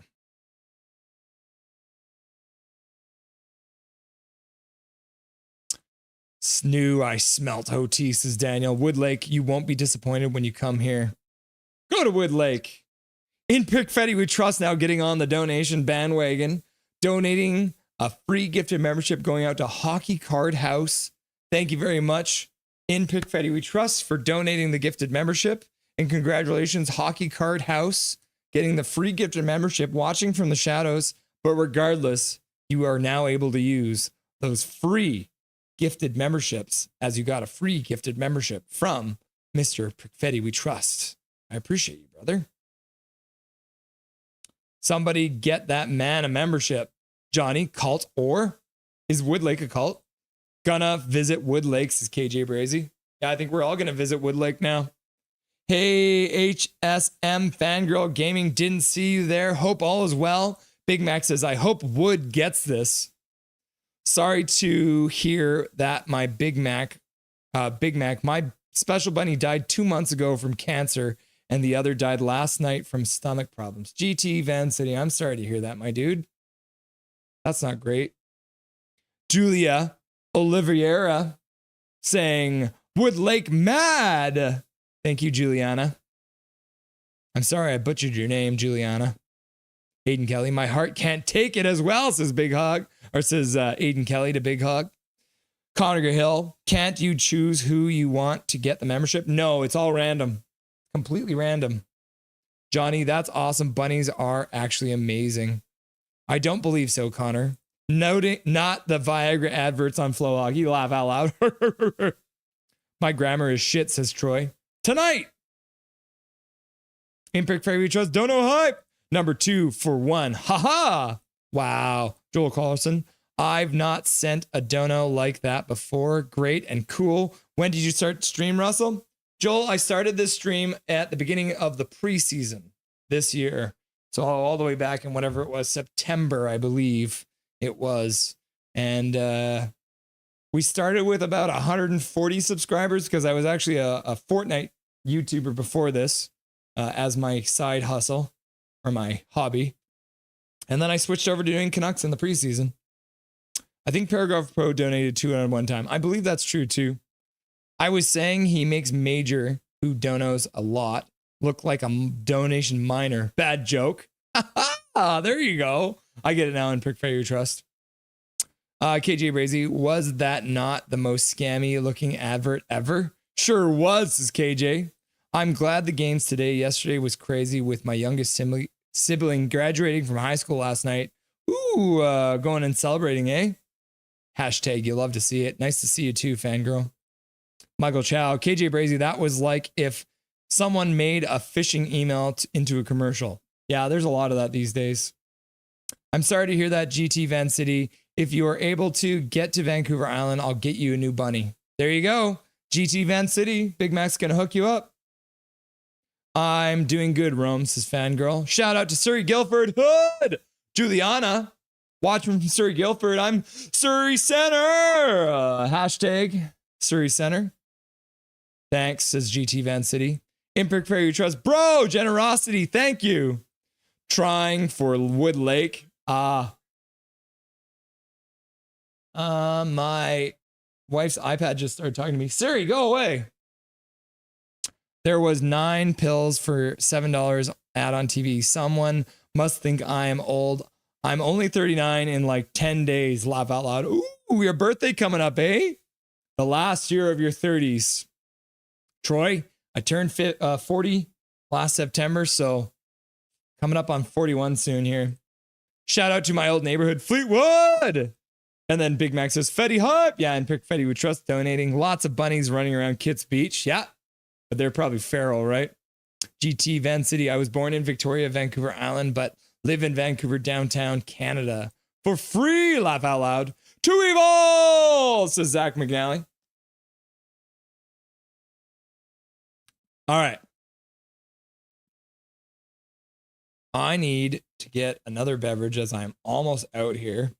Snoo, I smelt OT, says Daniel. Wood Lake, you won't be disappointed when you come here. Go to Wood Lake. In Pickfetty, we trust now getting on the donation bandwagon, donating a free gifted membership going out to Hockey Card House. Thank you very much, In Pickfetty, we trust, for donating the gifted membership. And congratulations, Hockey Card House, getting the free gifted membership, watching from the shadows. But regardless, you are now able to use those free gifted memberships as you got a free gifted membership from Mr. Pickfetty, we trust. I appreciate you, brother. Somebody get that man a membership. Johnny, cult, or is Wood Lake a cult? Gonna visit Wood Lake, says KJ Brazy. Yeah, I think we're all gonna visit Wood Lake now. Hey, HSM Fangirl Gaming, didn't see you there. Hope all is well. Big Mac says, I hope Wood gets this. Sorry to hear that my Big Mac, my special bunny died 2 months ago from cancer, and the other died last night from stomach problems. GT Van City, I'm sorry to hear that, my dude. That's not great. Julia Oliveira saying, Wood Lake mad. Thank you, Juliana. I'm sorry I butchered your name, Juliana. Aiden Kelly, my heart can't take it as well, says Big Hog, or says Aiden Kelly to Big Hog. Connor Hill, can't you choose who you want to get the membership? No, it's all random. Completely random. Johnny, that's awesome. Bunnies are actually amazing. I don't believe so, Connor. Noting not the Viagra adverts on Flow Hockey. Laugh out loud. My grammar is shit, says Troy. Tonight. Impic Fairy Trust, don't know hype. Number 2 for 1. Haha. Wow. Joel Carlson. I've not sent a dono like that before. Great and cool. When did you start stream, Russell? Joel, I started this stream at the beginning of the preseason this year. So all the way back in whatever it was, September, I believe it was. And we started with about 140 subscribers because I was actually a Fortnite YouTuber before this as my side hustle or my hobby. And then I switched over to doing Canucks in the preseason. I think Paragraph Pro donated 200 one time. I believe that's true too. I was saying he makes Major, who donos a lot, look like a donation miner. Bad joke. There you go. I get it now in Prick Failure Trust. KJ Brazy, was that not the most scammy looking advert ever? Sure was, says KJ. I'm glad the games today. Yesterday was crazy with my youngest sibling graduating from high school last night. Ooh, going and celebrating, eh? Hashtag, you love to see it. Nice to see you too, fangirl. Michael Chow, KJ Brazy, that was like if someone made a phishing email into a commercial. Yeah, there's a lot of that these days. I'm sorry to hear that, GT Van City. If you are able to get to Vancouver Island, I'll get you a new bunny. There you go. GT Van City. Big Mac's going to hook you up. I'm doing good, Rome, says Fangirl. Shout out to Surrey Guilford. Hood! Juliana. Watching from Surrey Guilford. I'm Surrey Center. Hashtag Surrey Center. Thanks, says GT Van City. Impic Fairy Trust. Bro, generosity. Thank you. Trying for Wood Lake. My wife's iPad just started talking to me. Siri, go away. There was 9 pills for $7 ad on TV. Someone must think I am old. I'm only 39 in like 10 days. Laugh out loud. Ooh, your birthday coming up, eh? The last year of your 30s. Troy, I turned 40 last September, so coming up on 41 soon here. Shout out to my old neighborhood, Fleetwood. And then Big Mac says, Fetty Hype. Yeah, and Pick Fetty with Trust donating. Lots of bunnies running around Kitts Beach. Yeah, but they're probably feral, right? GT Van City. I was born in Victoria, Vancouver Island, but live in Vancouver, downtown Canada. For free, laugh out loud. Too evil, says Zach McNally. All right. I need to get another beverage as I'm almost out here.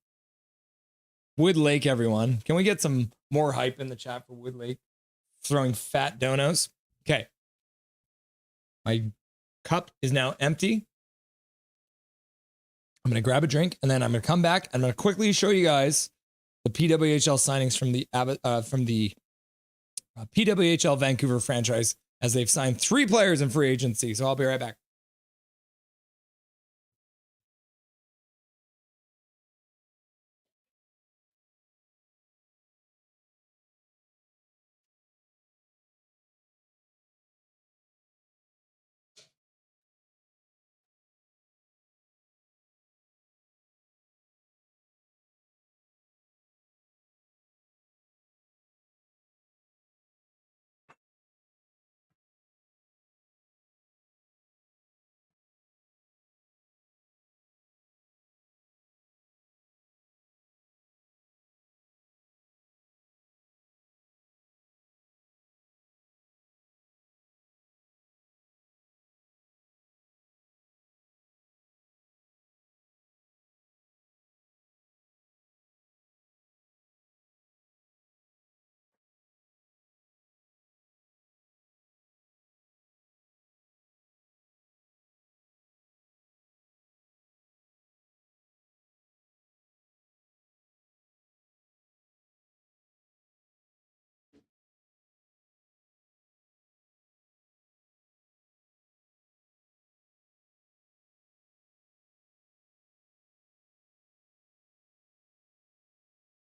Wood Lake, everyone. Can we get some more hype in the chat for Wood Lake? Throwing fat donos. Okay. My cup is now empty. I'm going to grab a drink and then I'm going to come back. I'm going to quickly show you guys the PWHL signings from the PWHL Vancouver franchise as they've signed 3 players in free agency. So I'll be right back.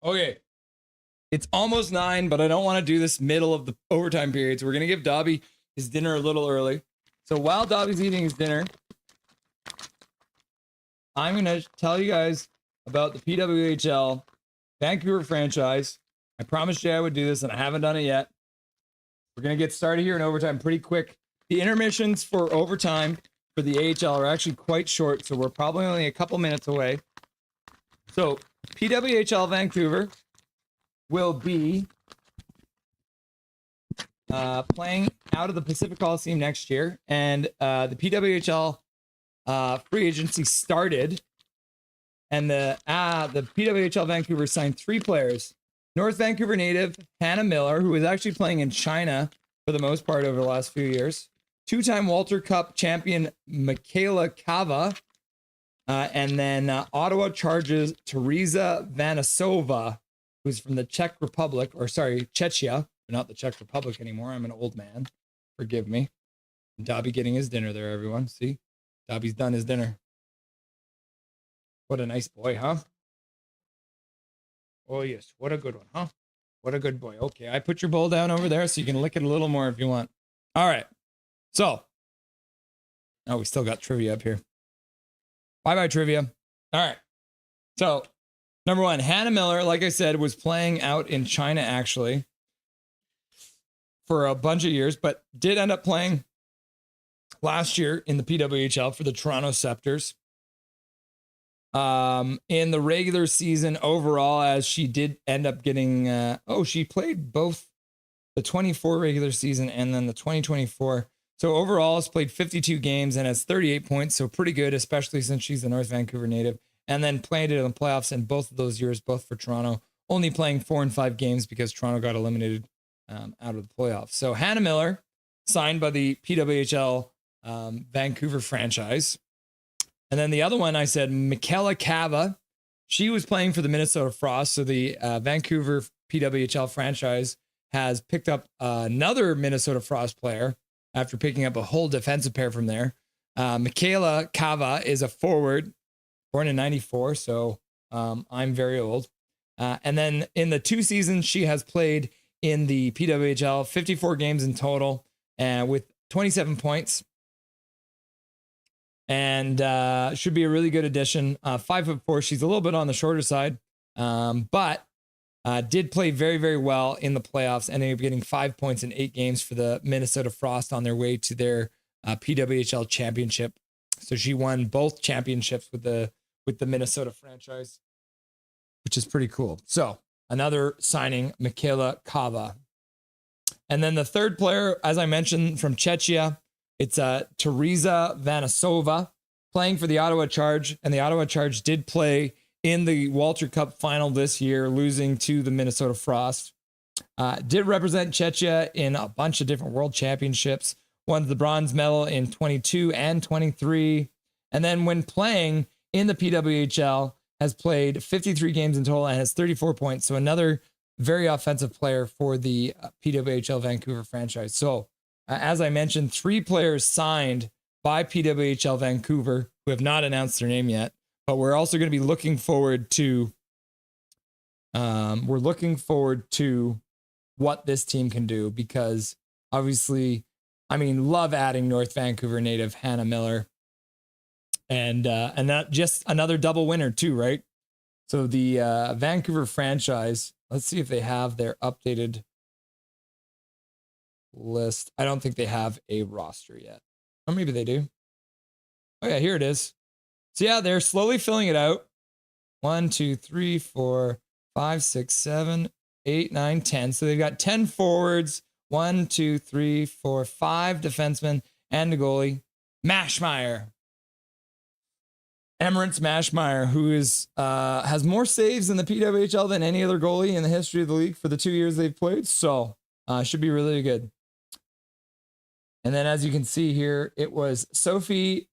Okay. It's almost 9, but I don't want to do this middle of the overtime period. So we're going to give Dobby his dinner a little early. So while Dobby's eating his dinner, I'm going to tell you guys about the PWHL Vancouver franchise. I promised you I would do this, and I haven't done it yet. We're going to get started here in overtime pretty quick. The intermissions for overtime for the AHL are actually quite short, so we're probably only a couple minutes away. So PWHL Vancouver will be playing out of the Pacific Coliseum next year, and the PWHL free agency started, and the PWHL Vancouver signed 3 players. North Vancouver native Hannah Miller, who is actually playing in China for the most part over the last few years. 2-time Walter Cup champion Michaela Kava, and then Ottawa Charges Teresa Vanisova, who's from the Czech Republic, or sorry, Czechia, not the Czech Republic anymore. I'm an old man. Forgive me. Dobby getting his dinner there, everyone. See? Dobby's done his dinner. What a nice boy, huh? Oh, yes. What a good one, huh? What a good boy. Okay, I put your bowl down over there so you can lick it a little more if you want. All right. So, oh, we still got trivia up here. Bye-bye, trivia. All right. So, number 1, Hannah Miller, like I said, was playing out in China, actually, for a bunch of years, but did end up playing last year in the PWHL for the Toronto Scepters. In the regular season overall, as she did end up getting, she played both the 24 regular season and then the 2024. So overall, has played 52 games and has 38 points. So pretty good, especially since she's a North Vancouver native. And then played it in the playoffs in both of those years, both for Toronto, only playing 4 and 5 games because Toronto got eliminated out of the playoffs. So Hannah Miller, signed by the PWHL Vancouver franchise. And then the other one, I said, Michaela Kava. She was playing for the Minnesota Frost. So the Vancouver PWHL franchise has picked up another Minnesota Frost player after picking up a whole defensive pair from there. Michaela Kava is a forward, born in 94. So I'm very old. And then in the 2 seasons she has played in the PWHL, 54 games in total, with 27 points. And should be a really good addition. 5'4". She's a little bit on the shorter side, but did play very, very well in the playoffs, ending up getting 5 points in 8 games for the Minnesota Frost on their way to their PWHL championship. So she won both championships with the Minnesota franchise, which is pretty cool. So another signing, Michaela Kava. And then the third player, as I mentioned, from Czechia, it's Teresa Vanisova, playing for the Ottawa Charge. And the Ottawa Charge did play in the Walter Cup final this year, losing to the Minnesota Frost. Did represent Czechia in a bunch of different world championships. Won the bronze medal in 22 and 23. And then when playing in the PWHL, has played 53 games in total and has 34 points. So another very offensive player for the PWHL Vancouver franchise. So as I mentioned, 3 players signed by PWHL Vancouver who have not announced their name yet, but we're also going to be looking forward to what this team can do, because obviously, I mean, love adding North Vancouver native Hannah Miller, and that just another double winner too, right? So the Vancouver franchise, let's see if they have their updated list. I don't think they have a roster yet. Or maybe they do. Oh yeah, here it is. So yeah, they're slowly filling it out. 1, 2, 3, 4, 5, 6, 7, 8, 9, 10. So they've got 10 forwards, 1, 2, 3, 4, 5 defensemen, and a goalie. Mashmeyer. Emirates Mashmeyer, who is has more saves in the PWHL than any other goalie in the history of the league for the 2 years they've played. So should be really good. And then as you can see here, it was Sophie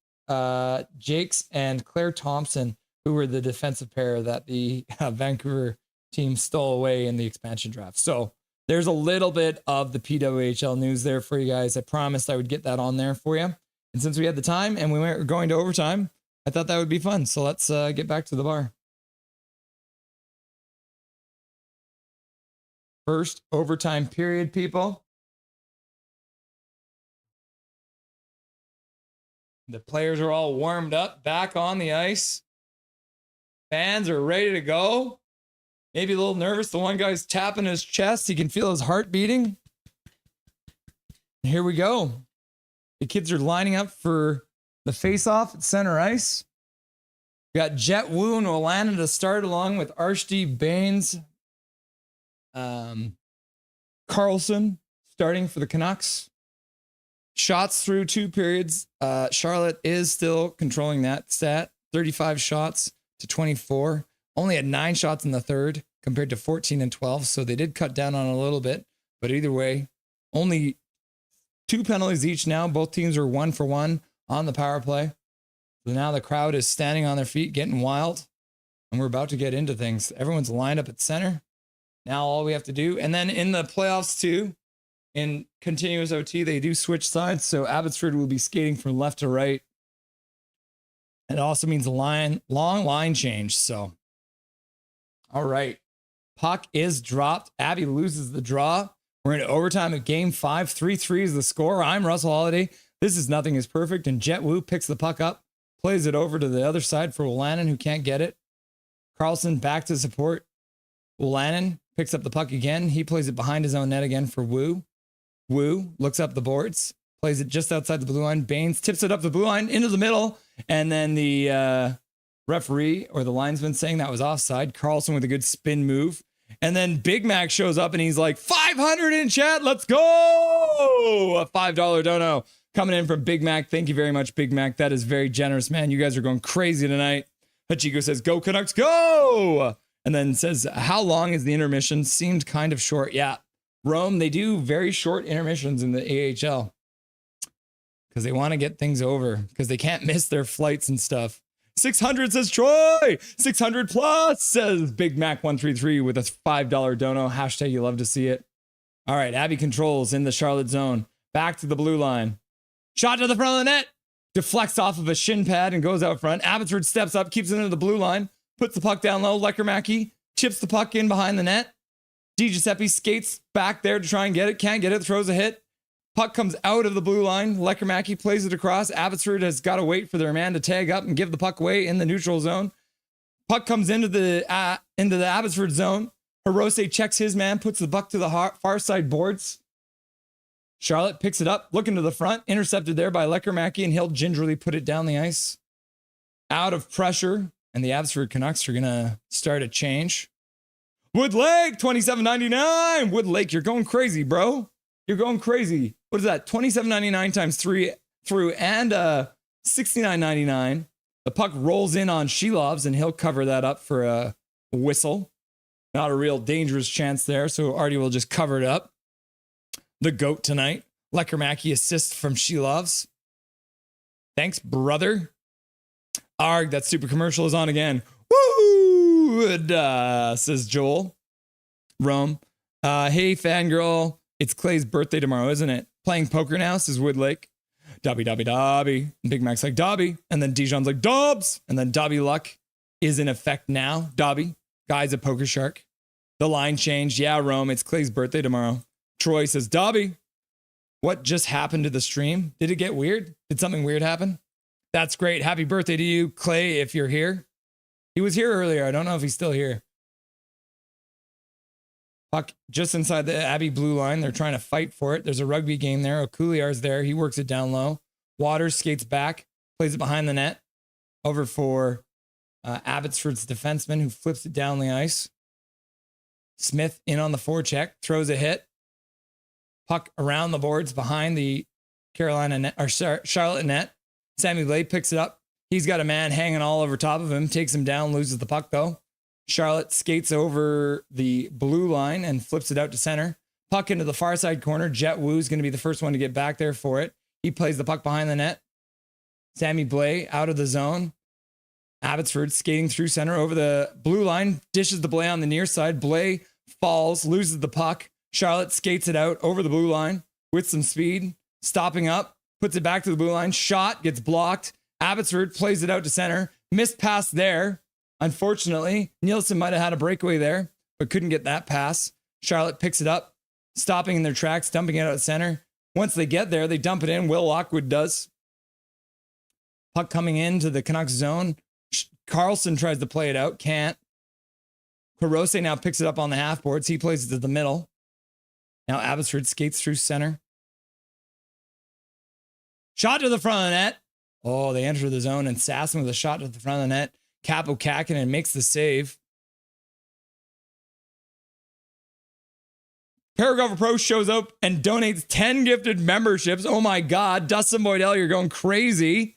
Jakes and Claire Thompson, who were the defensive pair that the Vancouver team stole away in the expansion draft. So there's a little bit of the PWHL news there for you guys. I promised I would get that on there for you. And since we had the time and we were going to overtime, I thought that would be fun. So let's get back to the bar. first overtime period, people. The players are all warmed up, back on the ice. Fans are ready to go. Maybe a little nervous. The one guy's tapping his chest. He can feel his heart beating. Here we go. The kids are lining up for the face-off at center ice. We got Jet Wu and Olana to start, along with Arshdeep Baines, Carlson starting for the Canucks. Shots through 2 periods. Charlotte is still controlling that stat. 35 shots to 24. Only had 9 shots in the third compared to 14 and 12. So they did cut down on a little bit. But either way, only 2 penalties each now. Both teams are 1 for 1 on the power play. So now the crowd is standing on their feet, getting wild. And we're about to get into things. Everyone's lined up at center. Now all we have to do, and then in the playoffs too, in continuous OT, they do switch sides. So Abbotsford will be skating from left to right. It also means a long line change. So, all right. Puck is dropped. Abby loses the draw. We're in overtime at game 5. 3-3 is the score. I'm Russell Holiday. This is Nothing is Perfect. And Jet Wu picks the puck up, plays it over to the other side for Wolanin, who can't get it. Carlson back to support. Wolanin picks up the puck again. He plays it behind his own net again for Wu. Wu looks up the boards, plays it just outside the blue line. Baines tips it up the blue line into the middle. And then the referee or the linesman saying that was offside. Carlson with a good spin move. And then Big Mac shows up and he's like, 500 in chat. Let's go. A $5 dono coming in from Big Mac. Thank you very much, Big Mac. That is very generous, man. You guys are going crazy tonight. Hachiko says, go Canucks, go. And then says, how long is the intermission? Seemed kind of short. Yeah. Rome, they do very short intermissions in the AHL because they want to get things over because they can't miss their flights and stuff. 600 says Troy. 600 plus says Big Mac 133 with a $5 dono. Hashtag you love to see it. All right. Abby controls in the Charlotte zone. Back to the blue line. Shot to the front of the net. Deflects off of a shin pad and goes out front. Abbotsford steps up, keeps it into the blue line. Puts the puck down low. Leckermacki chips the puck in behind the net. DiGiuseppe skates back there to try and get it. Can't get it. Throws a hit. Puck comes out of the blue line. Leckermacki plays it across. Abbotsford has got to wait for their man to tag up and give the puck away in the neutral zone. Puck comes into the Abbotsford zone. Hirose checks his man, puts the puck to the far side boards. Charlotte picks it up, looking to the front, intercepted there by Leckermacki, and he'll gingerly put it down the ice. Out of pressure, and the Abbotsford Canucks are going to start a change. Woodlake, $27.99. Woodlake, you're going crazy, bro. You're going crazy. What is that? $27.99 times 3 through and $69.99. The puck rolls in on Shelovs, and he'll cover that up for a whistle. Not a real dangerous chance there, so Artie will just cover it up. The GOAT tonight. Leckermacki assist from Shelovs. Thanks, brother. Arg, that super commercial is on again. Woo! Says Joel. Rome. Hey, fangirl. It's Clay's birthday tomorrow, isn't it? Playing poker now, says Woodlake. Dobby. And Big Mac's like, Dobby. And then Dijon's like, Dobbs. And then Dobby Luck is in effect now. Dobby. Guy's a poker shark. The line changed. Yeah, Rome. It's Clay's birthday tomorrow. Troy says, Dobby, what just happened to the stream? Did it get weird? Did something weird happen? That's great. Happy birthday to you, Clay, if you're here. He was here earlier. I don't know if he's still here. Puck just inside the Abbey blue line. They're trying to fight for it. There's a rugby game there. Okuliar's there. He works it down low. Waters skates back, plays it behind the net. Over for Abbotsford's defenseman who flips it down the ice. Smith in on the forecheck, throws a hit. Puck around the boards behind the Carolina net, or Charlotte net. Sammy Blade picks it up. He's got a man hanging all over top of him, takes him down, loses the puck though. Charlotte skates over the blue line and flips it out to center. Puck into the far side corner. Jet Wu's going to be the first one to get back there for it. He plays the puck behind the net. Sammy Blay out of the zone. Abbotsford skating through center over the blue line, dishes the Blay on the near side. Blay falls, loses the puck. Charlotte skates it out over the blue line with some speed, stopping up, puts it back to the blue line. Shot gets blocked. Abbotsford plays it out to center. Missed pass there. Unfortunately, Nielsen might have had a breakaway there, but couldn't get that pass. Charlotte picks it up, stopping in their tracks, dumping it out of center. Once they get there, they dump it in. Will Lockwood does. Puck coming into the Canucks zone. Carlson tries to play it out. Can't. Hirose now picks it up on the half boards. He plays it to the middle. Now Abbotsford skates through center. Shot to the front of the net. Oh, they enter the zone, and Sasson with a shot to the front of the net. Capo Kakinen makes the save. Paragraph Pro shows up and donates 10 gifted memberships. Oh my God. Dustin Boydell, you're going crazy.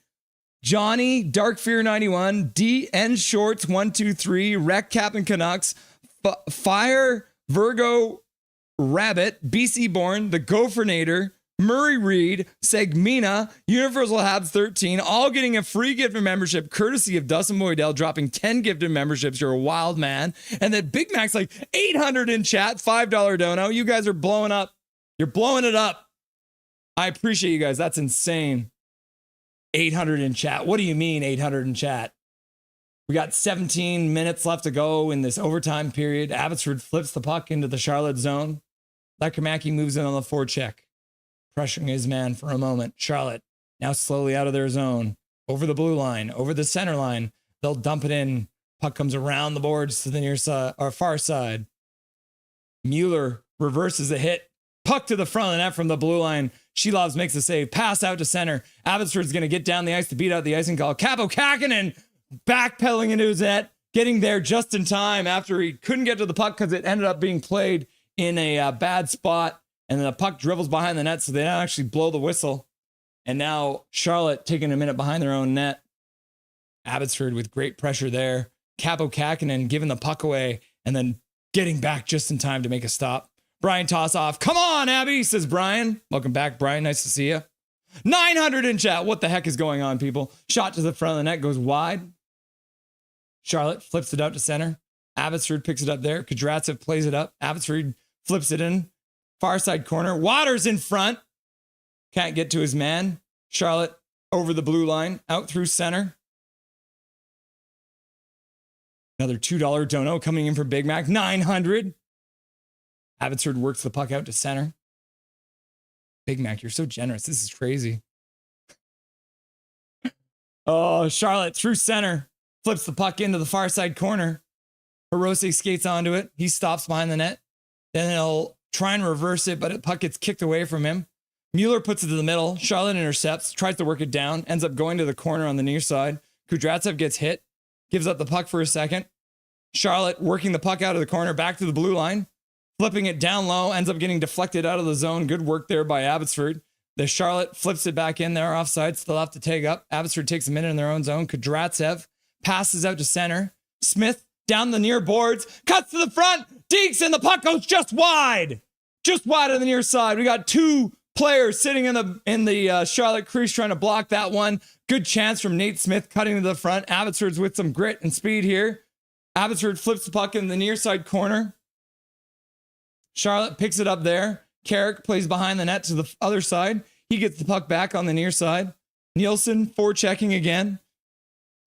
Johnny, Dark Fear 91, DN Shorts 123, Rec Captain Canucks, Fire, Virgo, Rabbit, BC Born, The Gophernator, Murray Reed, Segmina, Universal Habs 13, all getting a free gift of membership courtesy of Dustin Boydell, dropping 10 gifted memberships. You're a wild man. And then Big Mac's like 800 in chat, $5 dono. You guys are blowing up. You're blowing it up. I appreciate you guys. That's insane. 800 in chat. What do you mean 800 in chat? We got 17 minutes left to go in this overtime period. Abbotsford flips the puck into the Charlotte zone. Lekermacki moves in on the forecheck, pressuring his man for a moment. Charlotte now slowly out of their zone, over the blue line, over the center line. They'll dump it in. Puck comes around the boards to the near side or far side. Mueller reverses the hit. Puck to the front of the net from the blue line. Shelovs makes the save. Pass out to center. Abbotsford's going to get down the ice to beat out the icing call. Capo Kakinen backpedaling into his net, getting there just in time after he couldn't get to the puck because it ended up being played in a bad spot. And then the puck dribbles behind the net, so they don't actually blow the whistle. And now Charlotte taking a minute behind their own net. Abbotsford with great pressure there. Capo Kakinen giving the puck away and then getting back just in time to make a stop. Brian toss off. Come on, Abby, says Brian. Welcome back, Brian. Nice to see you. 900 in chat. What the heck is going on, people? Shot to the front of the net, goes wide. Charlotte flips it out to center. Abbotsford picks it up there. Kudratsev plays it up. Abbotsford flips it in. Far side corner. Waters in front. Can't get to his man. Charlotte over the blue line. Out through center. Another $2 dono coming in for Big Mac. 900. Abbotsford works the puck out to center. Big Mac, you're so generous. This is crazy. Oh, Charlotte through center. Flips the puck into the far side corner. Hirose skates onto it. He stops behind the net. Then he'll try and reverse it, but the puck gets kicked away from him. Mueller puts it to the middle. Charlotte intercepts, tries to work it down, ends up going to the corner on the near side. Kudratsev gets hit, gives up the puck for a second. Charlotte working the puck out of the corner, back to the blue line. Flipping it down low, ends up getting deflected out of the zone. Good work there by Abbotsford. The Charlotte flips it back in there offside, still have to take up. Abbotsford takes a minute in their own zone. Kudratsev passes out to center. Smith down the near boards, cuts to the front, deeks, and the puck goes just wide of the near side. We got two players sitting in the Charlotte crease trying to block that one. Good chance from Nate Smith cutting to the front. Abbotsford's with some grit and speed here. Abbotsford flips the puck in the near side corner. Charlotte picks it up there. Carrick plays behind the net to the other side. He gets the puck back on the near side. Nielsen forechecking again.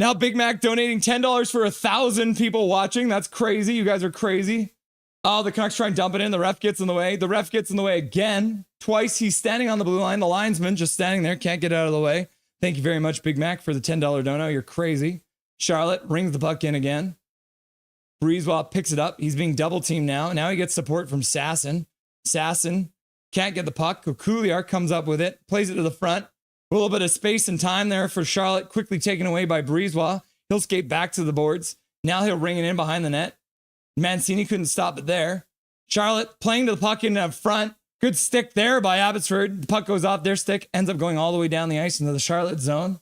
Now Big Mac donating $10 for 1,000 people watching. That's crazy. You guys are crazy. Oh, the Canucks try and dump it in. The ref gets in the way. The ref gets in the way again. Twice he's standing on the blue line. The linesman just standing there. Can't get out of the way. Thank you very much, Big Mac, for the $10 dono. You're crazy. Charlotte rings the puck in again. Breezewell picks it up. He's being double teamed now. Now he gets support from Sasson. Sasson can't get the puck. Kukuliar comes up with it. Plays it to the front. A little bit of space and time there for Charlotte. Quickly taken away by Breezewell. He'll skate back to the boards. Now he'll ring it in behind the net. Mancini couldn't stop it there. Charlotte playing to the puck in up front. Good stick there by Abbotsford. The puck goes off their stick. Ends up going all the way down the ice into the Charlotte zone.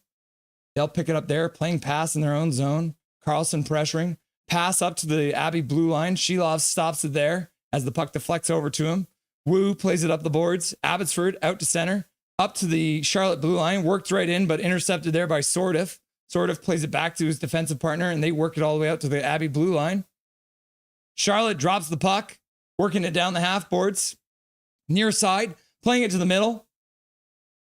They'll pick it up there. Playing pass in their own zone. Carlson pressuring. Pass up to the Abbey blue line. Shelov stops it there as the puck deflects over to him. Wu plays it up the boards. Abbotsford out to center. Up to the Charlotte blue line. Worked right in, but intercepted there by Sordiff. Sordiff plays it back to his defensive partner, and they work it all the way out to the Abbey blue line. Charlotte drops the puck, working it down the half boards. Near side, playing it to the middle.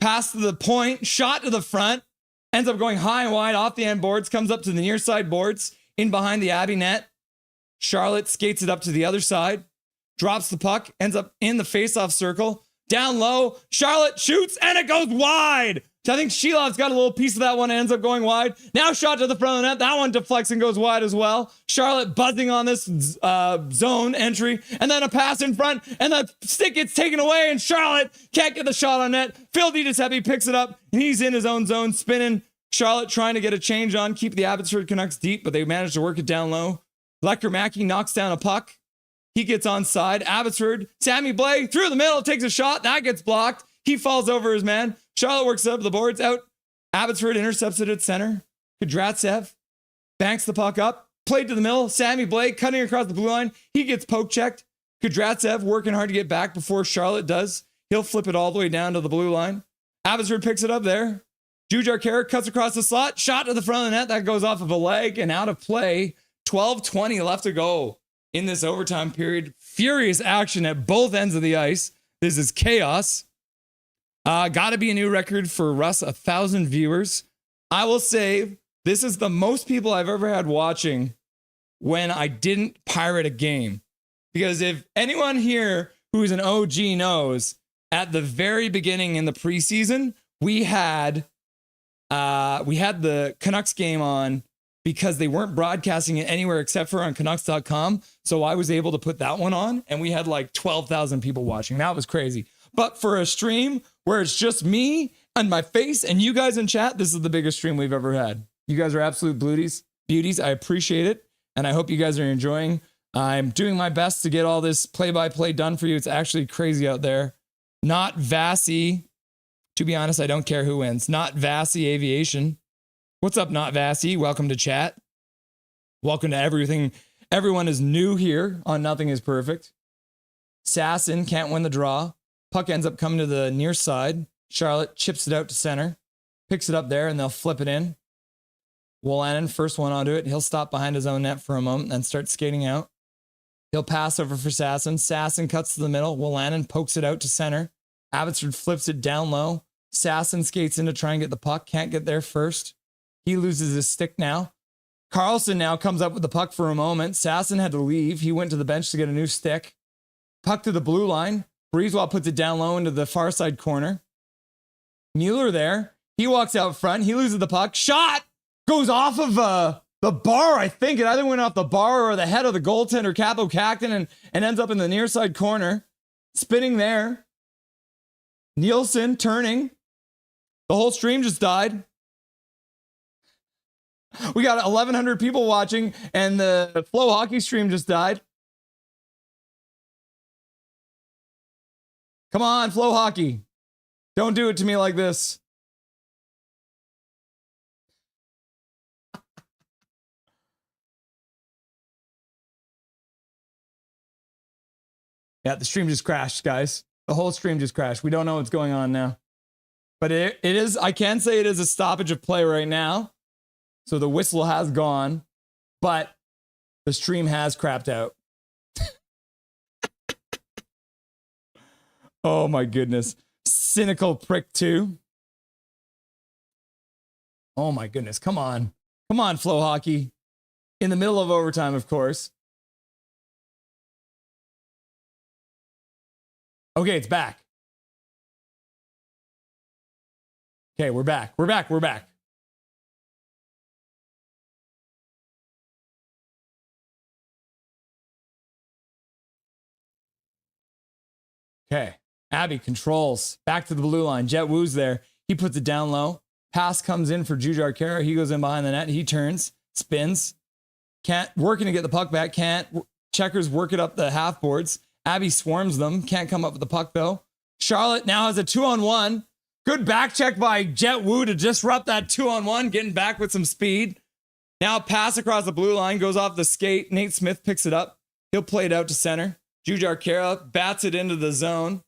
Pass to the point. Shot to the front. Ends up going high and wide off the end boards. Comes up to the near side boards. In behind the Abbey net. Charlotte skates it up to the other side. drops the puck, ends up in the faceoff circle. Down low, Charlotte shoots, and it goes wide. I think Sheilov's got a little piece of that one, ends up going wide. Now shot to the front of the net. That one deflects and goes wide as well. Charlotte buzzing on this zone entry, and then a pass in front, and the stick gets taken away, and Charlotte can't get the shot on net. Phil DiGiuseppe picks it up, and he's in his own zone, spinning. Charlotte trying to get a change on, keep the Abbotsford Canucks deep, but they managed to work it down low. Lecter Mackey knocks down a puck. He gets onside. Abbotsford, Sammy Blais through the middle, takes a shot. That gets blocked. He falls over his man. Charlotte works up the boards out. Abbotsford intercepts it at center. Kudratsev banks the puck up. Played to the middle. Sammy Blais cutting across the blue line. He gets poke checked. Kudratsev working hard to get back before Charlotte does. He'll flip it all the way down to the blue line. Abbotsford picks it up there. Jujhar Khaira cuts across the slot. Shot to the front of the net. That goes off of a leg and out of play. 12:20 left to go in this overtime period. Furious action at both ends of the ice. This is chaos. Got to be a new record for Russ, 1,000 viewers. I will say this is the most people I've ever had watching when I didn't pirate a game. Because if anyone here who's an OG knows, at the very beginning in the preseason, we had the Canucks game on because they weren't broadcasting it anywhere except for on Canucks.com. So I was able to put that one on, and we had like 12,000 people watching. That was crazy. But for a stream where it's just me and my face and you guys in chat, this is the biggest stream we've ever had. You guys are absolute beauties. I appreciate it. And I hope you guys are enjoying. I'm doing my best to get all this play-by-play done for you. It's actually crazy out there. Not Vassy. To be honest, I don't care who wins. Not Vassy Aviation. What's up, Not Vassy? Welcome to chat. Welcome to everything. Everyone is new here on Nothing is Perfect. Sasson can't win the draw. Puck ends up coming to the near side. Charlotte chips it out to center. Picks it up there, and they'll flip it in. Wolanin, first one onto it. He'll stop behind his own net for a moment and start skating out. He'll pass over for Sasson. Sasson cuts to the middle. Wolanin pokes it out to center. Abbotsford flips it down low. Sasson skates in to try and get the puck. Can't get there first. He loses his stick now. Carlson now comes up with the puck for a moment. Sasson had to leave. He went to the bench to get a new stick. Puck to the blue line. Breezewell puts it down low into the far side corner. Mueller there. He walks out front. He loses the puck. Shot goes off of the bar, I think. It either went off the bar or the head of the goaltender, Capo Cacton, and ends up in the near side corner. Spinning there. Nielsen turning. The whole stream just died. We got 1,100 people watching, and the Flow Hockey stream just died. Come on, Flow Hockey. Don't do it to me like this. Yeah, the stream just crashed, guys. The whole stream just crashed. We don't know what's going on now. But it is, I can say it is a stoppage of play right now. So the whistle has gone, but the stream has crapped out. Oh my goodness. Cynical prick 2. Oh my goodness. Come on. Come on, Flow Hockey. In the middle of overtime, of course. Okay, it's back. Okay, we're back. We're back. We're back. Okay, Abby controls. Back to the blue line. Jet Wu's there. He puts it down low. Pass comes in for Jujhar Khaira. He goes in behind the net. He turns, spins. Working to get the puck back. Can't. Checkers work it up the half boards. Abby swarms them. Can't come up with the puck, though. Charlotte now has a 2-on-1. Good back check by Jet Wu to disrupt that 2-on-1. Getting back with some speed. Now pass across the blue line. Goes off the skate. Nate Smith picks it up. He'll play it out to center. Jujhar Khaira bats it into the zone.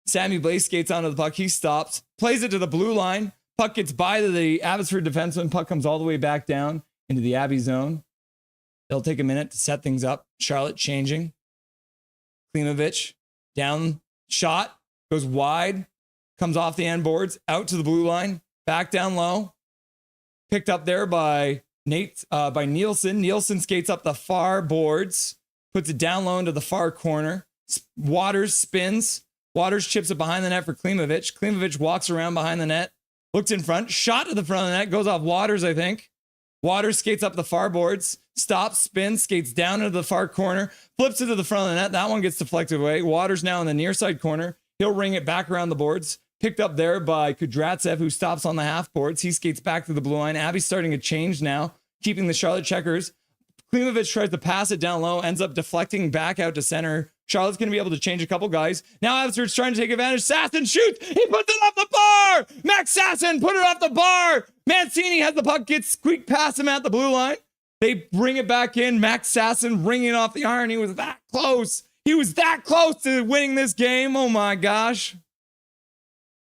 Sammy Blais skates onto the puck. He stops. Plays it to the blue line. Puck gets by to the Abbotsford defenseman. Puck comes all the way back down into the Abbey zone. They'll take a minute to set things up. Charlotte changing. Klimovich down. Shot. Goes wide. Comes off the end boards. Out to the blue line. Back down low. Picked up there by Nielsen. Nielsen skates up the far boards. Puts it down low into the far corner. Waters spins. Waters chips it behind the net for Klimovich. Klimovich walks around behind the net, looks in front, shot to the front of the net, goes off Waters, I think. Waters skates up the far boards, stops, spins, skates down into the far corner, flips it to the front of the net. That one gets deflected away. Waters now in the near side corner. He'll ring it back around the boards. Picked up there by Kudratsev, who stops on the half boards. He skates back to the blue line. Abby's starting to change now, keeping the Charlotte checkers. Klimovich tries to pass it down low, ends up deflecting back out to center. Charlotte's going to be able to change a couple guys. Now Abbotsford's trying to take advantage. Sasson shoots. He puts it off the bar. Max Sasson put it off the bar. Mancini has the puck, gets squeaked past him at the blue line. They bring it back in. Max Sasson ringing off the iron. He was that close. He was that close to winning this game. Oh my gosh.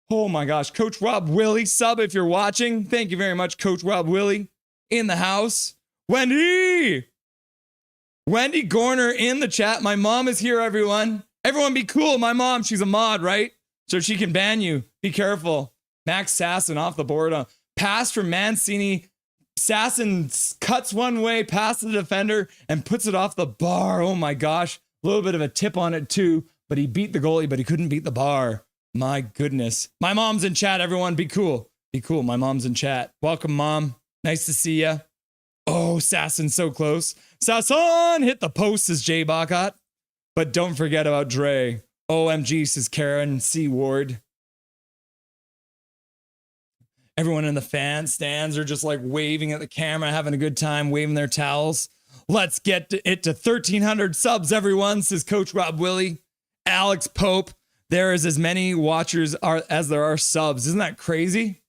Oh my gosh. Coach Rob Willie, sub if you're watching. Thank you very much, Coach Rob Willie. In the house. Wendy Gorner in the chat. My mom is here, everyone. Everyone be cool. My mom, she's a mod, right? So she can ban you. Be careful. Max Sasson off the board. Pass from Mancini. Sasson cuts one way past the defender and puts it off the bar. Oh my gosh. A little bit of a tip on it too. But he beat the goalie, but he couldn't beat the bar. My goodness. My mom's in chat, everyone. Be cool. Be cool. My mom's in chat. Welcome, Mom. Nice to see ya. Oh, Sasson so close. Sasson hit the post, says Jay Bacot. But don't forget about Dre. OMG, says Karen C. Ward. Everyone in the fan stands are just like waving at the camera, having a good time, waving their towels. Let's get it to 1,300 subs, everyone, says Coach Rob Willie. Alex Pope. There is as many watchers as there are subs. Isn't that crazy?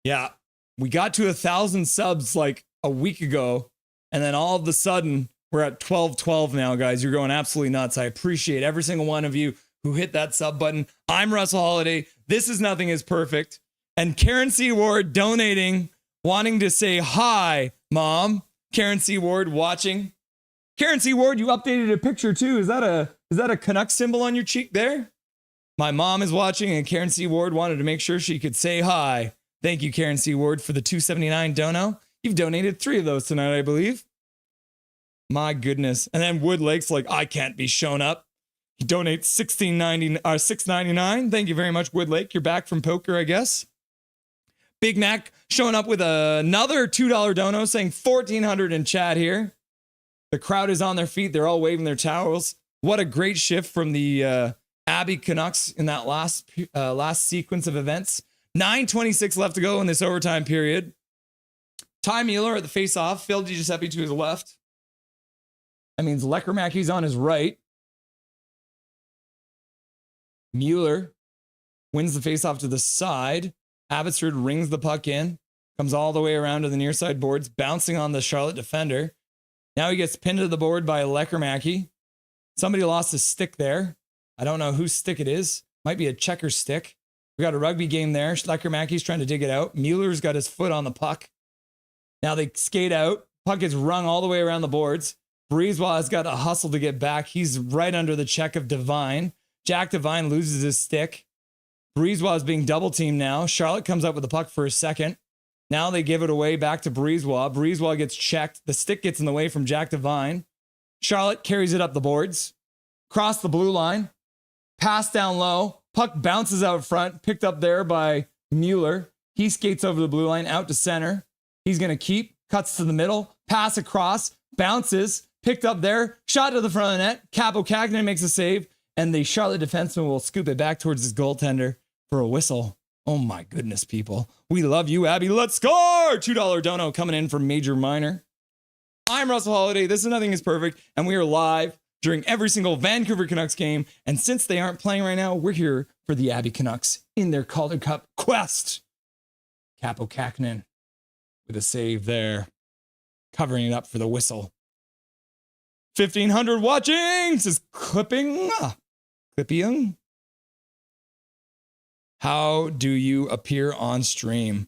Yeah. We got to 1,000 subs like a week ago, and then all of a sudden we're at 1212 now, guys. You're going absolutely nuts. I appreciate every single one of you who hit that sub button. I'm Russell Holiday. This is Nothing is Perfect. And Karen C. Ward donating, wanting to say hi, Mom. Karen C. Ward watching. Karen C. Ward, you updated a picture too. Is that a Canucks symbol on your cheek there? My mom is watching, and Karen C. Ward wanted to make sure she could say hi. Thank you, Karen C. Ward, for the $2.79 dono. You've donated 3 of those tonight, I believe. My goodness. And then Wood Lake's like, I can't be shown up. He donates $6.99. Thank you very much, Wood Lake. You're back from poker, I guess. Big Mac showing up with another $2 dono, saying 1,400 in chat here. The crowd is on their feet. They're all waving their towels. What a great shift from the Abby Canucks in that last sequence of events. 9:26 left to go in this overtime period. Ty Mueller at the face-off. Phil DiGiuseppe to his left. That means Lekermaki's on his right. Mueller wins the face-off to the side. Abbotsford rings the puck in. Comes all the way around to the near side boards, bouncing on the Charlotte defender. Now he gets pinned to the board by Lekermaki. Somebody lost his stick there. I don't know whose stick it is. Might be a checker stick. We got a rugby game there. Lekermaki's trying to dig it out. Mueller's got his foot on the puck. Now they skate out. Puck gets rung all the way around the boards. Breezewell has got a hustle to get back. He's right under the check of Devine. Jack Devine loses his stick. Breezewell is being double teamed now. Charlotte comes up with the puck for a second. Now they give it away back to Breezewell. Breezewell gets checked. The stick gets in the way from Jack Devine. Charlotte carries it up the boards. Cross the blue line. Pass down low. Puck bounces out front, picked up there by Mueller. He skates over the blue line, out to center. He's going to keep, cuts to the middle, pass across, bounces, picked up there, shot to the front of the net. Capo Cagnan makes a save, and the Charlotte defenseman will scoop it back towards his goaltender for a whistle. Oh my goodness, people. We love you, Abby. Let's score! $2 dono coming in from Major Minor. I'm Russell Holiday. This is Nothing is Perfect, and we are live during every single Vancouver Canucks game. And since they aren't playing right now, we're here for the Abby Canucks in their Calder Cup quest. Capo Cagnan with a save there, covering it up for the whistle. 1,500 watching, says Clipping. Clipping. How do you appear on stream?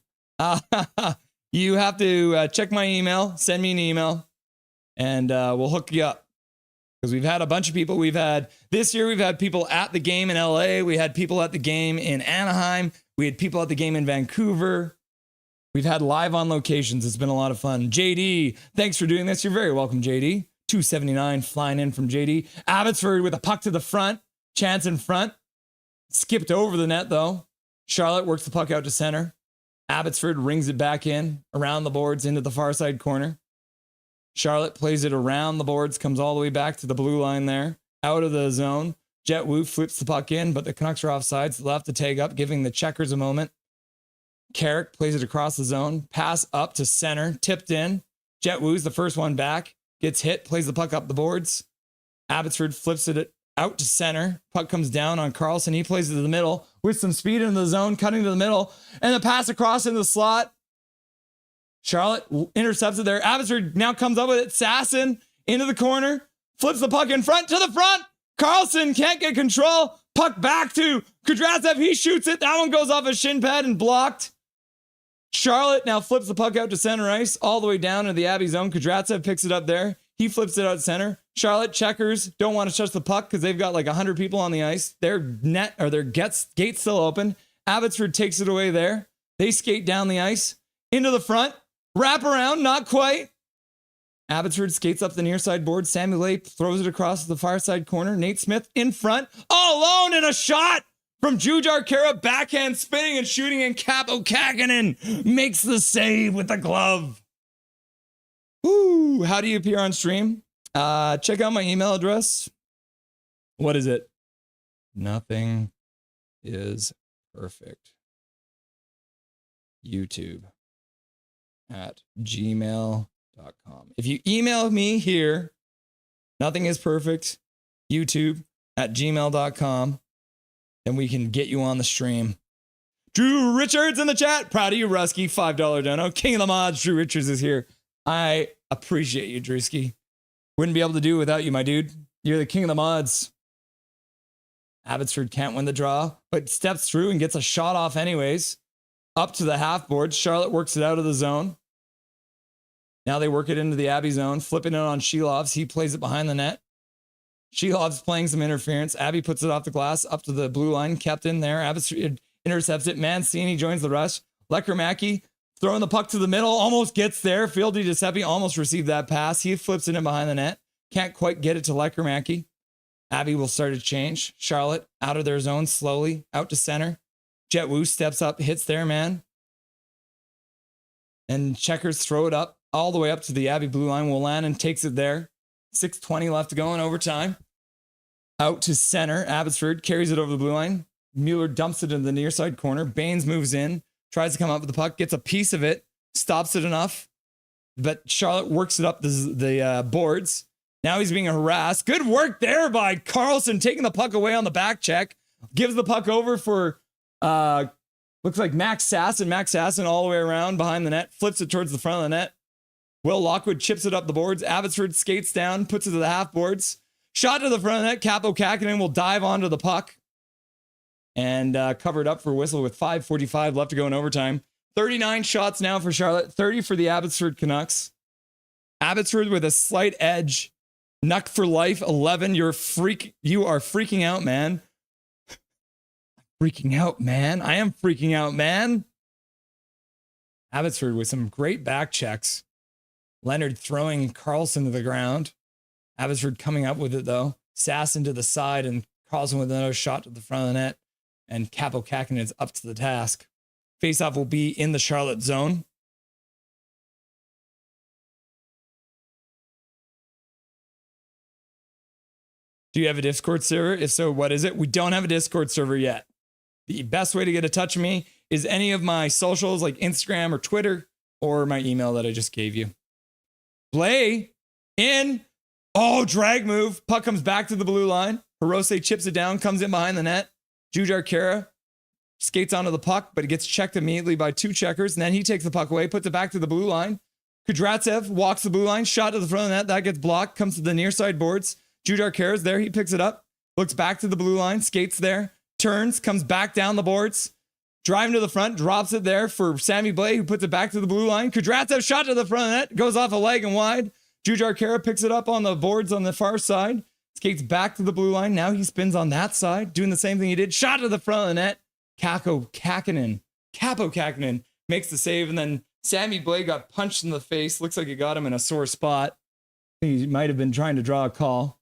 You have to check my email, send me an email, and we'll hook you up. Because we've had a bunch of people. This year we've had people at the game in LA. We had people at the game in Anaheim. We had people at the game in Vancouver. We've had live on locations. It's been a lot of fun. JD, thanks for doing this. You're very welcome, JD. 279 flying in from JD. Abbotsford with a puck to the front. Chance in front. Skipped over the net, though. Charlotte works the puck out to center. Abbotsford rings it back in, around the boards, into the far side corner. Charlotte plays it around the boards, comes all the way back to the blue line there. Out of the zone. Jet Wu flips the puck in, but the Canucks are offsides. Left to tag up, giving the Checkers a moment. Carrick plays it across the zone. Pass up to center. Tipped in. Jet Wu's the first one back. Gets hit. Plays the puck up the boards. Abbotsford flips it out to center. Puck comes down on Carlson. He plays it to the middle with some speed in the zone, cutting to the middle. And the pass across into the slot. Charlotte intercepts it there. Abbotsford now comes up with it. Sasson into the corner. Flips the puck in front to the front. Carlson can't get control. Puck back to Kudratsev. He shoots it. That one goes off a shin pad and blocked. Charlotte now flips the puck out to center ice, all the way down into the Abby zone. Kudratsev picks it up there. He flips it out center. Charlotte Checkers don't want to touch the puck because they've got like 100 people on the ice. Their net or their gate's still open. Abbotsford takes it away there. They skate down the ice into the front. Wrap around, not quite. Abbotsford skates up the near side board. Sammy Lay throws it across the far side corner. Nate Smith in front, all alone, and a shot from Jujar Kara, backhand spinning and shooting, and Capo Kakinen makes the save with the glove. Woo! How do you appear on stream? Check out my email address. What is it? Nothing is perfect. YouTube at gmail.com. If you email me here, nothing is perfect, YouTube at gmail.com, then we can get you on the stream. Drew Richards in the chat. Proud of you, Rusky. $5 dono. King of the mods, Drew Richards is here. I appreciate you, Drewski. Wouldn't be able to do it without you, my dude. You're the king of the mods. Abbotsford can't win the draw, but steps through and gets a shot off anyways. Up to the half board. Charlotte works it out of the zone. Now they work it into the Abby zone, flipping it on Shelovs. He plays it behind the net. Shelovs playing some interference. Abby puts it off the glass, up to the blue line, kept in there. Abbotsford intercepts it. Mancini joins the rush. Leckermacki throwing the puck to the middle, almost gets there. Phil DiGiuseppe almost received that pass. He flips it in behind the net. Can't quite get it to Leckermacki. Abby will start to change. Charlotte out of their zone slowly, out to center. Jet Wu steps up, hits their man. And Checkers throw it up, all the way up to the Abby blue line. Wolanin takes it there. 6:20 left to go in overtime. Out to center. Abbotsford carries it over the blue line. Mueller dumps it in the near side corner. Baines moves in, tries to come up with the puck, gets a piece of it, stops it enough. But Charlotte works it up the boards. Now he's being harassed. Good work there by Carlson, taking the puck away on the back check. Gives the puck over for, looks like Max Sasson. Max Sasson all the way around behind the net. Flips it towards the front of the net. Will Lockwood chips it up the boards. Abbotsford skates down, puts it to the half boards. Shot to the front of the net. Capo Kakinen will dive onto the puck. And covered up for a whistle with 5:45 left to go in overtime. 39 shots now for Charlotte. 30 for the Abbotsford Canucks. Abbotsford with a slight edge. Nuck for life, 11. You are freaking out, man. Freaking out, man. I am freaking out, man. Abbotsford with some great back checks. Leonard throwing Carlson to the ground. Abbotsford coming up with it, though. Sasson to the side, and Carlson with another shot to the front of the net. And Capo Kakinen is up to the task. Faceoff will be in the Charlotte zone. Do you have a Discord server? If so, what is it? We don't have a Discord server yet. The best way to get a touch of me is any of my socials like Instagram or Twitter or my email that I just gave you. Play in. Oh, drag move. Puck comes back to the blue line. Hirose chips it down, comes in behind the net. Jujar Kara skates onto the puck, but it gets checked immediately by two checkers. And then he takes the puck away, puts it back to the blue line. Kudratsev walks the blue line, shot to the front of the net. That gets blocked, comes to the near side boards. Jujar Kara's there. He picks it up, looks back to the blue line, skates there, turns, comes back down the boards, driving to the front, drops it there for Sammy Blay, who puts it back to the blue line. Kudratsev shot to the front of the net, goes off a leg and wide. Jujar Kara picks it up on the boards on the far side, skates back to the blue line. Now he spins on that side, doing the same thing he did. Shot to the front of the net. Capo Kakinen makes the save, and then Sammy Blay got punched in the face. Looks like it got him in a sore spot. He might have been trying to draw a call,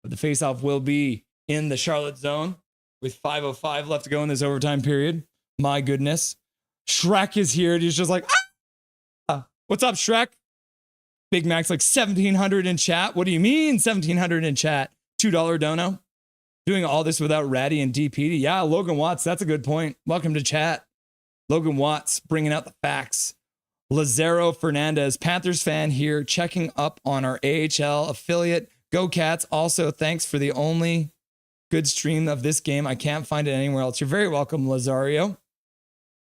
but the faceoff will be in the Charlotte zone with 5:05 left to go in this overtime period. My goodness. Shrek is here. And he's just like, ah! What's up, Shrek? Big Mac's like 1,700 in chat. What do you mean 1,700 in chat? $2 dono. Doing all this without Ratty and DP. Yeah, Logan Watts. That's a good point. Welcome to chat. Logan Watts bringing out the facts. Lazaro Fernandez, Panthers fan here, checking up on our AHL affiliate. Go Cats. Also, thanks for the only good stream of this game. I can't find it anywhere else. You're very welcome, Lazario.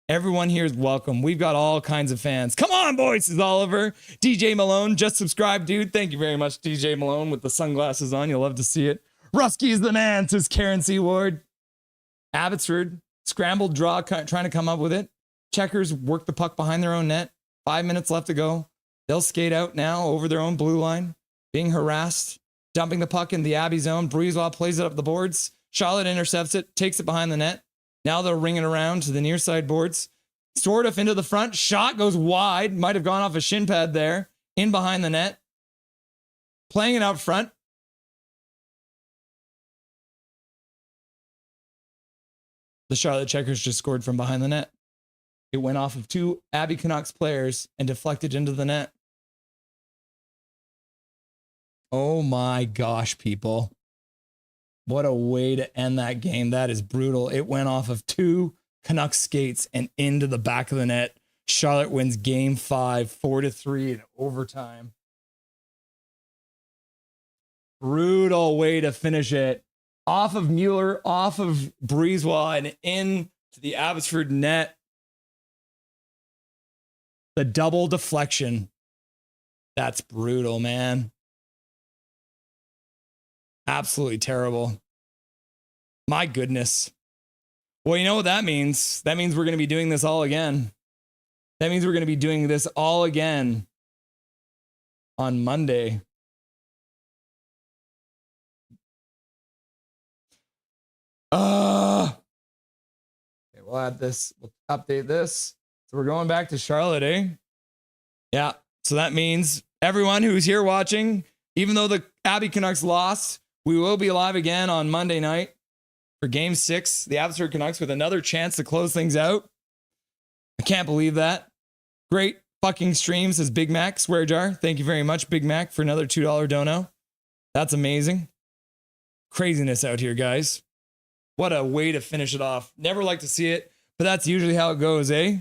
Everyone here is welcome. We've got all kinds of fans. Come on, boys, says Oliver. DJ Malone, just subscribed, dude. Thank you very much, DJ Malone, with the sunglasses on. You'll love to see it. Rusky's the man, says Karen C. Ward. Abbotsford, scrambled draw, trying to come up with it. Checkers work the puck behind their own net. 5 minutes left to go. They'll skate out now over their own blue line, being harassed, dumping the puck in the Abbey zone. Breezewell plays it up the boards. Charlotte intercepts it, takes it behind the net. Now they'll ring it around to the near side boards. Sort of into the front. Shot goes wide. Might have gone off a shin pad there. In behind the net. Playing it out front. The Charlotte Checkers just scored from behind the net. It went off of two Abby Canucks players and deflected into the net. Oh my gosh, people. What a way to end that game. That is brutal. It went off of two Canucks skates and into the back of the net. Charlotte wins game 5, 4-3 in overtime. Brutal way to finish it. Off of Mueller, off of Breezewell, and into the Abbotsford net. The double deflection. That's brutal, man. Absolutely terrible. My goodness. Well, you know what that means? That means we're going to be doing this all again. That means we're going to be doing this all again on Monday. Okay, we'll add this. We'll update this. So we're going back to Charlotte, eh? Yeah. So that means everyone who's here watching, even though the Abby Canucks lost, we will be live again on Monday night for Game 6. The Abbotsford Canucks with another chance to close things out. I can't believe that. Great fucking stream, says Big Mac. Swear jar. Thank you very much, Big Mac, for another $2 dono. That's amazing. Craziness out here, guys. What a way to finish it off. Never like to see it, but that's usually how it goes, eh?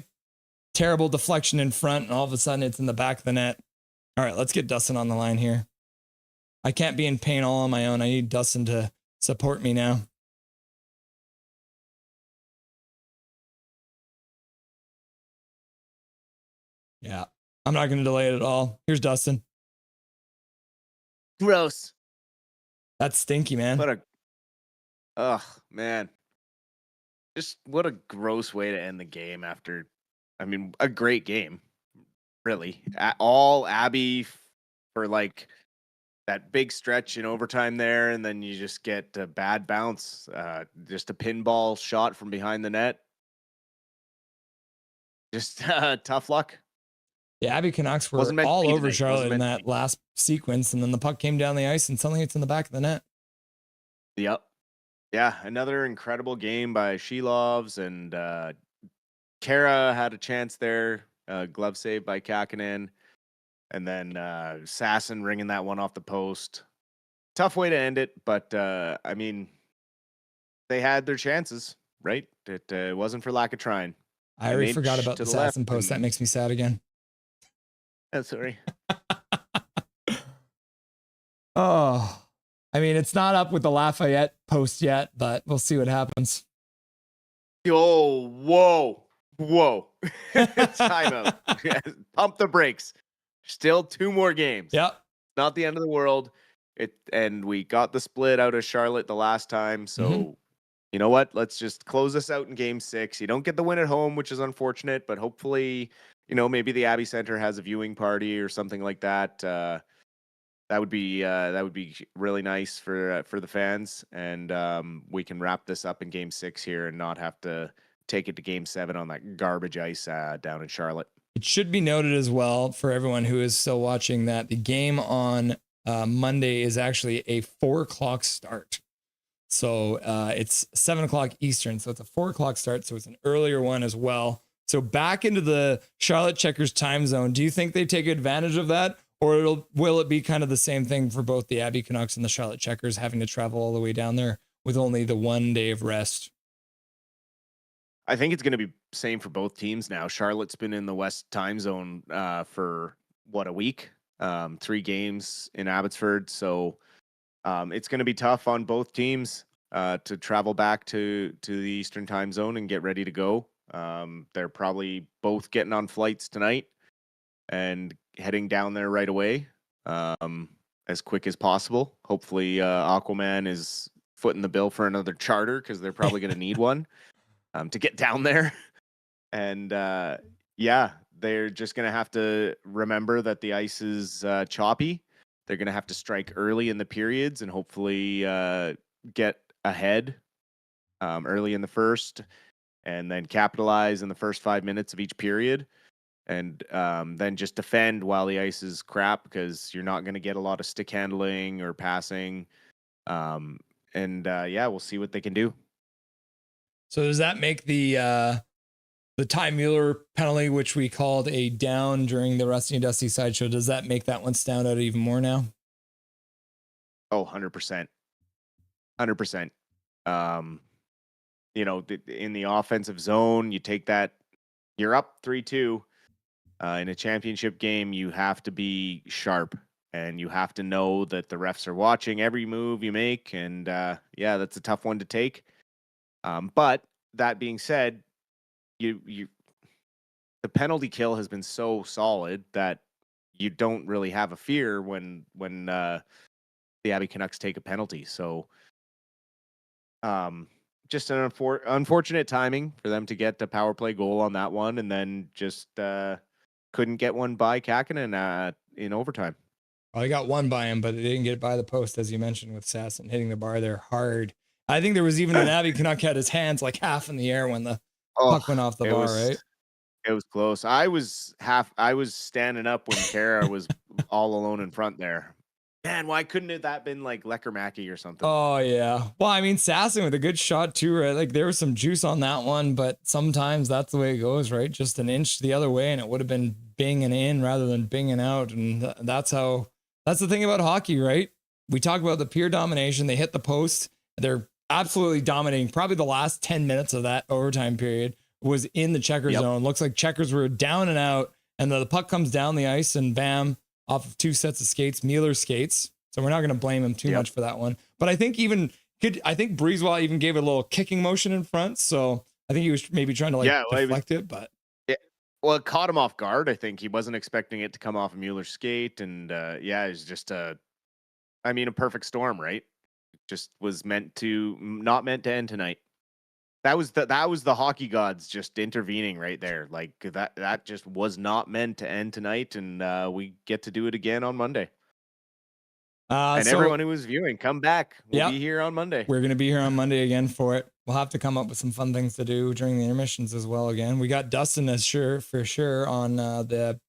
Terrible deflection in front, and all of a sudden it's in the back of the net. All right, let's get Dustin on the line here. I can't be in pain all on my own. I need Dustin to support me now. Yeah, I'm not going to delay it at all. Here's Dustin. Gross. That's stinky, man. Ugh, man. Just what a gross way to end the game after, I mean, a great game. Really. All Abby for like that big stretch in overtime there, and then you just get a bad bounce. Just a pinball shot from behind the net. Just tough luck. The Abby Canucks were all over Charlotte in that last sequence, and then the puck came down the ice, and suddenly it's in the back of the net. Yep. Yeah, another incredible game by Shelovs, and Kara had a chance there. Glove save by Kakinen. And then Sasson ringing that one off the post. Tough way to end it, but I mean, they had their chances, right? It wasn't for lack of trying. I already forgot about the Sasson post. That makes me sad again. Oh, sorry. Oh, I mean, it's not up with the Lafayette post yet, but we'll see what happens. Oh, whoa. Time out. Pump the brakes. Still 2 more games. Yep. Not the end of the world. And we got the split out of Charlotte the last time. So, You know what? Let's just close this out in Game 6. You don't get the win at home, which is unfortunate, but hopefully, maybe the Abbey Center has a viewing party or something like that. That would be really nice for the fans, and we can wrap this up in Game 6 here and not have to take it to Game 7 on that garbage ice down in Charlotte. It should be noted as well for everyone who is still watching that the game on Monday is actually a 4:00 start. So it's 7:00 Eastern. So it's a 4:00 start. So it's an earlier one as well. So back into the Charlotte Checkers time zone. Do you think they take advantage of that? Or will it be kind of the same thing for both the Abby Canucks and the Charlotte Checkers having to travel all the way down there with only the 1 day of rest? I think it's going to be same for both teams now. Charlotte's been in the West time zone for what, a week? 3 games in Abbotsford. So it's going to be tough on both teams to travel back to the Eastern time zone and get ready to go. They're probably both getting on flights tonight and heading down there right away as quick as possible. Hopefully Aquaman is footing the bill for another charter because they're probably going to need one to get down there. And yeah, they're just going to have to remember that the ice is choppy. They're going to have to strike early in the periods and hopefully get ahead early in the first and then capitalize in the first 5 minutes of each period. And then just defend while the ice is crap because you're not going to get a lot of stick handling or passing. Yeah, we'll see what they can do. So does that make the Ty Mueller penalty, which we called a down during the Rusty and Dusty Sideshow, does that make that one stand out even more now? Oh, 100%. 100%. In the offensive zone, you take that, you're up 3-2. In a championship game, you have to be sharp and you have to know that the refs are watching every move you make. And yeah, that's a tough one to take. But that being said, the penalty kill has been so solid that you don't really have a fear when the Abby Canucks take a penalty. So just an unfortunate timing for them to get the power play goal on that one and then just couldn't get one by Kakinen in overtime. Well, I got one by him, but they didn't get by the post, as you mentioned, with Sasson hitting the bar there hard. I think there was even an Abby Canuck had his hands like half in the air when the puck went off the bar, right? It was close. I was standing up when Kara was all alone in front there. Man, why couldn't that been like Leckermacki or something? Oh, yeah. Well, I mean, Sasson with a good shot too, right? Like there was some juice on that one, but sometimes that's the way it goes, right? Just an inch the other way and it would have been binging in rather than binging out. And that's the thing about hockey, right? We talk about the pure domination. They hit the post. They're absolutely dominating. Probably the last 10 minutes of that overtime period was in the checker zone. Looks like checkers were down and out. And the puck comes down the ice and bam, off of 2 sets of skates, Mueller skates. So we're not going to blame him too much for that one. But I think Breezewell even gave a little kicking motion in front. So I think he was maybe trying to deflect it, but well, it caught him off guard. I think he wasn't expecting it to come off a Mueller skate. And yeah, it's just a perfect storm, right? It just was not meant to end tonight. That was the hockey gods just intervening right there. Like that just was not meant to end tonight, and we get to do it again on Monday. And everyone who was viewing, come back. We'll be here on Monday. We're gonna be here on Monday again for it. We'll have to come up with some fun things to do during the intermissions as well. Again, we got Dustin for sure on the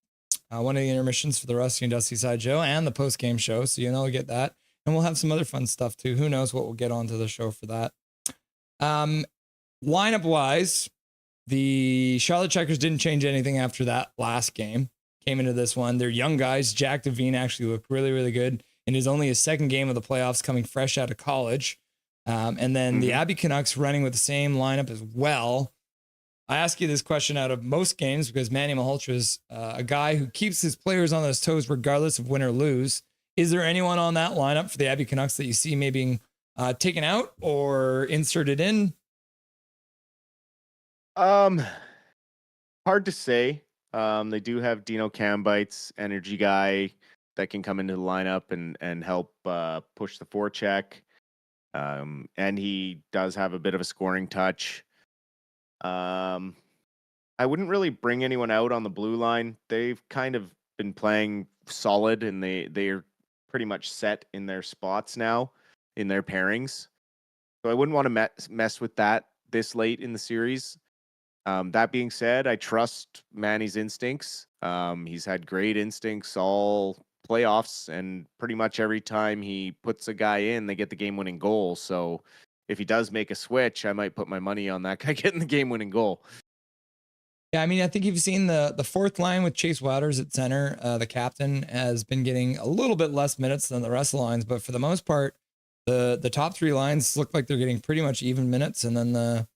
one of the intermissions for the Rusty and Dusty Sideshow and the post game show. So we'll get that, and we'll have some other fun stuff too. Who knows what we'll get onto the show for that. Lineup wise, the Charlotte Checkers didn't change anything after that last game. Came into this one. They're young guys. Jack Devine actually looked really, really good. And is only his second game of the playoffs coming fresh out of college. And then the Abby Canucks running with the same lineup as well. I ask you this question out of most games because Manny Malhotra is a guy who keeps his players on his toes regardless of win or lose. Is there anyone on that lineup for the Abby Canucks that you see maybe taken out or inserted in? Hard to say. They do have Dino Cambites, energy guy that can come into the lineup and help push the forecheck. And he does have a bit of a scoring touch. I wouldn't really bring anyone out on the blue line. They've kind of been playing solid and they're pretty much set in their spots now in their pairings. So I wouldn't want to mess with that this late in the series. That being said, I trust Manny's instincts. He's had great instincts all playoffs, and pretty much every time he puts a guy in, they get the game-winning goal. So if he does make a switch, I might put my money on that guy getting the game-winning goal. Yeah, I mean, I think you've seen the fourth line with Chase Wouters at center. The captain has been getting a little bit less minutes than the rest of the lines, but for the most part, the top three lines look like they're getting pretty much even minutes. And then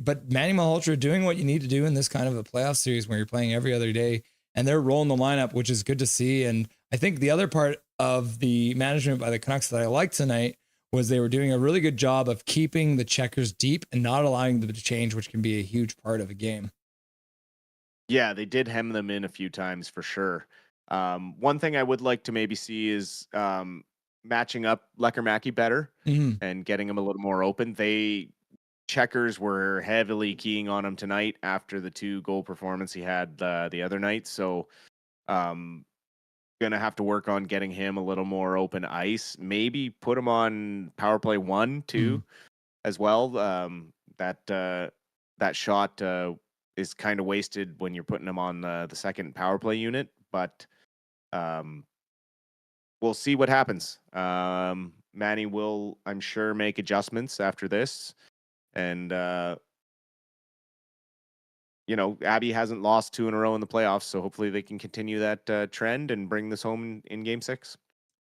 but Manny Malhotra doing what you need to do in this kind of a playoff series where you're playing every other day, and they're rolling the lineup, which is good to see. And I think the other part of the management by the Canucks that I liked tonight was they were doing a really good job of keeping the checkers deep and not allowing them to change, which can be a huge part of a game. Yeah, they did hem them in a few times for sure. One thing I would like to maybe see is matching up Lecker better and getting him a little more open. Checkers were heavily keying on him tonight after the 2-goal performance he had the other night. So gonna have to work on getting him a little more open ice. Maybe put him on power play 1, 2 as well. That shot is kind of wasted when you're putting him on the second power play unit, but we'll see what happens. Manny will, I'm sure, make adjustments after this. And, Abby hasn't lost 2 in a row in the playoffs, so hopefully they can continue that trend and bring this home in Game 6.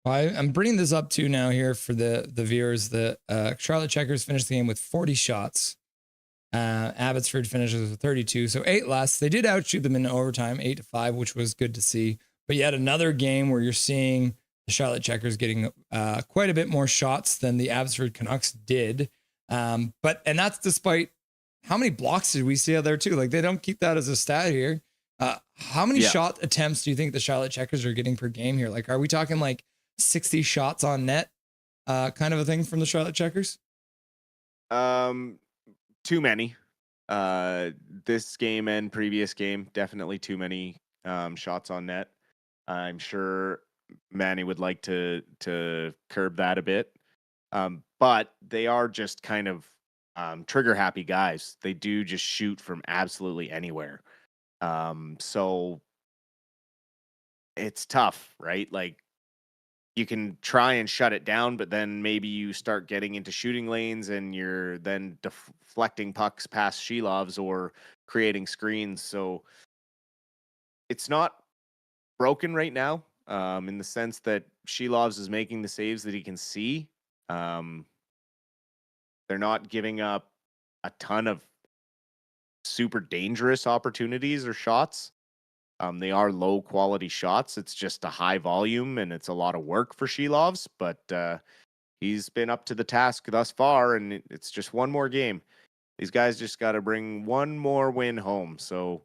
I'm bringing this up too now here for the viewers. The Charlotte Checkers finished the game with 40 shots. Abbotsford finishes with 32, so 8 less. They did outshoot them in overtime, 8-5, which was good to see. But yet another game where you're seeing the Charlotte Checkers getting quite a bit more shots than the Abbotsford Canucks did. And that's despite how many blocks did we see out there too? Like, they don't keep that as a stat here. How many shot attempts do you think the Charlotte Checkers are getting per game here? Like, are we talking like 60 shots on net kind of a thing from the Charlotte Checkers? Too many. This game and previous game, definitely too many shots on net. I'm sure Manny would like to curb that a bit. But they are just kind of trigger happy guys. They do just shoot from absolutely anywhere. So it's tough, right? Like, you can try and shut it down, but then maybe you start getting into shooting lanes and you're then deflecting pucks past Shilovs or creating screens. So it's not broken right now, in the sense that Shilovs is making the saves that he can see. They're not giving up a ton of super dangerous opportunities or shots. They are low quality shots. It's just a high volume and it's a lot of work for Shilovs, but he's been up to the task thus far, and it's just one more game. These guys just got to bring one more win home. So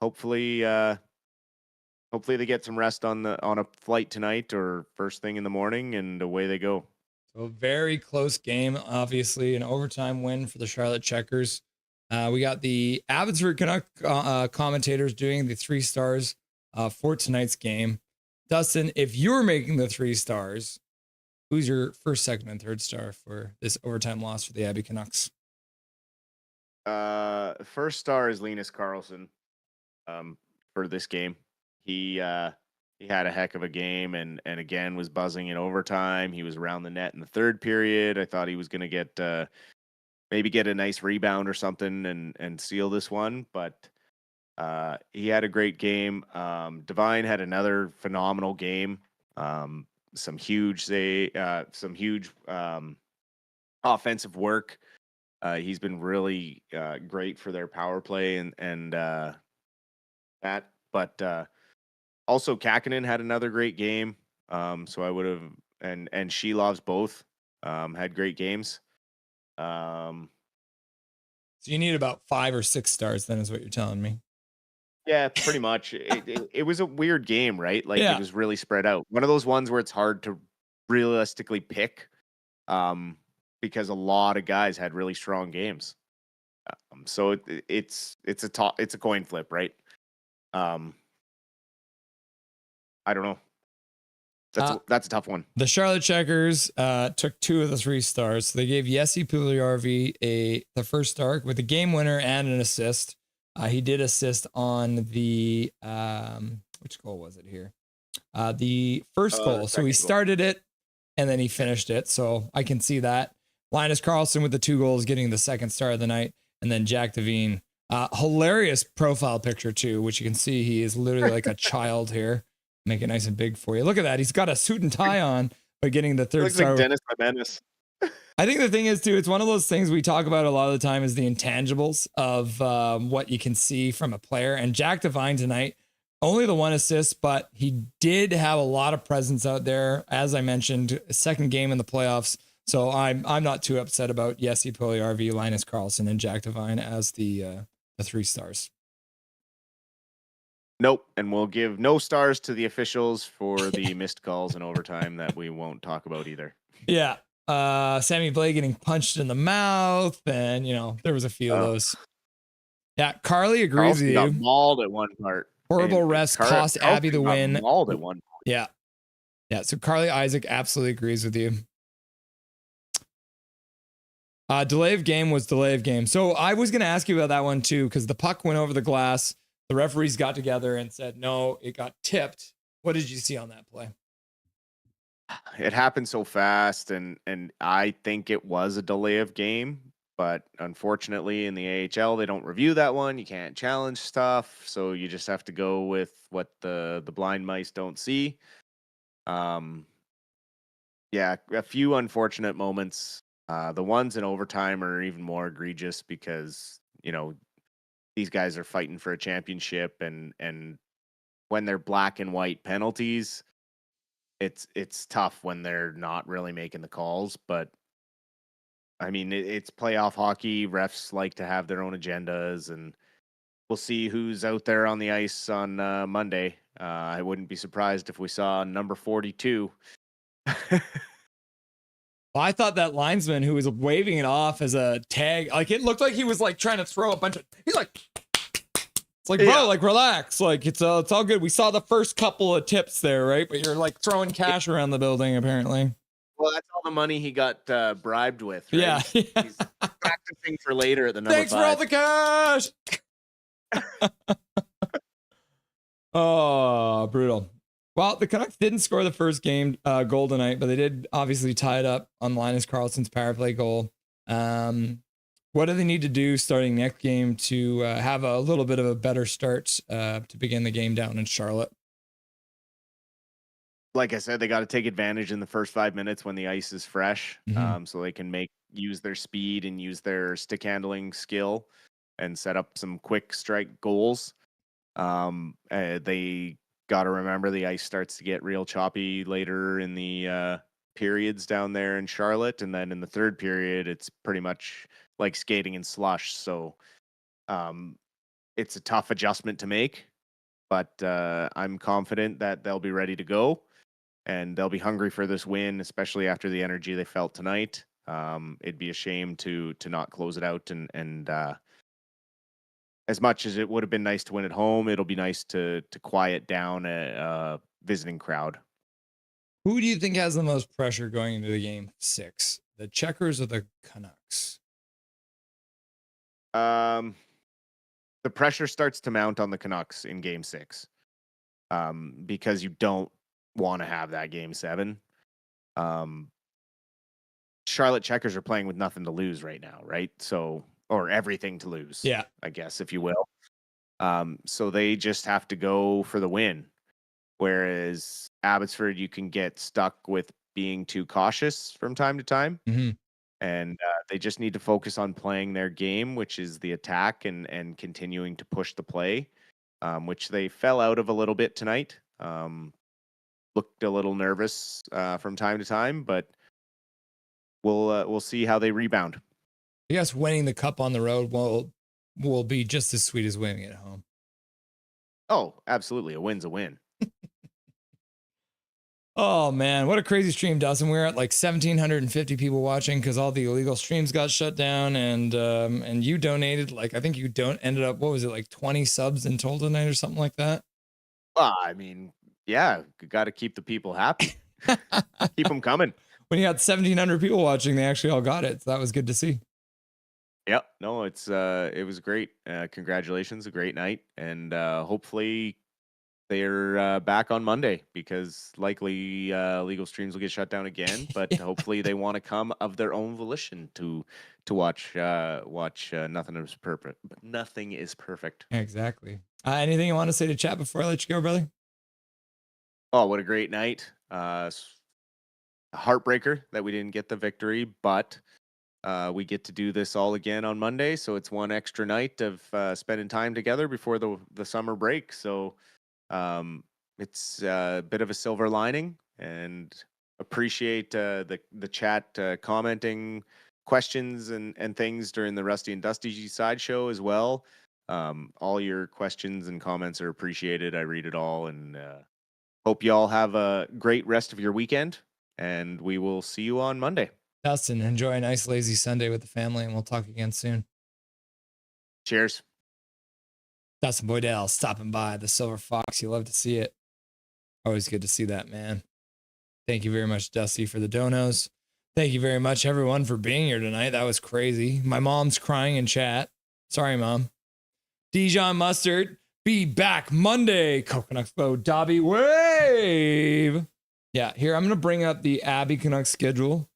hopefully they get some rest on a flight tonight or first thing in the morning, and away they go. So very close game, obviously an overtime win for the Charlotte Checkers. We got the Abbotsford Canuck commentators doing the 3 stars for tonight's game. Dustin, if you're making the 3 stars, who's your first, second, and third star for this overtime loss for the Abby Canucks? First star is Linus Karlsson for this game. He had a heck of a game and again was buzzing in overtime. He was around the net in the third period. I thought he was going to get maybe get a nice rebound or something and seal this one, but he had a great game. Devine had another phenomenal game. Some huge offensive work. He's been really great for their power play and that. But also Kakkonen had another great game. So I would have and Shilovs both had great games. So you need about 5 or 6 stars, then, is what you're telling me. Yeah, pretty much. It was a weird game, right? Like, it was really spread out. One of those ones where it's hard to realistically pick, because a lot of guys had really strong games. So it's a coin flip, right? I don't know. That's a tough one. The Charlotte Checkers took 2 of the 3 stars. So they gave Jesse Puljujarvi the first star with a game winner and an assist. He did assist on the which goal was it here? the first goal. So he second goal. started it and then he finished it. So I can see that. Linus Karlsson with the 2 goals, getting the second star of the night. And then Jack Devine. Hilarious profile picture too, which you can see he is literally like a child here. Make it nice and big for you. Look at that. He's got a suit and tie on, but getting the 3rd Looks star. like Dennis the Menace. I think the thing is too, it's one of those things we talk about a lot of the time is the intangibles of what you can see from a player. And Jack Devine tonight, only the 1 assist, but he did have a lot of presence out there. As I mentioned, second game in the playoffs. So I'm not too upset about Jesse Puljujärvi, Linus Karlsson, and Jack Devine as the 3 stars. Nope, and we'll give no stars to the officials for the missed calls in overtime that we won't talk about either. Yeah. Sammy Blais getting punched in the mouth, and there was a few of those. Yeah, Carly agrees with you. Got mauled at one part. Horrible refs cost Abby the win. Mauled at one point. Yeah. So Carly Isaac absolutely agrees with you. Delay of game was delay of game. So I was going to ask you about that one too, because the puck went over the glass. The referees got together and said, no, it got tipped. What did you see on that play? It happened so fast, and I think it was a delay of game. But unfortunately, in the AHL, they don't review that one. You can't challenge stuff, so you just have to go with what the blind mice don't see. Yeah, a few unfortunate moments. The ones in overtime are even more egregious because these guys are fighting for a championship, and when they're black and white penalties, it's tough when they're not really making the calls. But I mean, it's playoff hockey. Refs like to have their own agendas, and we'll see who's out there on the ice on Monday. I wouldn't be surprised if we saw number 42. Well, I thought that linesman who was waving it off as a tag, like it looked like he was like trying to throw a bunch of. He's like, it's like, bro, like relax, like it's all good. We saw the first couple of tips there, right? But you're like throwing cash around the building, apparently. Well, that's all the money he got bribed with. Right? Yeah. He's practicing for later at the number 5. Thanks for all the cash. Oh, brutal. Well, the Canucks didn't score the first game goal tonight, but they did obviously tie it up on Linus Karlsson's power play goal. What do they need to do starting next game to have a little bit of a better start to begin the game down in Charlotte? Like I said, they got to take advantage in the first 5 minutes when the ice is fresh, so they can use their speed and use their stick handling skill and set up some quick strike goals. They got to remember the ice starts to get real choppy later in the periods down there in Charlotte, and then in the third period, it's pretty much like skating in slush. So it's a tough adjustment to make, but I'm confident that they'll be ready to go, and they'll be hungry for this win, especially after the energy they felt tonight. It'd be a shame to not close it out, and as much as it would have been nice to win at home, it'll be nice to quiet down a visiting crowd. Who do you think has the most pressure going into the game 6? The Checkers or the Canucks? The pressure starts to mount on the Canucks in game 6, because you don't want to have that game 7. Charlotte Checkers are playing with nothing to lose right now, right? So, or everything to lose, yeah, I guess, if you will. So they just have to go for the win. Whereas Abbotsford, you can get stuck with being too cautious from time to time. And they just need to focus on playing their game, which is the attack and continuing to push the play, which they fell out of a little bit tonight. Looked a little nervous from time to time, but we'll see how they rebound. I guess winning the cup on the road will be just as sweet as winning at home. Oh, absolutely. A win's a win. Oh man, what a crazy stream, Dustin. We're at like 1,750 people watching because all the illegal streams got shut down, and you donated, like, I think you ended up, what was it, like 20 subs in total tonight or something like that? Well, I mean, yeah, got to keep the people happy. Keep them coming. When you had 1,700 people watching, they actually all got it. So that was good to see. Yep. No, it was great. Congratulations, a great night, and hopefully they're back on Monday because likely legal streams will get shut down again. But hopefully they want to come of their own volition to watch Nothing is Perfect. But nothing is perfect. Exactly. Anything you want to say to chat before I let you go, brother? Oh, what a great night! A heartbreaker that we didn't get the victory, but we get to do this all again on Monday. So it's one extra night of spending time together before the summer break. So it's a bit of a silver lining, and appreciate the chat commenting questions and things during the Rusty and Dusty Sideshow as well. All your questions and comments are appreciated. I read it all, and hope you all have a great rest of your weekend, and we will see you on Monday. Dustin, enjoy a nice lazy Sunday with the family, and we'll talk again soon. Cheers. Dustin Boydell stopping by the Silver Fox. You love to see it. Always good to see that, man. Thank you very much, Dusty, for the donos. Thank you very much, everyone, for being here tonight. That was crazy. My mom's crying in chat. Sorry, Mom. Dijon Mustard, be back Monday. Coconut Expo, Dobby Wave. Yeah, here, I'm going to bring up the Abby Canucks schedule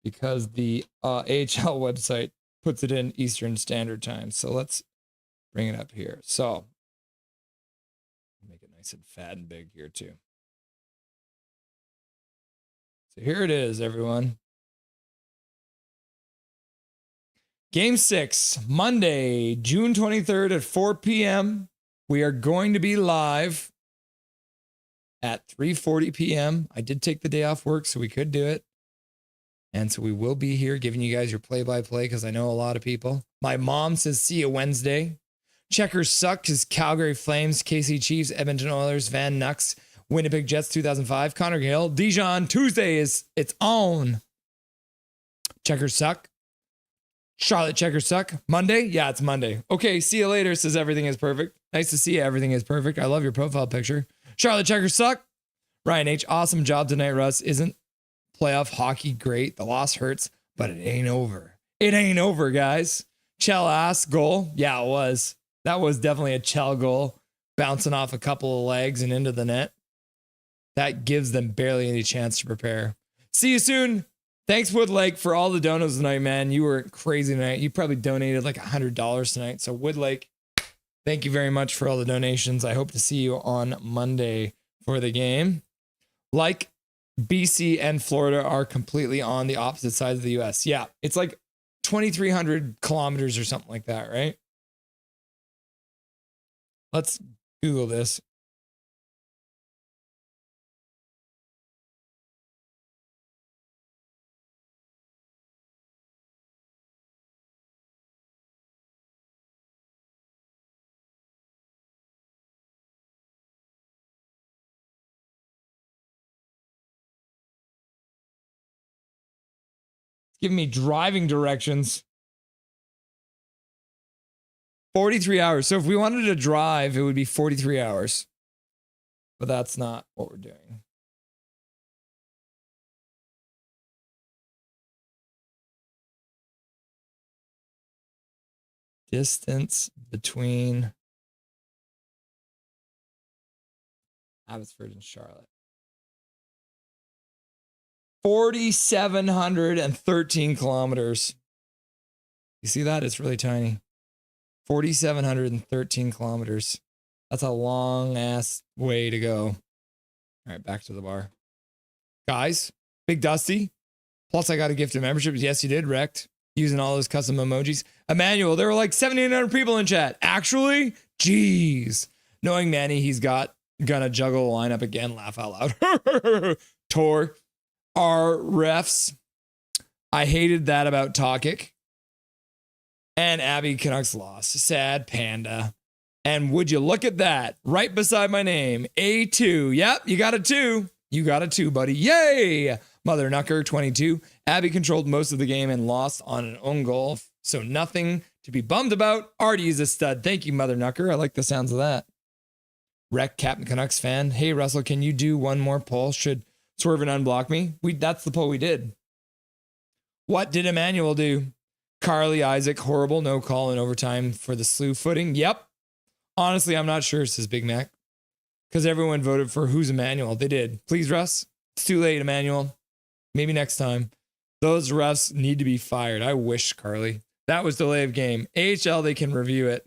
because the AHL website puts it in Eastern Standard Time. So let's bring it up here. So make it nice and fat and big here too. So here it is, everyone. Game 6, Monday, June 23rd at 4 p.m. We are going to be live at 3:40 p.m. I did take the day off work, so we could do it. And so we will be here giving you guys your play-by-play because I know a lot of people. My mom says, see you Wednesday. Checkers suck is Calgary Flames, KC Chiefs, Edmonton Oilers, Van Nucks, Winnipeg Jets 2005, Connor Gale, Dijon. Tuesday is it's on. Checkers suck. Charlotte Checkers suck. Monday? Yeah, it's Monday. Okay, see you later, says everything is perfect. Nice to see you. Everything is perfect. I love your profile picture. Charlotte Checkers suck. Ryan H. Awesome job tonight, Russ. Isn't playoff hockey great? The loss hurts, but it ain't over. It ain't over, guys. Chell ass goal. Yeah, it was. That was definitely a Chell goal. Bouncing off a couple of legs and into the net. That gives them barely any chance to prepare. See you soon. Thanks, Woodlake, for all the donos tonight, man. You were crazy tonight. You probably donated like $100 tonight. So, Woodlake, thank you very much for all the donations. I hope to see you on Monday for the game. Like, BC and Florida are completely on the opposite sides of the U.S. Yeah, it's like 2,300 kilometers or something like that, right? Let's Google this. Give me driving directions. 43 hours. So if we wanted to drive, it would be 43 hours. But that's not what we're doing. Distance between Abbotsford and Charlotte. 4,713 kilometers. You see that? It's really tiny. 4,713 kilometers. That's a long ass way to go. All right, back to the bar. Guys, Big Dusty. Plus, I got a gift of membership. Yes, you did, Wrecked. Using all those custom emojis. Emmanuel, there were like 1,700 people in chat. Actually, jeez. Knowing Manny, he's gonna juggle a lineup again. Laugh out loud. Tor. Our refs. I hated that about Tokic. And Abby Canucks lost. Sad panda. And would you look at that? Right beside my name. A2. Yep, you got a 2. You got a 2, buddy. Yay! Mother Knucker, 22. Abby controlled most of the game and lost on an own goal. So nothing to be bummed about. Artie is a stud. Thank you, Mother Knucker. I like the sounds of that. Wreck, Captain Canucks fan. Hey, Russell, can you do one more poll? Should Swerve and unblock me? That's the poll we did. What did Emmanuel do? Carly Isaac, horrible no call in overtime for the slew footing. Yep. Honestly, I'm not sure, says Big Mac. because everyone voted for who's Emmanuel. They did. Please, Russ. It's too late, Emmanuel. Maybe next time. Those refs need to be fired. I wish, Carly. That was delay of game. AHL, they can review it.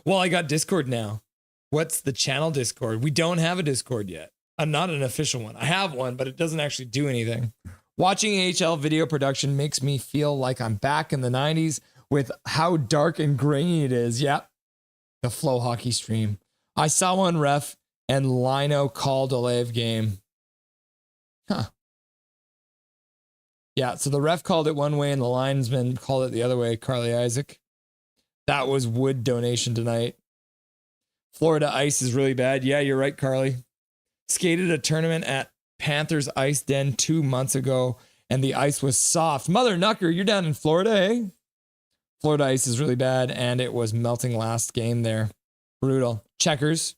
Well, I got Discord now. What's the channel Discord? We don't have a Discord yet. Not an official one. I have one, but it doesn't actually do anything. Watching AHL video production makes me feel like I'm back in the 90s with how dark and grainy it is. Yep. The Flow Hockey stream. I saw one ref and Lino call delay of game. Huh. Yeah, so the ref called it one way and the linesman called it the other way, Carly Isaac. That was wood donation tonight. Florida ice is really bad. Yeah, you're right, Carly. Skated a tournament at Panthers Ice Den 2 months ago, and the ice was soft. Mother Knucker, you're down in Florida, eh? Florida ice is really bad, and it was melting last game there. Brutal. Checkers.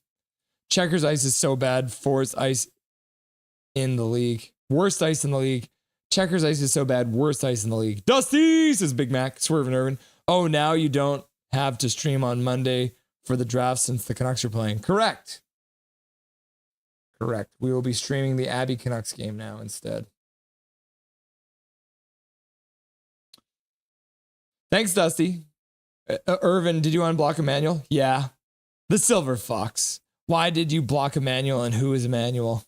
Checkers ice is so bad. Forest ice in the league. Worst ice in the league. Checkers ice is so bad. Worst ice in the league. Dusty, says Big Mac. Swerve and Irvin. Oh, now you don't have to stream on Monday for the draft since the Canucks are playing. Correct. Correct. We will be streaming the Abby Canucks game now instead. Thanks, Dusty. Irvin, did you unblock Emmanuel? Yeah. The Silver Fox. Why did you block Emmanuel and who is Emmanuel?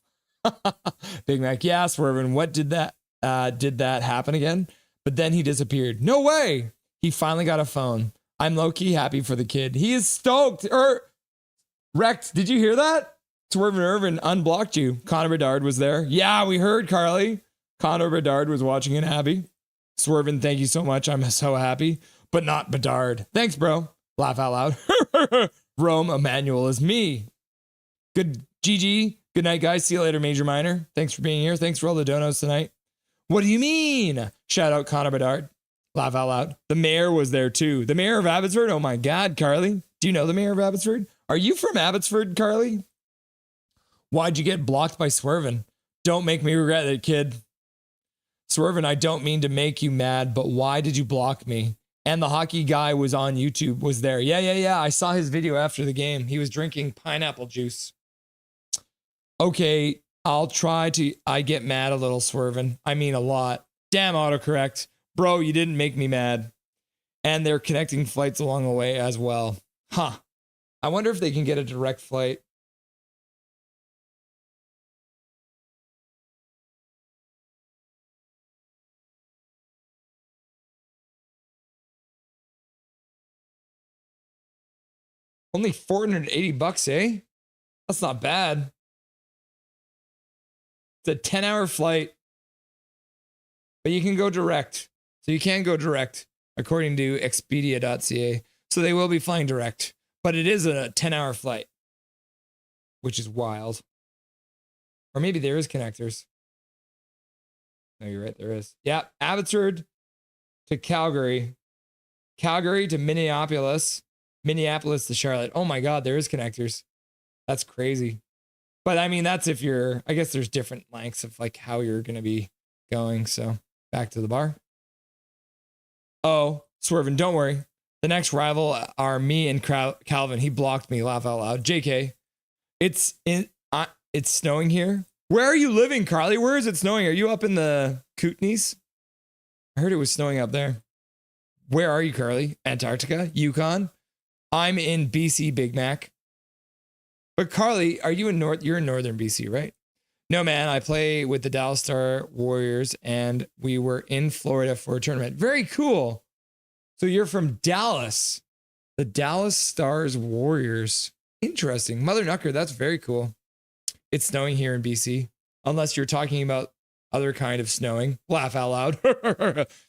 Big Mac. Yeah, Swervin. What did that happen again? But then he disappeared. No way. He finally got a phone. I'm low-key happy for the kid. He is stoked. Rex, did you hear that? Swervin Irvin unblocked you. Connor Bedard was there. Yeah, we heard, Carly. Connor Bedard was watching in Abby. Swervin, thank you so much. I'm so happy. But not Bedard. Thanks, bro. Laugh out loud. Rome Emmanuel is me. Good GG. Good night, guys. See you later, Major Minor. Thanks for being here. Thanks for all the donos tonight. What do you mean? Shout out Connor Bedard. Laugh out loud. The mayor was there too. The mayor of Abbotsford. Oh my God, Carly. Do you know the mayor of Abbotsford? Are you from Abbotsford, Carly? Why'd you get blocked by Swervin? Don't make me regret it, kid. Swervin, I don't mean to make you mad, but why did you block me? And the hockey guy was on YouTube, was there. Yeah. I saw his video after the game. He was drinking pineapple juice. Okay, I'll try to. I get mad a little, Swervin. I mean a lot. Damn autocorrect. Bro, you didn't make me mad. And they're connecting flights along the way as well. Huh. I wonder if they can get a direct flight. Only $480, eh? That's not bad. It's a 10-hour flight. But you can go direct. So you can go direct, according to Expedia.ca. So they will be flying direct. But it is a 10-hour flight, which is wild. Or maybe there is connectors. No, you're right, there is. Yeah, Abbotsford to Calgary. Calgary to Minneapolis. Minneapolis to Charlotte. Oh my God, there is connectors. That's crazy. But I mean, that's if you're, I guess there's different lengths of like how you're going to be going. So back to the bar. Oh, Swervin, don't worry. The next rival are me and Calvin. He blocked me. Laugh out loud. JK, it's snowing here. Where are you living, Carly? Where is it snowing? Are you up in the Kootenays? I heard it was snowing up there. Where are you, Carly? Antarctica? Yukon? I'm in BC, Big Mac. But Carly, are you you're in northern BC, right? No, man, I play with the Dallas Star Warriors and we were in Florida for a tournament. Very cool. So you're from Dallas, the Dallas Stars Warriors. Interesting. Mother Knucker, that's very cool. It's snowing here in BC, unless you're talking about other kind of snowing. Laugh out loud.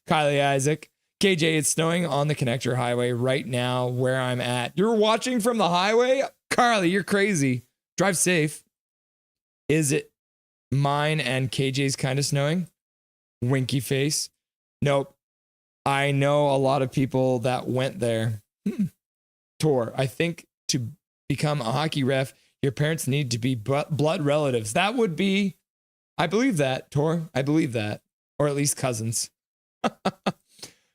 Kylie Isaac. KJ, it's snowing on the connector highway right now where I'm at. You're watching from the highway? Carly, you're crazy. Drive safe. Is it mine and KJ's kind of snowing? Winky face. Nope. I know a lot of people that went there. Tor, I think to become a hockey ref, your parents need to be blood relatives. That would be, I believe that, Tor. I believe that. Or at least cousins.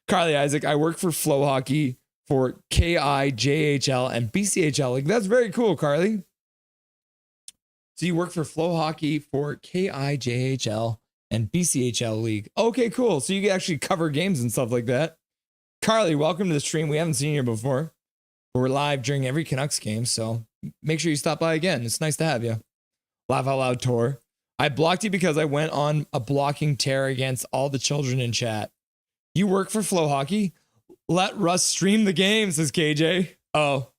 Carly Isaac, I work for Flow Hockey for KIJHL and BCHL. Like, that's very cool, Carly. So you work for Flow Hockey for KIJHL and BCHL League. Okay, cool. So you can actually cover games and stuff like that. Carly, welcome to the stream. We haven't seen you before. We're live during every Canucks game, so make sure you stop by again. It's nice to have you. Laugh Out Loud Tour. I blocked you because I went on a blocking tear against all the children in chat. You work for Flow Hockey? Let Russ stream the game, says KJ. Oh,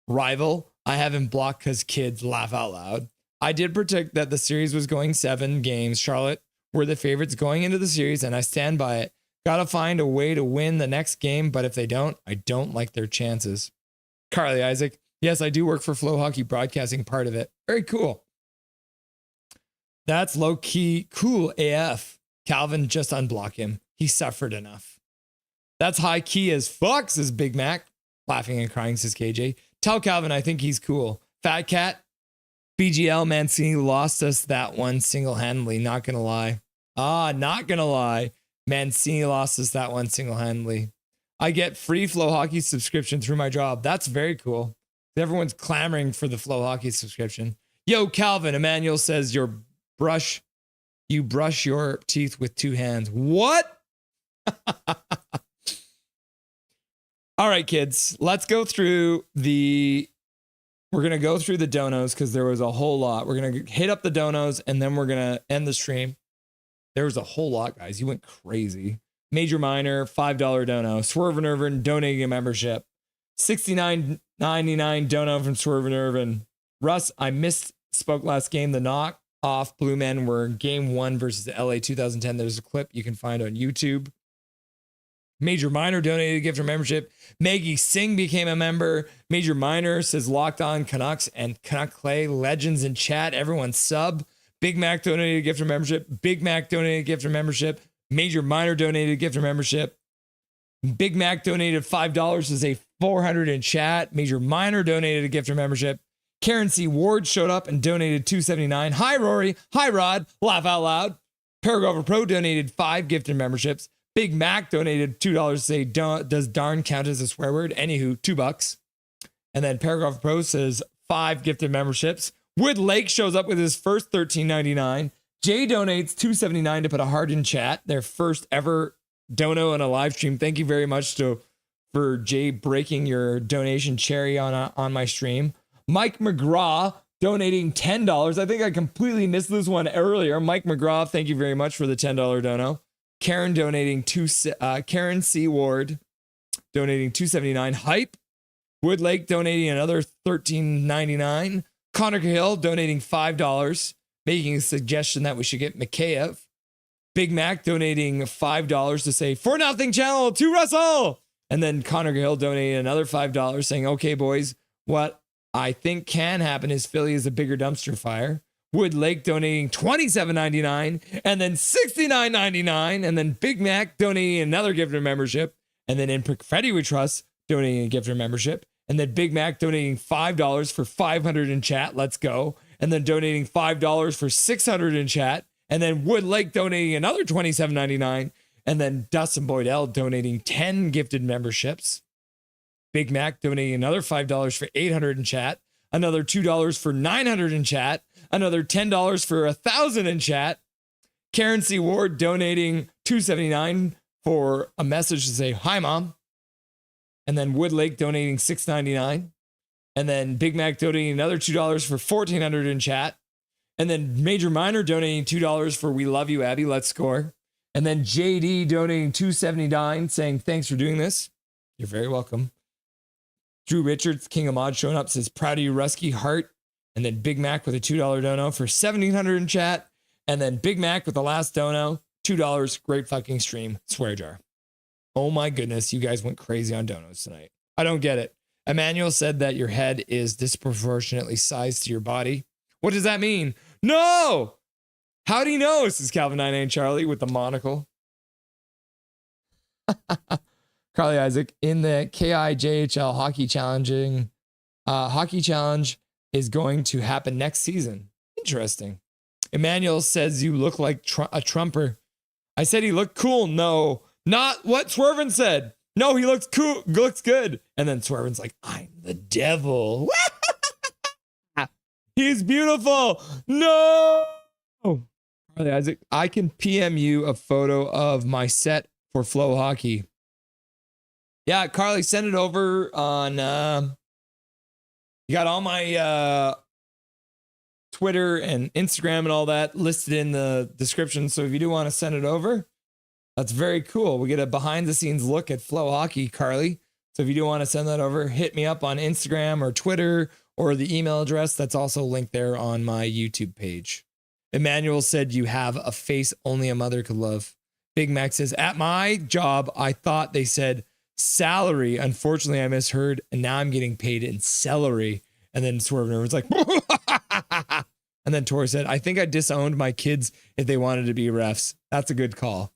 rival. I haven't blocked because kids laugh out loud. I did predict that the series was going 7 games. Charlotte were the favorites going into the series, and I stand by it. Gotta find a way to win the next game, but if they don't, I don't like their chances. Carly Isaac. Yes, I do work for Flow Hockey Broadcasting, part of it. Very cool. That's low key cool AF. Calvin, just unblock him. He suffered enough. That's high key as fuck, says Big Mac. Laughing and crying, says KJ. Tell Calvin I think he's cool. Fat Cat. BGL Mancini lost us that one single-handedly. Not gonna lie. Not gonna lie. Mancini lost us that one single-handedly. I get free Flow Hockey subscription through my job. That's very cool. Everyone's clamoring for the Flow Hockey subscription. Yo, Calvin, Emmanuel says you brush your teeth with 2 hands. What? All right, kids, let's go through we're going to go through the donos because there was a whole lot. We're going to hit up the donos and then we're going to end the stream. There was a whole lot, guys. You went crazy. Major Minor, $5 dono. Swerve and Irvin donating a membership. $69.99 dono from Swerve and Irvin. Russ, I spoke last game. The knock off Blue Men were game 1 versus the LA 2010. There's a clip you can find on YouTube. Major Minor donated a gift for membership. Maggie Singh became a member. Major Minor says Locked On Canucks and Canuck Clay legends in chat. Everyone sub. Big Mac donated a gift for membership. Big Mac donated a gift for membership. Major Minor donated a gift for membership. Big Mac donated $5 to say 400 in chat. Major Minor donated a gift for membership. Karen C. Ward showed up and donated $2.79. Hi, Rory. Hi, Rod. Laugh out loud. Paragrapher Pro donated 5 gifted memberships. Big Mac donated $2 to say, does darn count as a swear word? Anywho, $2. And then Paragrapher Pro says 5 gifted memberships. Wood Lake shows up with his first $13.99. Jay donates $2.79 to put a heart in chat. Their first ever dono on a live stream. Thank you very much for Jay breaking your donation cherry on my stream. Mike McGraw donating $10. I think I completely missed this one earlier. Mike McGraw, thank you very much for the $10 dono. Karen donating Karen C. Ward donating $2.79. Hype. Wood Lake donating another $13.99. Connor Hill donating $5, making a suggestion that we should get Mikheyev. Big Mac donating $5 to say 4-0 channel to Russell. And then Connor Hill donating another $5 saying, okay, boys, what I think can happen is Philly is a bigger dumpster fire. Wood Lake donating $27.99 and then $69.99. And then Big Mac donating another gift of membership. And then in Freddie We Trust donating a gift of membership. And then Big Mac donating $5 for 500 in chat. Let's go. And then donating $5 for 600 in chat. And then Wood Lake donating another $27.99. And then Dustin Boydell donating 10 gifted memberships. Big Mac donating another $5 for 800 in chat. Another $2 for 900 in chat. Another $10 for 1,000 in chat. Karen C. Ward donating $2.79 for a message to say, hi, Mom. And then Wood Lake donating $6.99. And then Big Mac donating another $2 for 1,400 in chat. And then Major Minor donating $2 for We Love You, Abby. Let's score. And then JD donating $2.79 saying, thanks for doing this. You're very welcome. Drew Richards, King of Mod, showing up, says, proud of you, Rusky, heart. And then Big Mac with a $2 dono for 1,700 in chat. And then Big Mac with the last dono, $2. Great fucking stream. Swear jar. Oh my goodness, you guys went crazy on donos tonight. I don't get it. Emmanuel said that your head is disproportionately sized to your body. What does that mean? No! How do you know? Says Calvin 99 Charlie with the monocle. Carly Isaac, in the KIJHL hockey challenge is going to happen next season. Interesting. Emmanuel says you look like a Trumper. I said he looked cool. No, not what Swervin said. No, he looks cool. Looks good. And then Swervin's like, I'm the devil. He's beautiful. No. Carly Isaac, I can PM you a photo of my set for Flow Hockey. Yeah, Carly, send it over on. You got all my Twitter and Instagram and all that listed in the description. So if you do want to send it over, that's very cool. We get a behind the scenes look at Flow Hockey, Carly. So if you do want to send that over, hit me up on Instagram or Twitter or the email address that's also linked there on my YouTube page. Emmanuel said you have a face only a mother could love. Big Mac says, at my job, I thought they said salary. Unfortunately, I misheard, and now I'm getting paid in celery. And then Swerve was like, and then Tor said, I think I disowned my kids if they wanted to be refs. That's a good call.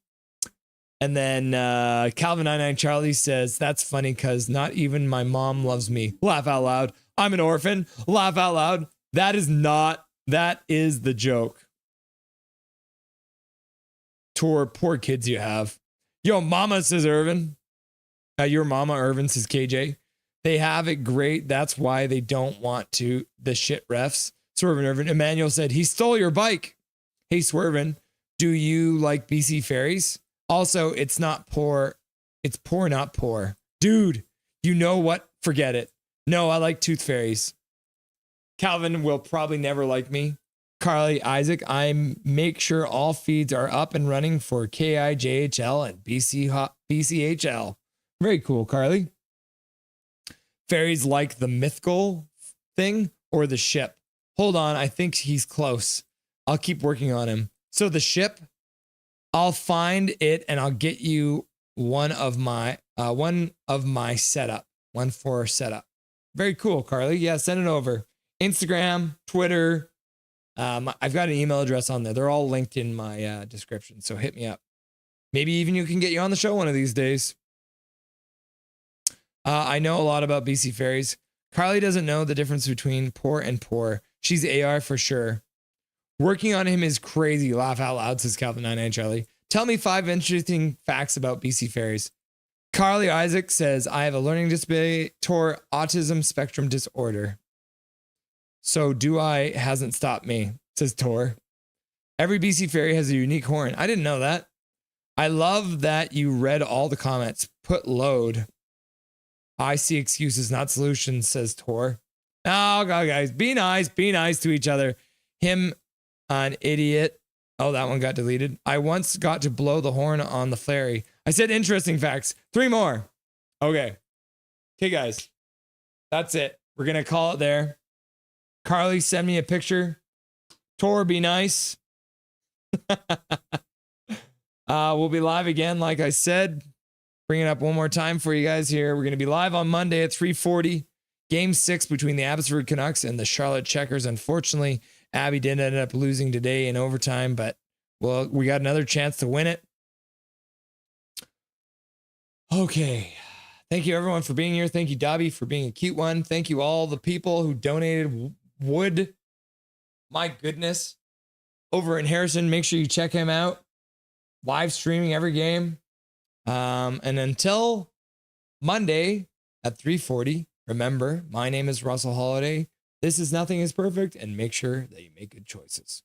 And then Calvin99 Charlie says, that's funny because not even my mom loves me. Laugh out loud. I'm an orphan. Laugh out loud. That is the joke. Tor, poor kids you have. Yo, mama, says Irvin. Your mama, Irvin, says KJ. They have it great. That's why they don't want to. The shit refs. Swervin Irvin. Emmanuel said, he stole your bike. Hey, Swervin, do you like BC Ferries? Also, it's not poor. It's poor, not poor. Dude, you know what? Forget it. No, I like Tooth Fairies. Calvin will probably never like me. Carly Isaac, I make sure all feeds are up and running for KIJHL and BCHL. Very cool, Carly. Fairies like the mythical thing or the ship? Hold on, I think he's close. I'll keep working on him. So the ship, I'll find it and I'll get you one of my setup. One for setup. Very cool, Carly. Yeah, send it over. Instagram, Twitter. I've got an email address on there. They're all linked in my description. So hit me up. Maybe even you can get you on the show one of these days. I know a lot about BC Ferries. Carly doesn't know the difference between poor and poor. She's AR for sure. Working on him is crazy. Laugh out loud, says Calvin99 Charlie. Tell me 5 interesting facts about BC Ferries. Carly Isaac says, I have a learning disability, Tor, autism spectrum disorder. So do I, hasn't stopped me, says Tor. Every BC Ferry has a unique horn. I didn't know that. I love that you read all the comments. Put load. I see excuses, not solutions, says Tor. Oh, God, guys, be nice to each other. Him, an idiot. Oh, that one got deleted. I once got to blow the horn on the ferry. I said interesting facts. 3 more. Okay, guys. That's it. We're going to call it there. Carly, send me a picture. Tor, be nice. We'll be live again, like I said. Bring it up one more time for you guys here. We're going to be live on Monday at 3:40. Game 6 between the Abbotsford Canucks and the Charlotte Checkers. Unfortunately, Abby did end up losing today in overtime, but well, we got another chance to win it. Okay. Thank you, everyone, for being here. Thank you, Dobby, for being a cute one. Thank you, all the people who donated wood. My goodness. Over in Harrison, make sure you check him out. Live streaming every game. And until Monday at 3:40, remember, my name is Russell Holiday. This is Nothing is Perfect, and make sure that you make good choices.